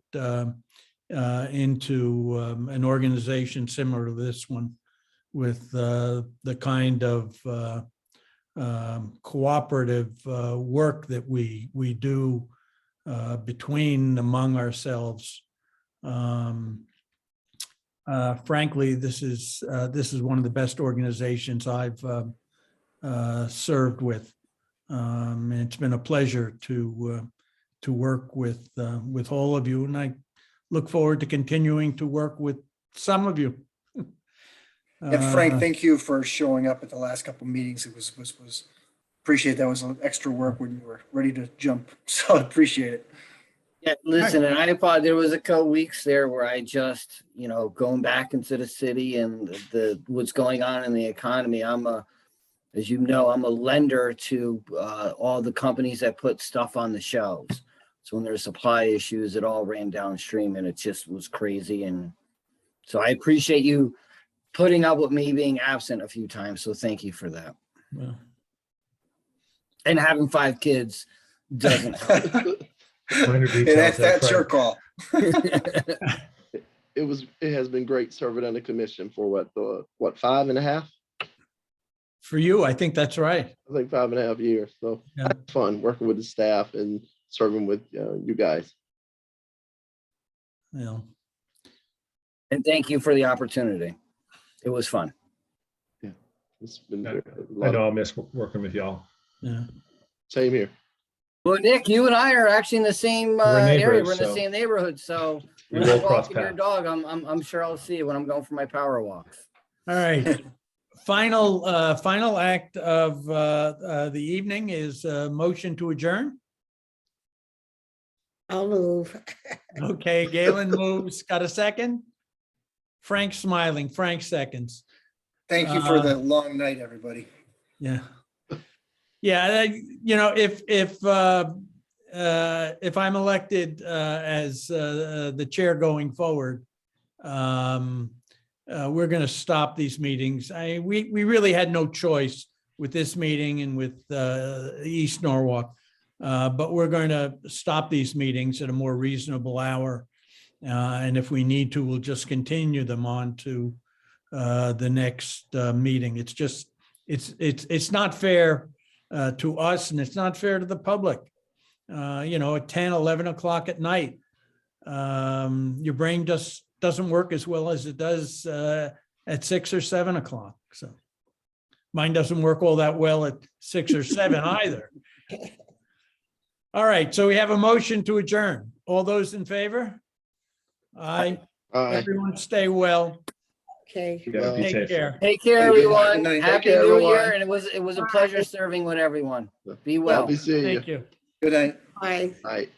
into an organization similar to this one, with the kind of cooperative work that we do among ourselves. Frankly, this is one of the best organizations I've served with. And it's been a pleasure to work with all of you, and I look forward to continuing to work with some of you. And Frank, thank you for showing up at the last couple of meetings. It was appreciate that was extra work when you were ready to jump. So I appreciate it. Yeah, listen, and I apologize. There was a couple weeks there where I just, going back into the city and what's going on in the economy. As you know, I'm a lender to all the companies that put stuff on the shelves. So when there's supply issues, it all ran downstream, and it just was crazy. And so I appreciate you putting up with me being absent a few times. So thank you for that. Well. And having 5 kids doesn't help. That's your call. It has been great serving on the commission for what 5.5? For you, I think that's right. I think 5.5 years. So Yeah. it's fun working with the staff and serving with you guys. Yeah. And thank you for the opportunity. It was fun. Yeah, it's been I a lot know I'll miss working with y'all. Yeah. Same here. Well, Nick, you and I are actually in the same We're area. neighbors, We're in the so- same neighborhood. So We when will I'm cross walking your paths. dog, I'm sure I'll see you when I'm going for my power walks. All right. Final act of the evening is a motion to adjourn. I'll move. Okay, Galen moves. Got a second? Frank's smiling. Frank seconds. Thank you for the long night, everybody. Yeah. Yeah, if I'm elected as the chair going forward, we're going to stop these meetings. We really had no choice with this meeting and with East Norwalk, but we're going to stop these meetings at a more reasonable hour. And if we need to, we'll just continue them on to the next meeting. It's just, it's not fair to us, and it's not fair to the public. At 10, 11 o'clock at night, your brain just doesn't work as well as it does at 6 or 7 o'clock. So mine doesn't work all that well at 6 or 7 either. All right, so we have a motion to adjourn. All those in favor? Aye. Aye. Everyone stay well. Okay. Yeah, be Take safe. care. Take care, Good everyone. night. Happy Take care, New everyone. Year. And it was a pleasure serving with everyone. Be well. Happy seeing you. Thank you. Good night. Bye. All right.